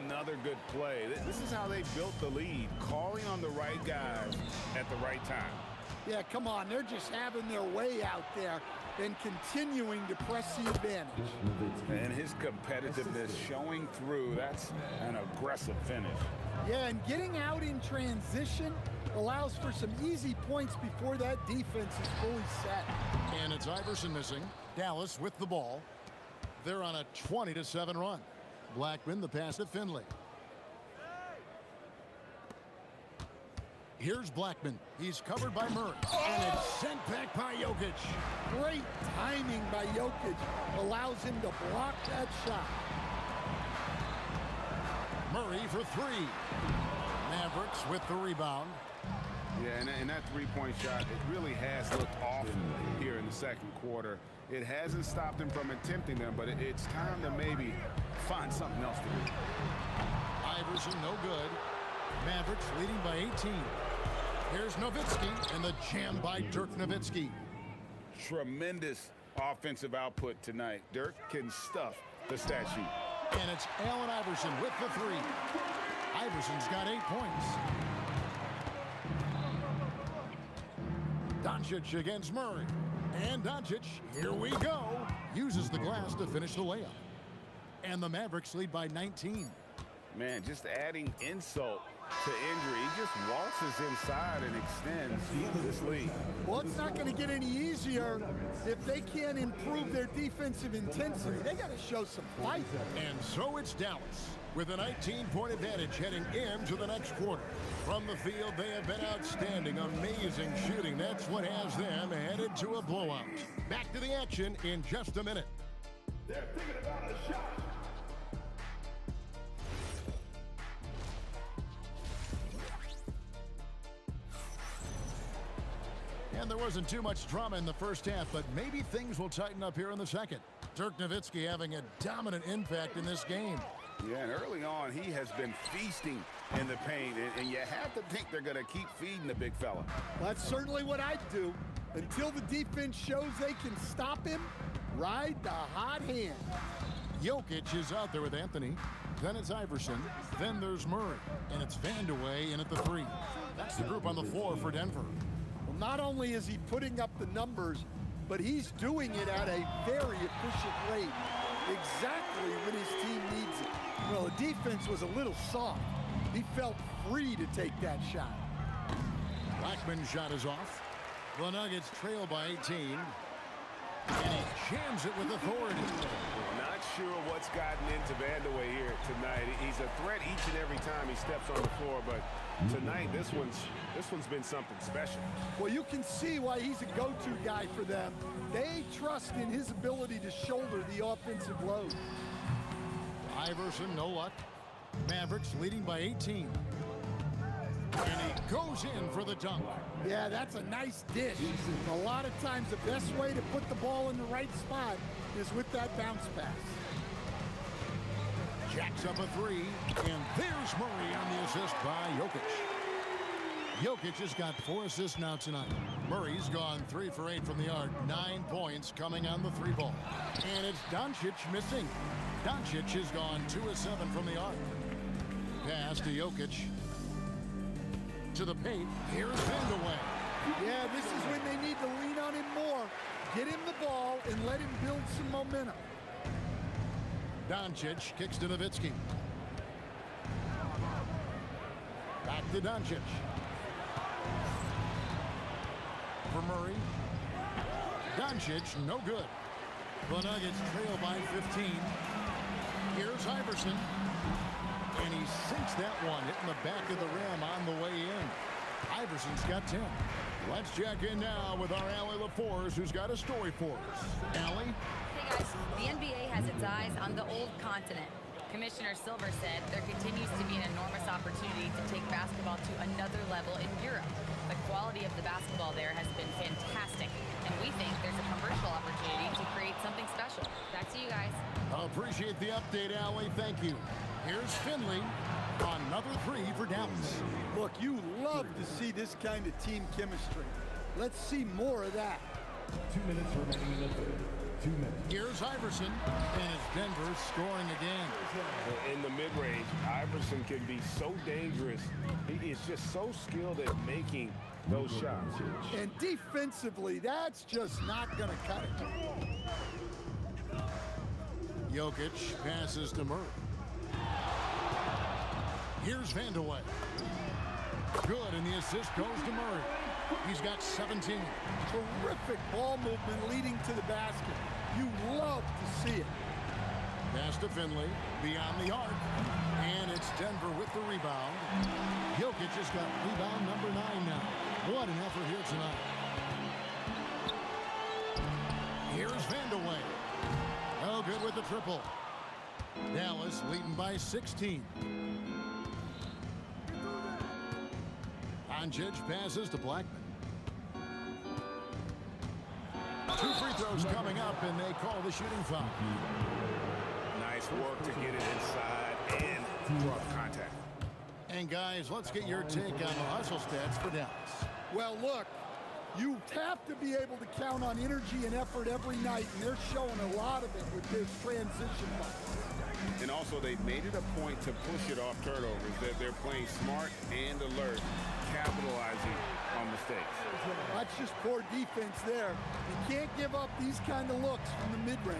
Another good play. This is how they built the lead, calling on the right guys at the right time. Yeah, come on. They're just having their way out there and continuing to press the advantage. And his competitiveness showing through. That's an aggressive finish. Yeah, and getting out in transition allows for some easy points before that defense is fully set. And it's Iverson missing. Dallas with the ball. They're on a 20-7 run. Blackman the pass to Finley. Here's Blackman. He's covered by Murray. And it's sent back by Jokic. Great timing by Jokic allows him to block that shot. Murray for 3. Mavericks with the rebound. Yeah, and that three-point shot, it really has looked off here in the second quarter. It hasn't stopped him from attempting them, but it's time to maybe find something else to do. Iverson no good. Mavericks leading by 18. Here's Nowitzki and the jam by Dirk Nowitzki. Tremendous offensive output tonight. Dirk can stuff the stat sheet. And it's Allen Iverson with the three. Iverson's got 8 points. Doncic against Murray. And Doncic, here we go, uses the glass to finish the layup. And the Mavericks lead by 19. Man, just adding insult to injury. He just waltzes inside and extends this lead. Well, it's not going to get any easier if they can't improve their defensive intensity. They got to show some fight. And so it's Dallas with a 19-point advantage heading into the next quarter. From the field, they have been outstanding, amazing shooting. That's what has them headed to a blowout. Back to the action in just a minute. They're thinking about a shot. And there wasn't too much drama in the first half, but maybe things will tighten up here in the second. Dirk Nowitzki having a dominant impact in this game. Yeah, and early on, he has been feasting in the paint, and you have to think they're going to keep feeding the big fella. That's certainly what I'd do. Until the defense shows they can stop him, ride the hot hand. Jokic is out there with Anthony. Then it's Iverson. Then there's Murray. And it's Vandeweghe in at the three. That's the group on the floor for Denver. Well, not only is he putting up the numbers, but he's doing it at a very efficient rate. Exactly when his team needs it. Well, the defense was a little soft. He felt free to take that shot. Blackman's shot is off. The Nuggets trail by 18. And he jams it with authority. Not sure what's gotten into Vandeweghe here tonight. He's a threat each and every time he steps on the floor, but tonight this one's been something special. Well, you can see why he's a go-to guy for them. They trust in his ability to shoulder the offensive load. Iverson, no luck. Mavericks leading by 18. And he goes in for the dunk. Yeah, that's a nice dish. A lot of times the best way to put the ball in the right spot is with that bounce pass. Jacks up a three, and there's Murray on the assist by Jokic. Jokic has got 4 assists now tonight. Murray's gone 3 for 8 from the arc. 9 points coming on the three ball. And it's Doncic missing. Doncic has gone 2 of 7 from the arc. Pass to Jokic. To the paint. Here's Vandeweghe. Yeah, this is when they need to lean on him more. Get him the ball and let him build some momentum. Doncic kicks to Nowitzki. Back to Doncic. For Murray. Doncic, no good. The Nuggets trail by 15. Here's Iverson. And he sinks that one, hitting the back of the rim on the way in. Iverson's got 10. Let's check in now with our Allie LaForce, who's got a story for us. Allie? Hey guys, the NBA has its eyes on the old continent. Commissioner Silver said there continues to be an enormous opportunity to take basketball to another level in Europe. The quality of the basketball there has been fantastic, and we think there's a commercial opportunity to create something special. Back to you guys. Appreciate the update, Allie. Thank you. Here's Finley on another three for Dallas. Look, you love to see this kind of team chemistry. Let's see more of that. 2 minutes remaining in the third. 2 minutes. Here's Iverson, and it's Denver scoring again. In the mid-range, Iverson can be so dangerous. He is just so skilled at making those shots. And defensively, that's just not going to cut it. Jokic passes to Murray. Here's Vandeweghe. Good, and the assist goes to Murray. He's got 17. Terrific ball movement leading to the basket. You love to see it. Pass to Finley, beyond the arc. And it's Denver with the rebound. Jokic has got rebound number 9 now. What an effort here tonight. Here's Vandeweghe. Oh, good with the triple. Dallas leading by 16. Doncic passes to Blackman. 2 free throws coming up, and they call the shooting foul. Nice work to get it inside and draw the contact. And guys, let's get your take on the hustle stats for Dallas. Well, look, You have to be able to count on energy and effort every night, and they're showing a lot of it with this transition bucket. And also, they've made it a point to push it off turnovers. They're playing smart and alert, capitalizing on mistakes. That's just poor defense there. You can't give up these kind of looks from the mid-range.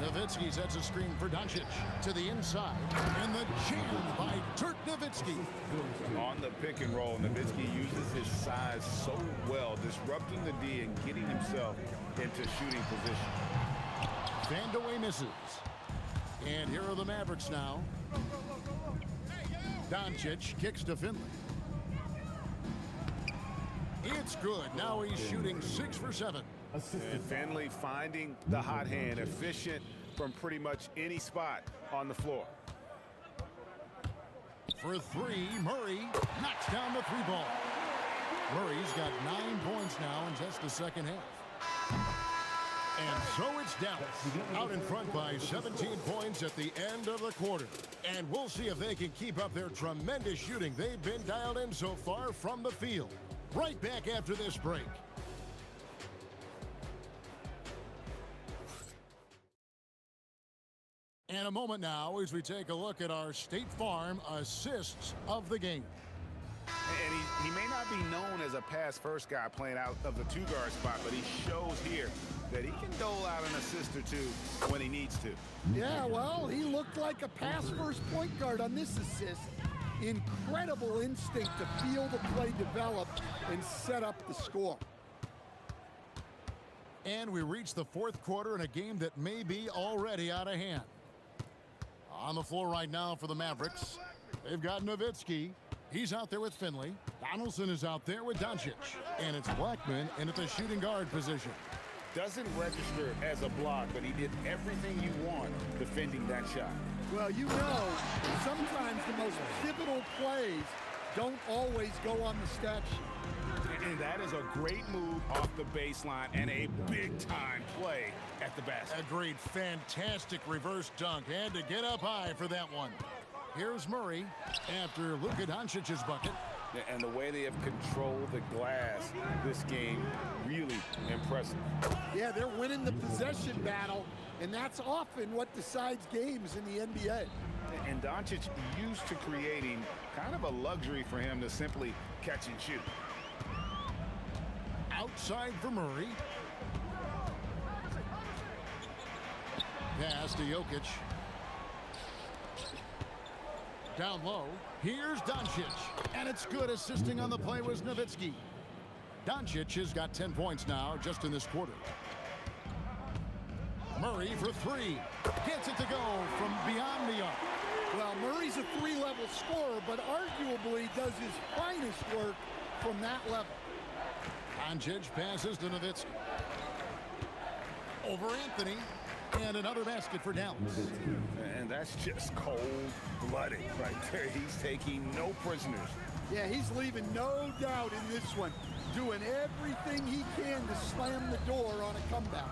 Nowitzki sets a screen for Doncic to the inside, and the jam by Dirk Nowitzki. On the pick and roll, Nowitzki uses his size so well, disrupting the D and getting himself into shooting position. Vandeweghe misses. And here are the Mavericks now. Doncic kicks to Finley. It's good. Now he's shooting 6 for 7. And Finley finding the hot hand, efficient from pretty much any spot on the floor. For 3, Murray knocks down the 3 ball. Murray's got 9 points now in just the second half. And so it's Dallas out in front by 17 points at the end of the quarter. And we'll see if they can keep up their tremendous shooting they've been dialed in so far from the field. Right back after this break. And a moment now as we take a look at our State Farm assists of the game. And he may not be known as a pass-first guy playing out of the 2-guard spot, but he shows here that he can dole out an assist or two when he needs to. Yeah, well, he looked like a pass-first point guard on this assist. Incredible instinct to feel the play develop and set up the score. And we reach the 4th quarter in a game that may be already out of hand. On the floor right now for the Mavericks, they've got Nowitzki. He's out there with Finley. Donaldson is out there with Doncic. And it's Blackman in at the shooting guard position. Doesn't register as a block, but he did everything you want defending that shot. Well, you know, sometimes the most pivotal plays don't always go on the stat sheet. And that is a great move off the baseline and a big-time play at the basket. Agreed. Fantastic reverse dunk. Had to get up high for that one. Here's Murray after Luka Doncic's bucket. And the way they have controlled the glass this game, really impressive. Yeah, they're winning the possession battle, and that's often what decides games in the NBA. And Doncic used to creating kind of a luxury for him to simply catch and shoot. Outside for Murray. Pass to Jokic. Down low. Here's Doncic. And it's good. Assisting on the play was Nowitzki. Doncic has got 10 points now just in this quarter. Murray for 3. Gets it to go from beyond the arc. Well, Murray's a 3-level scorer, but arguably does his finest work from that level. Doncic passes to Nowitzki. Over Anthony. And another basket for Dallas. And that's just cold-blooded right there. He's taking no prisoners. Yeah, he's leaving no doubt in this one. Doing everything he can to slam the door on a comeback.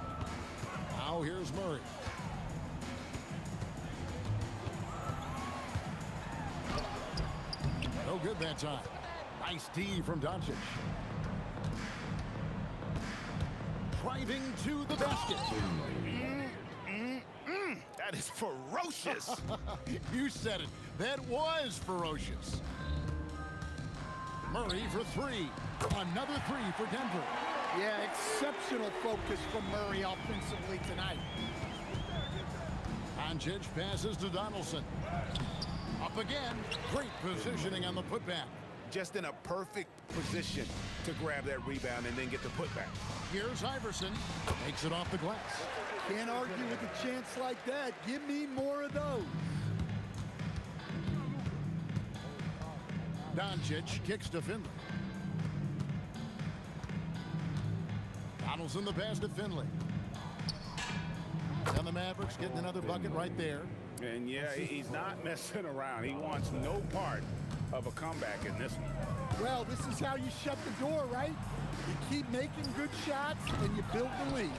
Now here's Murray. No good that time. Nice D from Doncic. Driving to the basket. That is ferocious. You said it. That was ferocious. Murray for 3. Another 3 for Denver. Yeah, exceptional focus from Murray offensively tonight. Doncic passes to Donaldson. Up again. Great positioning on the putback. Just in a perfect position to grab that rebound and then get the putback. Here's Iverson. Takes it off the glass. Can't argue with a chance like that. Give me more of those. Doncic kicks to Finley. Donaldson the pass to Finley. And the Mavericks getting another bucket right there. And yeah, he's not messing around. He wants no part of a comeback in this one. Well, this is how you shut the door, right? You keep making good shots and you build the lead.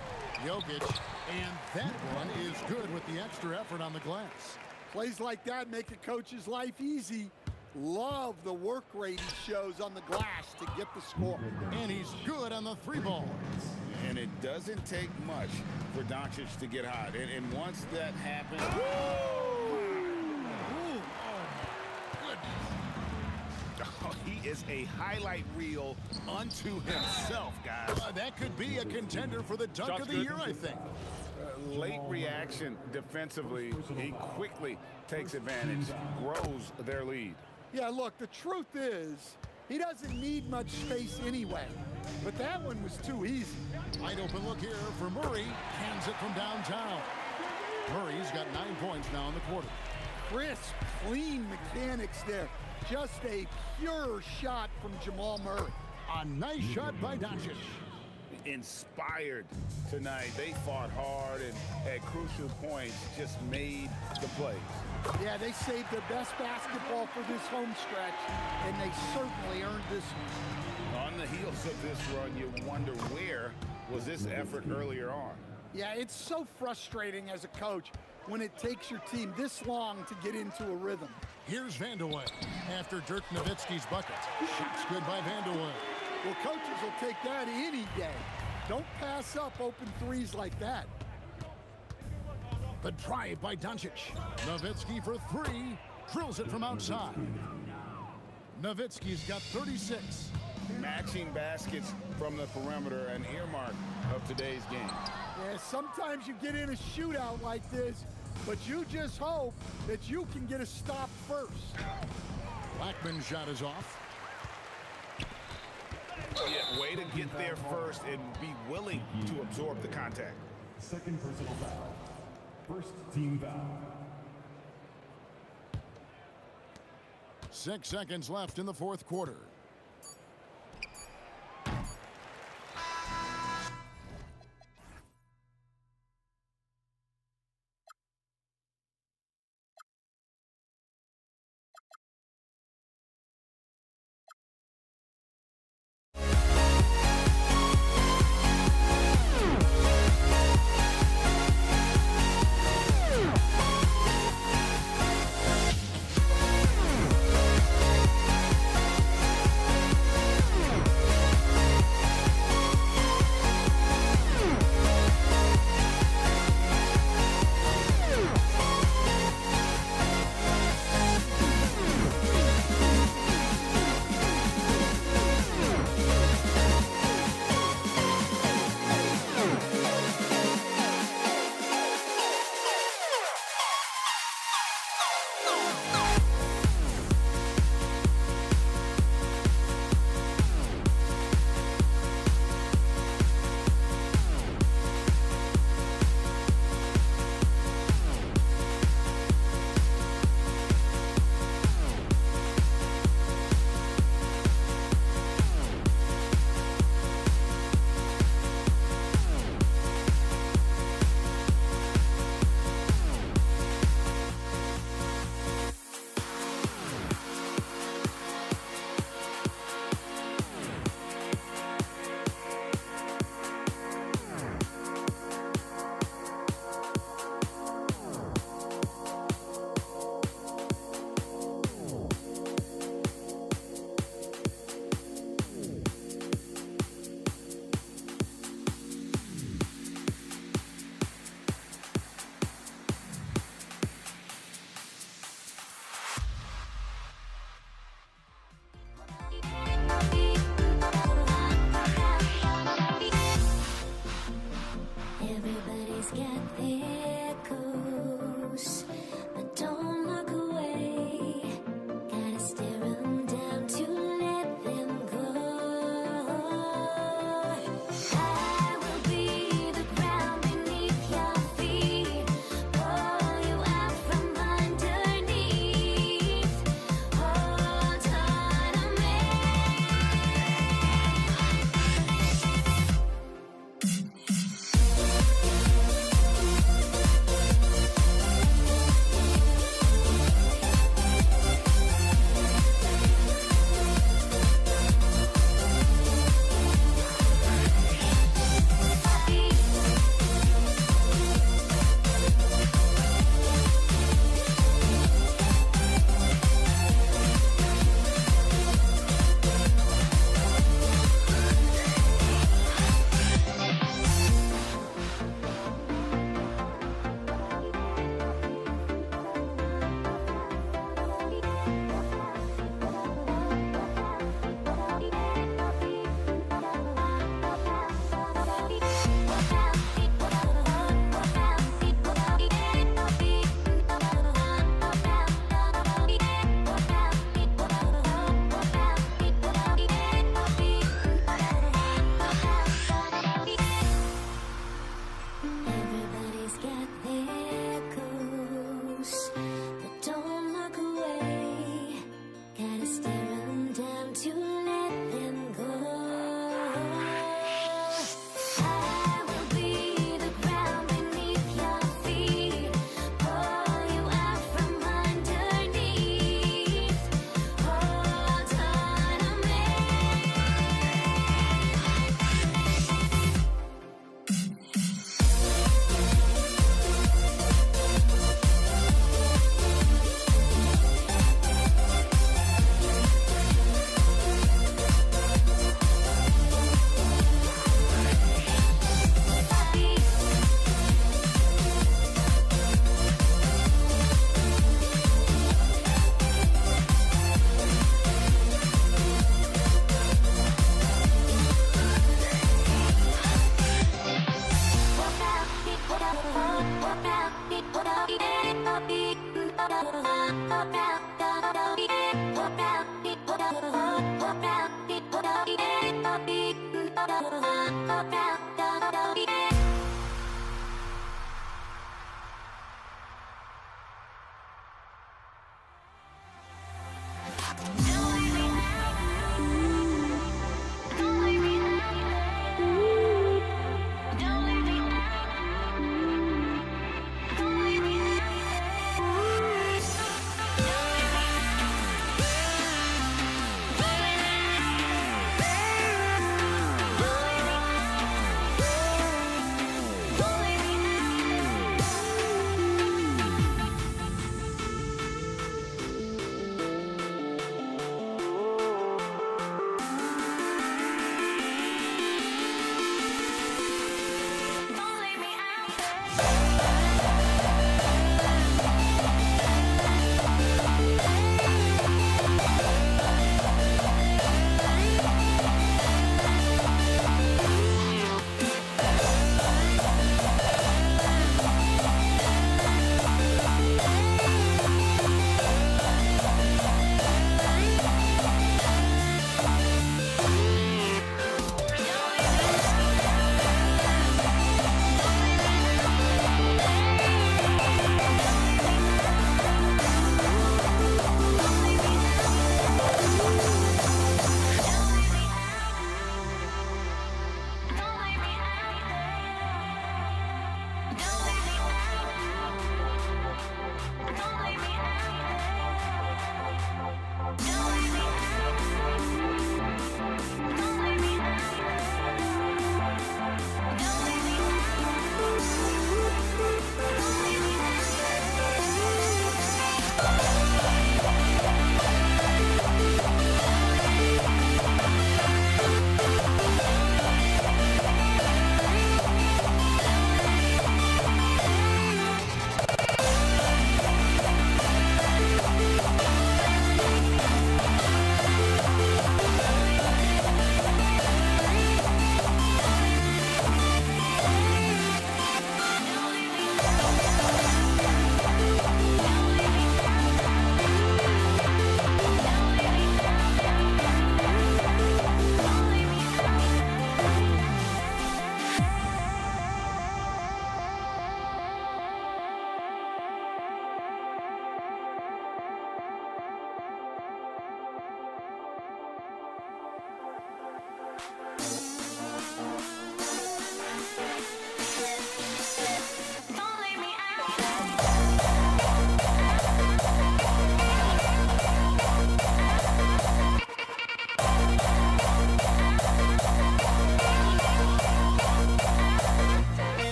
Jokic, and that one is good with the extra effort on the glass. Plays like that make a coach's life easy. Love the work rate he shows on the glass to get the score. And he's good on the three ball. And it doesn't take much for Doncic to get hot. And once that happens... Oh, he is a highlight reel unto himself, guys. That could be a contender for the dunk of the year, I think. Late reaction defensively. He quickly takes advantage, grows their lead. Yeah, look, the truth is, he doesn't need much space anyway. But that one was too easy. Wide open look here for Murray. Cans it from downtown. Murray's got 9 points now in the quarter. Crisp, clean mechanics there. Just a pure shot from Jamal Murray. A nice shot by Doncic. Inspired tonight. They fought hard and at crucial points just made the plays. Yeah, they saved their best basketball for this home stretch, and they certainly earned this one. On the heels of this run, you wonder where was this effort earlier on. Yeah, it's so frustrating as a coach when it takes your team this long to get into a rhythm. Here's Vandeweghe after Dirk Nowitzki's bucket. Shots good by Vandeweghe. Well, coaches will take that any day. Don't pass up open threes like that. The drive by Doncic. Nowitzki for three. Drills it from outside. Nowitzki's got 36. Matching baskets from the perimeter, an earmark of today's game. Yeah, sometimes you get in a shootout like this, but you just hope that you can get a stop first. Blackman's shot is off. Yeah, way to get there first and be willing to absorb the contact. Second personal foul. First team foul. 6 seconds left in the fourth quarter.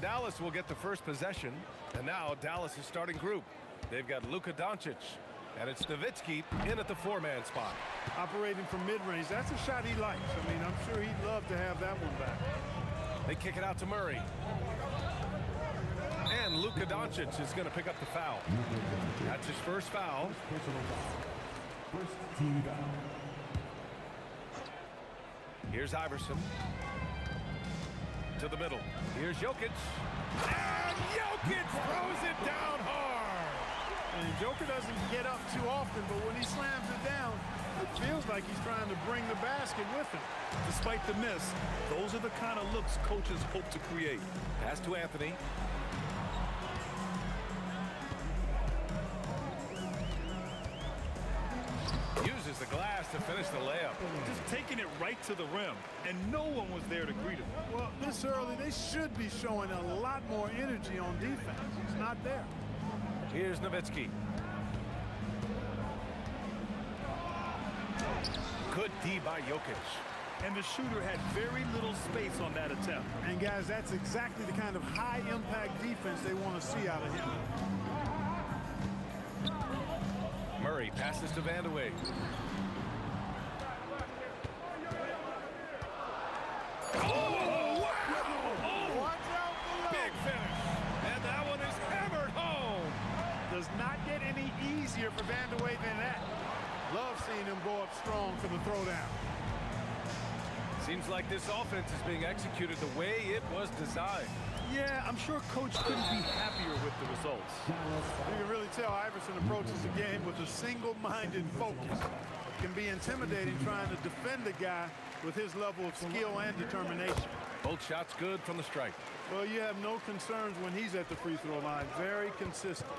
Dallas will get the first possession. And now Dallas is starting group. They've got Luka Doncic. And it's Nowitzki in at the four-man spot. Operating from mid-range, that's a shot he likes. I mean, I'm sure he'd love to have that one back. They kick it out to Murray. And Luka Doncic is going to pick up the foul. That's his first foul. First team foul. Here's Iverson. To the middle. Here's Jokic. And Jokic throws it down hard. And Joker doesn't get up too often, but when he slams it down, it feels like he's trying to bring the basket with him. Despite the miss, those are the kind of looks coaches hope to create. Pass to Anthony. Uses the glass to finish the layup. Just taking it right to the rim, and no one was there to greet him. Well, this early, they should be showing a lot more energy on defense. It's not there. Here's Nowitzki. Good D by Jokic. And the shooter had very little space on that attempt. And guys, that's exactly the kind of high-impact defense they want to see out of him. Murray passes to Vandeweghe. Oh, wow! Watch out below. Big finish. And that one is hammered home. Does not get any easier for Vandeweghe than that. Love seeing him go up strong for the throwdown. Seems like this offense is being executed the way it was designed. Yeah, I'm sure Coach couldn't be happier with the results. You can really tell Iverson approaches the game with a single-minded focus. It can be intimidating trying to defend a guy with his level of skill and determination. Both shots good from the strike. Well, you have no concerns when he's at the free throw line. Very consistent.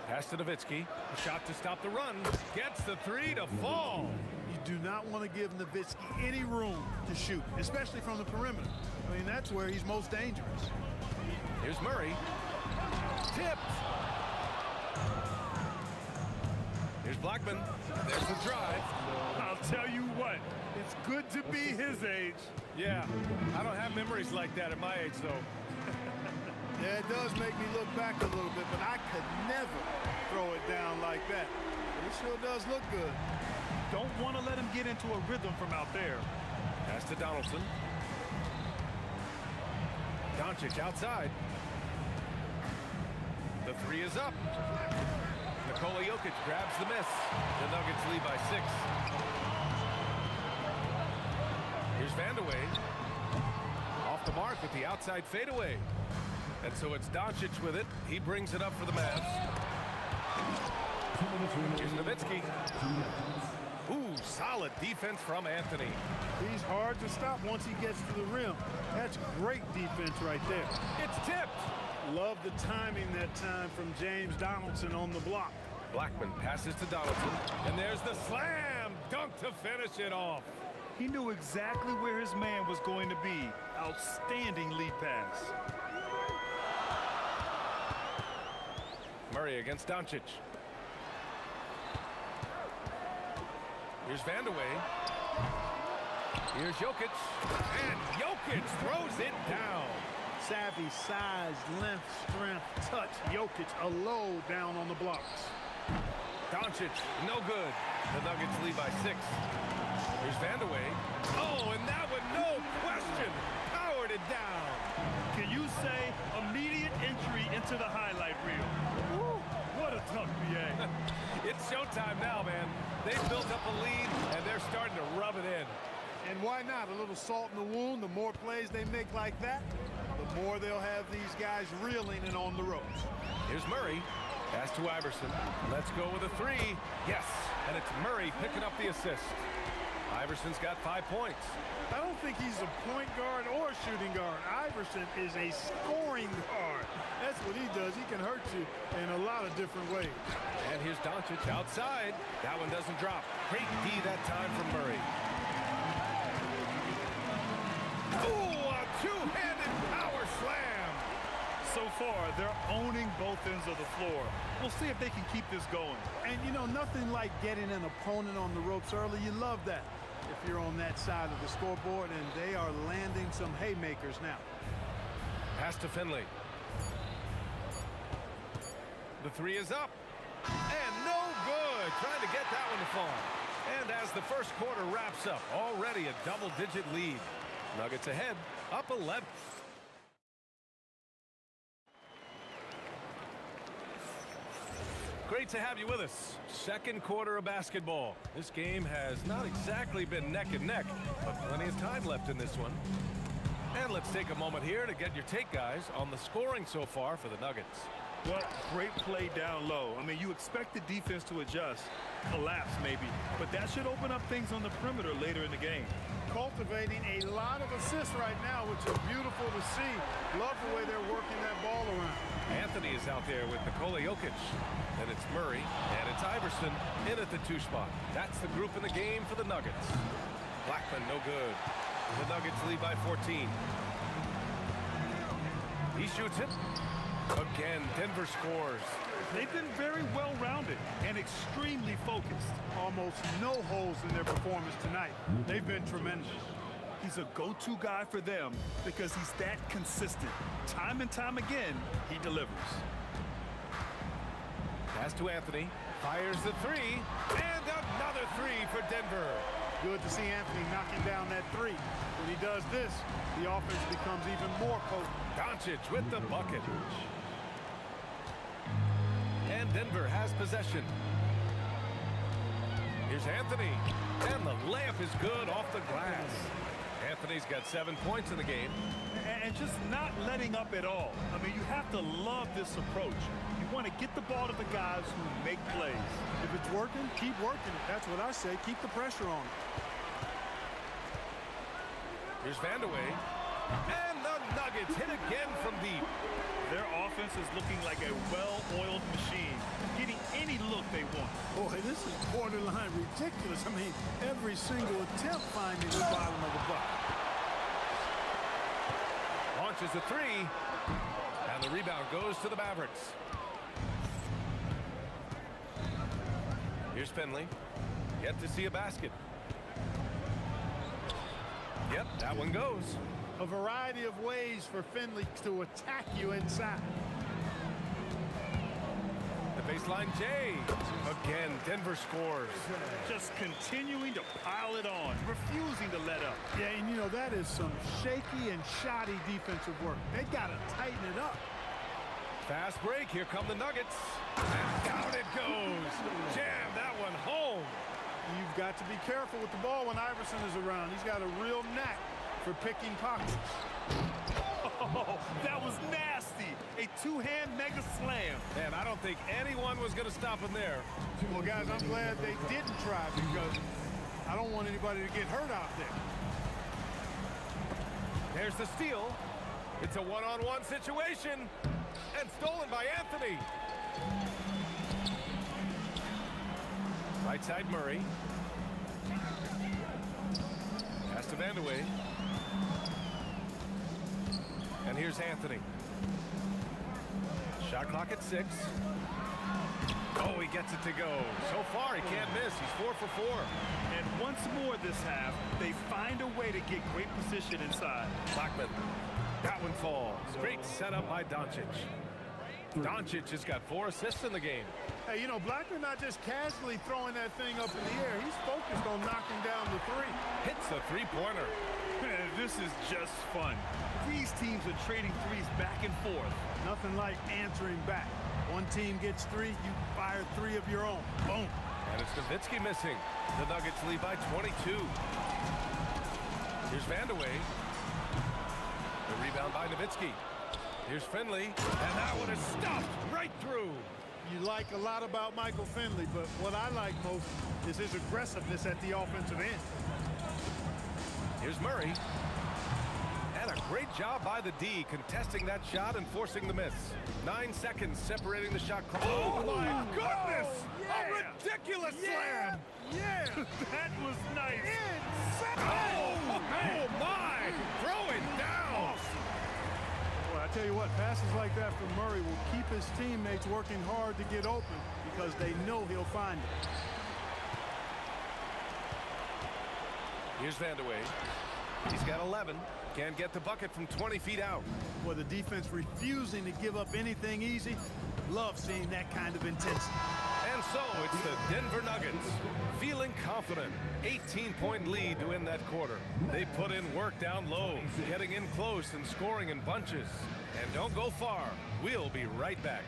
Pass to Nowitzki. A shot to stop the run. Gets the three to fall. You do not want to give Nowitzki any room to shoot, especially from the perimeter. I mean, that's where he's most dangerous. Here's Murray. Tipped. Here's Blackman. There's the drive. I'll tell you what, it's good to be his age. Yeah, I don't have memories like that at my age, though. Yeah, it does make me look back a little bit, but I could never throw it down like that. But it sure does look good. Don't want to let him get into a rhythm from out there. Pass to Donaldson. Doncic outside. The three is up. Nikola Jokic grabs the miss. The Nuggets lead by 6. Here's Vandeweghe. Off the mark with the outside fadeaway. And so it's Doncic with it. He brings it up for the Mavs. Here's Nowitzki. Ooh, solid defense from Anthony. He's hard to stop once he gets to the rim. That's great defense right there. It's tipped. Love the timing that time from James Donaldson on the block. Blackman passes to Donaldson. And there's the slam dunk to finish it off. He knew exactly where his man was going to be. Outstanding lead pass. Murray against Doncic. Here's Vandeweghe. Here's Jokic. And Jokic throws it down. Savvy, size, length, strength, touch. Jokic a low down on the blocks. Doncic, no good. The Nuggets lead by 6. Here's Vandeweghe. Oh, and that one, no question, powered it down. Can you say immediate entry into the highlight reel? Woo, what a tough BA. It's showtime now, man. They've built up a lead, and they're starting to rub it in. And why not? A little salt in the wound. The more plays they make like that, the more they'll have these guys reeling and on the ropes. Here's Murray. Pass to Iverson. Let's go with a 3. Yes, and it's Murray picking up the assist. Iverson's got 5 points. I don't think he's a point guard or a shooting guard. Iverson is a scoring guard. That's what he does. He can hurt you in a lot of different ways. And here's Doncic outside. That one doesn't drop. Great D that time from Murray. Ooh, a two-handed power slam. So far, they're owning both ends of the floor. We'll see if they can keep this going. And, you know, nothing like getting an opponent on the ropes early. You love that. if you're on that side of the scoreboard, and they are landing some haymakers now. Pass to Finley. The three is up. And no good. Trying to get that one to fall. And as the first quarter wraps up, already a double-digit lead. Nuggets ahead, up 11. Great to have you with us. Second quarter of basketball. This game has not exactly been neck and neck, but plenty of time left in this one. And let's take a moment here to get your take, guys, on the scoring so far for the Nuggets. Well, great play down low. I mean, you expect the defense to adjust, collapse maybe, but that should open up things on the perimeter later in the game. Cultivating a lot of assists right now, which is beautiful to see. Love the way they're working that ball around. Anthony is out there with Nikola Jokic. Then it's Murray, and it's Iverson in at the 2 spot. That's the group in the game for the Nuggets. Blackman, no good. The Nuggets lead by 14. He shoots it. Again, Denver scores. They've been very well-rounded and extremely focused. Almost no holes in their performance tonight. They've been tremendous. He's a go-to guy for them because he's that consistent. Time and time again, he delivers. Pass to Anthony. Fires the three. And another three for Denver. Good to see Anthony knocking down that three. When he does this, the offense becomes even more potent. Doncic with the bucket. And Denver has possession. Here's Anthony. And the layup is good off the glass. Anthony's got 7 points in the game. And just not letting up at all. I mean, you have to love this approach. You want to get the ball to the guys who make plays. If it's working, keep working it. That's what I say. Keep the pressure on it. Here's Vandeweghe. And the Nuggets hit again from deep. Their offense is looking like a well-oiled machine, getting any look they want. Boy, this is borderline ridiculous. I mean, every single attempt finding the bottom of the bucket. Launches a three, and the rebound goes to the Mavericks. Here's Finley. Yet to see a basket. Yep, that one goes. A variety of ways for Finley to attack you inside. The baseline J. Again, Denver scores. Just continuing to pile it on, refusing to let up. Yeah, and you know, that is some shaky and shoddy defensive work. They got to tighten it up. Fast break. Here come the Nuggets. And down it goes. Jam that one home. You've got to be careful with the ball when Iverson is around. He's got a real knack for picking pockets. Oh, that was nasty. A two-hand mega slam. Man, I don't think anyone was going to stop him there. Well, guys, I'm glad they didn't try because I don't want anybody to get hurt out there. There's the steal. It's a one-on-one situation. And stolen by Anthony. Right side Murray. Pass to Vandeweghe. And here's Anthony. Shot clock at 6. Oh, he gets it to go. So far, he can't miss. He's 4 for 4. And once more this half, they find a way to get great position inside. Blackman. That one falls. Great setup by Doncic. Doncic has got 4 assists in the game. Hey, you know, Blackman not just casually throwing that thing up in the air. He's focused on knocking down the three. Hits the three-pointer. This is just fun. These teams are trading threes back and forth. Nothing like answering back. One team gets 3, you fire 3 of your own. Boom. And it's Nowitzki missing. The Nuggets lead by 22. Here's Vandeweghe. The rebound by Nowitzki. Here's Finley, and that one is stuffed right through. You like a lot about Michael Finley, but what I like most is his aggressiveness at the offensive end. Here's Murray. And a great job by the D, contesting that shot and forcing the miss. 9 seconds separating the shot clock. Oh, my goodness! Yeah. A ridiculous slam! Yeah! That was nice. Oh, my! Throw it down! Well, I tell you what, passes like that from Murray will keep his teammates working hard to get open because they know he'll find it. Here's Vandeweghe. He's got 11. Can't get the bucket from 20 feet out. Well, the defense refusing to give up anything easy. Love seeing that kind of intensity. And so it's the Denver Nuggets feeling confident. 18-point lead to win that quarter. They put in work down low, getting in close and scoring in bunches. And don't go far. We'll be right back.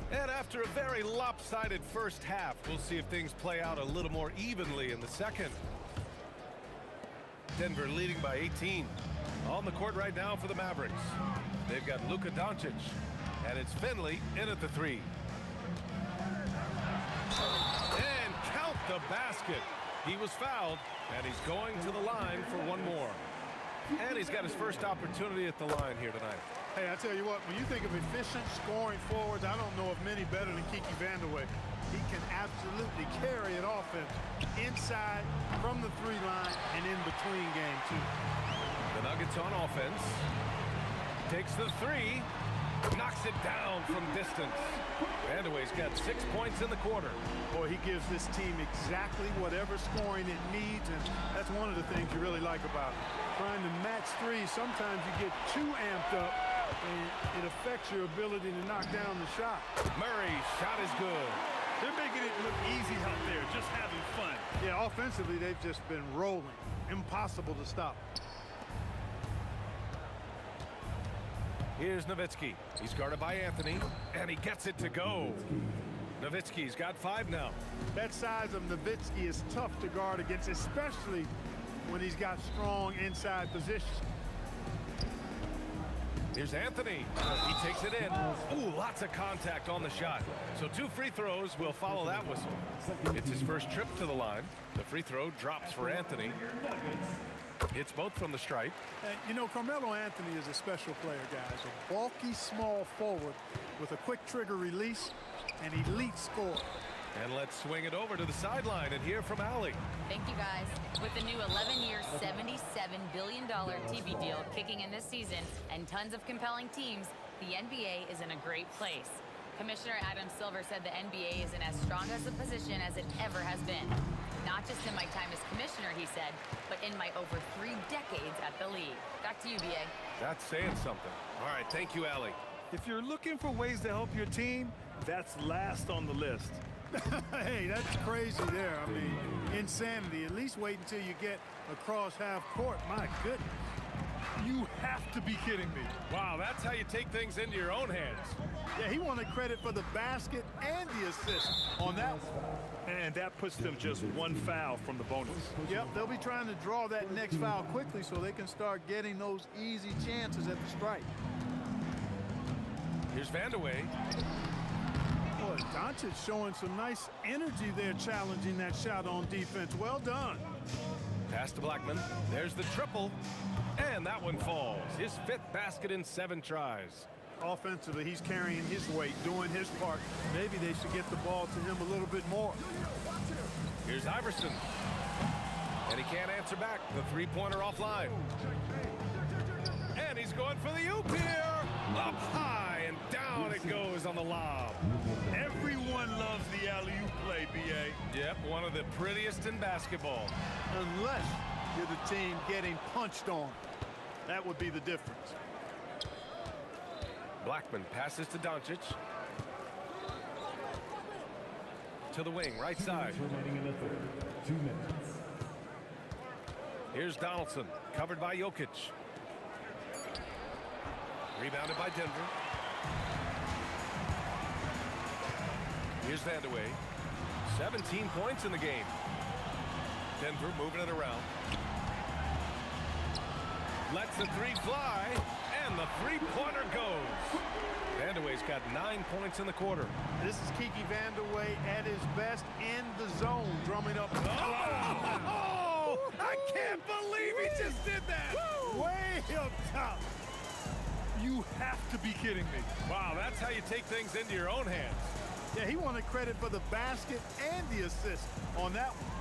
And after a very lopsided first half, we'll see if things play out a little more evenly in the second. Denver leading by 18. On the court right now for the Mavericks. They've got Luka Doncic, and it's Finley in at the three. And count the basket. He was fouled, and he's going to the line for one more. And he's got his first opportunity at the line here tonight. Hey, I tell you what, when you think of efficient scoring forwards, I don't know of many better than Kiki Vandeweghe. He can absolutely carry an offense inside, from the three line, and in between game too. The Nuggets on offense. Takes the three. Knocks it down from distance. Vandeweghe's got 6 points in the quarter. Boy, he gives this team exactly whatever scoring it needs, and that's one of the things you really like about it. Trying to match threes, sometimes you get too amped up, and it affects your ability to knock down the shot. Murray's shot is good. They're making it look easy out there, just having fun. Yeah, offensively, they've just been rolling. Impossible to stop. Here's Nowitzki. He's guarded by Anthony, and he gets it to go. Nowitzki's got 5 now. That size of Nowitzki is tough to guard against, especially when he's got strong inside position. Here's Anthony. He takes it in. Ooh, lots of contact on the shot. So 2 free throws will follow that whistle. It's his first trip to the line. The free throw drops for Anthony. Hits both from the stripe. And, you know, Carmelo Anthony is a special player, guys. A bulky, small forward with a quick trigger release and elite score. And let's swing it over to the sideline and hear from Allie. Thank you, guys. With the new 11-year, $77 billion TV deal kicking in this season and tons of compelling teams, the NBA is in a great place. Commissioner Adam Silver said the NBA is in as strong as a position as it ever has been. Not just in my time as commissioner, he said, but in my over 3 decades at the league. Back to you, B.A. That's saying something. All right, thank you, Allie. If you're looking for ways to help your team, that's last on the list. Hey, that's crazy there. I mean, insanity. At least wait until you get across half court. My goodness. You have to be kidding me. Wow, that's how you take things into your own hands. Yeah, he wanted credit for the basket and the assist on that one. And that puts them just 1 foul from the bonus. Yep, they'll be trying to draw that next foul quickly so they can start getting those easy chances at the strike. Here's Vandeweghe. Boy, Doncic showing some nice energy there, challenging that shot on defense. Well done. Pass to Blackman. There's the triple. And that one falls. His 5th basket in 7 tries. Offensively, he's carrying his weight, doing his part. Maybe they should get the ball to him a little bit more. Here's Iverson. And he can't answer back. The 3-pointer offline. And he's going for the oop here. Up high and down it goes on the lob. Everyone loves the alley-oop play, B.A. Yep, one of the prettiest in basketball. Unless you're the team getting punched on. That would be the difference. Blackman passes to Doncic. To the wing, right side. Remaining in the third. 2 minutes. Here's Donaldson, covered by Jokic. Rebounded by Denver. Here's Vandeweghe. 17 points in the game. Denver moving it around. Lets the 3 fly, and the 3-pointer goes. Vandeweghe's got 9 points in the quarter. This is Kiki Vandeweghe at his best in the zone, drumming up. Oh! I can't believe he just did that! Way up top. You have to be kidding me. Wow, that's how you take things into your own hands. Yeah, he wanted credit for the basket and the assist on that one.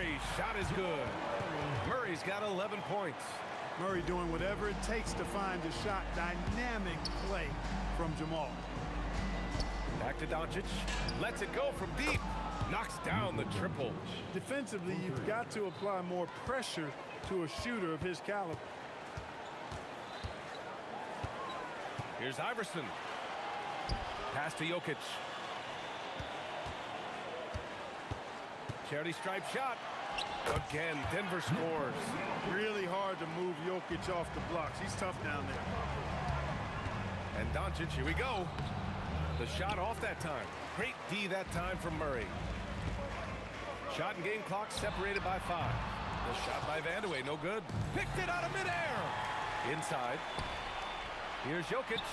Murray, shot is good. Murray's got 11 points. Murray doing whatever it takes to find the shot. Dynamic play from Jamal. Back to Doncic. Lets it go from deep. Knocks down the triple. Defensively, you've got to apply more pressure to a shooter of his caliber. Here's Iverson. Pass to Jokic. Charity stripe shot. Again, Denver scores. Really hard to move Jokic off the blocks. He's tough down there. And Doncic, here we go. The shot off that time. Great D that time from Murray. Shot and game clock separated by 5. The shot by Vandeweghe, no good. Picked it out of midair. Inside. Here's Jokic.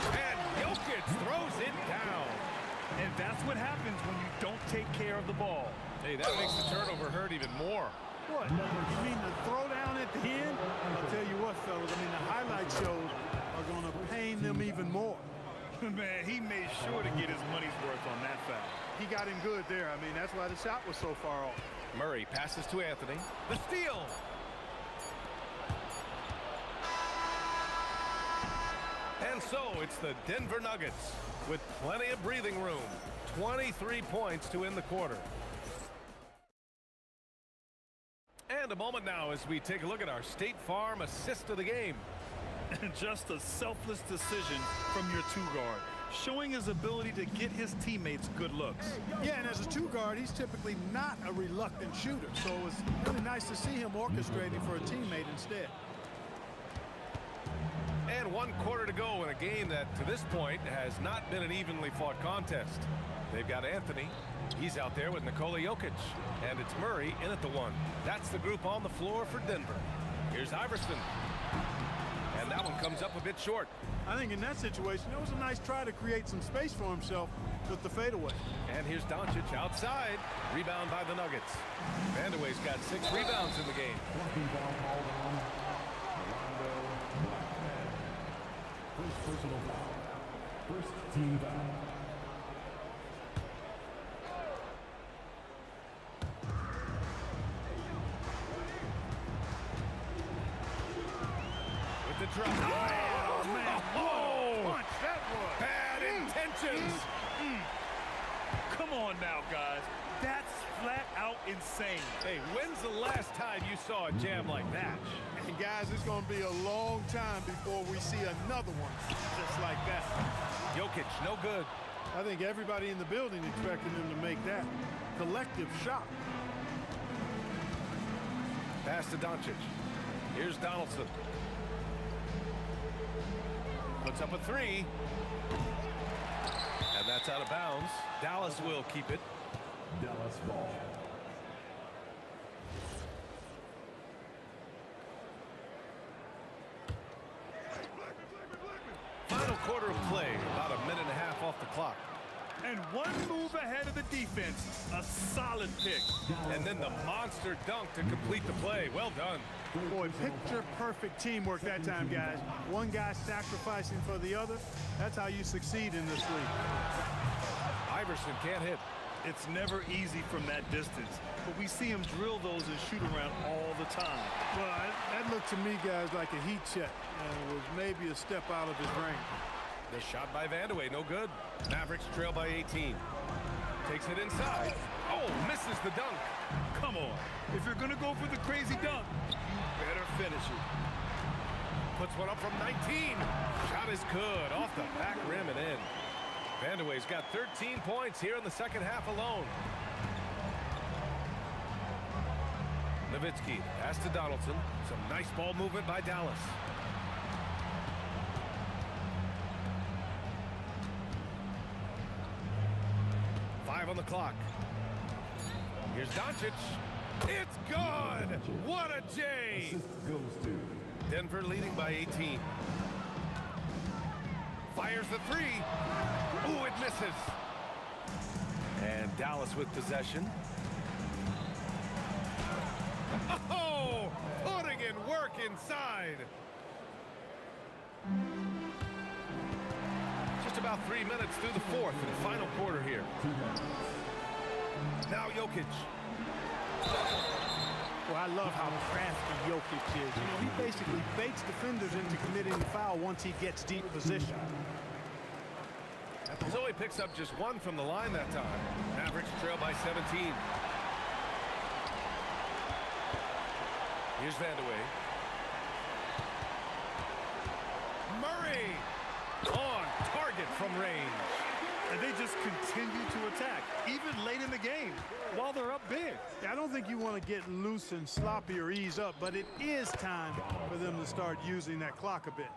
And Jokic throws it down. And that's what happens when you don't take care of the ball. Hey, that makes the turnover hurt even more. What? You mean the throwdown at the end? I'll tell you what, fellas. I mean, the highlight shows are going to pain them even more. Man, he made sure to get his money's worth on that foul. He got him good there. I mean, that's why the shot was so far off. Murray passes to Anthony. The steal. And so it's the Denver Nuggets with plenty of breathing room. 23 points to end the quarter. And a moment now as we take a look at our State Farm assist of the game. Just a selfless decision from your two-guard, showing his ability to get his teammates good looks. Yeah, and as a two-guard, he's typically not a reluctant shooter, so it was really nice to see him orchestrating for a teammate instead. And 1 quarter to go in a game that, to this point, has not been an evenly fought contest. They've got Anthony. He's out there with Nikola Jokic. And it's Murray in at the 1. That's the group on the floor for Denver. Here's Iverson. And that one comes up a bit short. I think in that situation, it was a nice try to create some space for himself with the fadeaway. And here's Doncic outside. Rebound by the Nuggets. Vandeweghe's got 6 rebounds in the game. First personal foul. First team foul. With the drop. Oh, man. Oh, Punch, that was. bad intentions. Come on now, guys. That's flat out insane. Hey, when's the last time you saw a jam like that? And guys, it's going to be a long time before we see another one just like that. Jokic, no good. I think everybody in the building expected him to make that collective shot. Pass to Doncic. Here's Donaldson. Puts up a 3. And that's out of bounds. Dallas will keep it. Dallas ball. Final quarter of play, about a minute and a half off the clock. And 1 move ahead of the defense. A solid pick. And then the monster dunk to complete the play. Well done. Boy, picture-perfect teamwork that time, guys. One guy sacrificing for the other. That's how you succeed in this league. Iverson can't hit. It's never easy from that distance, but we see him drill those and shoot around all the time. Well, that looked to me, guys, like a heat check. And it was maybe a step out of his range. The shot by Vandeweghe, no good. Mavericks trail by 18. Takes it inside. Oh, misses the dunk. Come on. If you're going to go for the crazy dunk, you better finish it. Puts one up from 19. Shot is good. Off the back rim and in. Vandeweghe's got 13 points here in the second half alone. Nowitzki, pass to Donaldson. Some nice ball movement by Dallas. On the clock. Here's Doncic. It's good. What a J. Assist goes to Denver leading by 18. Fires the 3. Ooh, it misses. And Dallas with possession. Oh, putting in work inside. About 3 minutes through the fourth and final quarter here. Now Jokic. Well, I love how crafty Jokic is. You know, he basically baits defenders into committing the foul once he gets deep position. So he picks up just one from the line that time. Mavericks trail by 17. Here's Vandeweghe. Murray on target from range. And they just continue to attack, even late in the game, while they're up big. I don't think you want to get loose and sloppy or ease up, but it is time for them to start using that clock a bit.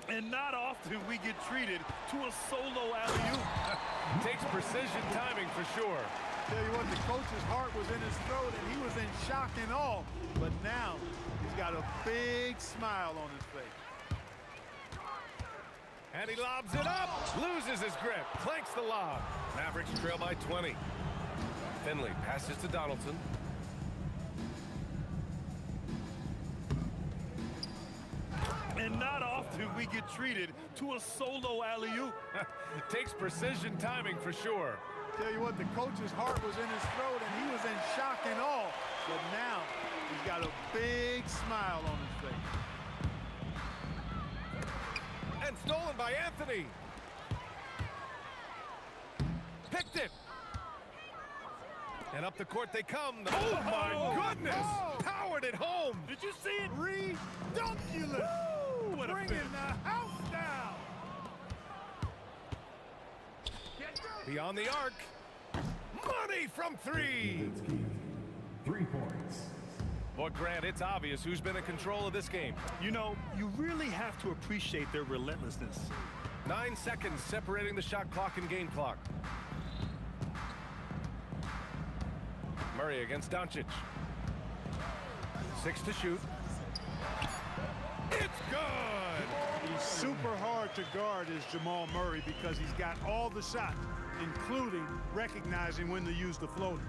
And not often we get treated to a solo alley-oop. Takes precision timing for sure. Tell you what, the coach's heart was in his throat, and he was in shock and awe. But now he's got a big smile on his face. And he lobs it up, loses his grip, clanks the lob. Mavericks trail by 20. Finley passes to Donaldson. And not often we get treated to a solo alley-oop. Takes precision timing for sure. Tell you what, the coach's heart was in his throat, and he was in shock and awe. But now he's got a big smile on his face. And stolen by Anthony. Picked it. And up the court they come. Oh, my goodness. Oh. Powered it home. Did you see it? Redunculous. What a Bringing finish. the house down. Beyond the arc. Money from three. 3 points. Boy, Grant, it's obvious who's been in control of this game. You know, you really have to appreciate their relentlessness. 9 seconds separating the shot clock and game clock. Murray against Doncic. 6 to shoot. It's good! He's super hard to guard is Jamal Murray because he's got all the shots, including recognizing when to use the floater.